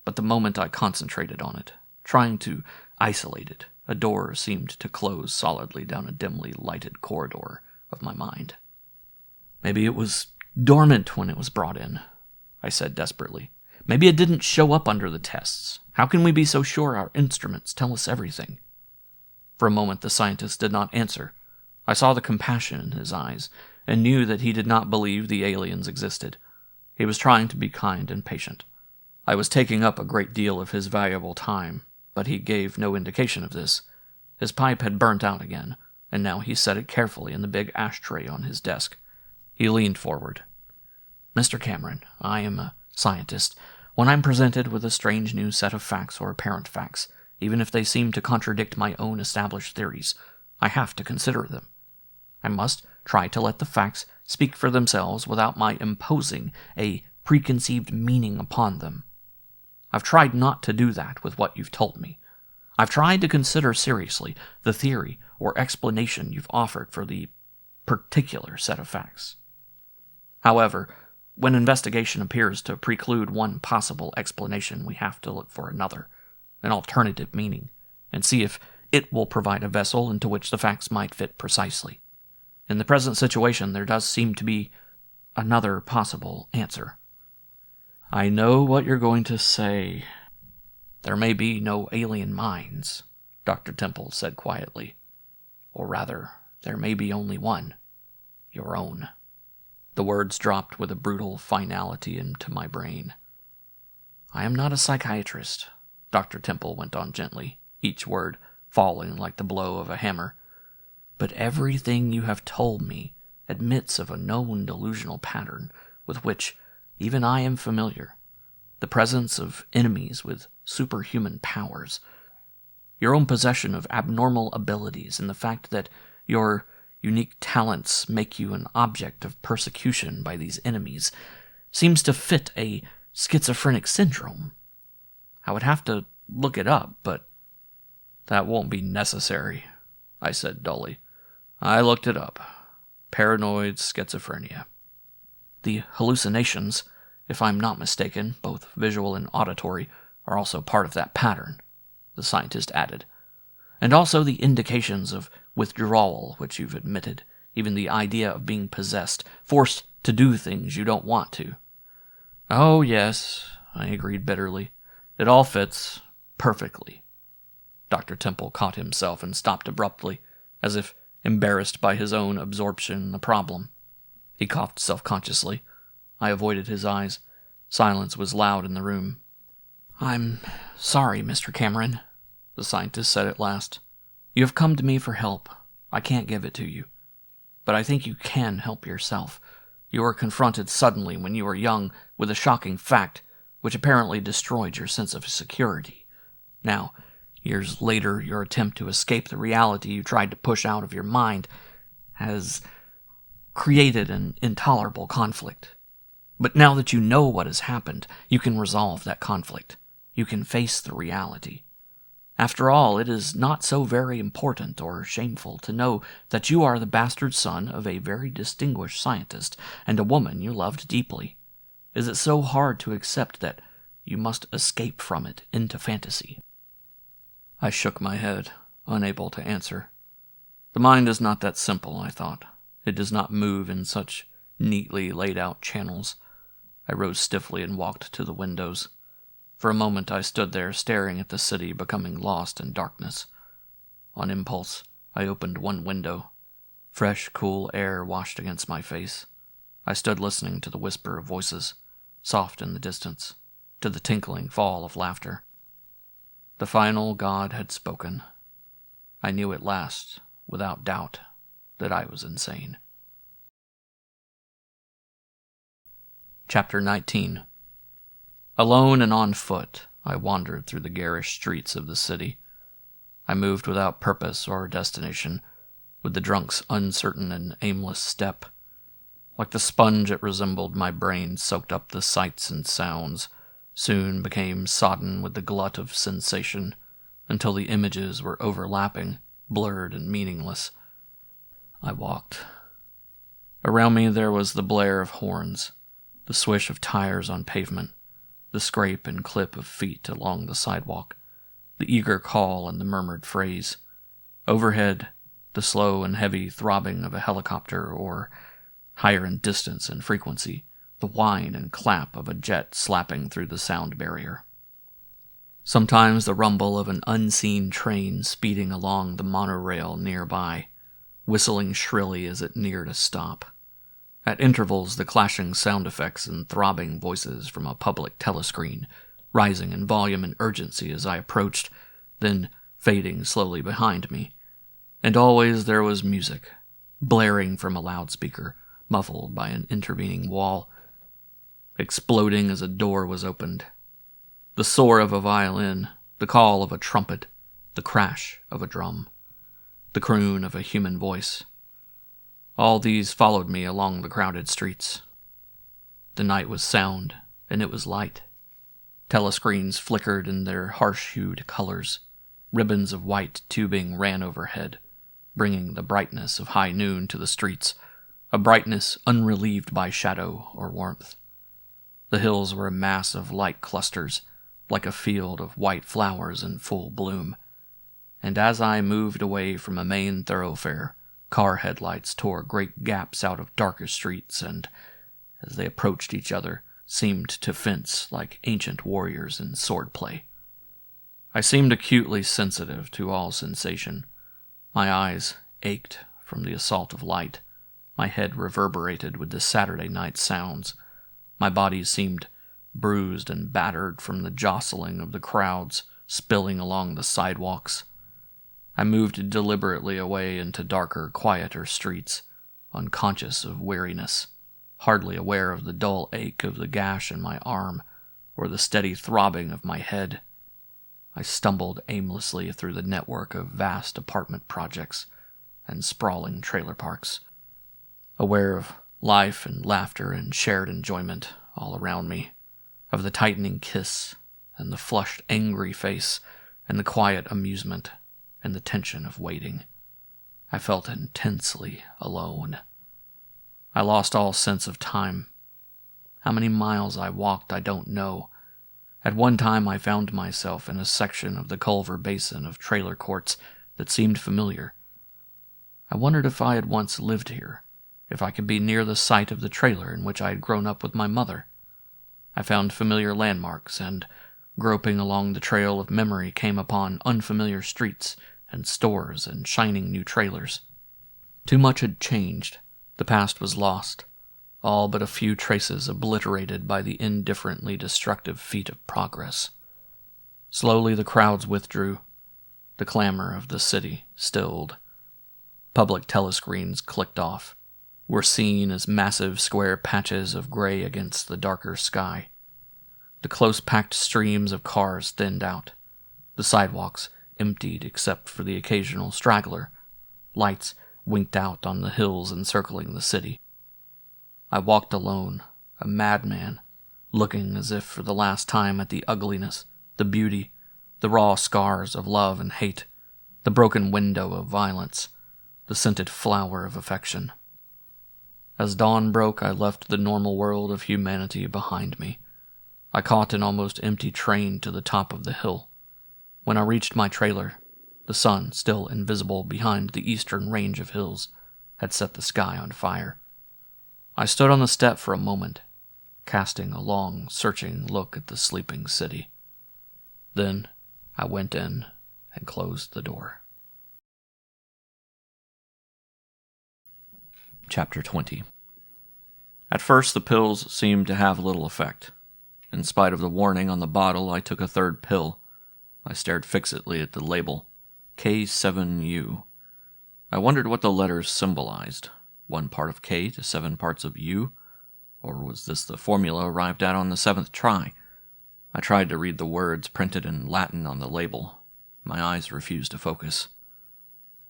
But the moment I concentrated on it, trying to isolate it, a door seemed to close solidly down a dimly lighted corridor of my mind. Maybe it was dormant when it was brought in, I said desperately. Maybe it didn't show up under the tests. How can we be so sure our instruments tell us everything? For a moment the scientist did not answer. I saw the compassion in his eyes, and knew that he did not believe the aliens existed. He was trying to be kind and patient. I was taking up a great deal of his valuable time, but he gave no indication of this. His pipe had burnt out again, and now he set it carefully in the big ashtray on his desk. He leaned forward. Mr. Cameron, I am a scientist. When I'm presented with a strange new set of facts or apparent facts, even if they seem to contradict my own established theories, I have to consider them. I must try to let the facts speak for themselves without my imposing a preconceived meaning upon them. I've tried not to do that with what you've told me. I've tried to consider seriously the theory or explanation you've offered for the particular set of facts. However, when investigation appears to preclude one possible explanation, we have to look for another, an alternative meaning, and see if it will provide a vessel into which the facts might fit precisely. In the present situation, there does seem to be another possible answer. I know what you're going to say. There may be no alien minds, Dr. Temple said quietly. Or rather, there may be only one, your own. The words dropped with a brutal finality into my brain. I am not a psychiatrist, Dr. Temple went on gently, each word falling like the blow of a hammer. But everything you have told me admits of a known delusional pattern with which even I am familiar. The presence of enemies with superhuman powers, your own possession of abnormal abilities, and the fact that your unique talents make you an object of persecution by these enemies seems to fit a schizophrenic syndrome. I would have to look it up, but that won't be necessary, I said dully. I looked it up. Paranoid schizophrenia. The hallucinations, if I'm not mistaken, both visual and auditory, are also part of that pattern, the scientist added. And also the indications of withdrawal, which you've admitted, even the idea of being possessed, forced to do things you don't want to. Oh, yes, I agreed bitterly. It all fits perfectly. Dr. Temple caught himself and stopped abruptly, as if embarrassed by his own absorption in the problem. He coughed self-consciously. I avoided his eyes. Silence was loud in the room. I'm sorry, Mr. Cameron, the scientist said at last. You have come to me for help. I can't give it to you. But I think you can help yourself. You were confronted suddenly when you were young with a shocking fact, which apparently destroyed your sense of security. Now, years later, your attempt to escape the reality you tried to push out of your mind has created an intolerable conflict. But now that you know what has happened, you can resolve that conflict. You can face the reality. After all, it is not so very important or shameful to know that you are the bastard son of a very distinguished scientist and a woman you loved deeply. Is it so hard to accept that you must escape from it into fantasy? I shook my head, unable to answer. The mind is not that simple, I thought. It does not move in such neatly laid-out channels. I rose stiffly and walked to the windows. For a moment I stood there staring at the city becoming lost in darkness. On impulse, I opened one window. Fresh, cool air washed against my face. I stood listening to the whisper of voices, soft in the distance, to the tinkling fall of laughter. The final God had spoken. I knew at last, without doubt, that I was insane. Chapter 19. Alone and on foot, I wandered through the garish streets of the city. I moved without purpose or destination, with the drunk's uncertain and aimless step. Like the sponge it resembled, my brain soaked up the sights and sounds, soon became sodden with the glut of sensation, until the images were overlapping, blurred and meaningless. I walked. Around me there was the blare of horns, the swish of tires on pavement, the scrape and clip of feet along the sidewalk, the eager call and the murmured phrase. Overhead, the slow and heavy throbbing of a helicopter, or, higher in distance and frequency, the whine and clap of a jet slapping through the sound barrier. Sometimes the rumble of an unseen train speeding along the monorail nearby, whistling shrilly as it neared a stop. At intervals, the clashing sound effects and throbbing voices from a public telescreen, rising in volume and urgency as I approached, then fading slowly behind me. And always there was music, blaring from a loudspeaker, muffled by an intervening wall, exploding as a door was opened. The soar of a violin, the call of a trumpet, the crash of a drum, the croon of a human voice. All these followed me along the crowded streets. The night was sound, and it was light. Telescreens flickered in their harsh-hued colors. Ribbons of white tubing ran overhead, bringing the brightness of high noon to the streets, a brightness unrelieved by shadow or warmth. The hills were a mass of light clusters, like a field of white flowers in full bloom. And as I moved away from a main thoroughfare, car headlights tore great gaps out of darker streets and, as they approached each other, seemed to fence like ancient warriors in swordplay. I seemed acutely sensitive to all sensation. My eyes ached from the assault of light. My head reverberated with the Saturday night sounds. My body seemed bruised and battered from the jostling of the crowds spilling along the sidewalks. I moved deliberately away into darker, quieter streets, unconscious of weariness, hardly aware of the dull ache of the gash in my arm or the steady throbbing of my head. I stumbled aimlessly through the network of vast apartment projects and sprawling trailer parks, aware of life and laughter and shared enjoyment all around me, of the tightening kiss and the flushed angry face and the quiet amusement and the tension of waiting. I felt intensely alone. I lost all sense of time. How many miles I walked I don't know. At one time I found myself in a section of the Culver Basin of trailer courts that seemed familiar. I wondered if I had once lived here, if I could be near the site of the trailer in which I had grown up with my mother. I found familiar landmarks and, groping along the trail of memory, came upon unfamiliar streets and stores and shining new trailers. Too much had changed. The past was lost, all but a few traces obliterated by the indifferently destructive feat of progress. Slowly the crowds withdrew. The clamor of the city stilled. Public telescreens clicked off, were seen as massive square patches of gray against the darker sky. The close-packed streams of cars thinned out. The sidewalks emptied except for the occasional straggler. Lights winked out on the hills encircling the city. I walked alone, a madman, looking as if for the last time at the ugliness, the beauty, the raw scars of love and hate, the broken window of violence, the scented flower of affection. As dawn broke, I left the normal world of humanity behind me. I caught an almost empty train to the top of the hill. When I reached my trailer, the sun, still invisible behind the eastern range of hills, had set the sky on fire. I stood on the step for a moment, casting a long, searching look at the sleeping city. Then I went in and closed the door. Chapter 20. At first, the pills seemed to have little effect. In spite of the warning on the bottle, I took a third pill. I stared fixedly at the label, K7U. I wondered what the letters symbolized. 1 part of K to 7 parts of U? Or was this the formula arrived at on the 7th try? I tried to read the words printed in Latin on the label. My eyes refused to focus.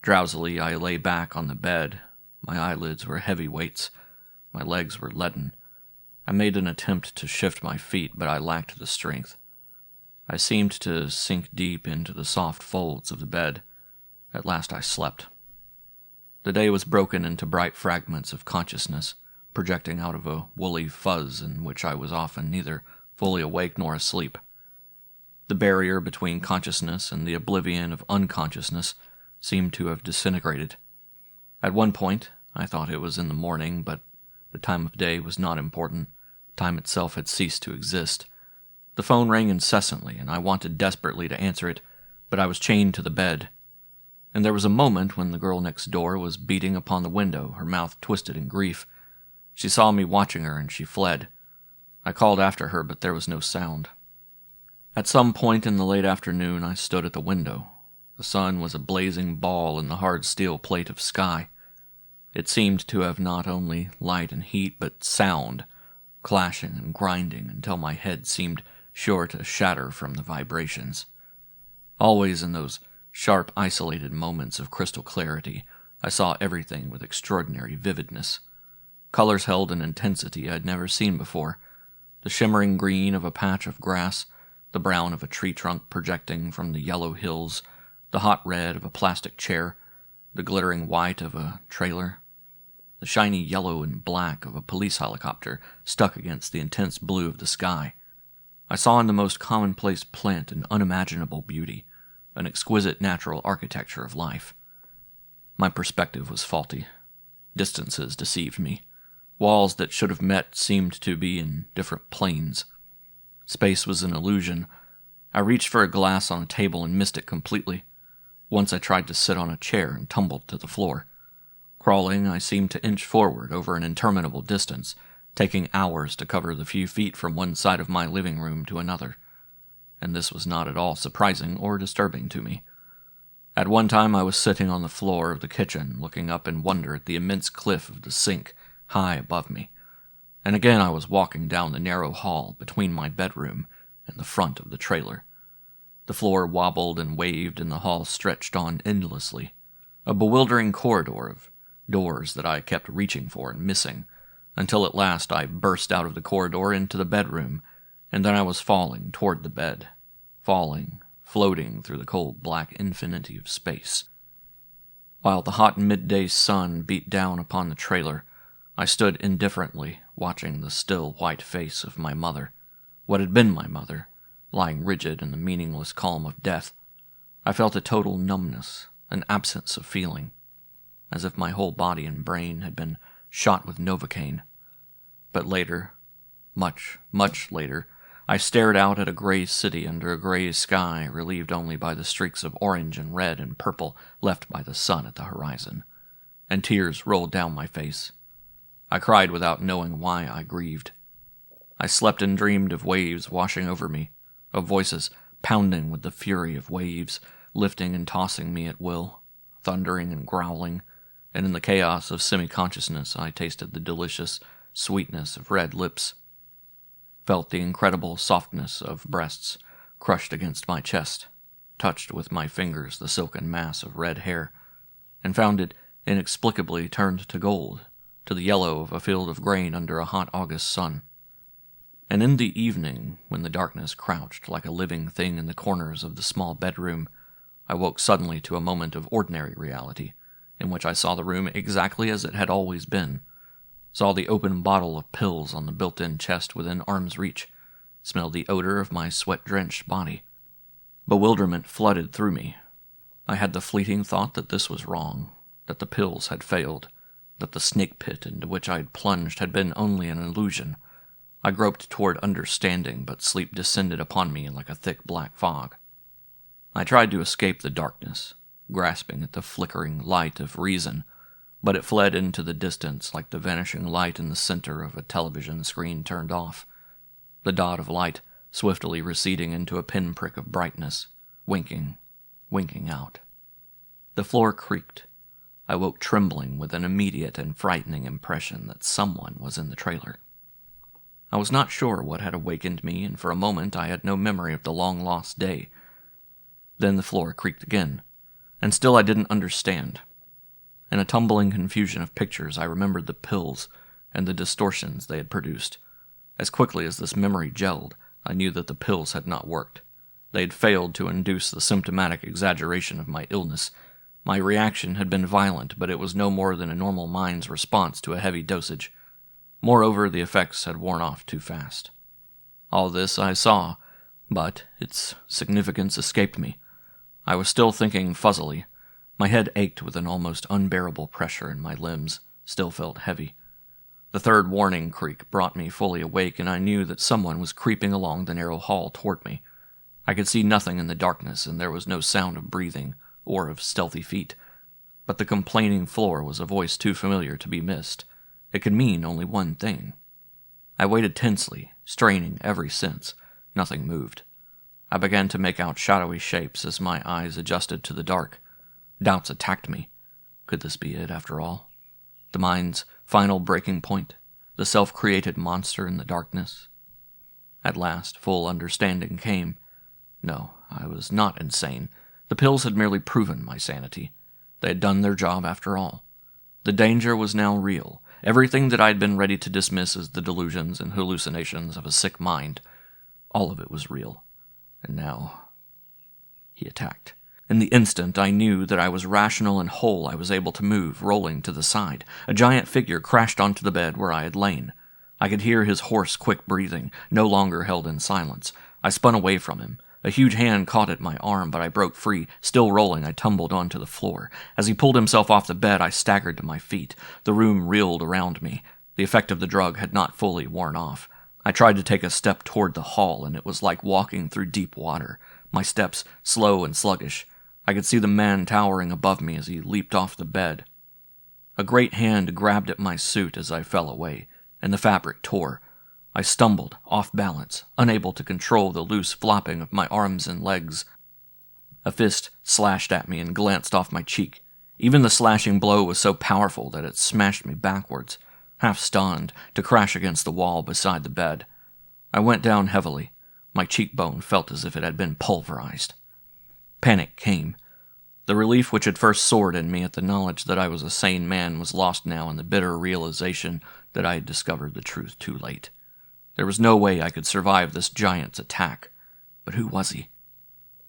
Drowsily, I lay back on the bed. My eyelids were heavy weights. My legs were leaden. I made an attempt to shift my feet, but I lacked the strength. I seemed to sink deep into the soft folds of the bed. At last I slept. The day was broken into bright fragments of consciousness, projecting out of a woolly fuzz in which I was often neither fully awake nor asleep. The barrier between consciousness and the oblivion of unconsciousness seemed to have disintegrated. At one point, I thought it was in the morning, but the time of day was not important. Time itself had ceased to exist. The phone rang incessantly, and I wanted desperately to answer it, but I was chained to the bed. And there was a moment when the girl next door was beating upon the window, her mouth twisted in grief. She saw me watching her, and she fled. I called after her, but there was no sound. At some point in the late afternoon, I stood at the window. The sun was a blazing ball in the hard steel plate of sky. It seemed to have not only light and heat, but sound, clashing and grinding until my head seemed sure to shatter from the vibrations. Always in those sharp, isolated moments of crystal clarity, I saw everything with extraordinary vividness. Colors held an intensity I had never seen before. The shimmering green of a patch of grass, the brown of a tree trunk projecting from the yellow hills, the hot red of a plastic chair, the glittering white of a trailer, the shiny yellow and black of a police helicopter stuck against the intense blue of the sky. I saw in the most commonplace plant an unimaginable beauty, an exquisite natural architecture of life. My perspective was faulty. Distances deceived me. Walls that should have met seemed to be in different planes. Space was an illusion. I reached for a glass on a table and missed it completely. Once I tried to sit on a chair and tumbled to the floor. Crawling, I seemed to inch forward over an interminable distance, taking hours to cover the few feet from one side of my living room to another. And this was not at all surprising or disturbing to me. At one time I was sitting on the floor of the kitchen, looking up in wonder at the immense cliff of the sink high above me. And again I was walking down the narrow hall between my bedroom and the front of the trailer. The floor wobbled and waved and the hall stretched on endlessly, a bewildering corridor of doors that I kept reaching for and missing, until at last I burst out of the corridor into the bedroom, and then I was falling toward the bed, falling, floating through the cold black infinity of space. While the hot midday sun beat down upon the trailer, I stood indifferently watching the still white face of my mother, what had been my mother, lying rigid in the meaningless calm of death. I felt a total numbness, an absence of feeling, as if my whole body and brain had been shot with Novocaine. But later, much, much later, I stared out at a gray city under a gray sky relieved only by the streaks of orange and red and purple left by the sun at the horizon, and tears rolled down my face. I cried without knowing why I grieved. I slept and dreamed of waves washing over me, of voices pounding with the fury of waves, lifting and tossing me at will, thundering and growling, and in the chaos of semi-consciousness I tasted the delicious sweetness of red lips, felt the incredible softness of breasts crushed against my chest, touched with my fingers the silken mass of red hair, and found it inexplicably turned to gold, to the yellow of a field of grain under a hot August sun. And in the evening, when the darkness crouched like a living thing in the corners of the small bedroom, I woke suddenly to a moment of ordinary reality, in which I saw the room exactly as it had always been, saw the open bottle of pills on the built-in chest within arm's reach, smelled the odor of my sweat-drenched body. Bewilderment flooded through me. I had the fleeting thought that this was wrong, that the pills had failed, that the snake pit into which I had plunged had been only an illusion. I groped toward understanding, but sleep descended upon me like a thick black fog. I tried to escape the darkness, grasping at the flickering light of reason, but it fled into the distance like the vanishing light in the center of a television screen turned off. The dot of light swiftly receding into a pinprick of brightness, winking out. The floor creaked. I woke trembling with an immediate and frightening impression that someone was in the trailer. I was not sure what had awakened me, and for a moment I had no memory of the long-lost day. Then the floor creaked again, and still I didn't understand. In a tumbling confusion of pictures, I remembered the pills and the distortions they had produced. As quickly as this memory gelled, I knew that the pills had not worked. They had failed to induce the symptomatic exaggeration of my illness. My reaction had been violent, but it was no more than a normal mind's response to a heavy dosage. Moreover, the effects had worn off too fast. All this I saw, but its significance escaped me. I was still thinking fuzzily. My head ached with an almost unbearable pressure, and my limbs still felt heavy. The third warning creak brought me fully awake, and I knew that someone was creeping along the narrow hall toward me. I could see nothing in the darkness, and there was no sound of breathing or of stealthy feet. But the complaining floor was a voice too familiar to be missed. It could mean only one thing. I waited tensely, straining every sense. Nothing moved. I began to make out shadowy shapes as my eyes adjusted to the dark. Doubts attacked me. Could this be it, after all? The mind's final breaking point? The self-created monster in the darkness? At last, full understanding came. No, I was not insane. The pills had merely proven my sanity. They had done their job after all. The danger was now real. Everything that I had been ready to dismiss as the delusions and hallucinations of a sick mind, all of it was real. And now he attacked. In the instant I knew that I was rational and whole, I was able to move, rolling to the side. A giant figure crashed onto the bed where I had lain. I could hear his hoarse, quick breathing, no longer held in silence. I spun away from him. A huge hand caught at my arm, but I broke free. Still rolling, I tumbled onto the floor. As he pulled himself off the bed, I staggered to my feet. The room reeled around me. The effect of the drug had not fully worn off. I tried to take a step toward the hall, and it was like walking through deep water. My steps slow and sluggish. I could see the man towering above me as he leaped off the bed. A great hand grabbed at my suit as I fell away, and the fabric tore. I stumbled, off balance, unable to control the loose flopping of my arms and legs. A fist slashed at me and glanced off my cheek. Even the slashing blow was so powerful that it smashed me backwards, half stunned, to crash against the wall beside the bed. I went down heavily. My cheekbone felt as if it had been pulverized. Panic came. The relief which had first soared in me at the knowledge that I was a sane man was lost now in the bitter realization that I had discovered the truth too late. There was no way I could survive this giant's attack. But who was he?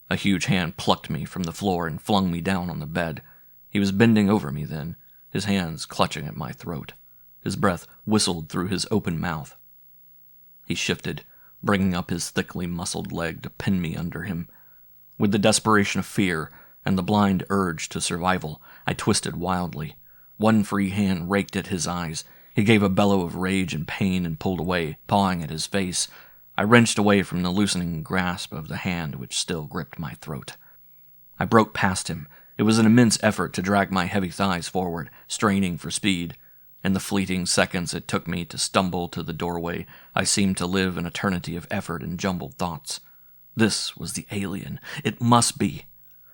A huge hand plucked me from the floor and flung me down on the bed. He was bending over me then, his hands clutching at my throat. His breath whistled through his open mouth. He shifted, bringing up his thickly muscled leg to pin me under him. With the desperation of fear and the blind urge to survival, I twisted wildly. One free hand raked at his eyes. He gave a bellow of rage and pain and pulled away, pawing at his face. I wrenched away from the loosening grasp of the hand which still gripped my throat. I broke past him. It was an immense effort to drag my heavy thighs forward, straining for speed. In the fleeting seconds it took me to stumble to the doorway, I seemed to live an eternity of effort and jumbled thoughts. This was the alien. It must be.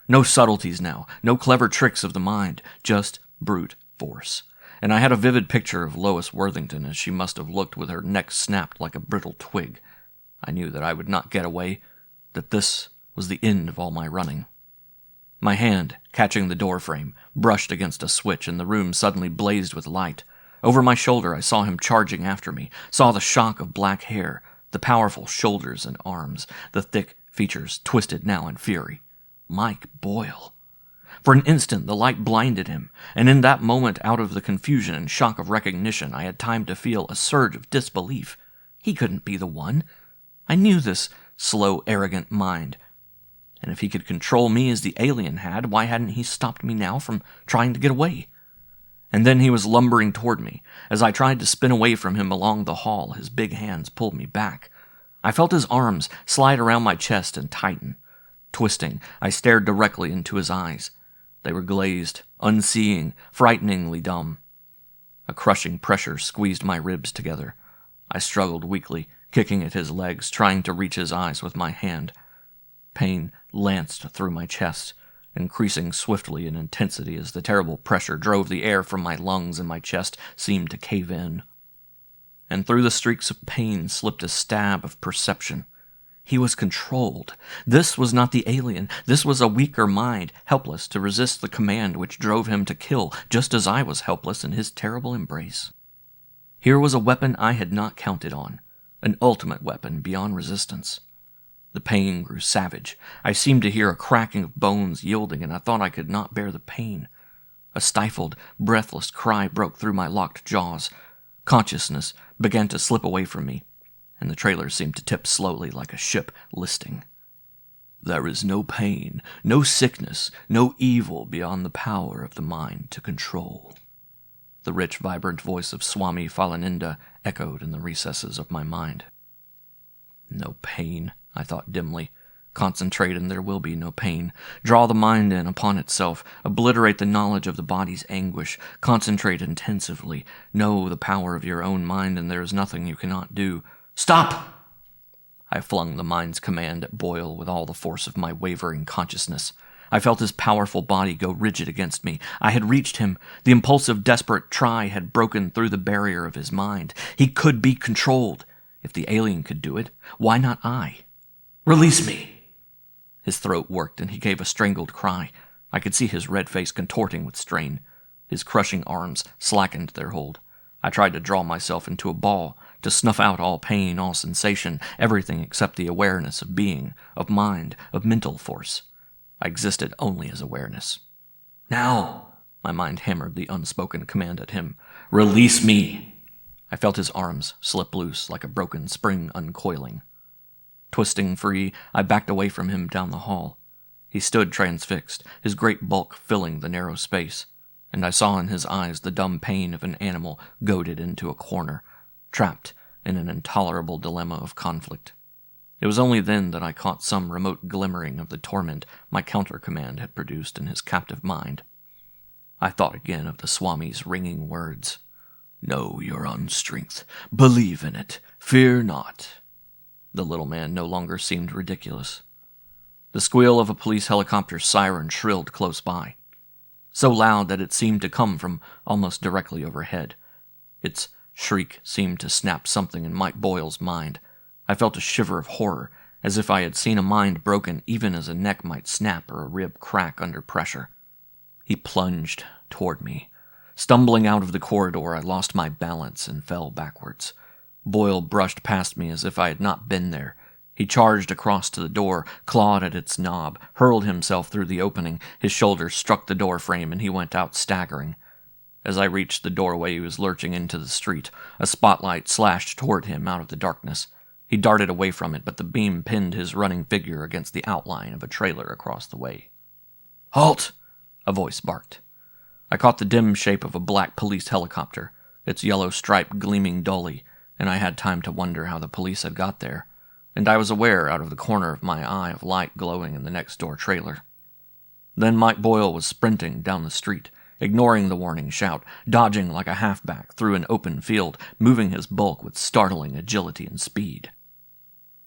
No subtleties now, no clever tricks of the mind, just brute force. And I had a vivid picture of Lois Worthington as she must have looked with her neck snapped like a brittle twig. I knew that I would not get away, that this was the end of all my running. My hand, catching the door frame, brushed against a switch, and the room suddenly blazed with light. Over my shoulder I saw him charging after me, saw the shock of black hair, The powerful shoulders and arms, the thick features twisted now in fury. Mike Boyle. For an instant the light blinded him, and in that moment, out of the confusion and shock of recognition, I had time to feel a surge of disbelief. He couldn't be the one. I knew this slow, arrogant mind. And if he could control me as the alien had, why hadn't he stopped me now from trying to get away? And then he was lumbering toward me. As I tried to spin away from him along the hall, his big hands pulled me back. I felt his arms slide around my chest and tighten. Twisting, I stared directly into his eyes. They were glazed, unseeing, frighteningly dumb. A crushing pressure squeezed my ribs together. I struggled weakly, kicking at his legs, trying to reach his eyes with my hand. Pain lanced through my chest, increasing swiftly in intensity as the terrible pressure drove the air from my lungs and my chest seemed to cave in. And through the streaks of pain slipped a stab of perception. He was controlled. This was not the alien. This was a weaker mind, helpless to resist the command which drove him to kill, just as I was helpless in his terrible embrace. Here was a weapon I had not counted on, an ultimate weapon beyond resistance. The pain grew savage. I seemed to hear a cracking of bones yielding, and I thought I could not bear the pain. A stifled, breathless cry broke through my locked jaws. Consciousness began to slip away from me, and the trailer seemed to tip slowly like a ship listing. There is no pain, no sickness, no evil beyond the power of the mind to control. The rich, vibrant voice of Swami Falaninda echoed in the recesses of my mind. No pain, I thought dimly. Concentrate and there will be no pain. Draw the mind in upon itself. Obliterate the knowledge of the body's anguish. Concentrate intensively. Know the power of your own mind and there is nothing you cannot do. Stop! I flung the mind's command at Boyle with all the force of my wavering consciousness. I felt his powerful body go rigid against me. I had reached him. The impulsive, desperate try had broken through the barrier of his mind. He could be controlled. If the alien could do it, why not I? Release me! His throat worked and he gave a strangled cry. I could see his red face contorting with strain. His crushing arms slackened their hold. I tried to draw myself into a ball, to snuff out all pain, all sensation, everything except the awareness of being, of mind, of mental force. I existed only as awareness. Now! My mind hammered the unspoken command at him. Release me! I felt his arms slip loose like a broken spring uncoiling. Twisting free, I backed away from him down the hall. He stood transfixed, his great bulk filling the narrow space, and I saw in his eyes the dumb pain of an animal goaded into a corner, trapped in an intolerable dilemma of conflict. It was only then that I caught some remote glimmering of the torment my counter-command had produced in his captive mind. I thought again of the Swami's ringing words. Know your own strength. Believe in it. Fear not. The little man no longer seemed ridiculous. The squeal of a police helicopter's siren shrilled close by, so loud that it seemed to come from almost directly overhead. Its shriek seemed to snap something in Mike Boyle's mind. I felt a shiver of horror, as if I had seen a mind broken even as a neck might snap or a rib crack under pressure. He plunged toward me. Stumbling out of the corridor, I lost my balance and fell backwards. Boyle brushed past me as if I had not been there. He charged across to the door, clawed at its knob, hurled himself through the opening. His shoulders struck the door frame, and he went out staggering. As I reached the doorway, he was lurching into the street. A spotlight slashed toward him out of the darkness. He darted away from it, but the beam pinned his running figure against the outline of a trailer across the way. Halt! A voice barked. I caught the dim shape of a black police helicopter, its yellow stripe gleaming dully, and I had time to wonder how the police had got there, and I was aware out of the corner of my eye of light glowing in the next-door trailer. Then Mike Boyle was sprinting down the street, ignoring the warning shout, dodging like a halfback through an open field, moving his bulk with startling agility and speed.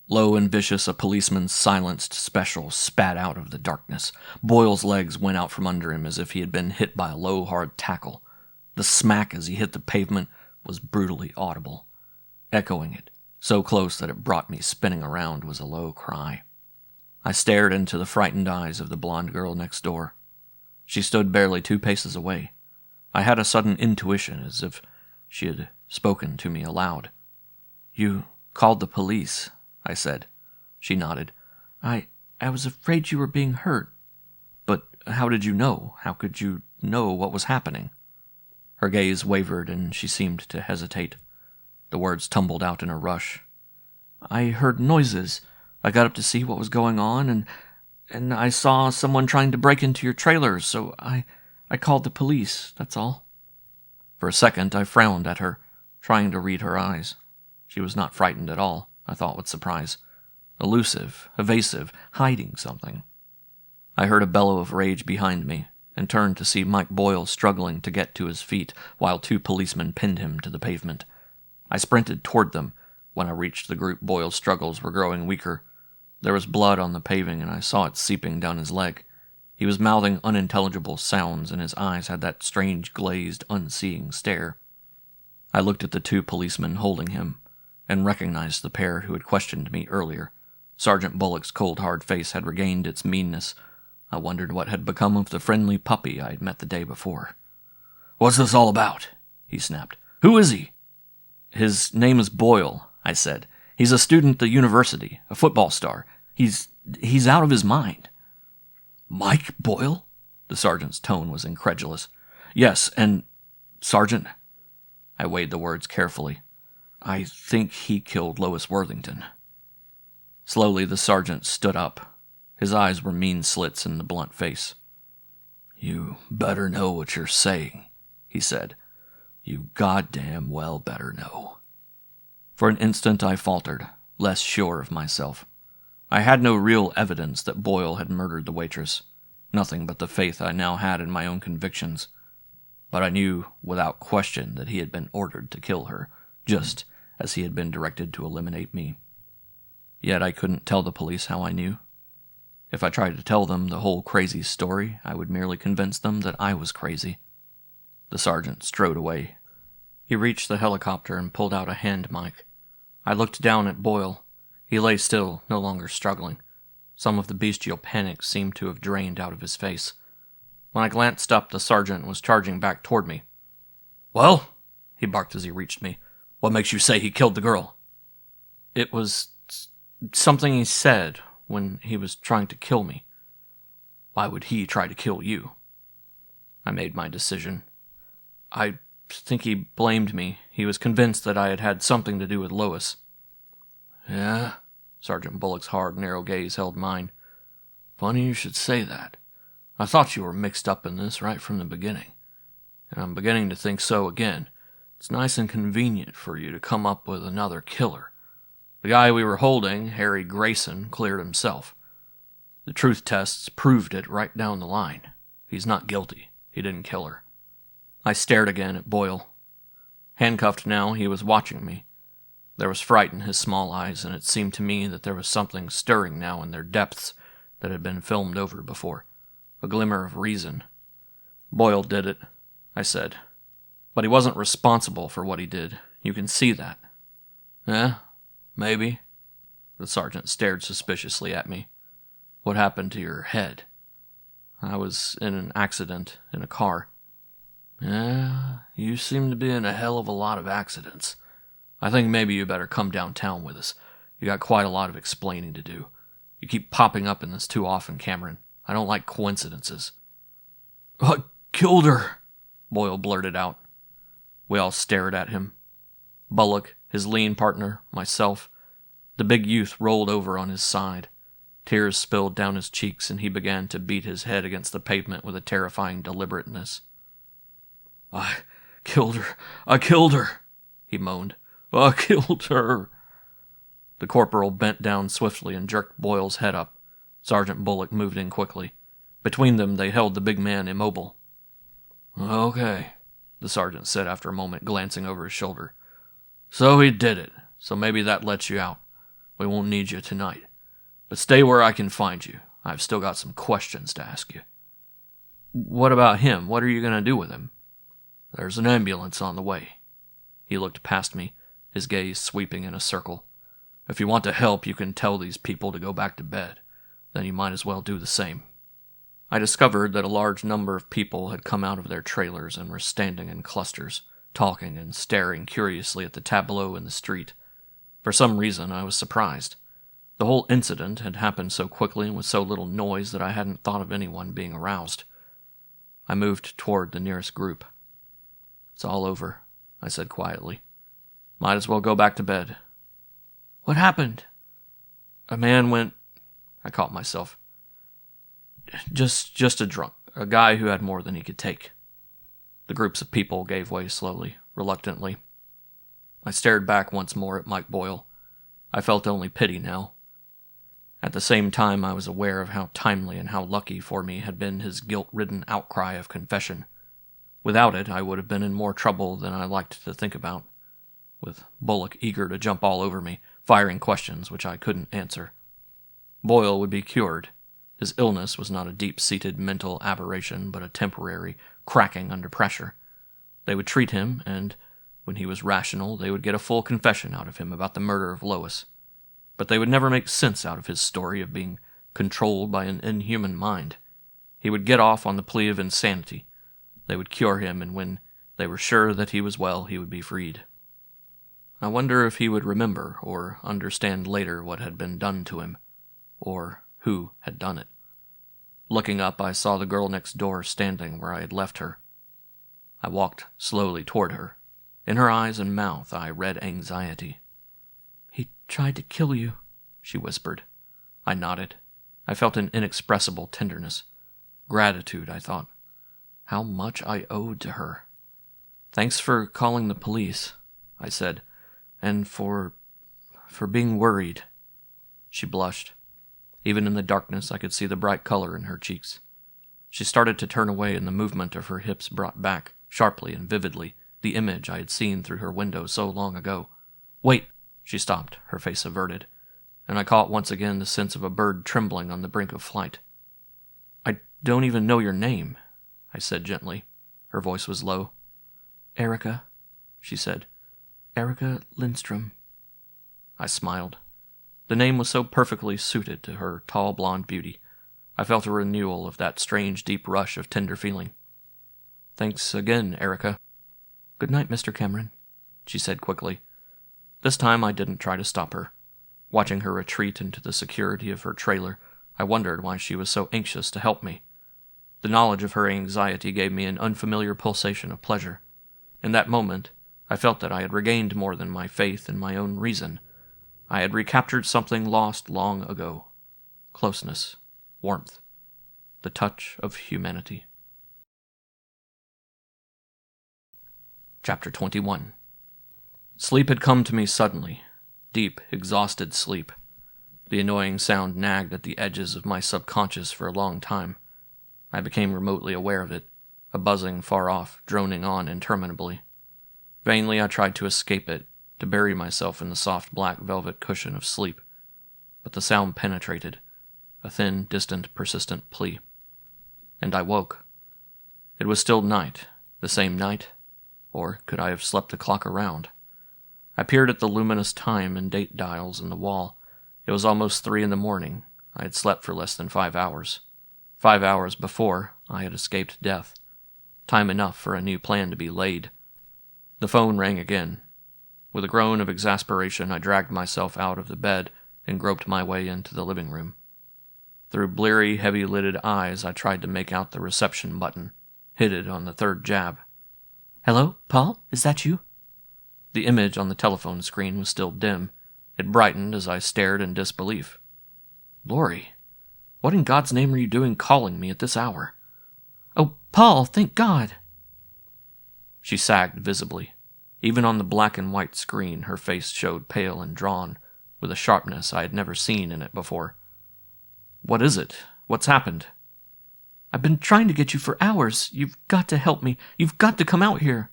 Low and vicious, a policeman's silenced special spat out of the darkness. Boyle's legs went out from under him as if he had been hit by a low, hard tackle. The smack as he hit the pavement was brutally audible. Echoing it, so close that it brought me spinning around, was a low cry. I stared into the frightened eyes of the blonde girl next door. She stood barely 2 paces away. I had a sudden intuition, as if she had spoken to me aloud. You called the police," I said. She nodded. I was afraid you were being hurt. "But how did you know? How could you know what was happening?" Her gaze wavered, and she seemed to hesitate. The words tumbled out in a rush. "I heard noises. I got up to see what was going on, and I saw someone trying to break into your trailer, so I called the police, that's all." For a second, I frowned at her, trying to read her eyes. She was not frightened at all, I thought with surprise. Elusive, evasive, hiding something. I heard a bellow of rage behind me, and turned to see Mike Boyle struggling to get to his feet while 2 policemen pinned him to the pavement. I sprinted toward them. When I reached the group, Boyle's struggles were growing weaker. There was blood on the paving, and I saw it seeping down his leg. He was mouthing unintelligible sounds, and his eyes had that strange, glazed, unseeing stare. I looked at the 2 policemen holding him, and recognized the pair who had questioned me earlier. Sergeant Bullock's cold, hard face had regained its meanness. I wondered what had become of the friendly puppy I had met the day before. "What's this all about?" he snapped. "Who is he?" "His name is Boyle," I said. "He's a student at the university, a football star. He's out of his mind." "Mike Boyle?" The sergeant's tone was incredulous. "Yes, and... Sergeant?" I weighed the words carefully. "I think he killed Lois Worthington." Slowly the sergeant stood up. His eyes were mean slits in the blunt face. "You better know what you're saying," he said. "You goddamn well better know." For an instant I faltered, less sure of myself. I had no real evidence that Boyle had murdered the waitress, nothing but the faith I now had in my own convictions. But I knew without question that he had been ordered to kill her, just as he had been directed to eliminate me. Yet I couldn't tell the police how I knew. If I tried to tell them the whole crazy story, I would merely convince them that I was crazy. The sergeant strode away. He reached the helicopter and pulled out a hand mic. I looked down at Boyle. He lay still, no longer struggling. Some of the bestial panic seemed to have drained out of his face. When I glanced up, the sergeant was charging back toward me. "Well?" he barked as he reached me. "What makes you say he killed the girl?" "It was something he said when he was trying to kill me." "Why would he try to kill you?" I made my decision. "I think he blamed me. He was convinced that I had had something to do with Lois." "Yeah?" Sergeant Bullock's hard, narrow gaze held mine. "Funny you should say that. I thought you were mixed up in this right from the beginning. And I'm beginning to think so again. It's nice and convenient for you to come up with another killer. The guy we were holding, Harry Grayson, cleared himself. The truth tests proved it right down the line. He's not guilty. He didn't kill her." I stared again at Boyle. Handcuffed now, he was watching me. There was fright in his small eyes, and it seemed to me that there was something stirring now in their depths that had been filmed over before. A glimmer of reason. "Boyle did it," I said. "But he wasn't responsible for what he did. You can see that." "Yeah, maybe." The sergeant stared suspiciously at me. "What happened to your head?" "I was in an accident in a car." "Yeah, you seem to be in a hell of a lot of accidents. I think maybe you better come downtown with us. You got quite a lot of explaining to do. You keep popping up in this too often, Cameron. I don't like coincidences." "I killed her," Boyle blurted out. We all stared at him. Bullock, his lean partner, myself. The big youth rolled over on his side. Tears spilled down his cheeks, and he began to beat his head against the pavement with a terrifying deliberateness. I killed her, he moaned. "I killed her." The corporal bent down swiftly and jerked Boyle's head up. Sergeant Bullock moved in quickly. Between them, they held the big man immobile. "Okay," the sergeant said after a moment, glancing over his shoulder. "So he did it, so maybe that lets you out. We won't need you tonight. But stay where I can find you. I've still got some questions to ask you." "What about him? What are you going to do with him?" "There's an ambulance on the way." He looked past me, his gaze sweeping in a circle. "If you want to help, you can tell these people to go back to bed. Then you might as well do the same." I discovered that a large number of people had come out of their trailers and were standing in clusters, talking and staring curiously at the tableau in the street. For some reason, I was surprised. The whole incident had happened so quickly and with so little noise that I hadn't thought of anyone being aroused. I moved toward the nearest group. "It's all over," I said quietly. "Might as well go back to bed." "What happened?" "A man went..." I caught myself. Just a drunk. A guy who had more than he could take." The groups of people gave way slowly, reluctantly. I stared back once more at Mike Boyle. I felt only pity now. At the same time, I was aware of how timely and how lucky for me had been his guilt-ridden outcry of confession. Without it, I would have been in more trouble than I liked to think about, with Bullock eager to jump all over me, firing questions which I couldn't answer. Boyle would be cured. His illness was not a deep-seated mental aberration, but a temporary cracking under pressure. They would treat him, and, when he was rational, they would get a full confession out of him about the murder of Lois. But they would never make sense out of his story of being controlled by an inhuman mind. He would get off on the plea of insanity. They would cure him, and when they were sure that he was well, he would be freed. I wonder if he would remember or understand later what had been done to him, or who had done it. Looking up, I saw the girl next door standing where I had left her. I walked slowly toward her. In her eyes and mouth, I read anxiety. "He tried to kill you," she whispered. I nodded. I felt an inexpressible tenderness. Gratitude, I thought. How much I owed to her. "Thanks for calling the police," I said, "and for being worried." She blushed. Even in the darkness, I could see the bright color in her cheeks. She started to turn away, and the movement of her hips brought back, sharply and vividly, the image I had seen through her window so long ago. "Wait!" She stopped, her face averted, and I caught once again the sense of a bird trembling on the brink of flight. "I don't even know your name," I said gently. Her voice was low. "Erica," she said. "Erica Lindstrom." I smiled. The name was so perfectly suited to her tall blonde beauty. I felt a renewal of that strange deep rush of tender feeling. "Thanks again, Erica." "Good night, Mr. Cameron," she said quickly. This time I didn't try to stop her. Watching her retreat into the security of her trailer, I wondered why she was so anxious to help me. The knowledge of her anxiety gave me an unfamiliar pulsation of pleasure. In that moment, I felt that I had regained more than my faith in my own reason. I had recaptured something lost long ago. Closeness, warmth, the touch of humanity. Chapter 21. Sleep had come to me suddenly. Deep, exhausted sleep. The annoying sound nagged at the edges of my subconscious for a long time. I became remotely aware of it, a buzzing far off, droning on interminably. Vainly I tried to escape it, to bury myself in the soft black velvet cushion of sleep. But the sound penetrated, a thin, distant, persistent plea. And I woke. It was still night, the same night, or could I have slept the clock around? I peered at the luminous time and date dials in the wall. It was almost 3 a.m. I had slept for less than 5 hours. 5 hours before, I had escaped death. Time enough for a new plan to be laid. The phone rang again. With a groan of exasperation, I dragged myself out of the bed and groped my way into the living room. Through bleary, heavy-lidded eyes, I tried to make out the reception button, hit it on the third jab. "Hello, Paul? Is that you?" The image on the telephone screen was still dim. It brightened as I stared in disbelief. "Lori, what in God's name are you doing calling me at this hour?" "Oh, Paul, thank God!" She sagged visibly. Even on the black and white screen, her face showed pale and drawn, with a sharpness I had never seen in it before. "What is it? What's happened?" "I've been trying to get you for hours. You've got to help me. You've got to come out here."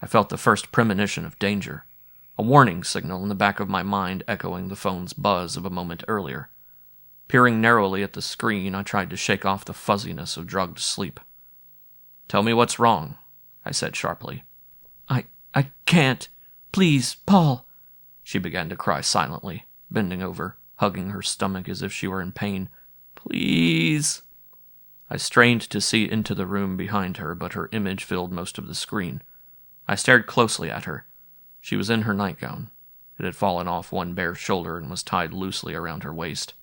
I felt the first premonition of danger, a warning signal in the back of my mind echoing the phone's buzz of a moment earlier. Peering narrowly at the screen, I tried to shake off the fuzziness of drugged sleep. "Tell me what's wrong," I said sharply. I can't. Please, Paul." She began to cry silently, bending over, hugging her stomach as if she were in pain. "Please." I strained to see into the room behind her, but her image filled most of the screen. I stared closely at her. She was in her nightgown. It had fallen off one bare shoulder and was tied loosely around her waist.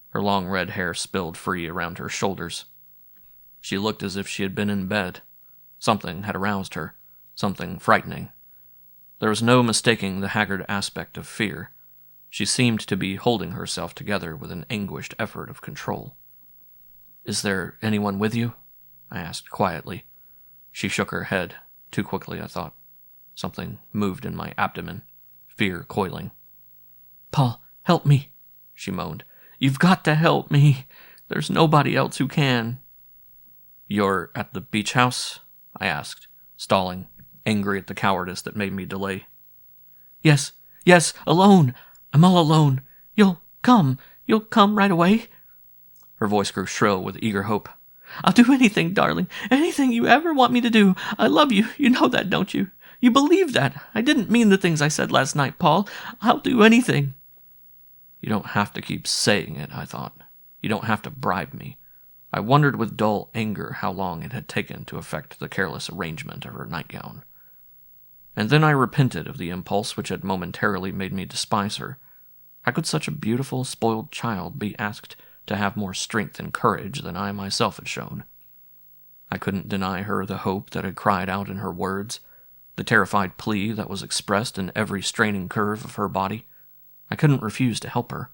Her long red hair spilled free around her shoulders. She looked as if she had been in bed. Something had aroused her, something frightening. There was no mistaking the haggard aspect of fear. She seemed to be holding herself together with an anguished effort of control. "Is there anyone with you?" I asked quietly. She shook her head, too quickly, I thought. Something moved in my abdomen, fear coiling. "Paul, help me," she moaned. "You've got to help me. There's nobody else who can." "You're at the beach house?" I asked, stalling, angry at the cowardice that made me delay. Yes, alone. I'm all alone. You'll come right away?" Her voice grew shrill with eager hope. "I'll do anything, darling, anything you ever want me to do. I love you. You know that, don't you? You believe that. I didn't mean the things I said last night, Paul. I'll do anything." You don't have to keep saying it, I thought. You don't have to bribe me. I wondered with dull anger how long it had taken to effect the careless arrangement of her nightgown. And then I repented of the impulse which had momentarily made me despise her. How could such a beautiful, spoiled child be asked to have more strength and courage than I myself had shown? I couldn't deny her the hope that had cried out in her words, the terrified plea that was expressed in every straining curve of her body. I couldn't refuse to help her.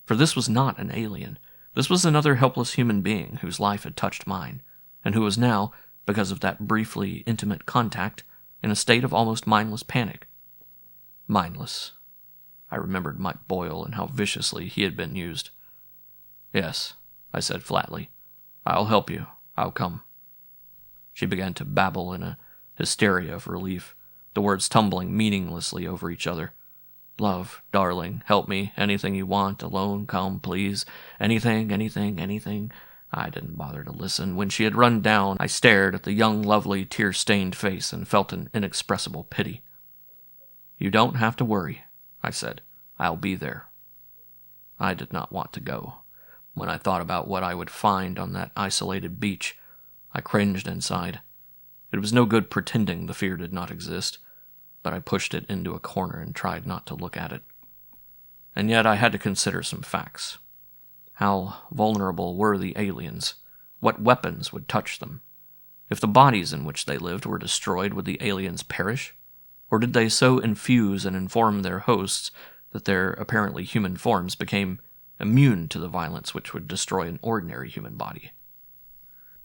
For this was not an alien. This was another helpless human being whose life had touched mine, and who was now, because of that briefly intimate contact, in a state of almost mindless panic. Mindless. I remembered Mike Boyle and how viciously he had been used. "Yes," I said flatly. "I'll help you. I'll come." She began to babble in a hysteria of relief, the words tumbling meaninglessly over each other. "Love, darling, help me, anything you want, alone, come, please, anything. I didn't bother to listen. When she had run down, I stared at the young, lovely, tear-stained face and felt an inexpressible pity. "You don't have to worry," I said. "I'll be there." I did not want to go. When I thought about what I would find on that isolated beach, I cringed inside. It was no good pretending the fear did not exist, but I pushed it into a corner and tried not to look at it. And yet I had to consider some facts. How vulnerable were the aliens? What weapons would touch them? If the bodies in which they lived were destroyed, would the aliens perish? Or did they so infuse and inform their hosts that their apparently human forms became immune to the violence which would destroy an ordinary human body?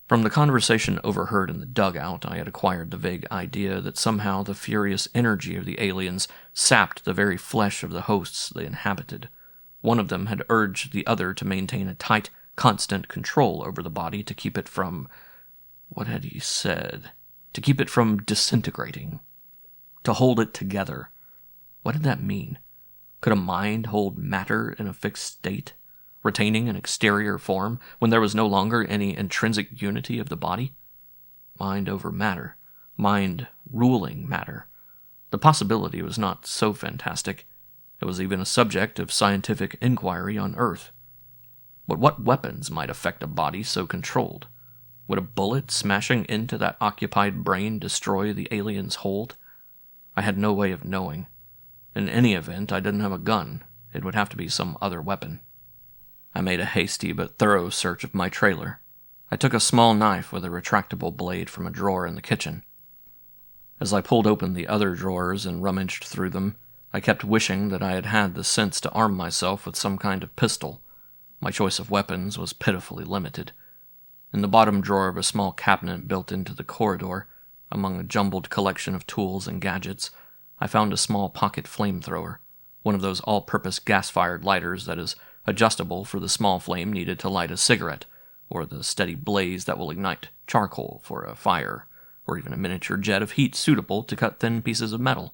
From the conversation overheard in the dugout, I had acquired the vague idea that somehow the furious energy of the aliens sapped the very flesh of the hosts they inhabited. One of them had urged the other to maintain a tight, constant control over the body to keep it from... what had he said? To keep it from disintegrating. To hold it together. What did that mean? Could a mind hold matter in a fixed state, retaining an exterior form when there was no longer any intrinsic unity of the body? Mind over matter. Mind ruling matter. The possibility was not so fantastic. It was even a subject of scientific inquiry on Earth. But what weapons might affect a body so controlled? Would a bullet smashing into that occupied brain destroy the alien's hold? I had no way of knowing. In any event, I didn't have a gun. It would have to be some other weapon. I made a hasty but thorough search of my trailer. I took a small knife with a retractable blade from a drawer in the kitchen. As I pulled open the other drawers and rummaged through them, I kept wishing that I had had the sense to arm myself with some kind of pistol. My choice of weapons was pitifully limited. In the bottom drawer of a small cabinet built into the corridor, among a jumbled collection of tools and gadgets, I found a small pocket flamethrower, one of those all-purpose gas-fired lighters that is adjustable for the small flame needed to light a cigarette, or the steady blaze that will ignite charcoal for a fire, or even a miniature jet of heat suitable to cut thin pieces of metal.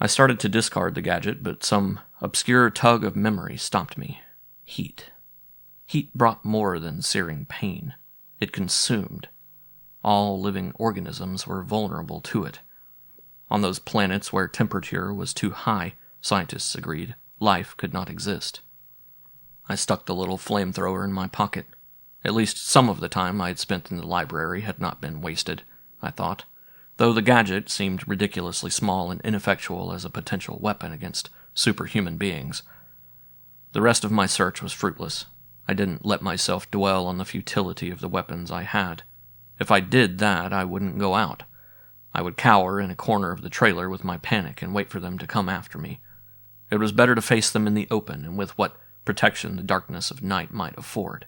I started to discard the gadget, but some obscure tug of memory stopped me. Heat. Heat brought more than searing pain. It consumed. All living organisms were vulnerable to it. On those planets where temperature was too high, scientists agreed, life could not exist. I stuck the little flamethrower in my pocket. At least some of the time I had spent in the library had not been wasted, I thought. though the gadget seemed ridiculously small and ineffectual as a potential weapon against superhuman beings. The rest of my search was fruitless. I didn't let myself dwell on the futility of the weapons I had. If I did that, I wouldn't go out. I would cower in a corner of the trailer with my panic and wait for them to come after me. It was better to face them in the open and with what protection the darkness of night might afford.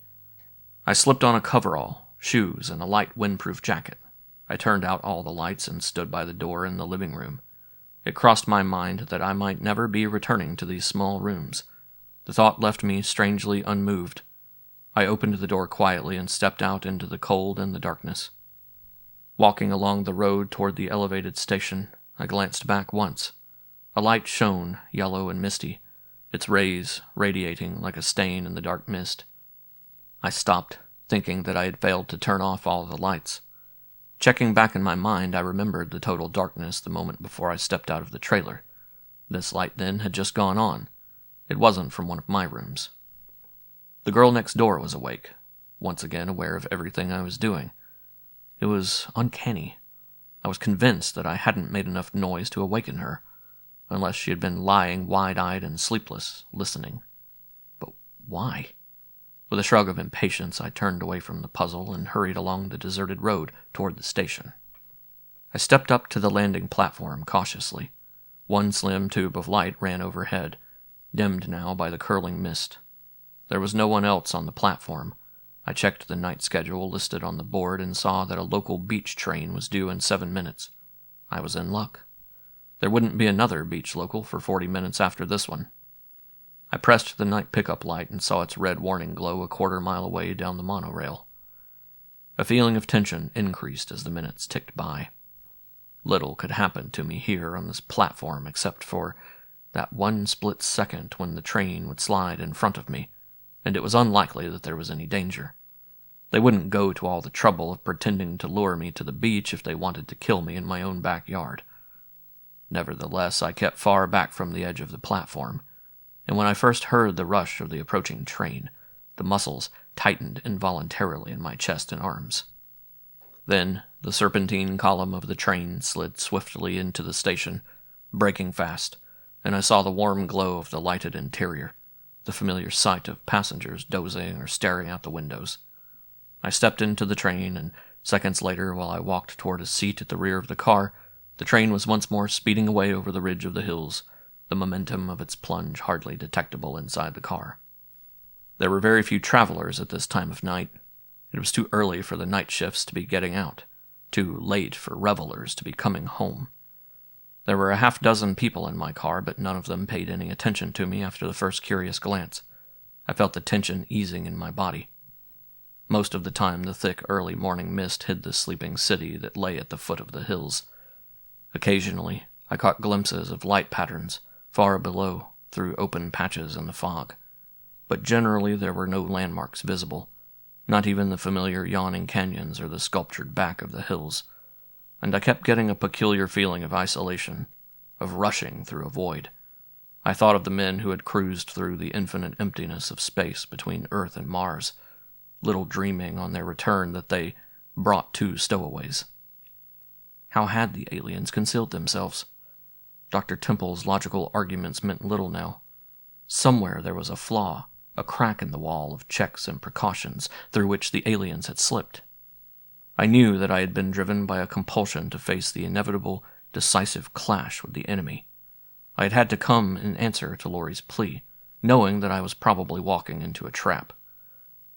I slipped on a coverall, shoes, and a light windproof jacket. I turned out all the lights and stood by the door in the living room. It crossed my mind that I might never be returning to these small rooms. The thought left me strangely unmoved. I opened the door quietly and stepped out into the cold and the darkness. Walking along the road toward the elevated station, I glanced back once. A light shone, yellow and misty, its rays radiating like a stain in the dark mist. I stopped, thinking that I had failed to turn off all the lights. Checking back in my mind, I remembered the total darkness the moment before I stepped out of the trailer. This light, then, had just gone on. It wasn't from one of my rooms. The girl next door was awake, once again aware of everything I was doing. It was uncanny. I was convinced that I hadn't made enough noise to awaken her, unless she had been lying wide-eyed and sleepless, listening. But why? With a shrug of impatience, I turned away from the puzzle and hurried along the deserted road toward the station. I stepped up to the landing platform cautiously. One slim tube of light ran overhead, dimmed now by the curling mist. There was no one else on the platform. I checked the night schedule listed on the board and saw that a local beach train was due in 7 minutes. I was in luck. There wouldn't be another beach local for 40 minutes after this one. I pressed the night pickup light and saw its red warning glow a quarter-mile away down the monorail. A feeling of tension increased as the minutes ticked by. Little could happen to me here on this platform except for that one split second when the train would slide in front of me, and it was unlikely that there was any danger. They wouldn't go to all the trouble of pretending to lure me to the beach if they wanted to kill me in my own backyard. Nevertheless, I kept far back from the edge of the platform, and when I first heard the rush of the approaching train, the muscles tightened involuntarily in my chest and arms. Then the serpentine column of the train slid swiftly into the station, braking fast, and I saw the warm glow of the lighted interior, the familiar sight of passengers dozing or staring out the windows. I stepped into the train, and seconds later, while I walked toward a seat at the rear of the car, the train was once more speeding away over the ridge of the hills, the momentum of its plunge hardly detectable inside the car. There were very few travelers at this time of night. It was too early for the night shifts to be getting out, too late for revelers to be coming home. There were a half-dozen people in my car, but none of them paid any attention to me after the first curious glance. I felt the tension easing in my body. Most of the time, the thick early morning mist hid the sleeping city that lay at the foot of the hills. Occasionally, I caught glimpses of light patterns far below through open patches in the fog. But generally there were no landmarks visible, not even the familiar yawning canyons or the sculptured back of the hills, and I kept getting a peculiar feeling of isolation, of rushing through a void. I thought of the men who had cruised through the infinite emptiness of space between Earth and Mars, little dreaming on their return that they brought 2 stowaways. How had the aliens concealed themselves? Dr. Temple's logical arguments meant little now. Somewhere there was a flaw, a crack in the wall of checks and precautions through which the aliens had slipped. I knew that I had been driven by a compulsion to face the inevitable, decisive clash with the enemy. I had had to come in answer to Laurie's plea, knowing that I was probably walking into a trap.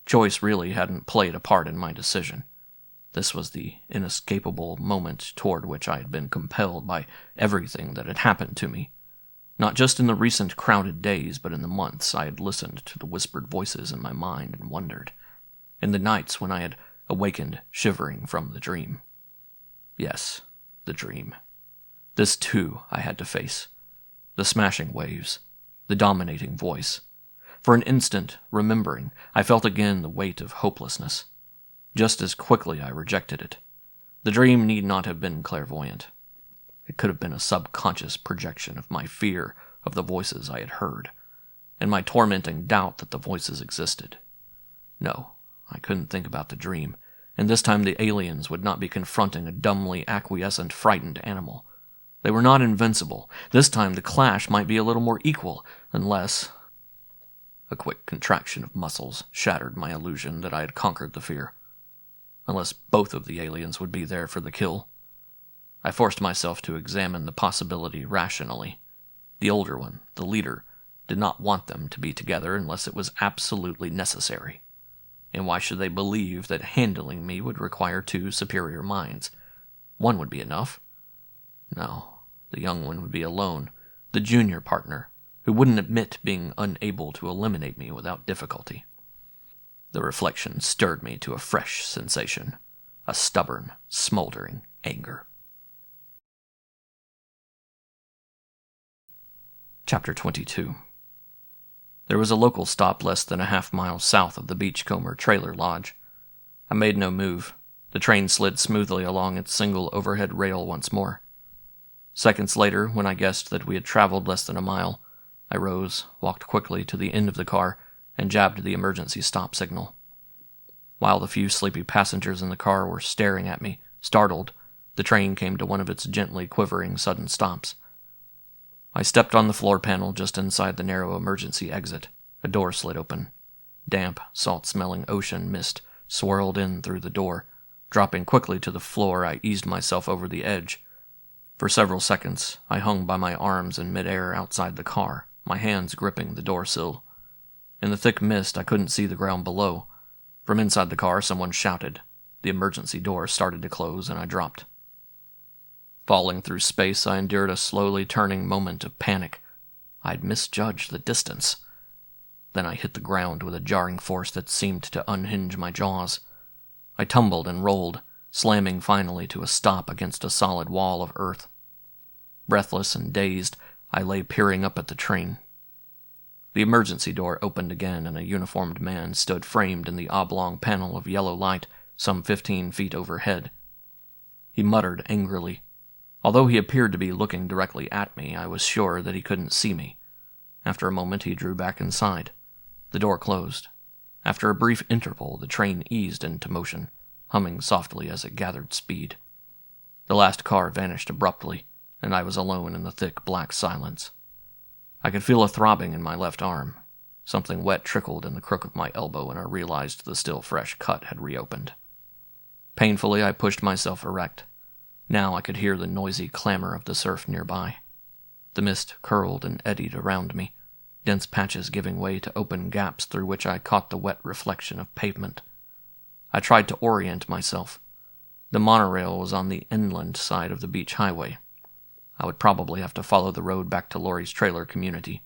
Choice really hadn't played a part in my decision. This was the inescapable moment toward which I had been compelled by everything that had happened to me. Not just in the recent crowded days, but in the months I had listened to the whispered voices in my mind and wondered. In the nights when I had awakened shivering from the dream. Yes, the dream. This too I had to face. The smashing waves, the dominating voice. For an instant, remembering, I felt again the weight of hopelessness. Just as quickly I rejected it. The dream need not have been clairvoyant. It could have been a subconscious projection of my fear of the voices I had heard, and my tormenting doubt that the voices existed. No, I couldn't think about the dream. and this time the aliens would not be confronting a dumbly acquiescent, frightened animal. They were not invincible. This time the clash might be a little more equal, unless... A quick contraction of muscles shattered my illusion that I had conquered the fear. Unless both of the aliens would be there for the kill. I forced myself to examine the possibility rationally. The older one, the leader, did not want them to be together unless it was absolutely necessary. And why should they believe that handling me would require two superior minds? One would be enough. No, the young one would be alone, the junior partner, who wouldn't admit being unable to eliminate me without difficulty. The reflection stirred me to a fresh sensation, a stubborn, smoldering anger. Chapter 22. There was a local stop less than a half-mile south of the Beachcomber trailer lodge. I made no move. The train slid smoothly along its single overhead rail once more. Seconds later, when I guessed that we had traveled less than a mile, I rose, walked quickly to the end of the car, and jabbed the emergency stop signal. While the few sleepy passengers in the car were staring at me, startled, the train came to one of its gently quivering sudden stops. I stepped on the floor panel just inside the narrow emergency exit. A door slid open. Damp, salt-smelling ocean mist swirled in through the door. Dropping quickly to the floor, I eased myself over the edge. For several seconds, I hung by my arms in midair outside the car, my hands gripping the door sill. In the thick mist, I couldn't see the ground below. From inside the car, someone shouted. The emergency door started to close, and I dropped. Falling through space, I endured a slowly turning moment of panic. I'd misjudged the distance. Then I hit the ground with a jarring force that seemed to unhinge my jaws. I tumbled and rolled, slamming finally to a stop against a solid wall of earth. Breathless and dazed, I lay peering up at the train. The emergency door opened again, and a uniformed man stood framed in the oblong panel of yellow light some 15 feet overhead. He muttered angrily. Although he appeared to be looking directly at me, I was sure that he couldn't see me. After a moment, he drew back inside. The door closed. After a brief interval, the train eased into motion, humming softly as it gathered speed. The last car vanished abruptly, and I was alone in the thick black silence. I could feel a throbbing in my left arm. Something wet trickled in the crook of my elbow, and I realized the still fresh cut had reopened. Painfully, I pushed myself erect. Now I could hear the noisy clamor of the surf nearby. The mist curled and eddied around me, dense patches giving way to open gaps through which I caught the wet reflection of pavement. I tried to orient myself. The monorail was on the inland side of the beach highway. I would probably have to follow the road back to Laurie's trailer community.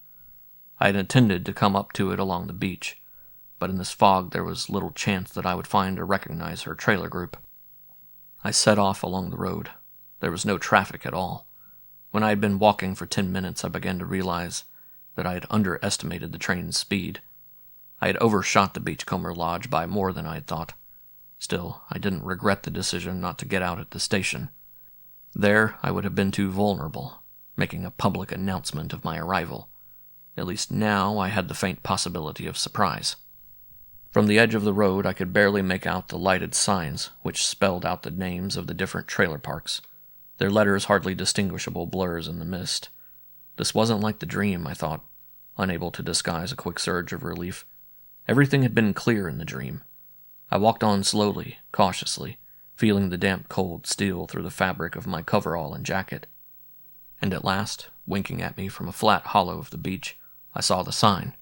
I had intended to come up to it along the beach, but in this fog there was little chance that I would find or recognize her trailer group. I set off along the road. There was no traffic at all. When I had been walking for 10 minutes, I began to realize that I had underestimated the train's speed. I had overshot the Beachcomber Lodge by more than I had thought. Still, I didn't regret the decision not to get out at the station. There, I would have been too vulnerable, making a public announcement of my arrival. At least now I had the faint possibility of surprise. From the edge of the road, I could barely make out the lighted signs, which spelled out the names of the different trailer parks, their letters hardly distinguishable blurs in the mist. This wasn't like the dream, I thought, unable to disguise a quick surge of relief. Everything had been clear in the dream. I walked on slowly, cautiously, feeling the damp cold steal through the fabric of my coverall and jacket. And at last, winking at me from a flat hollow of the beach, I saw the sign,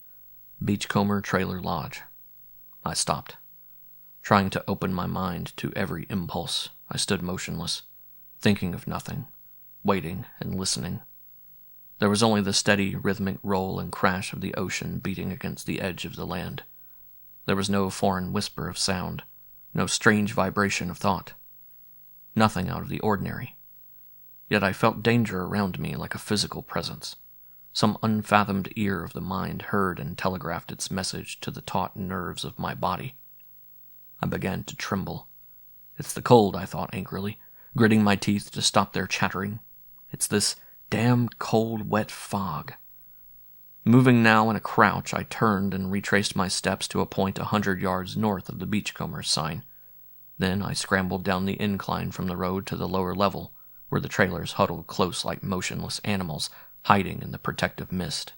Beachcomber Trailer Lodge. I stopped. Trying to open my mind to every impulse, I stood motionless, thinking of nothing, waiting and listening. There was only the steady, rhythmic roll and crash of the ocean beating against the edge of the land. There was no foreign whisper of sound, no strange vibration of thought. Nothing out of the ordinary. Yet I felt danger around me like a physical presence. Some unfathomed ear of the mind heard and telegraphed its message to the taut nerves of my body. I began to tremble. It's the cold, I thought angrily, gritting my teeth to stop their chattering. It's this damned cold, wet fog. Moving now in a crouch, I turned and retraced my steps to a point 100 yards north of the Beachcomber sign. Then I scrambled down the incline from the road to the lower level, where the trailers huddled close like motionless animals, hiding in the protective mist.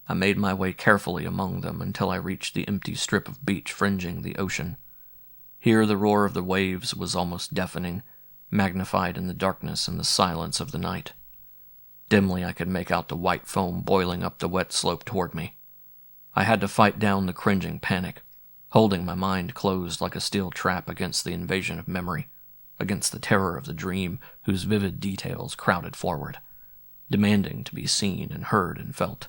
I made my way carefully among them until I reached the empty strip of beach fringing the ocean. Here the roar of the waves was almost deafening, magnified in the darkness and the silence of the night. Dimly I could make out the white foam boiling up the wet slope toward me. I had to fight down the cringing panic, holding my mind closed like a steel trap against the invasion of memory, against the terror of the dream whose vivid details crowded forward, demanding to be seen and heard and felt.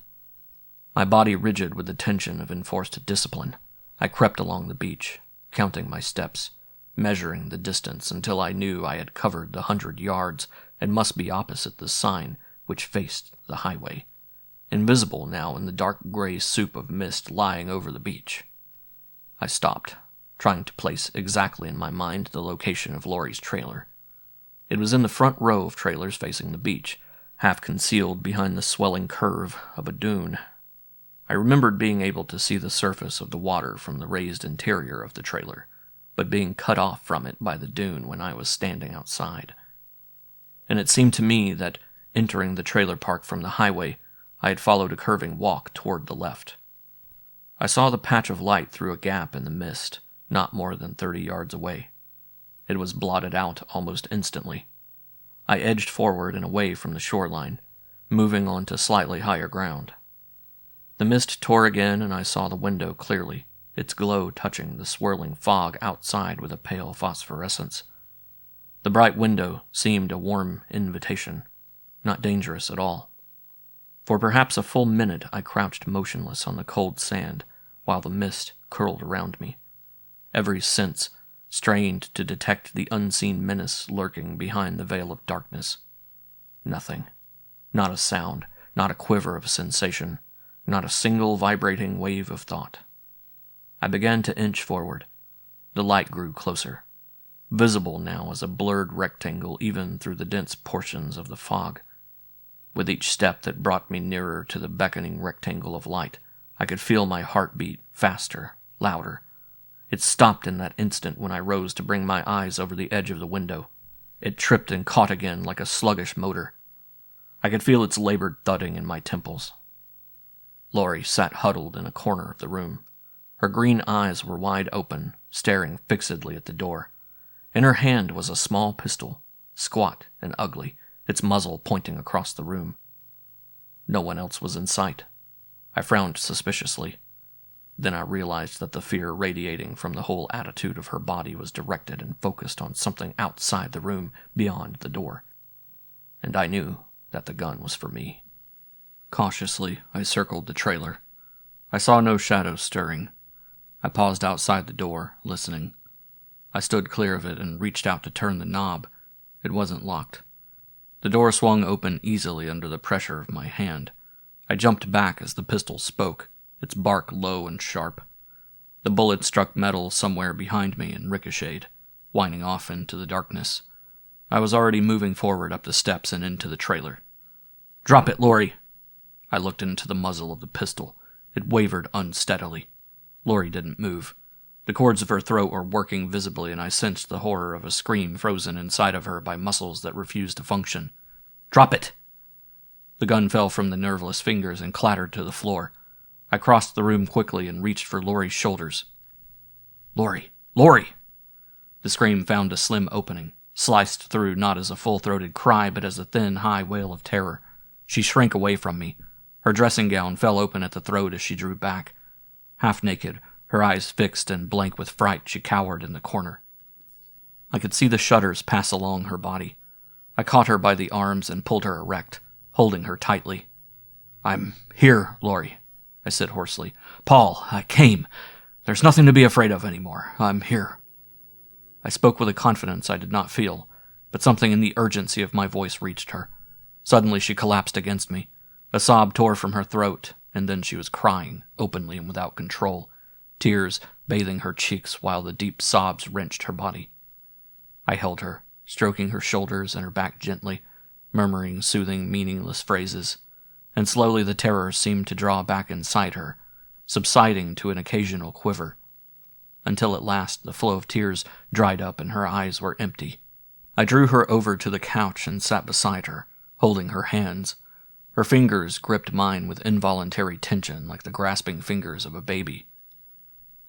My body rigid with the tension of enforced discipline, I crept along the beach, counting my steps, measuring the distance until I knew I had covered the 100 yards and must be opposite the sign which faced the highway, invisible now in the dark gray soup of mist lying over the beach. I stopped, trying to place exactly in my mind the location of Laurie's trailer. It was in the front row of trailers facing the beach, half concealed behind the swelling curve of a dune. I remembered being able to see the surface of the water from the raised interior of the trailer, but being cut off from it by the dune when I was standing outside. And it seemed to me that, entering the trailer park from the highway, I had followed a curving walk toward the left. I saw the patch of light through a gap in the mist, not more than 30 yards away. It was blotted out almost instantly. I edged forward and away from the shoreline, moving on to slightly higher ground. The mist tore again, and I saw the window clearly, its glow touching the swirling fog outside with a pale phosphorescence. The bright window seemed a warm invitation, not dangerous at all. For perhaps a full minute I crouched motionless on the cold sand while the mist curled around me, every sense strained to detect the unseen menace lurking behind the veil of darkness. Nothing. Not a sound, not a quiver of sensation, not a single vibrating wave of thought. I began to inch forward. The light grew closer, visible now as a blurred rectangle even through the dense portions of the fog. With each step that brought me nearer to the beckoning rectangle of light, I could feel my heart beat faster, louder. It stopped in that instant when I rose to bring my eyes over the edge of the window. It tripped and caught again like a sluggish motor. I could feel its labored thudding in my temples. Laurie sat huddled in a corner of the room. Her green eyes were wide open, staring fixedly at the door. In her hand was a small pistol, squat and ugly, its muzzle pointing across the room. No one else was in sight. I frowned suspiciously. Then I realized that the fear radiating from the whole attitude of her body was directed and focused on something outside the room, beyond the door. And I knew that the gun was for me. Cautiously, I circled the trailer. I saw no shadows stirring. I paused outside the door, listening. I stood clear of it and reached out to turn the knob. It wasn't locked. The door swung open easily under the pressure of my hand. I jumped back as the pistol spoke, its bark low and sharp. The bullet struck metal somewhere behind me and ricocheted, whining off into the darkness. I was already moving forward up the steps and into the trailer. "Drop it, Laurie!" I looked into the muzzle of the pistol. It wavered unsteadily. Laurie didn't move. The cords of her throat were working visibly, and I sensed the horror of a scream frozen inside of her by muscles that refused to function. "Drop it!" The gun fell from the nerveless fingers and clattered to the floor. I crossed the room quickly and reached for Laurie's shoulders. "Laurie! Laurie!" The scream found a slim opening, sliced through not as a full-throated cry but as a thin, high wail of terror. She shrank away from me. Her dressing gown fell open at the throat as she drew back. Half naked, her eyes fixed and blank with fright, she cowered in the corner. I could see the shudders pass along her body. I caught her by the arms and pulled her erect, holding her tightly. "I'm here, Laurie," I said hoarsely. "Paul, I came. There's nothing to be afraid of anymore. I'm here." I spoke with a confidence I did not feel, but something in the urgency of my voice reached her. Suddenly she collapsed against me. A sob tore from her throat, and then she was crying, openly and without control, tears bathing her cheeks while the deep sobs wrenched her body. I held her, stroking her shoulders and her back gently, murmuring soothing, meaningless phrases, and slowly the terror seemed to draw back inside her, subsiding to an occasional quiver. until at last the flow of tears dried up and her eyes were empty. I drew her over to the couch and sat beside her, holding her hands. Her fingers gripped mine with involuntary tension like the grasping fingers of a baby.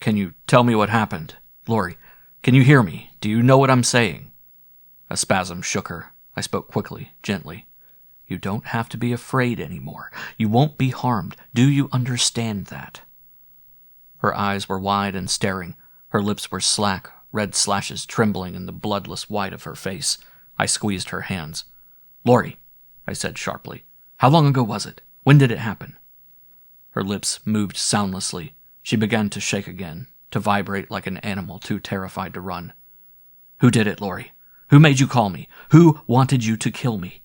"Can you tell me what happened? Lori, can you hear me? Do you know what I'm saying?" A spasm shook her. I spoke quickly, gently. "You don't have to be afraid anymore. You won't be harmed. Do you understand that?" Her eyes were wide and staring. Her lips were slack, red slashes trembling in the bloodless white of her face. I squeezed her hands. "Lori," I said sharply, "how long ago was it? When did it happen?" Her lips moved soundlessly. She began to shake again, to vibrate like an animal too terrified to run. "Who did it, Lori? Who made you call me? Who wanted you to kill me?"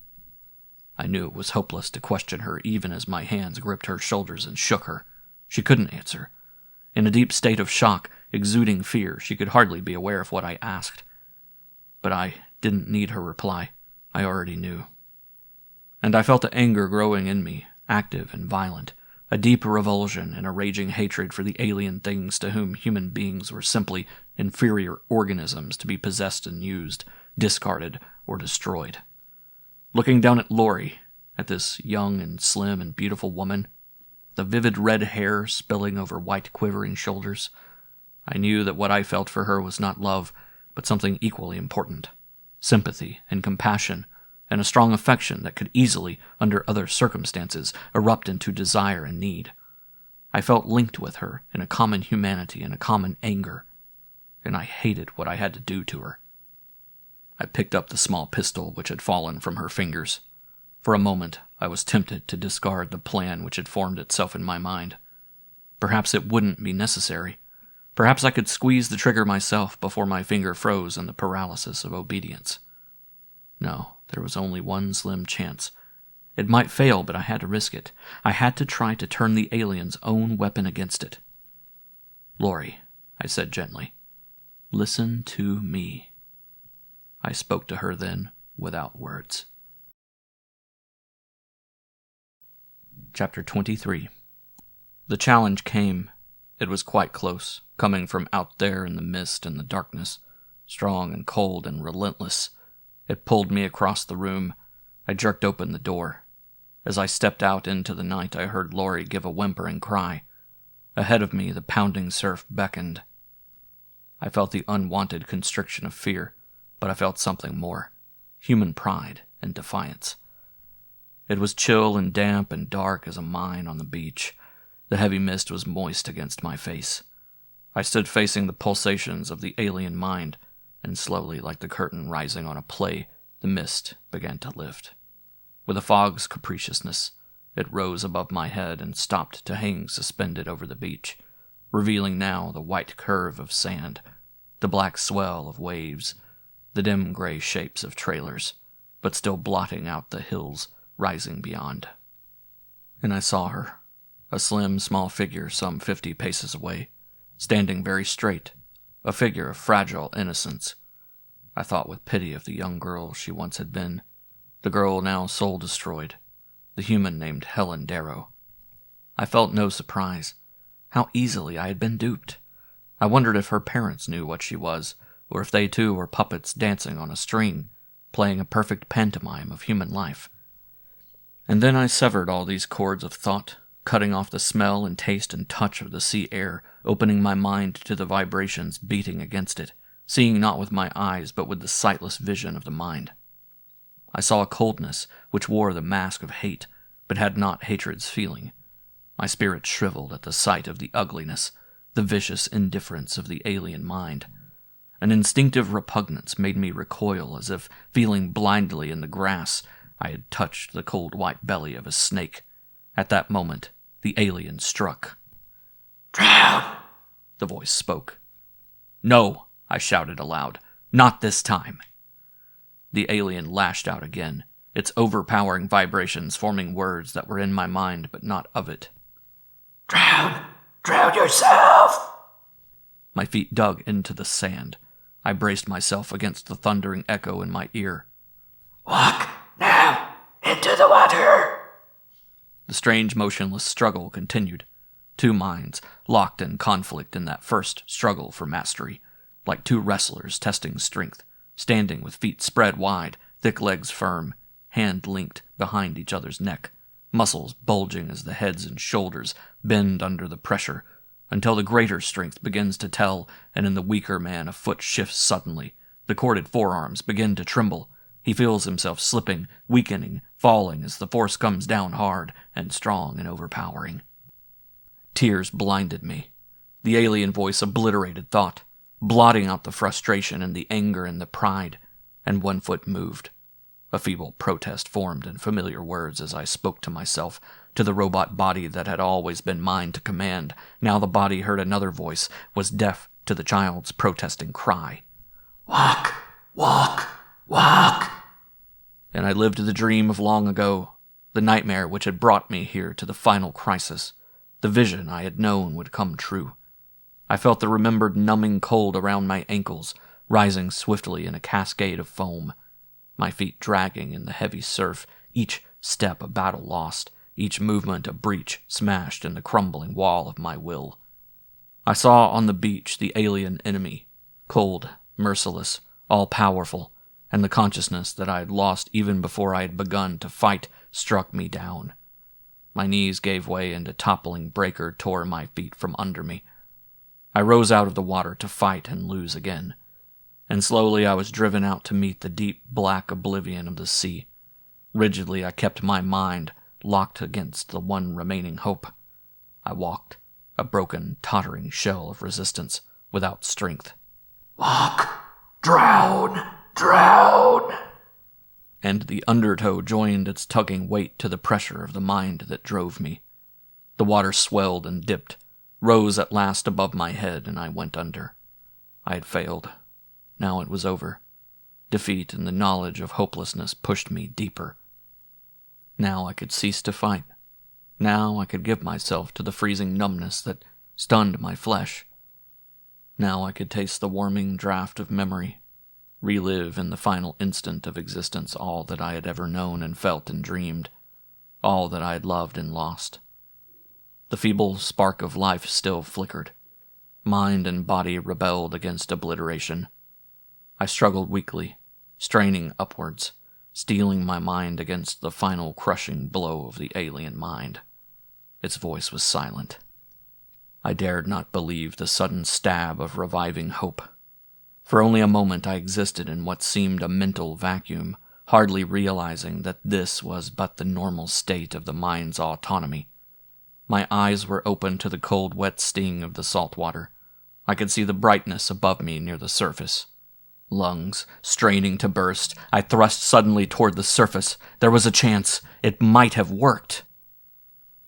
I knew it was hopeless to question her even as my hands gripped her shoulders and shook her. She couldn't answer. In a deep state of shock, exuding fear, she could hardly be aware of what I asked. But I didn't need her reply. I already knew. And I felt the anger growing in me, active and violent, a deep revulsion and a raging hatred for the alien things to whom human beings were simply inferior organisms to be possessed and used, discarded, or destroyed. Looking down at Lori, at this young and slim and beautiful woman, the vivid red hair spilling over white quivering shoulders, I knew that what I felt for her was not love, but something equally important, sympathy and compassion, and a strong affection that could easily, under other circumstances, erupt into desire and need. I felt linked with her in a common humanity and a common anger, and I hated what I had to do to her. I picked up the small pistol which had fallen from her fingers. For a moment, I was tempted to discard the plan which had formed itself in my mind. Perhaps it wouldn't be necessary. Perhaps I could squeeze the trigger myself before my finger froze in the paralysis of obedience. No, there was only one slim chance. It might fail, but I had to risk it. I had to try to turn the alien's own weapon against it. "Lori," I said gently, "listen to me." I spoke to her then, without words. Chapter 23. The challenge came. It was quite close, coming from out there in the mist and the darkness, strong and cold and relentless. It pulled me across the room. I jerked open the door. As I stepped out into the night, I heard Lori give a whimpering cry. Ahead of me, the pounding surf beckoned. I felt the unwanted constriction of fear, but I felt something more, human pride and defiance. It was chill and damp and dark as a mine on the beach. The heavy mist was moist against my face. I stood facing the pulsations of the alien mind, and slowly, like the curtain rising on a play, the mist began to lift. With a fog's capriciousness, it rose above my head and stopped to hang suspended over the beach, revealing now the white curve of sand, the black swell of waves, the dim gray shapes of trailers, but still blotting out the hills rising beyond. And I saw her, a slim, small figure some 50 paces away, standing very straight, a figure of fragile innocence. I thought with pity of the young girl she once had been, the girl now soul-destroyed, the human named Helen Darrow. I felt no surprise. How easily I had been duped. I wondered if her parents knew what she was, or if they too were puppets dancing on a string, playing a perfect pantomime of human life. And then I severed all these cords of thought, cutting off the smell and taste and touch of the sea air, opening my mind to the vibrations beating against it, seeing not with my eyes but with the sightless vision of the mind. I saw a coldness which wore the mask of hate, but had not hatred's feeling. My spirit shriveled at the sight of the ugliness, the vicious indifference of the alien mind. An instinctive repugnance made me recoil as if, feeling blindly in the grass, I had touched the cold white belly of a snake. At that moment, the alien struck. "Drown!" The voice spoke. "No!" I shouted aloud. "Not this time!" The alien lashed out again, its overpowering vibrations forming words that were in my mind but not of it. "Drown! Drown yourself!" My feet dug into the sand. I braced myself against the thundering echo in my ear. "Walk, now, into the water!" The strange motionless struggle continued. two minds locked in conflict in that first struggle for mastery, like two wrestlers testing strength, standing with feet spread wide, thick legs firm, hand linked behind each other's neck, muscles bulging as the heads and shoulders bend under the pressure, until the greater strength begins to tell, and in the weaker man a foot shifts suddenly. The corded forearms begin to tremble. He feels himself slipping, weakening, falling as the force comes down hard and strong and overpowering. Tears blinded me. The alien voice obliterated thought, blotting out the frustration and the anger and the pride, and one foot moved. A feeble protest formed in familiar words as I spoke to myself, to the robot body that had always been mine to command. Now the body heard another voice, was deaf to the child's protesting cry. Walk, walk, walk. And I lived the dream of long ago, the nightmare which had brought me here to the final crisis. The vision I had known would come true. I felt the remembered numbing cold around my ankles, rising swiftly in a cascade of foam. My feet dragging in the heavy surf, each step a battle lost, each movement a breach smashed in the crumbling wall of my will. I saw on the beach the alien enemy, cold, merciless, all-powerful, and the consciousness that I had lost even before I had begun to fight struck me down. My knees gave way and a toppling breaker tore my feet from under me. I rose out of the water to fight and lose again, and slowly I was driven out to meet the deep black oblivion of the sea. Rigidly I kept my mind locked against the one remaining hope. I walked, a broken, tottering shell of resistance, without strength. Walk, drown, drown. And the undertow joined its tugging weight to the pressure of the mind that drove me. The water swelled and dipped, rose at last above my head, and I went under. I had failed. Now it was over. Defeat and the knowledge of hopelessness pushed me deeper. Now I could cease to fight. Now I could give myself to the freezing numbness that stunned my flesh. Now I could taste the warming draught of memory, relive in the final instant of existence all that I had ever known and felt and dreamed, all that I had loved and lost. The feeble spark of life still flickered. Mind and body rebelled against obliteration. I struggled weakly, straining upwards, steeling my mind against the final crushing blow of the alien mind. Its voice was silent. I dared not believe the sudden stab of reviving hope. For only a moment I existed in what seemed a mental vacuum, hardly realizing that this was but the normal state of the mind's autonomy. My eyes were open to the cold, wet sting of the salt water. I could see the brightness above me near the surface. Lungs straining to burst, I thrust suddenly toward the surface. There was a chance. It might have worked.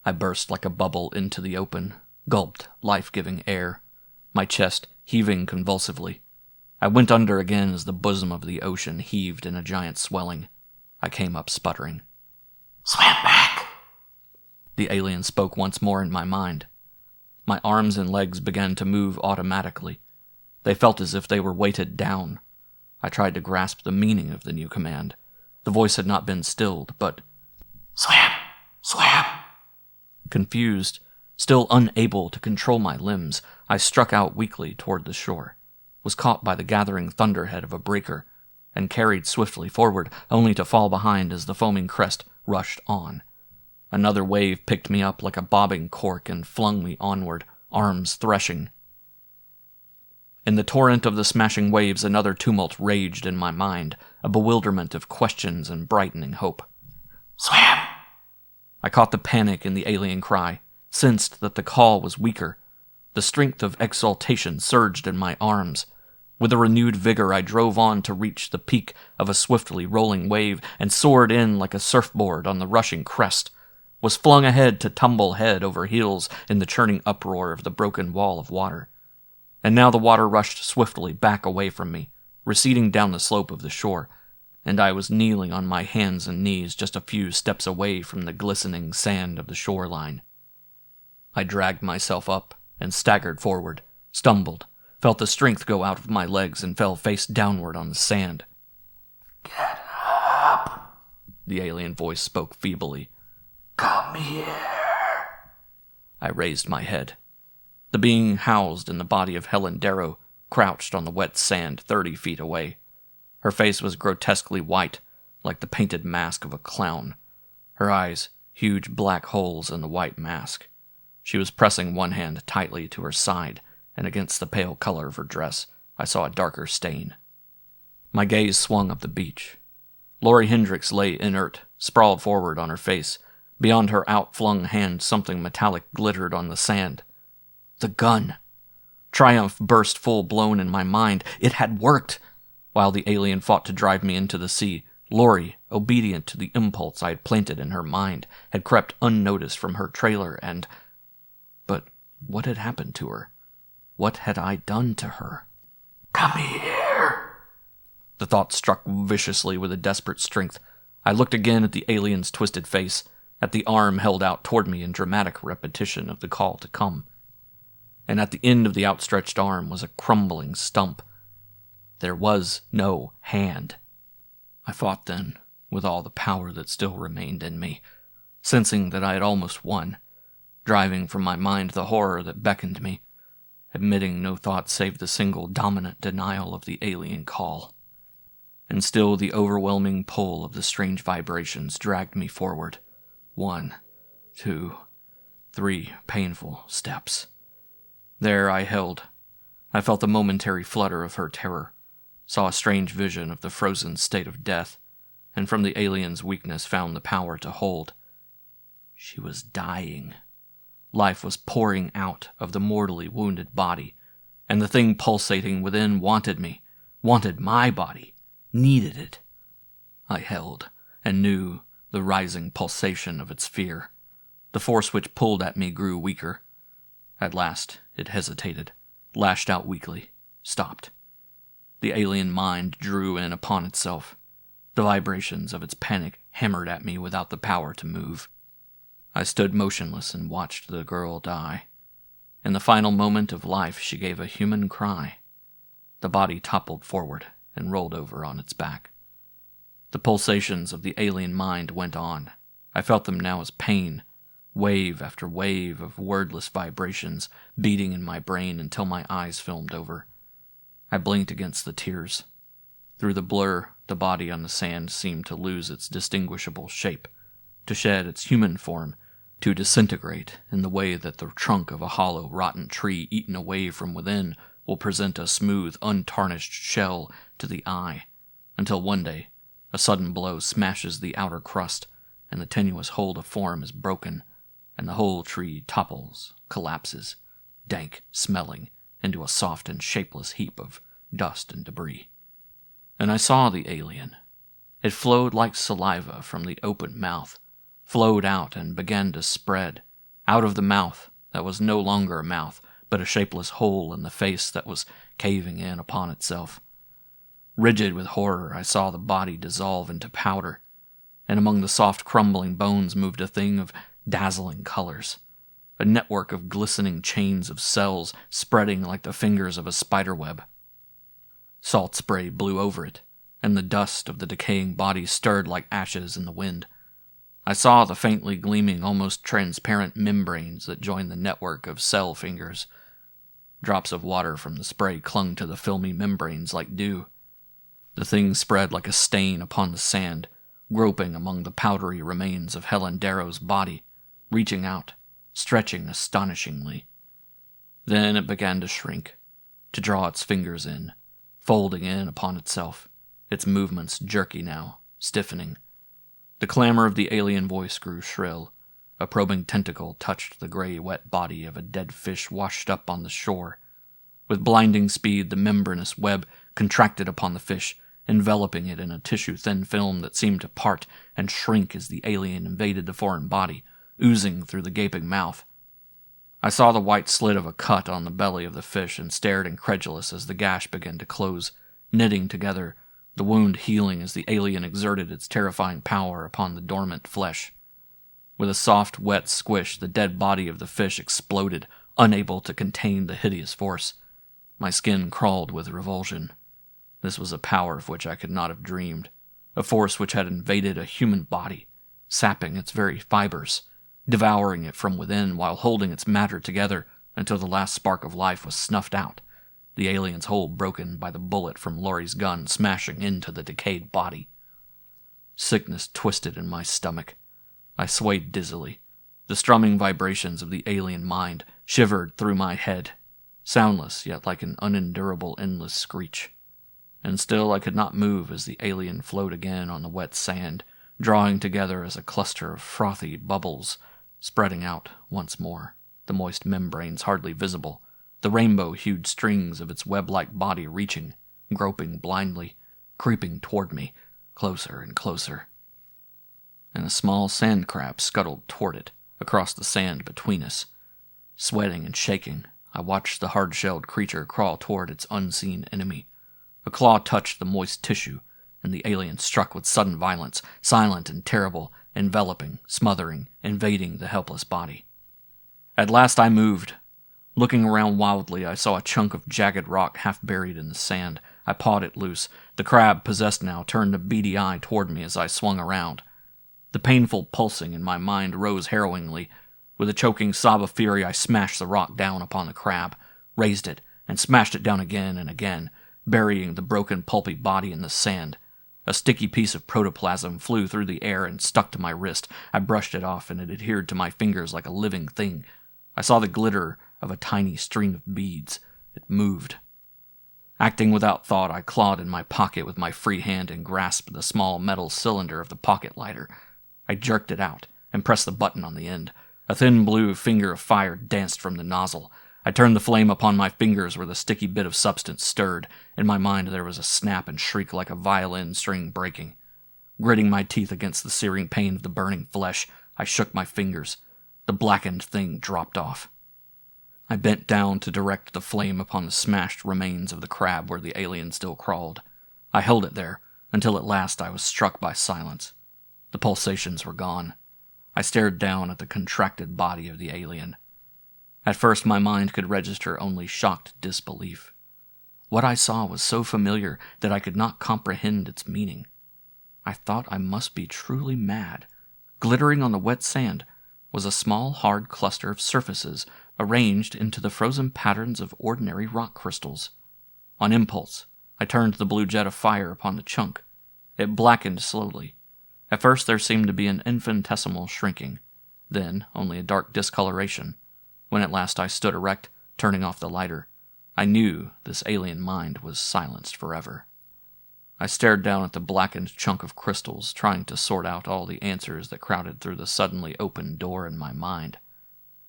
I burst like a bubble into the open, gulped life-giving air, my chest heaving convulsively. I went under again as the bosom of the ocean heaved in a giant swelling. I came up sputtering. Swim back. The alien spoke once more in my mind. My arms and legs began to move automatically. They felt as if they were weighted down. I tried to grasp the meaning of the new command. The voice had not been stilled, but... Swim! Swim! Confused, still unable to control my limbs, I struck out weakly toward the shore, was caught by the gathering thunderhead of a breaker, and carried swiftly forward, only to fall behind as the foaming crest rushed on. Another wave picked me up like a bobbing cork and flung me onward, arms threshing. In the torrent of the smashing waves, another tumult raged in my mind, a bewilderment of questions and brightening hope. Swim! I caught the panic in the alien cry, sensed that the call was weaker. The strength of exultation surged in my arms. With a renewed vigor, I drove on to reach the peak of a swiftly rolling wave and soared in like a surfboard on the rushing crest, was flung ahead to tumble head over heels in the churning uproar of the broken wall of water. And now the water rushed swiftly back away from me, receding down the slope of the shore, and I was kneeling on my hands and knees just a few steps away from the glistening sand of the shoreline. I dragged myself up and staggered forward, stumbled, felt the strength go out of my legs and fell face downward on the sand. Get up! The alien voice spoke feebly. Come here! I raised my head. The being housed in the body of Helen Darrow crouched on the wet sand 30 feet away. Her face was grotesquely white, like the painted mask of a clown. Her eyes, huge black holes in the white mask. She was pressing one hand tightly to her side, and against the pale color of her dress, I saw a darker stain. My gaze swung up the beach. Laurie Hendricks lay inert, sprawled forward on her face. Beyond her outflung hand, something metallic glittered on the sand. The gun! Triumph burst full-blown in my mind. It had worked! While the alien fought to drive me into the sea, Laurie, obedient to the impulse I had planted in her mind, had crept unnoticed from her trailer and... But what had happened to her? What had I done to her? Come here. The thought struck viciously with a desperate strength. I looked again at the alien's twisted face, at the arm held out toward me in dramatic repetition of the call to come. And at the end of the outstretched arm was a crumbling stump. There was no hand. I fought then, with all the power that still remained in me, sensing that I had almost won, driving from my mind the horror that beckoned me, admitting no thought save the single dominant denial of the alien call. And still the overwhelming pull of the strange vibrations dragged me forward. 1, 2, 3 painful steps. There I held. I felt the momentary flutter of her terror, saw a strange vision of the frozen state of death, and from the alien's weakness found the power to hold. She was dying. Life was pouring out of the mortally wounded body, and the thing pulsating within wanted me, wanted my body, needed it. I held, and knew the rising pulsation of its fear. The force which pulled at me grew weaker. At last it hesitated, lashed out weakly, stopped. The alien mind drew in upon itself. The vibrations of its panic hammered at me without the power to move. I stood motionless and watched the girl die. In the final moment of life, she gave a human cry. The body toppled forward and rolled over on its back. The pulsations of the alien mind went on. I felt them now as pain, wave after wave of wordless vibrations beating in my brain until my eyes filmed over. I blinked against the tears. Through the blur, the body on the sand seemed to lose its distinguishable shape, to shed its human form, to disintegrate in the way that the trunk of a hollow, rotten tree eaten away from within will present a smooth, untarnished shell to the eye, until one day a sudden blow smashes the outer crust, and the tenuous hold of form is broken, and the whole tree topples, collapses, dank, smelling, into a soft and shapeless heap of dust and debris. And I saw the alien. It flowed like saliva from the open mouth, flowed out and began to spread, out of the mouth that was no longer a mouth, but a shapeless hole in the face that was caving in upon itself. Rigid with horror, I saw the body dissolve into powder, and among the soft crumbling bones moved a thing of dazzling colors, a network of glistening chains of cells spreading like the fingers of a spiderweb. Salt spray blew over it, and the dust of the decaying body stirred like ashes in the wind. I saw the faintly gleaming, almost transparent membranes that joined the network of cell fingers. Drops of water from the spray clung to the filmy membranes like dew. The thing spread like a stain upon the sand, groping among the powdery remains of Helen Darrow's body, reaching out, stretching astonishingly. Then it began to shrink, to draw its fingers in, folding in upon itself, its movements jerky now, stiffening. The clamor of the alien voice grew shrill. A probing tentacle touched the gray, wet body of a dead fish washed up on the shore. With blinding speed, the membranous web contracted upon the fish, enveloping it in a tissue-thin film that seemed to part and shrink as the alien invaded the foreign body, oozing through the gaping mouth. I saw the white slit of a cut on the belly of the fish and stared incredulous as the gash began to close, knitting together, the wound healing as the alien exerted its terrifying power upon the dormant flesh. With a soft, wet squish, the dead body of the fish exploded, unable to contain the hideous force. My skin crawled with revulsion. This was a power of which I could not have dreamed, a force which had invaded a human body, sapping its very fibers, devouring it from within while holding its matter together until the last spark of life was snuffed out, the alien's hull broken by the bullet from Laurie's gun smashing into the decayed body. Sickness twisted in my stomach. I swayed dizzily. The strumming vibrations of the alien mind shivered through my head, soundless yet like an unendurable endless screech. And still I could not move as the alien flowed again on the wet sand, drawing together as a cluster of frothy bubbles, spreading out once more, the moist membranes hardly visible, the rainbow-hued strings of its web-like body reaching, groping blindly, creeping toward me, closer and closer. And a small sand crab scuttled toward it, across the sand between us. Sweating and shaking, I watched the hard-shelled creature crawl toward its unseen enemy. A claw touched the moist tissue, and the alien struck with sudden violence, silent and terrible, enveloping, smothering, invading the helpless body. At last I moved. Looking around wildly, I saw a chunk of jagged rock half buried in the sand. I pawed it loose. The crab, possessed now, turned a beady eye toward me as I swung around. The painful pulsing in my mind rose harrowingly. With a choking sob of fury, I smashed the rock down upon the crab, raised it, and smashed it down again and again, burying the broken, pulpy body in the sand. A sticky piece of protoplasm flew through the air and stuck to my wrist. I brushed it off, and it adhered to my fingers like a living thing. I saw the glitter of a tiny string of beads. It moved. Acting without thought, I clawed in my pocket with my free hand and grasped the small metal cylinder of the pocket lighter. I jerked it out and pressed the button on the end. A thin blue finger of fire danced from the nozzle. I turned the flame upon my fingers where the sticky bit of substance stirred. In my mind there was a snap and shriek like a violin string breaking. Gritting my teeth against the searing pain of the burning flesh, I shook my fingers. The blackened thing dropped off. I bent down to direct the flame upon the smashed remains of the crab where the alien still crawled. I held it there, until at last I was struck by silence. The pulsations were gone. I stared down at the contracted body of the alien. At first my mind could register only shocked disbelief. What I saw was so familiar that I could not comprehend its meaning. I thought I must be truly mad. Glittering on the wet sand was a small hard cluster of surfaces arranged into the frozen patterns of ordinary rock crystals. On impulse, I turned the blue jet of fire upon the chunk. It blackened slowly. At first there seemed to be an infinitesimal shrinking, then only a dark discoloration. When at last I stood erect, turning off the lighter, I knew this alien mind was silenced forever. I stared down at the blackened chunk of crystals, trying to sort out all the answers that crowded through the suddenly opened door in my mind.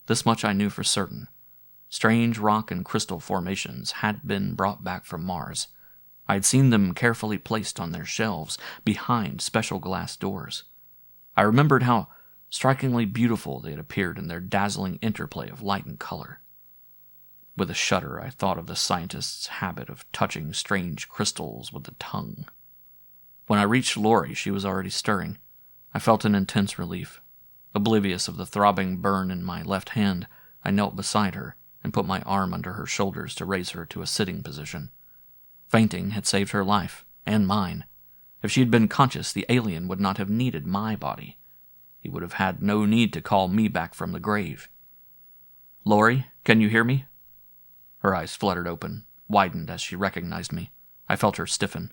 This much I knew for certain. Strange rock and crystal formations had been brought back from Mars. I had seen them carefully placed on their shelves behind special glass doors. I remembered how strikingly beautiful they had appeared in their dazzling interplay of light and color. With a shudder, I thought of the scientist's habit of touching strange crystals with the tongue. When I reached Laurie, she was already stirring. I felt an intense relief. Oblivious of the throbbing burn in my left hand, I knelt beside her and put my arm under her shoulders to raise her to a sitting position. Fainting had saved her life, and mine. If she had been conscious, the alien would not have needed my body. He would have had no need to call me back from the grave. "Laurie, can you hear me?" Her eyes fluttered open, widened as she recognized me. I felt her stiffen.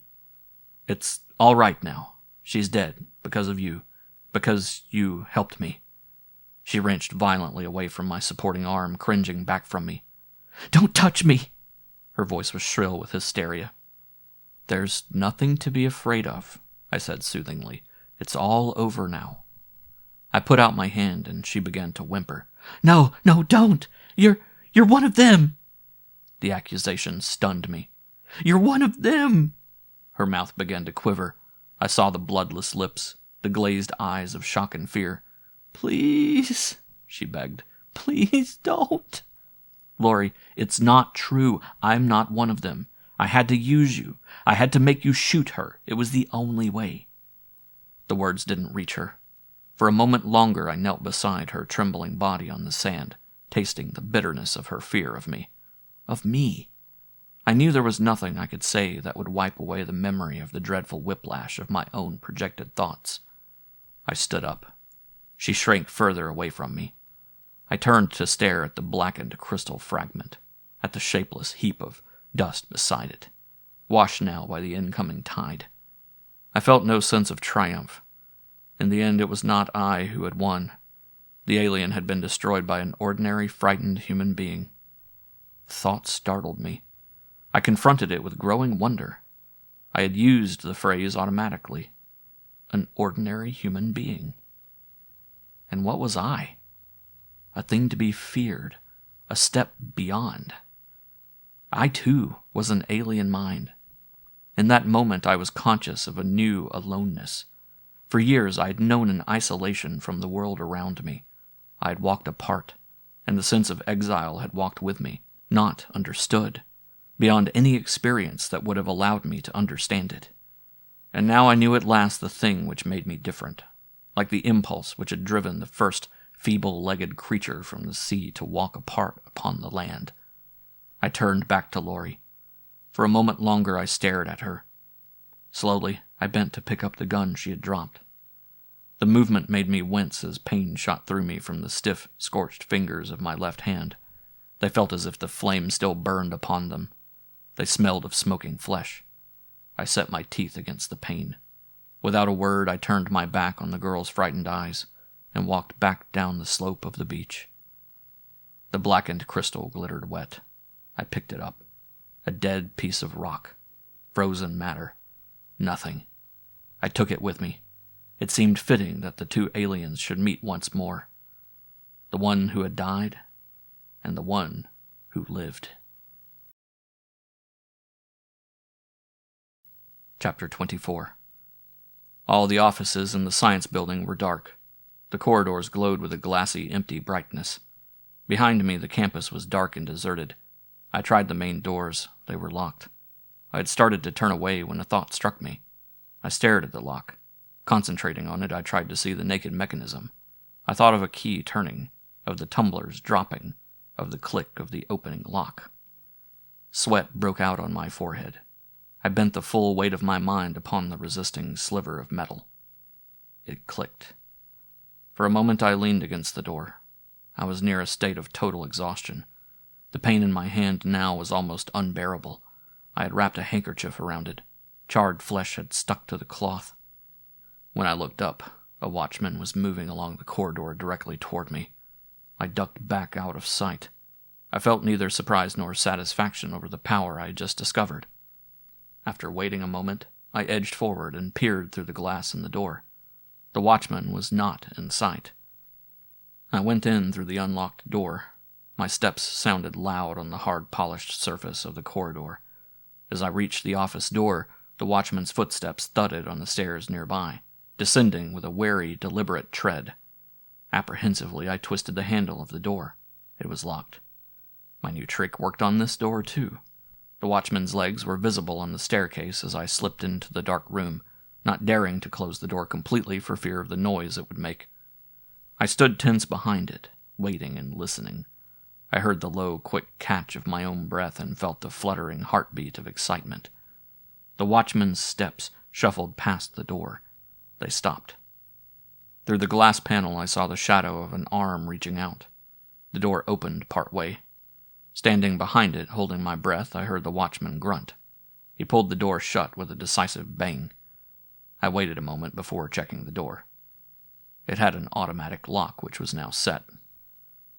"It's all right now. She's dead, because of you. Because you helped me." She wrenched violently away from my supporting arm, cringing back from me. "Don't touch me!" Her voice was shrill with hysteria. "There's nothing to be afraid of," I said soothingly. "It's all over now." I put out my hand, and she began to whimper. No, don't! You're one of them!" The accusation stunned me. "You're one of them!" Her mouth began to quiver. I saw the bloodless lips, the glazed eyes of shock and fear. "Please," she begged. "Please don't." "Laurie, it's not true. I'm not one of them. I had to use you. I had to make you shoot her. It was the only way." The words didn't reach her. For a moment longer I knelt beside her trembling body on the sand, tasting the bitterness of her fear of me. Of me. I knew there was nothing I could say that would wipe away the memory of the dreadful whiplash of my own projected thoughts. I stood up. She shrank further away from me. I turned to stare at the blackened crystal fragment, at the shapeless heap of dust beside it, washed now by the incoming tide. I felt no sense of triumph. In the end, it was not I who had won. The alien had been destroyed by an ordinary, frightened human being. The thought startled me. I confronted it with growing wonder. I had used the phrase automatically. An ordinary human being. And what was I? A thing to be feared, a step beyond. I, too, was an alien mind. In that moment, I was conscious of a new aloneness. For years, I had known an isolation from the world around me. I had walked apart, and the sense of exile had walked with me, not understood, beyond any experience that would have allowed me to understand it. And now I knew at last the thing which made me different, like the impulse which had driven the first feeble-legged creature from the sea to walk apart upon the land. I turned back to Lori. For a moment longer I stared at her. Slowly, I bent to pick up the gun she had dropped. The movement made me wince as pain shot through me from the stiff, scorched fingers of my left hand. They felt as if the flame still burned upon them. They smelled of smoking flesh. I set my teeth against the pain. Without a word, I turned my back on the girl's frightened eyes and walked back down the slope of the beach. The blackened crystal glittered wet. I picked it up. A dead piece of rock. Frozen matter. Nothing. I took it with me. It seemed fitting that the two aliens should meet once more. The one who had died, and the one who lived. Chapter 24. All the offices in the science building were dark. The corridors glowed with a glassy, empty brightness. Behind me, the campus was dark and deserted. I tried the main doors. They were locked. I had started to turn away when a thought struck me. I stared at the lock. Concentrating on it, I tried to see the naked mechanism. I thought of a key turning, of the tumblers dropping, of the click of the opening lock. Sweat broke out on my forehead. I bent the full weight of my mind upon the resisting sliver of metal. It clicked. For a moment I leaned against the door. I was near a state of total exhaustion. The pain in my hand now was almost unbearable. I had wrapped a handkerchief around it. Charred flesh had stuck to the cloth. When I looked up, a watchman was moving along the corridor directly toward me. I ducked back out of sight. I felt neither surprise nor satisfaction over the power I had just discovered. After waiting a moment, I edged forward and peered through the glass in the door. The watchman was not in sight. I went in through the unlocked door. My steps sounded loud on the hard-polished surface of the corridor. As I reached the office door, the watchman's footsteps thudded on the stairs nearby, descending with a wary, deliberate tread. Apprehensively, I twisted the handle of the door. It was locked. My new trick worked on this door, too. The watchman's legs were visible on the staircase as I slipped into the dark room, not daring to close the door completely for fear of the noise it would make. I stood tense behind it, waiting and listening. I heard the low, quick catch of my own breath and felt the fluttering heartbeat of excitement. The watchman's steps shuffled past the door. They stopped. Through the glass panel I saw the shadow of an arm reaching out. The door opened part way. Standing behind it, holding my breath, I heard the watchman grunt. He pulled the door shut with a decisive bang. I waited a moment before checking the door. It had an automatic lock, which was now set.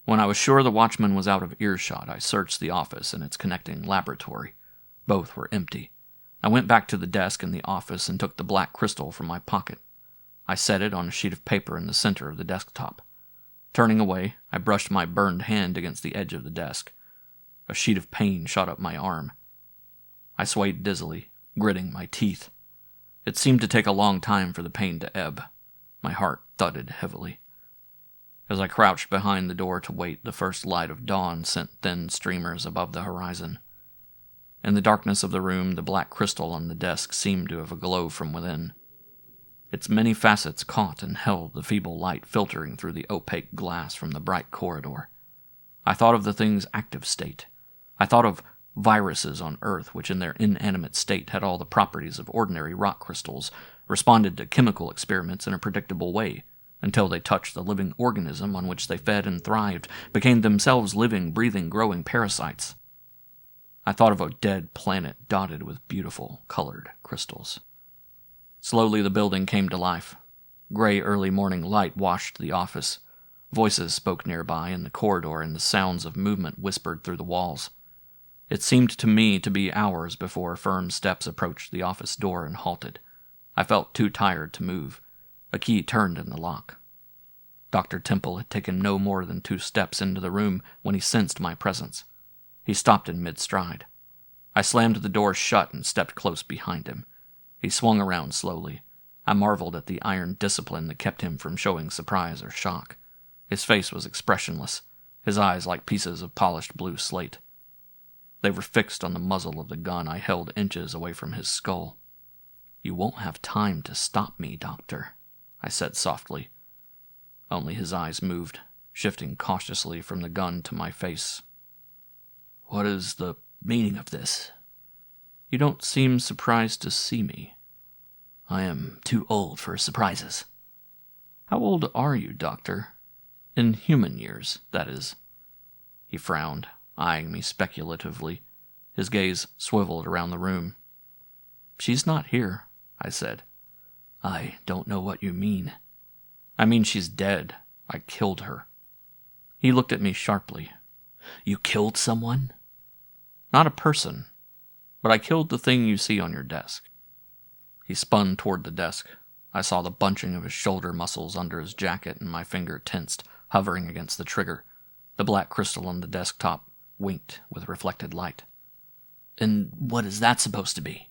When I was sure the watchman was out of earshot, I searched the office and its connecting laboratory. Both were empty. I went back to the desk in the office and took the black crystal from my pocket. I set it on a sheet of paper in the center of the desktop. Turning away, I brushed my burned hand against the edge of the desk. A sheet of pain shot up my arm. I swayed dizzily, gritting my teeth. It seemed to take a long time for the pain to ebb. My heart thudded heavily. As I crouched behind the door to wait, the first light of dawn sent thin streamers above the horizon. In the darkness of the room, the black crystal on the desk seemed to have a glow from within. Its many facets caught and held the feeble light filtering through the opaque glass from the bright corridor. I thought of the thing's active state. I thought of viruses on Earth, which in their inanimate state had all the properties of ordinary rock crystals, responded to chemical experiments in a predictable way, until they touched the living organism on which they fed and thrived, became themselves living, breathing, growing parasites. I thought of a dead planet dotted with beautiful, colored crystals. Slowly the building came to life. Gray early morning light washed the office. Voices spoke nearby in the corridor, and the sounds of movement whispered through the walls. It seemed to me to be hours before firm steps approached the office door and halted. I felt too tired to move. A key turned in the lock. Dr. Temple had taken no more than 2 steps into the room when he sensed my presence. He stopped in mid-stride. I slammed the door shut and stepped close behind him. He swung around slowly. I marveled at the iron discipline that kept him from showing surprise or shock. His face was expressionless, his eyes like pieces of polished blue slate. They were fixed on the muzzle of the gun I held inches away from his skull. "You won't have time to stop me, Doctor," I said softly. Only his eyes moved, shifting cautiously from the gun to my face. "What is the meaning of this?" "You don't seem surprised to see me." "I am too old for surprises." "How old are you, Doctor? In human years, that is." He frowned, eyeing me speculatively. His gaze swiveled around the room. "She's not here," I said. "I don't know what you mean." "I mean she's dead. I killed her." He looked at me sharply. "You killed someone?" "Not a person, but I killed the thing you see on your desk." He spun toward the desk. I saw the bunching of his shoulder muscles under his jacket, and my finger tensed, hovering against the trigger. The black crystal on the desktop winked with reflected light. "And what is that supposed to be?"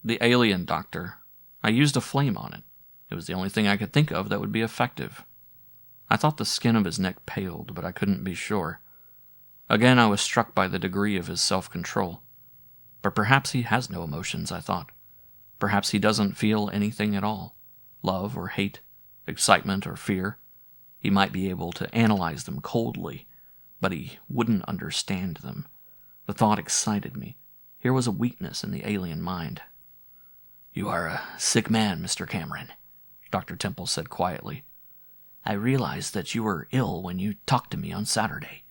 "The alien, Doctor. I used a flame on it. It was the only thing I could think of that would be effective." I thought the skin of his neck paled, but I couldn't be sure. Again I was struck by the degree of his self-control. But perhaps he has no emotions, I thought. Perhaps he doesn't feel anything at all. Love or hate, excitement or fear. He might be able to analyze them coldly, but he wouldn't understand them. The thought excited me. Here was a weakness in the alien mind. "You are a sick man, Mr. Cameron," Dr. Temple said quietly. "I realized that you were ill when you talked to me on Saturday,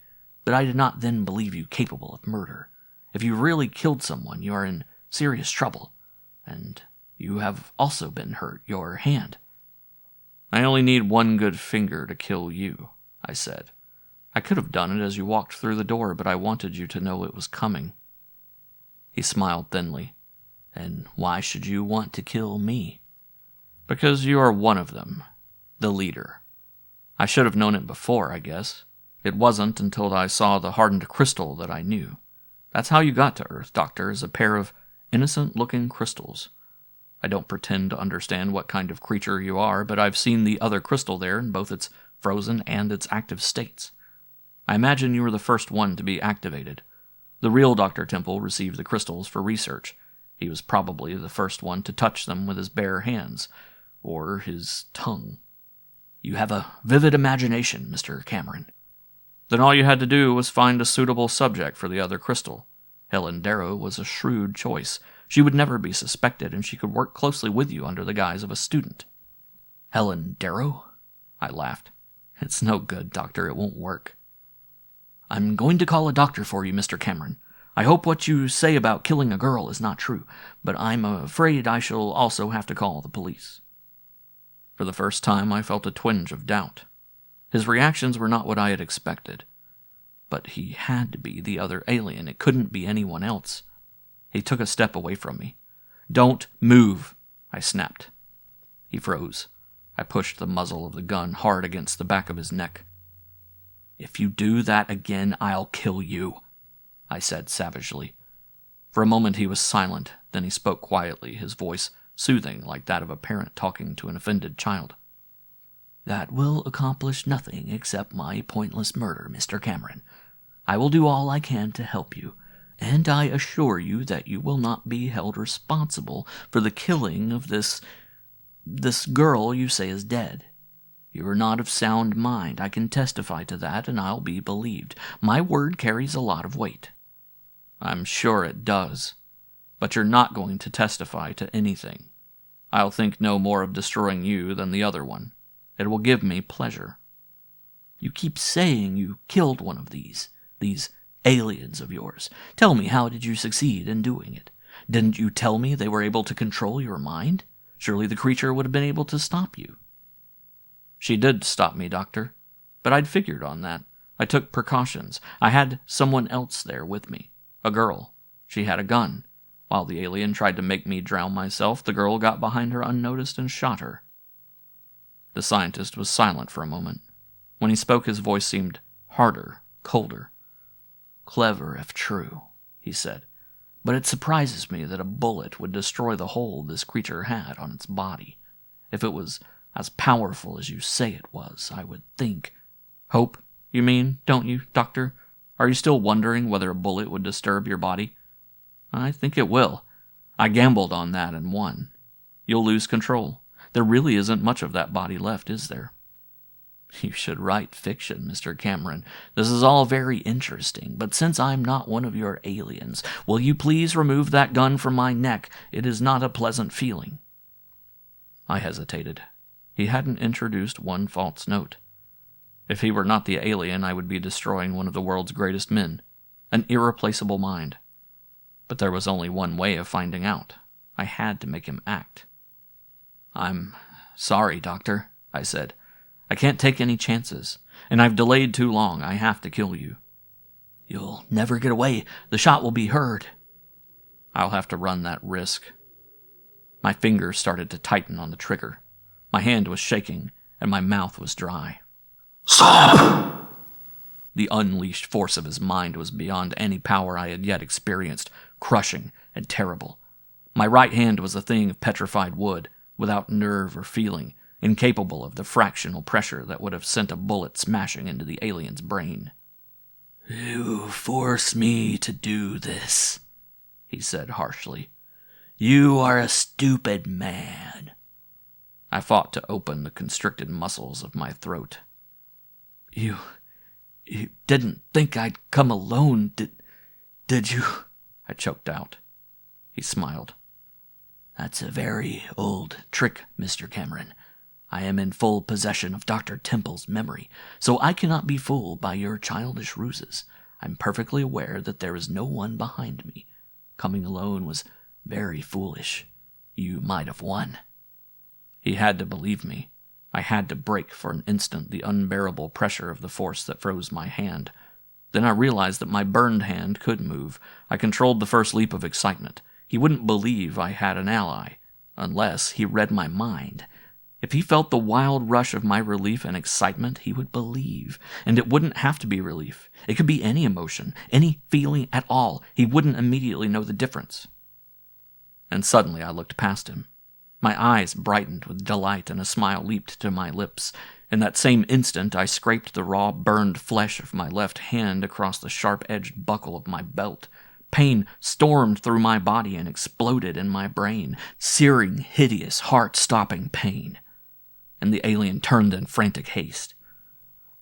but I did not then believe you capable of murder. If you really killed someone, you are in serious trouble, and you have also been hurt, your hand." "I only need one good finger to kill you," I said. "I could have done it as you walked through the door, but I wanted you to know it was coming." He smiled thinly. "And why should you want to kill me?" "Because you are one of them, the leader. I should have known it before, I guess. It wasn't until I saw the hardened crystal that I knew. That's how you got to Earth, Doctor, as a pair of innocent-looking crystals. I don't pretend to understand what kind of creature you are, but I've seen the other crystal there in both its frozen and its active states. I imagine you were the first one to be activated. The real Dr. Temple received the crystals for research. He was probably the first one to touch them with his bare hands, or his tongue." "You have a vivid imagination, Mr. Cameron." "Then all you had to do was find a suitable subject for the other crystal. Helen Darrow was a shrewd choice. She would never be suspected, and she could work closely with you under the guise of a student." "Helen Darrow?" I laughed. "It's no good, Doctor. It won't work." "I'm going to call a doctor for you, Mr. Cameron. I hope what you say about killing a girl is not true, but I'm afraid I shall also have to call the police." For the first time, I felt a twinge of doubt. His reactions were not what I had expected. But he had to be the other alien. It couldn't be anyone else. He took a step away from me. "Don't move," I snapped. He froze. I pushed the muzzle of the gun hard against the back of his neck. "If you do that again, I'll kill you," I said savagely. For a moment he was silent, then he spoke quietly, his voice soothing like that of a parent talking to an offended child. "That will accomplish nothing except my pointless murder, Mr. Cameron. I will do all I can to help you, and I assure you that you will not be held responsible for the killing of this girl you say is dead. You are not of sound mind. I can testify to that, and I'll be believed. My word carries a lot of weight." "I'm sure it does. But you're not going to testify to anything. I'll think no more of destroying you than the other one. It will give me pleasure. You keep saying you killed one of these aliens of yours. Tell me, how did you succeed in doing it? Didn't you tell me they were able to control your mind? Surely the creature would have been able to stop you. She did stop me, Doctor, but I'd figured on that. I took precautions. I had someone else there with me, a girl. She had a gun. While the alien tried to make me drown myself, the girl got behind her unnoticed and shot her. The scientist was silent for a moment. When he spoke, his voice seemed harder, colder. Clever if true, he said, but it surprises me that a bullet would destroy the hold this creature had on its body. If it was as powerful as you say it was, I would think... Hope, you mean, don't you, Doctor? Are you still wondering whether a bullet would disturb your body? I think it will. I gambled on that and won. You'll lose control. There really isn't much of that body left, is there? You should write fiction, Mr. Cameron. This is all very interesting, but since I'm not one of your aliens, will you please remove that gun from my neck? It is not a pleasant feeling. I hesitated. He hadn't introduced one false note. If he were not the alien, I would be destroying one of the world's greatest men, an irreplaceable mind. But there was only one way of finding out. I had to make him act. I'm sorry, Doctor, I said. I can't take any chances, and I've delayed too long. I have to kill you. You'll never get away. The shot will be heard. I'll have to run that risk. My fingers started to tighten on the trigger. My hand was shaking, and my mouth was dry. Stop! The unleashed force of his mind was beyond any power I had yet experienced, crushing and terrible. My right hand was a thing of petrified wood, without nerve or feeling, incapable of the fractional pressure that would have sent a bullet smashing into the alien's brain. You force me to do this, he said harshly. You are a stupid man. I fought to open the constricted muscles of my throat. You didn't think I'd come alone, did you? I choked out. He smiled. That's a very old trick, Mr. Cameron. I am in full possession of Dr. Temple's memory, so I cannot be fooled by your childish ruses. I'm perfectly aware that there is no one behind me. Coming alone was very foolish. You might have won. He had to believe me. I had to break for an instant the unbearable pressure of the force that froze my hand. Then I realized that my burned hand could move. I controlled the first leap of excitement. He wouldn't believe I had an ally, unless he read my mind. If he felt the wild rush of my relief and excitement, he would believe. And it wouldn't have to be relief. It could be any emotion, any feeling at all. He wouldn't immediately know the difference. And suddenly I looked past him. My eyes brightened with delight and a smile leaped to my lips. In that same instant, I scraped the raw, burned flesh of my left hand across the sharp-edged buckle of my belt. Pain stormed through my body and exploded in my brain. Searing, hideous, heart-stopping pain. And the alien turned in frantic haste.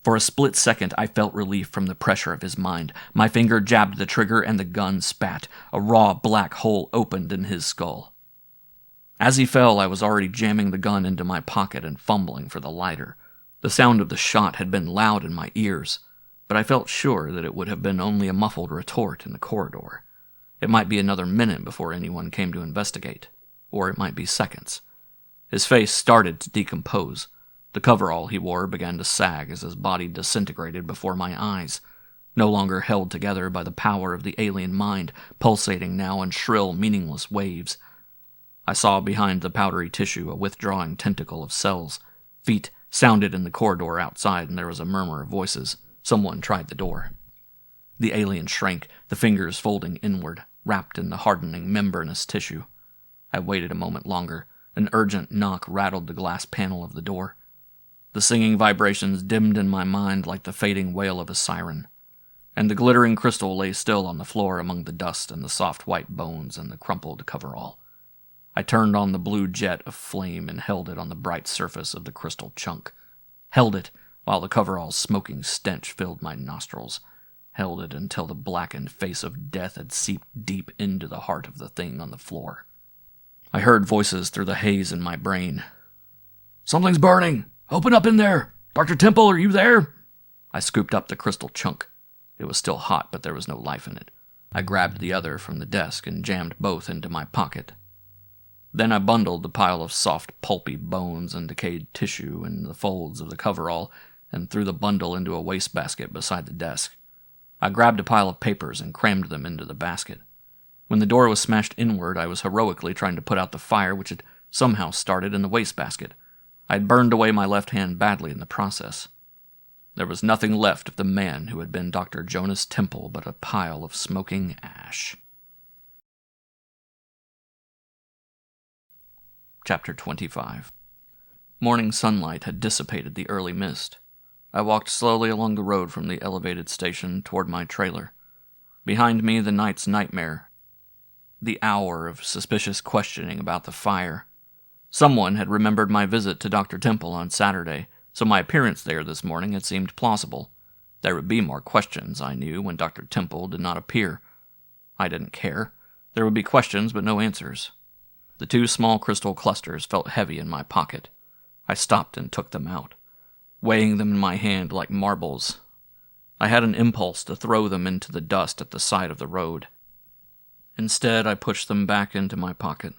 For a split second, I felt relief from the pressure of his mind. My finger jabbed the trigger and the gun spat. A raw black hole opened in his skull. As he fell, I was already jamming the gun into my pocket and fumbling for the lighter. The sound of the shot had been loud in my ears, but I felt sure that it would have been only a muffled retort in the corridor. It might be another minute before anyone came to investigate, or it might be seconds. His face started to decompose. The coverall he wore began to sag as his body disintegrated before my eyes, no longer held together by the power of the alien mind, pulsating now in shrill, meaningless waves. I saw behind the powdery tissue a withdrawing tentacle of cells. Feet sounded in the corridor outside, and there was a murmur of voices. Someone tried the door. The alien shrank, the fingers folding inward, wrapped in the hardening membranous tissue. I waited a moment longer. An urgent knock rattled the glass panel of the door. The singing vibrations dimmed in my mind like the fading wail of a siren, and the glittering crystal lay still on the floor among the dust and the soft white bones and the crumpled coverall. I turned on the blue jet of flame and held it on the bright surface of the crystal chunk. Held it while the coverall's smoking stench filled my nostrils. Held it until the blackened face of death had seeped deep into the heart of the thing on the floor. I heard voices through the haze in my brain. "Something's burning! Open up in there! Dr. Temple, are you there? I scooped up the crystal chunk. It was still hot, but there was no life in it. I grabbed the other from the desk and jammed both into my pocket. Then I bundled the pile of soft, pulpy bones and decayed tissue in the folds of the coverall and threw the bundle into a wastebasket beside the desk. I grabbed a pile of papers and crammed them into the basket. When the door was smashed inward, I was heroically trying to put out the fire which had somehow started in the wastebasket. I had burned away my left hand badly in the process. There was nothing left of the man who had been Dr. Jonas Temple but a pile of smoking ash. Chapter 25. Morning sunlight had dissipated the early mist. I walked slowly along the road from the elevated station toward my trailer. Behind me, the night's nightmare. The hour of suspicious questioning about the fire. Someone had remembered my visit to Dr. Temple on Saturday, so my appearance there this morning had seemed plausible. There would be more questions, I knew, when Dr. Temple did not appear. I didn't care. There would be questions, but no answers. The 2 small crystal clusters felt heavy in my pocket. I stopped and took them out, weighing them in my hand like marbles. I had an impulse to throw them into the dust at the side of the road. Instead, I pushed them back into my pocket.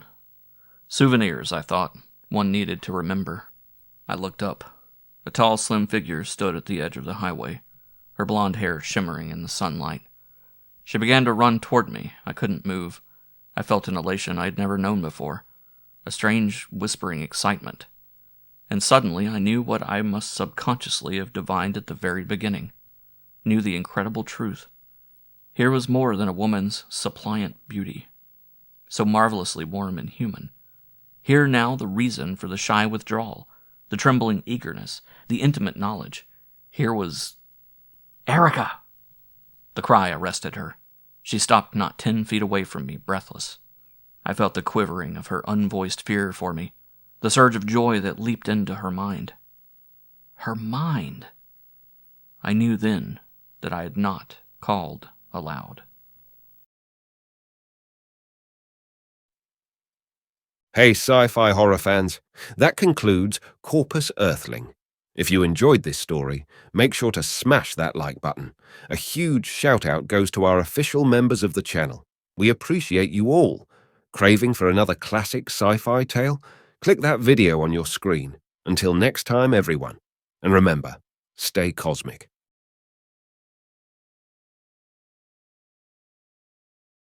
Souvenirs, I thought. One needed to remember. I looked up. A tall, slim figure stood at the edge of the highway, her blonde hair shimmering in the sunlight. She began to run toward me. I couldn't move. I felt an elation I had never known before, a strange, whispering excitement. And suddenly I knew what I must subconsciously have divined at the very beginning, knew the incredible truth. Here was more than a woman's suppliant beauty, so marvelously warm and human. Here now the reason for the shy withdrawal, the trembling eagerness, the intimate knowledge. Here was Erica! The cry arrested her. She stopped not 10 feet away from me, breathless. I felt the quivering of her unvoiced fear for me, the surge of joy that leaped into her mind. Her mind! I knew then that I had not called aloud. Hey sci-fi horror fans, that concludes Corpus Earthling. If you enjoyed this story, make sure to smash that like button. A huge shout out goes to our official members of the channel. We appreciate you all. Craving for another classic sci-fi tale? Click that video on your screen. Until next time, everyone. And remember, stay cosmic.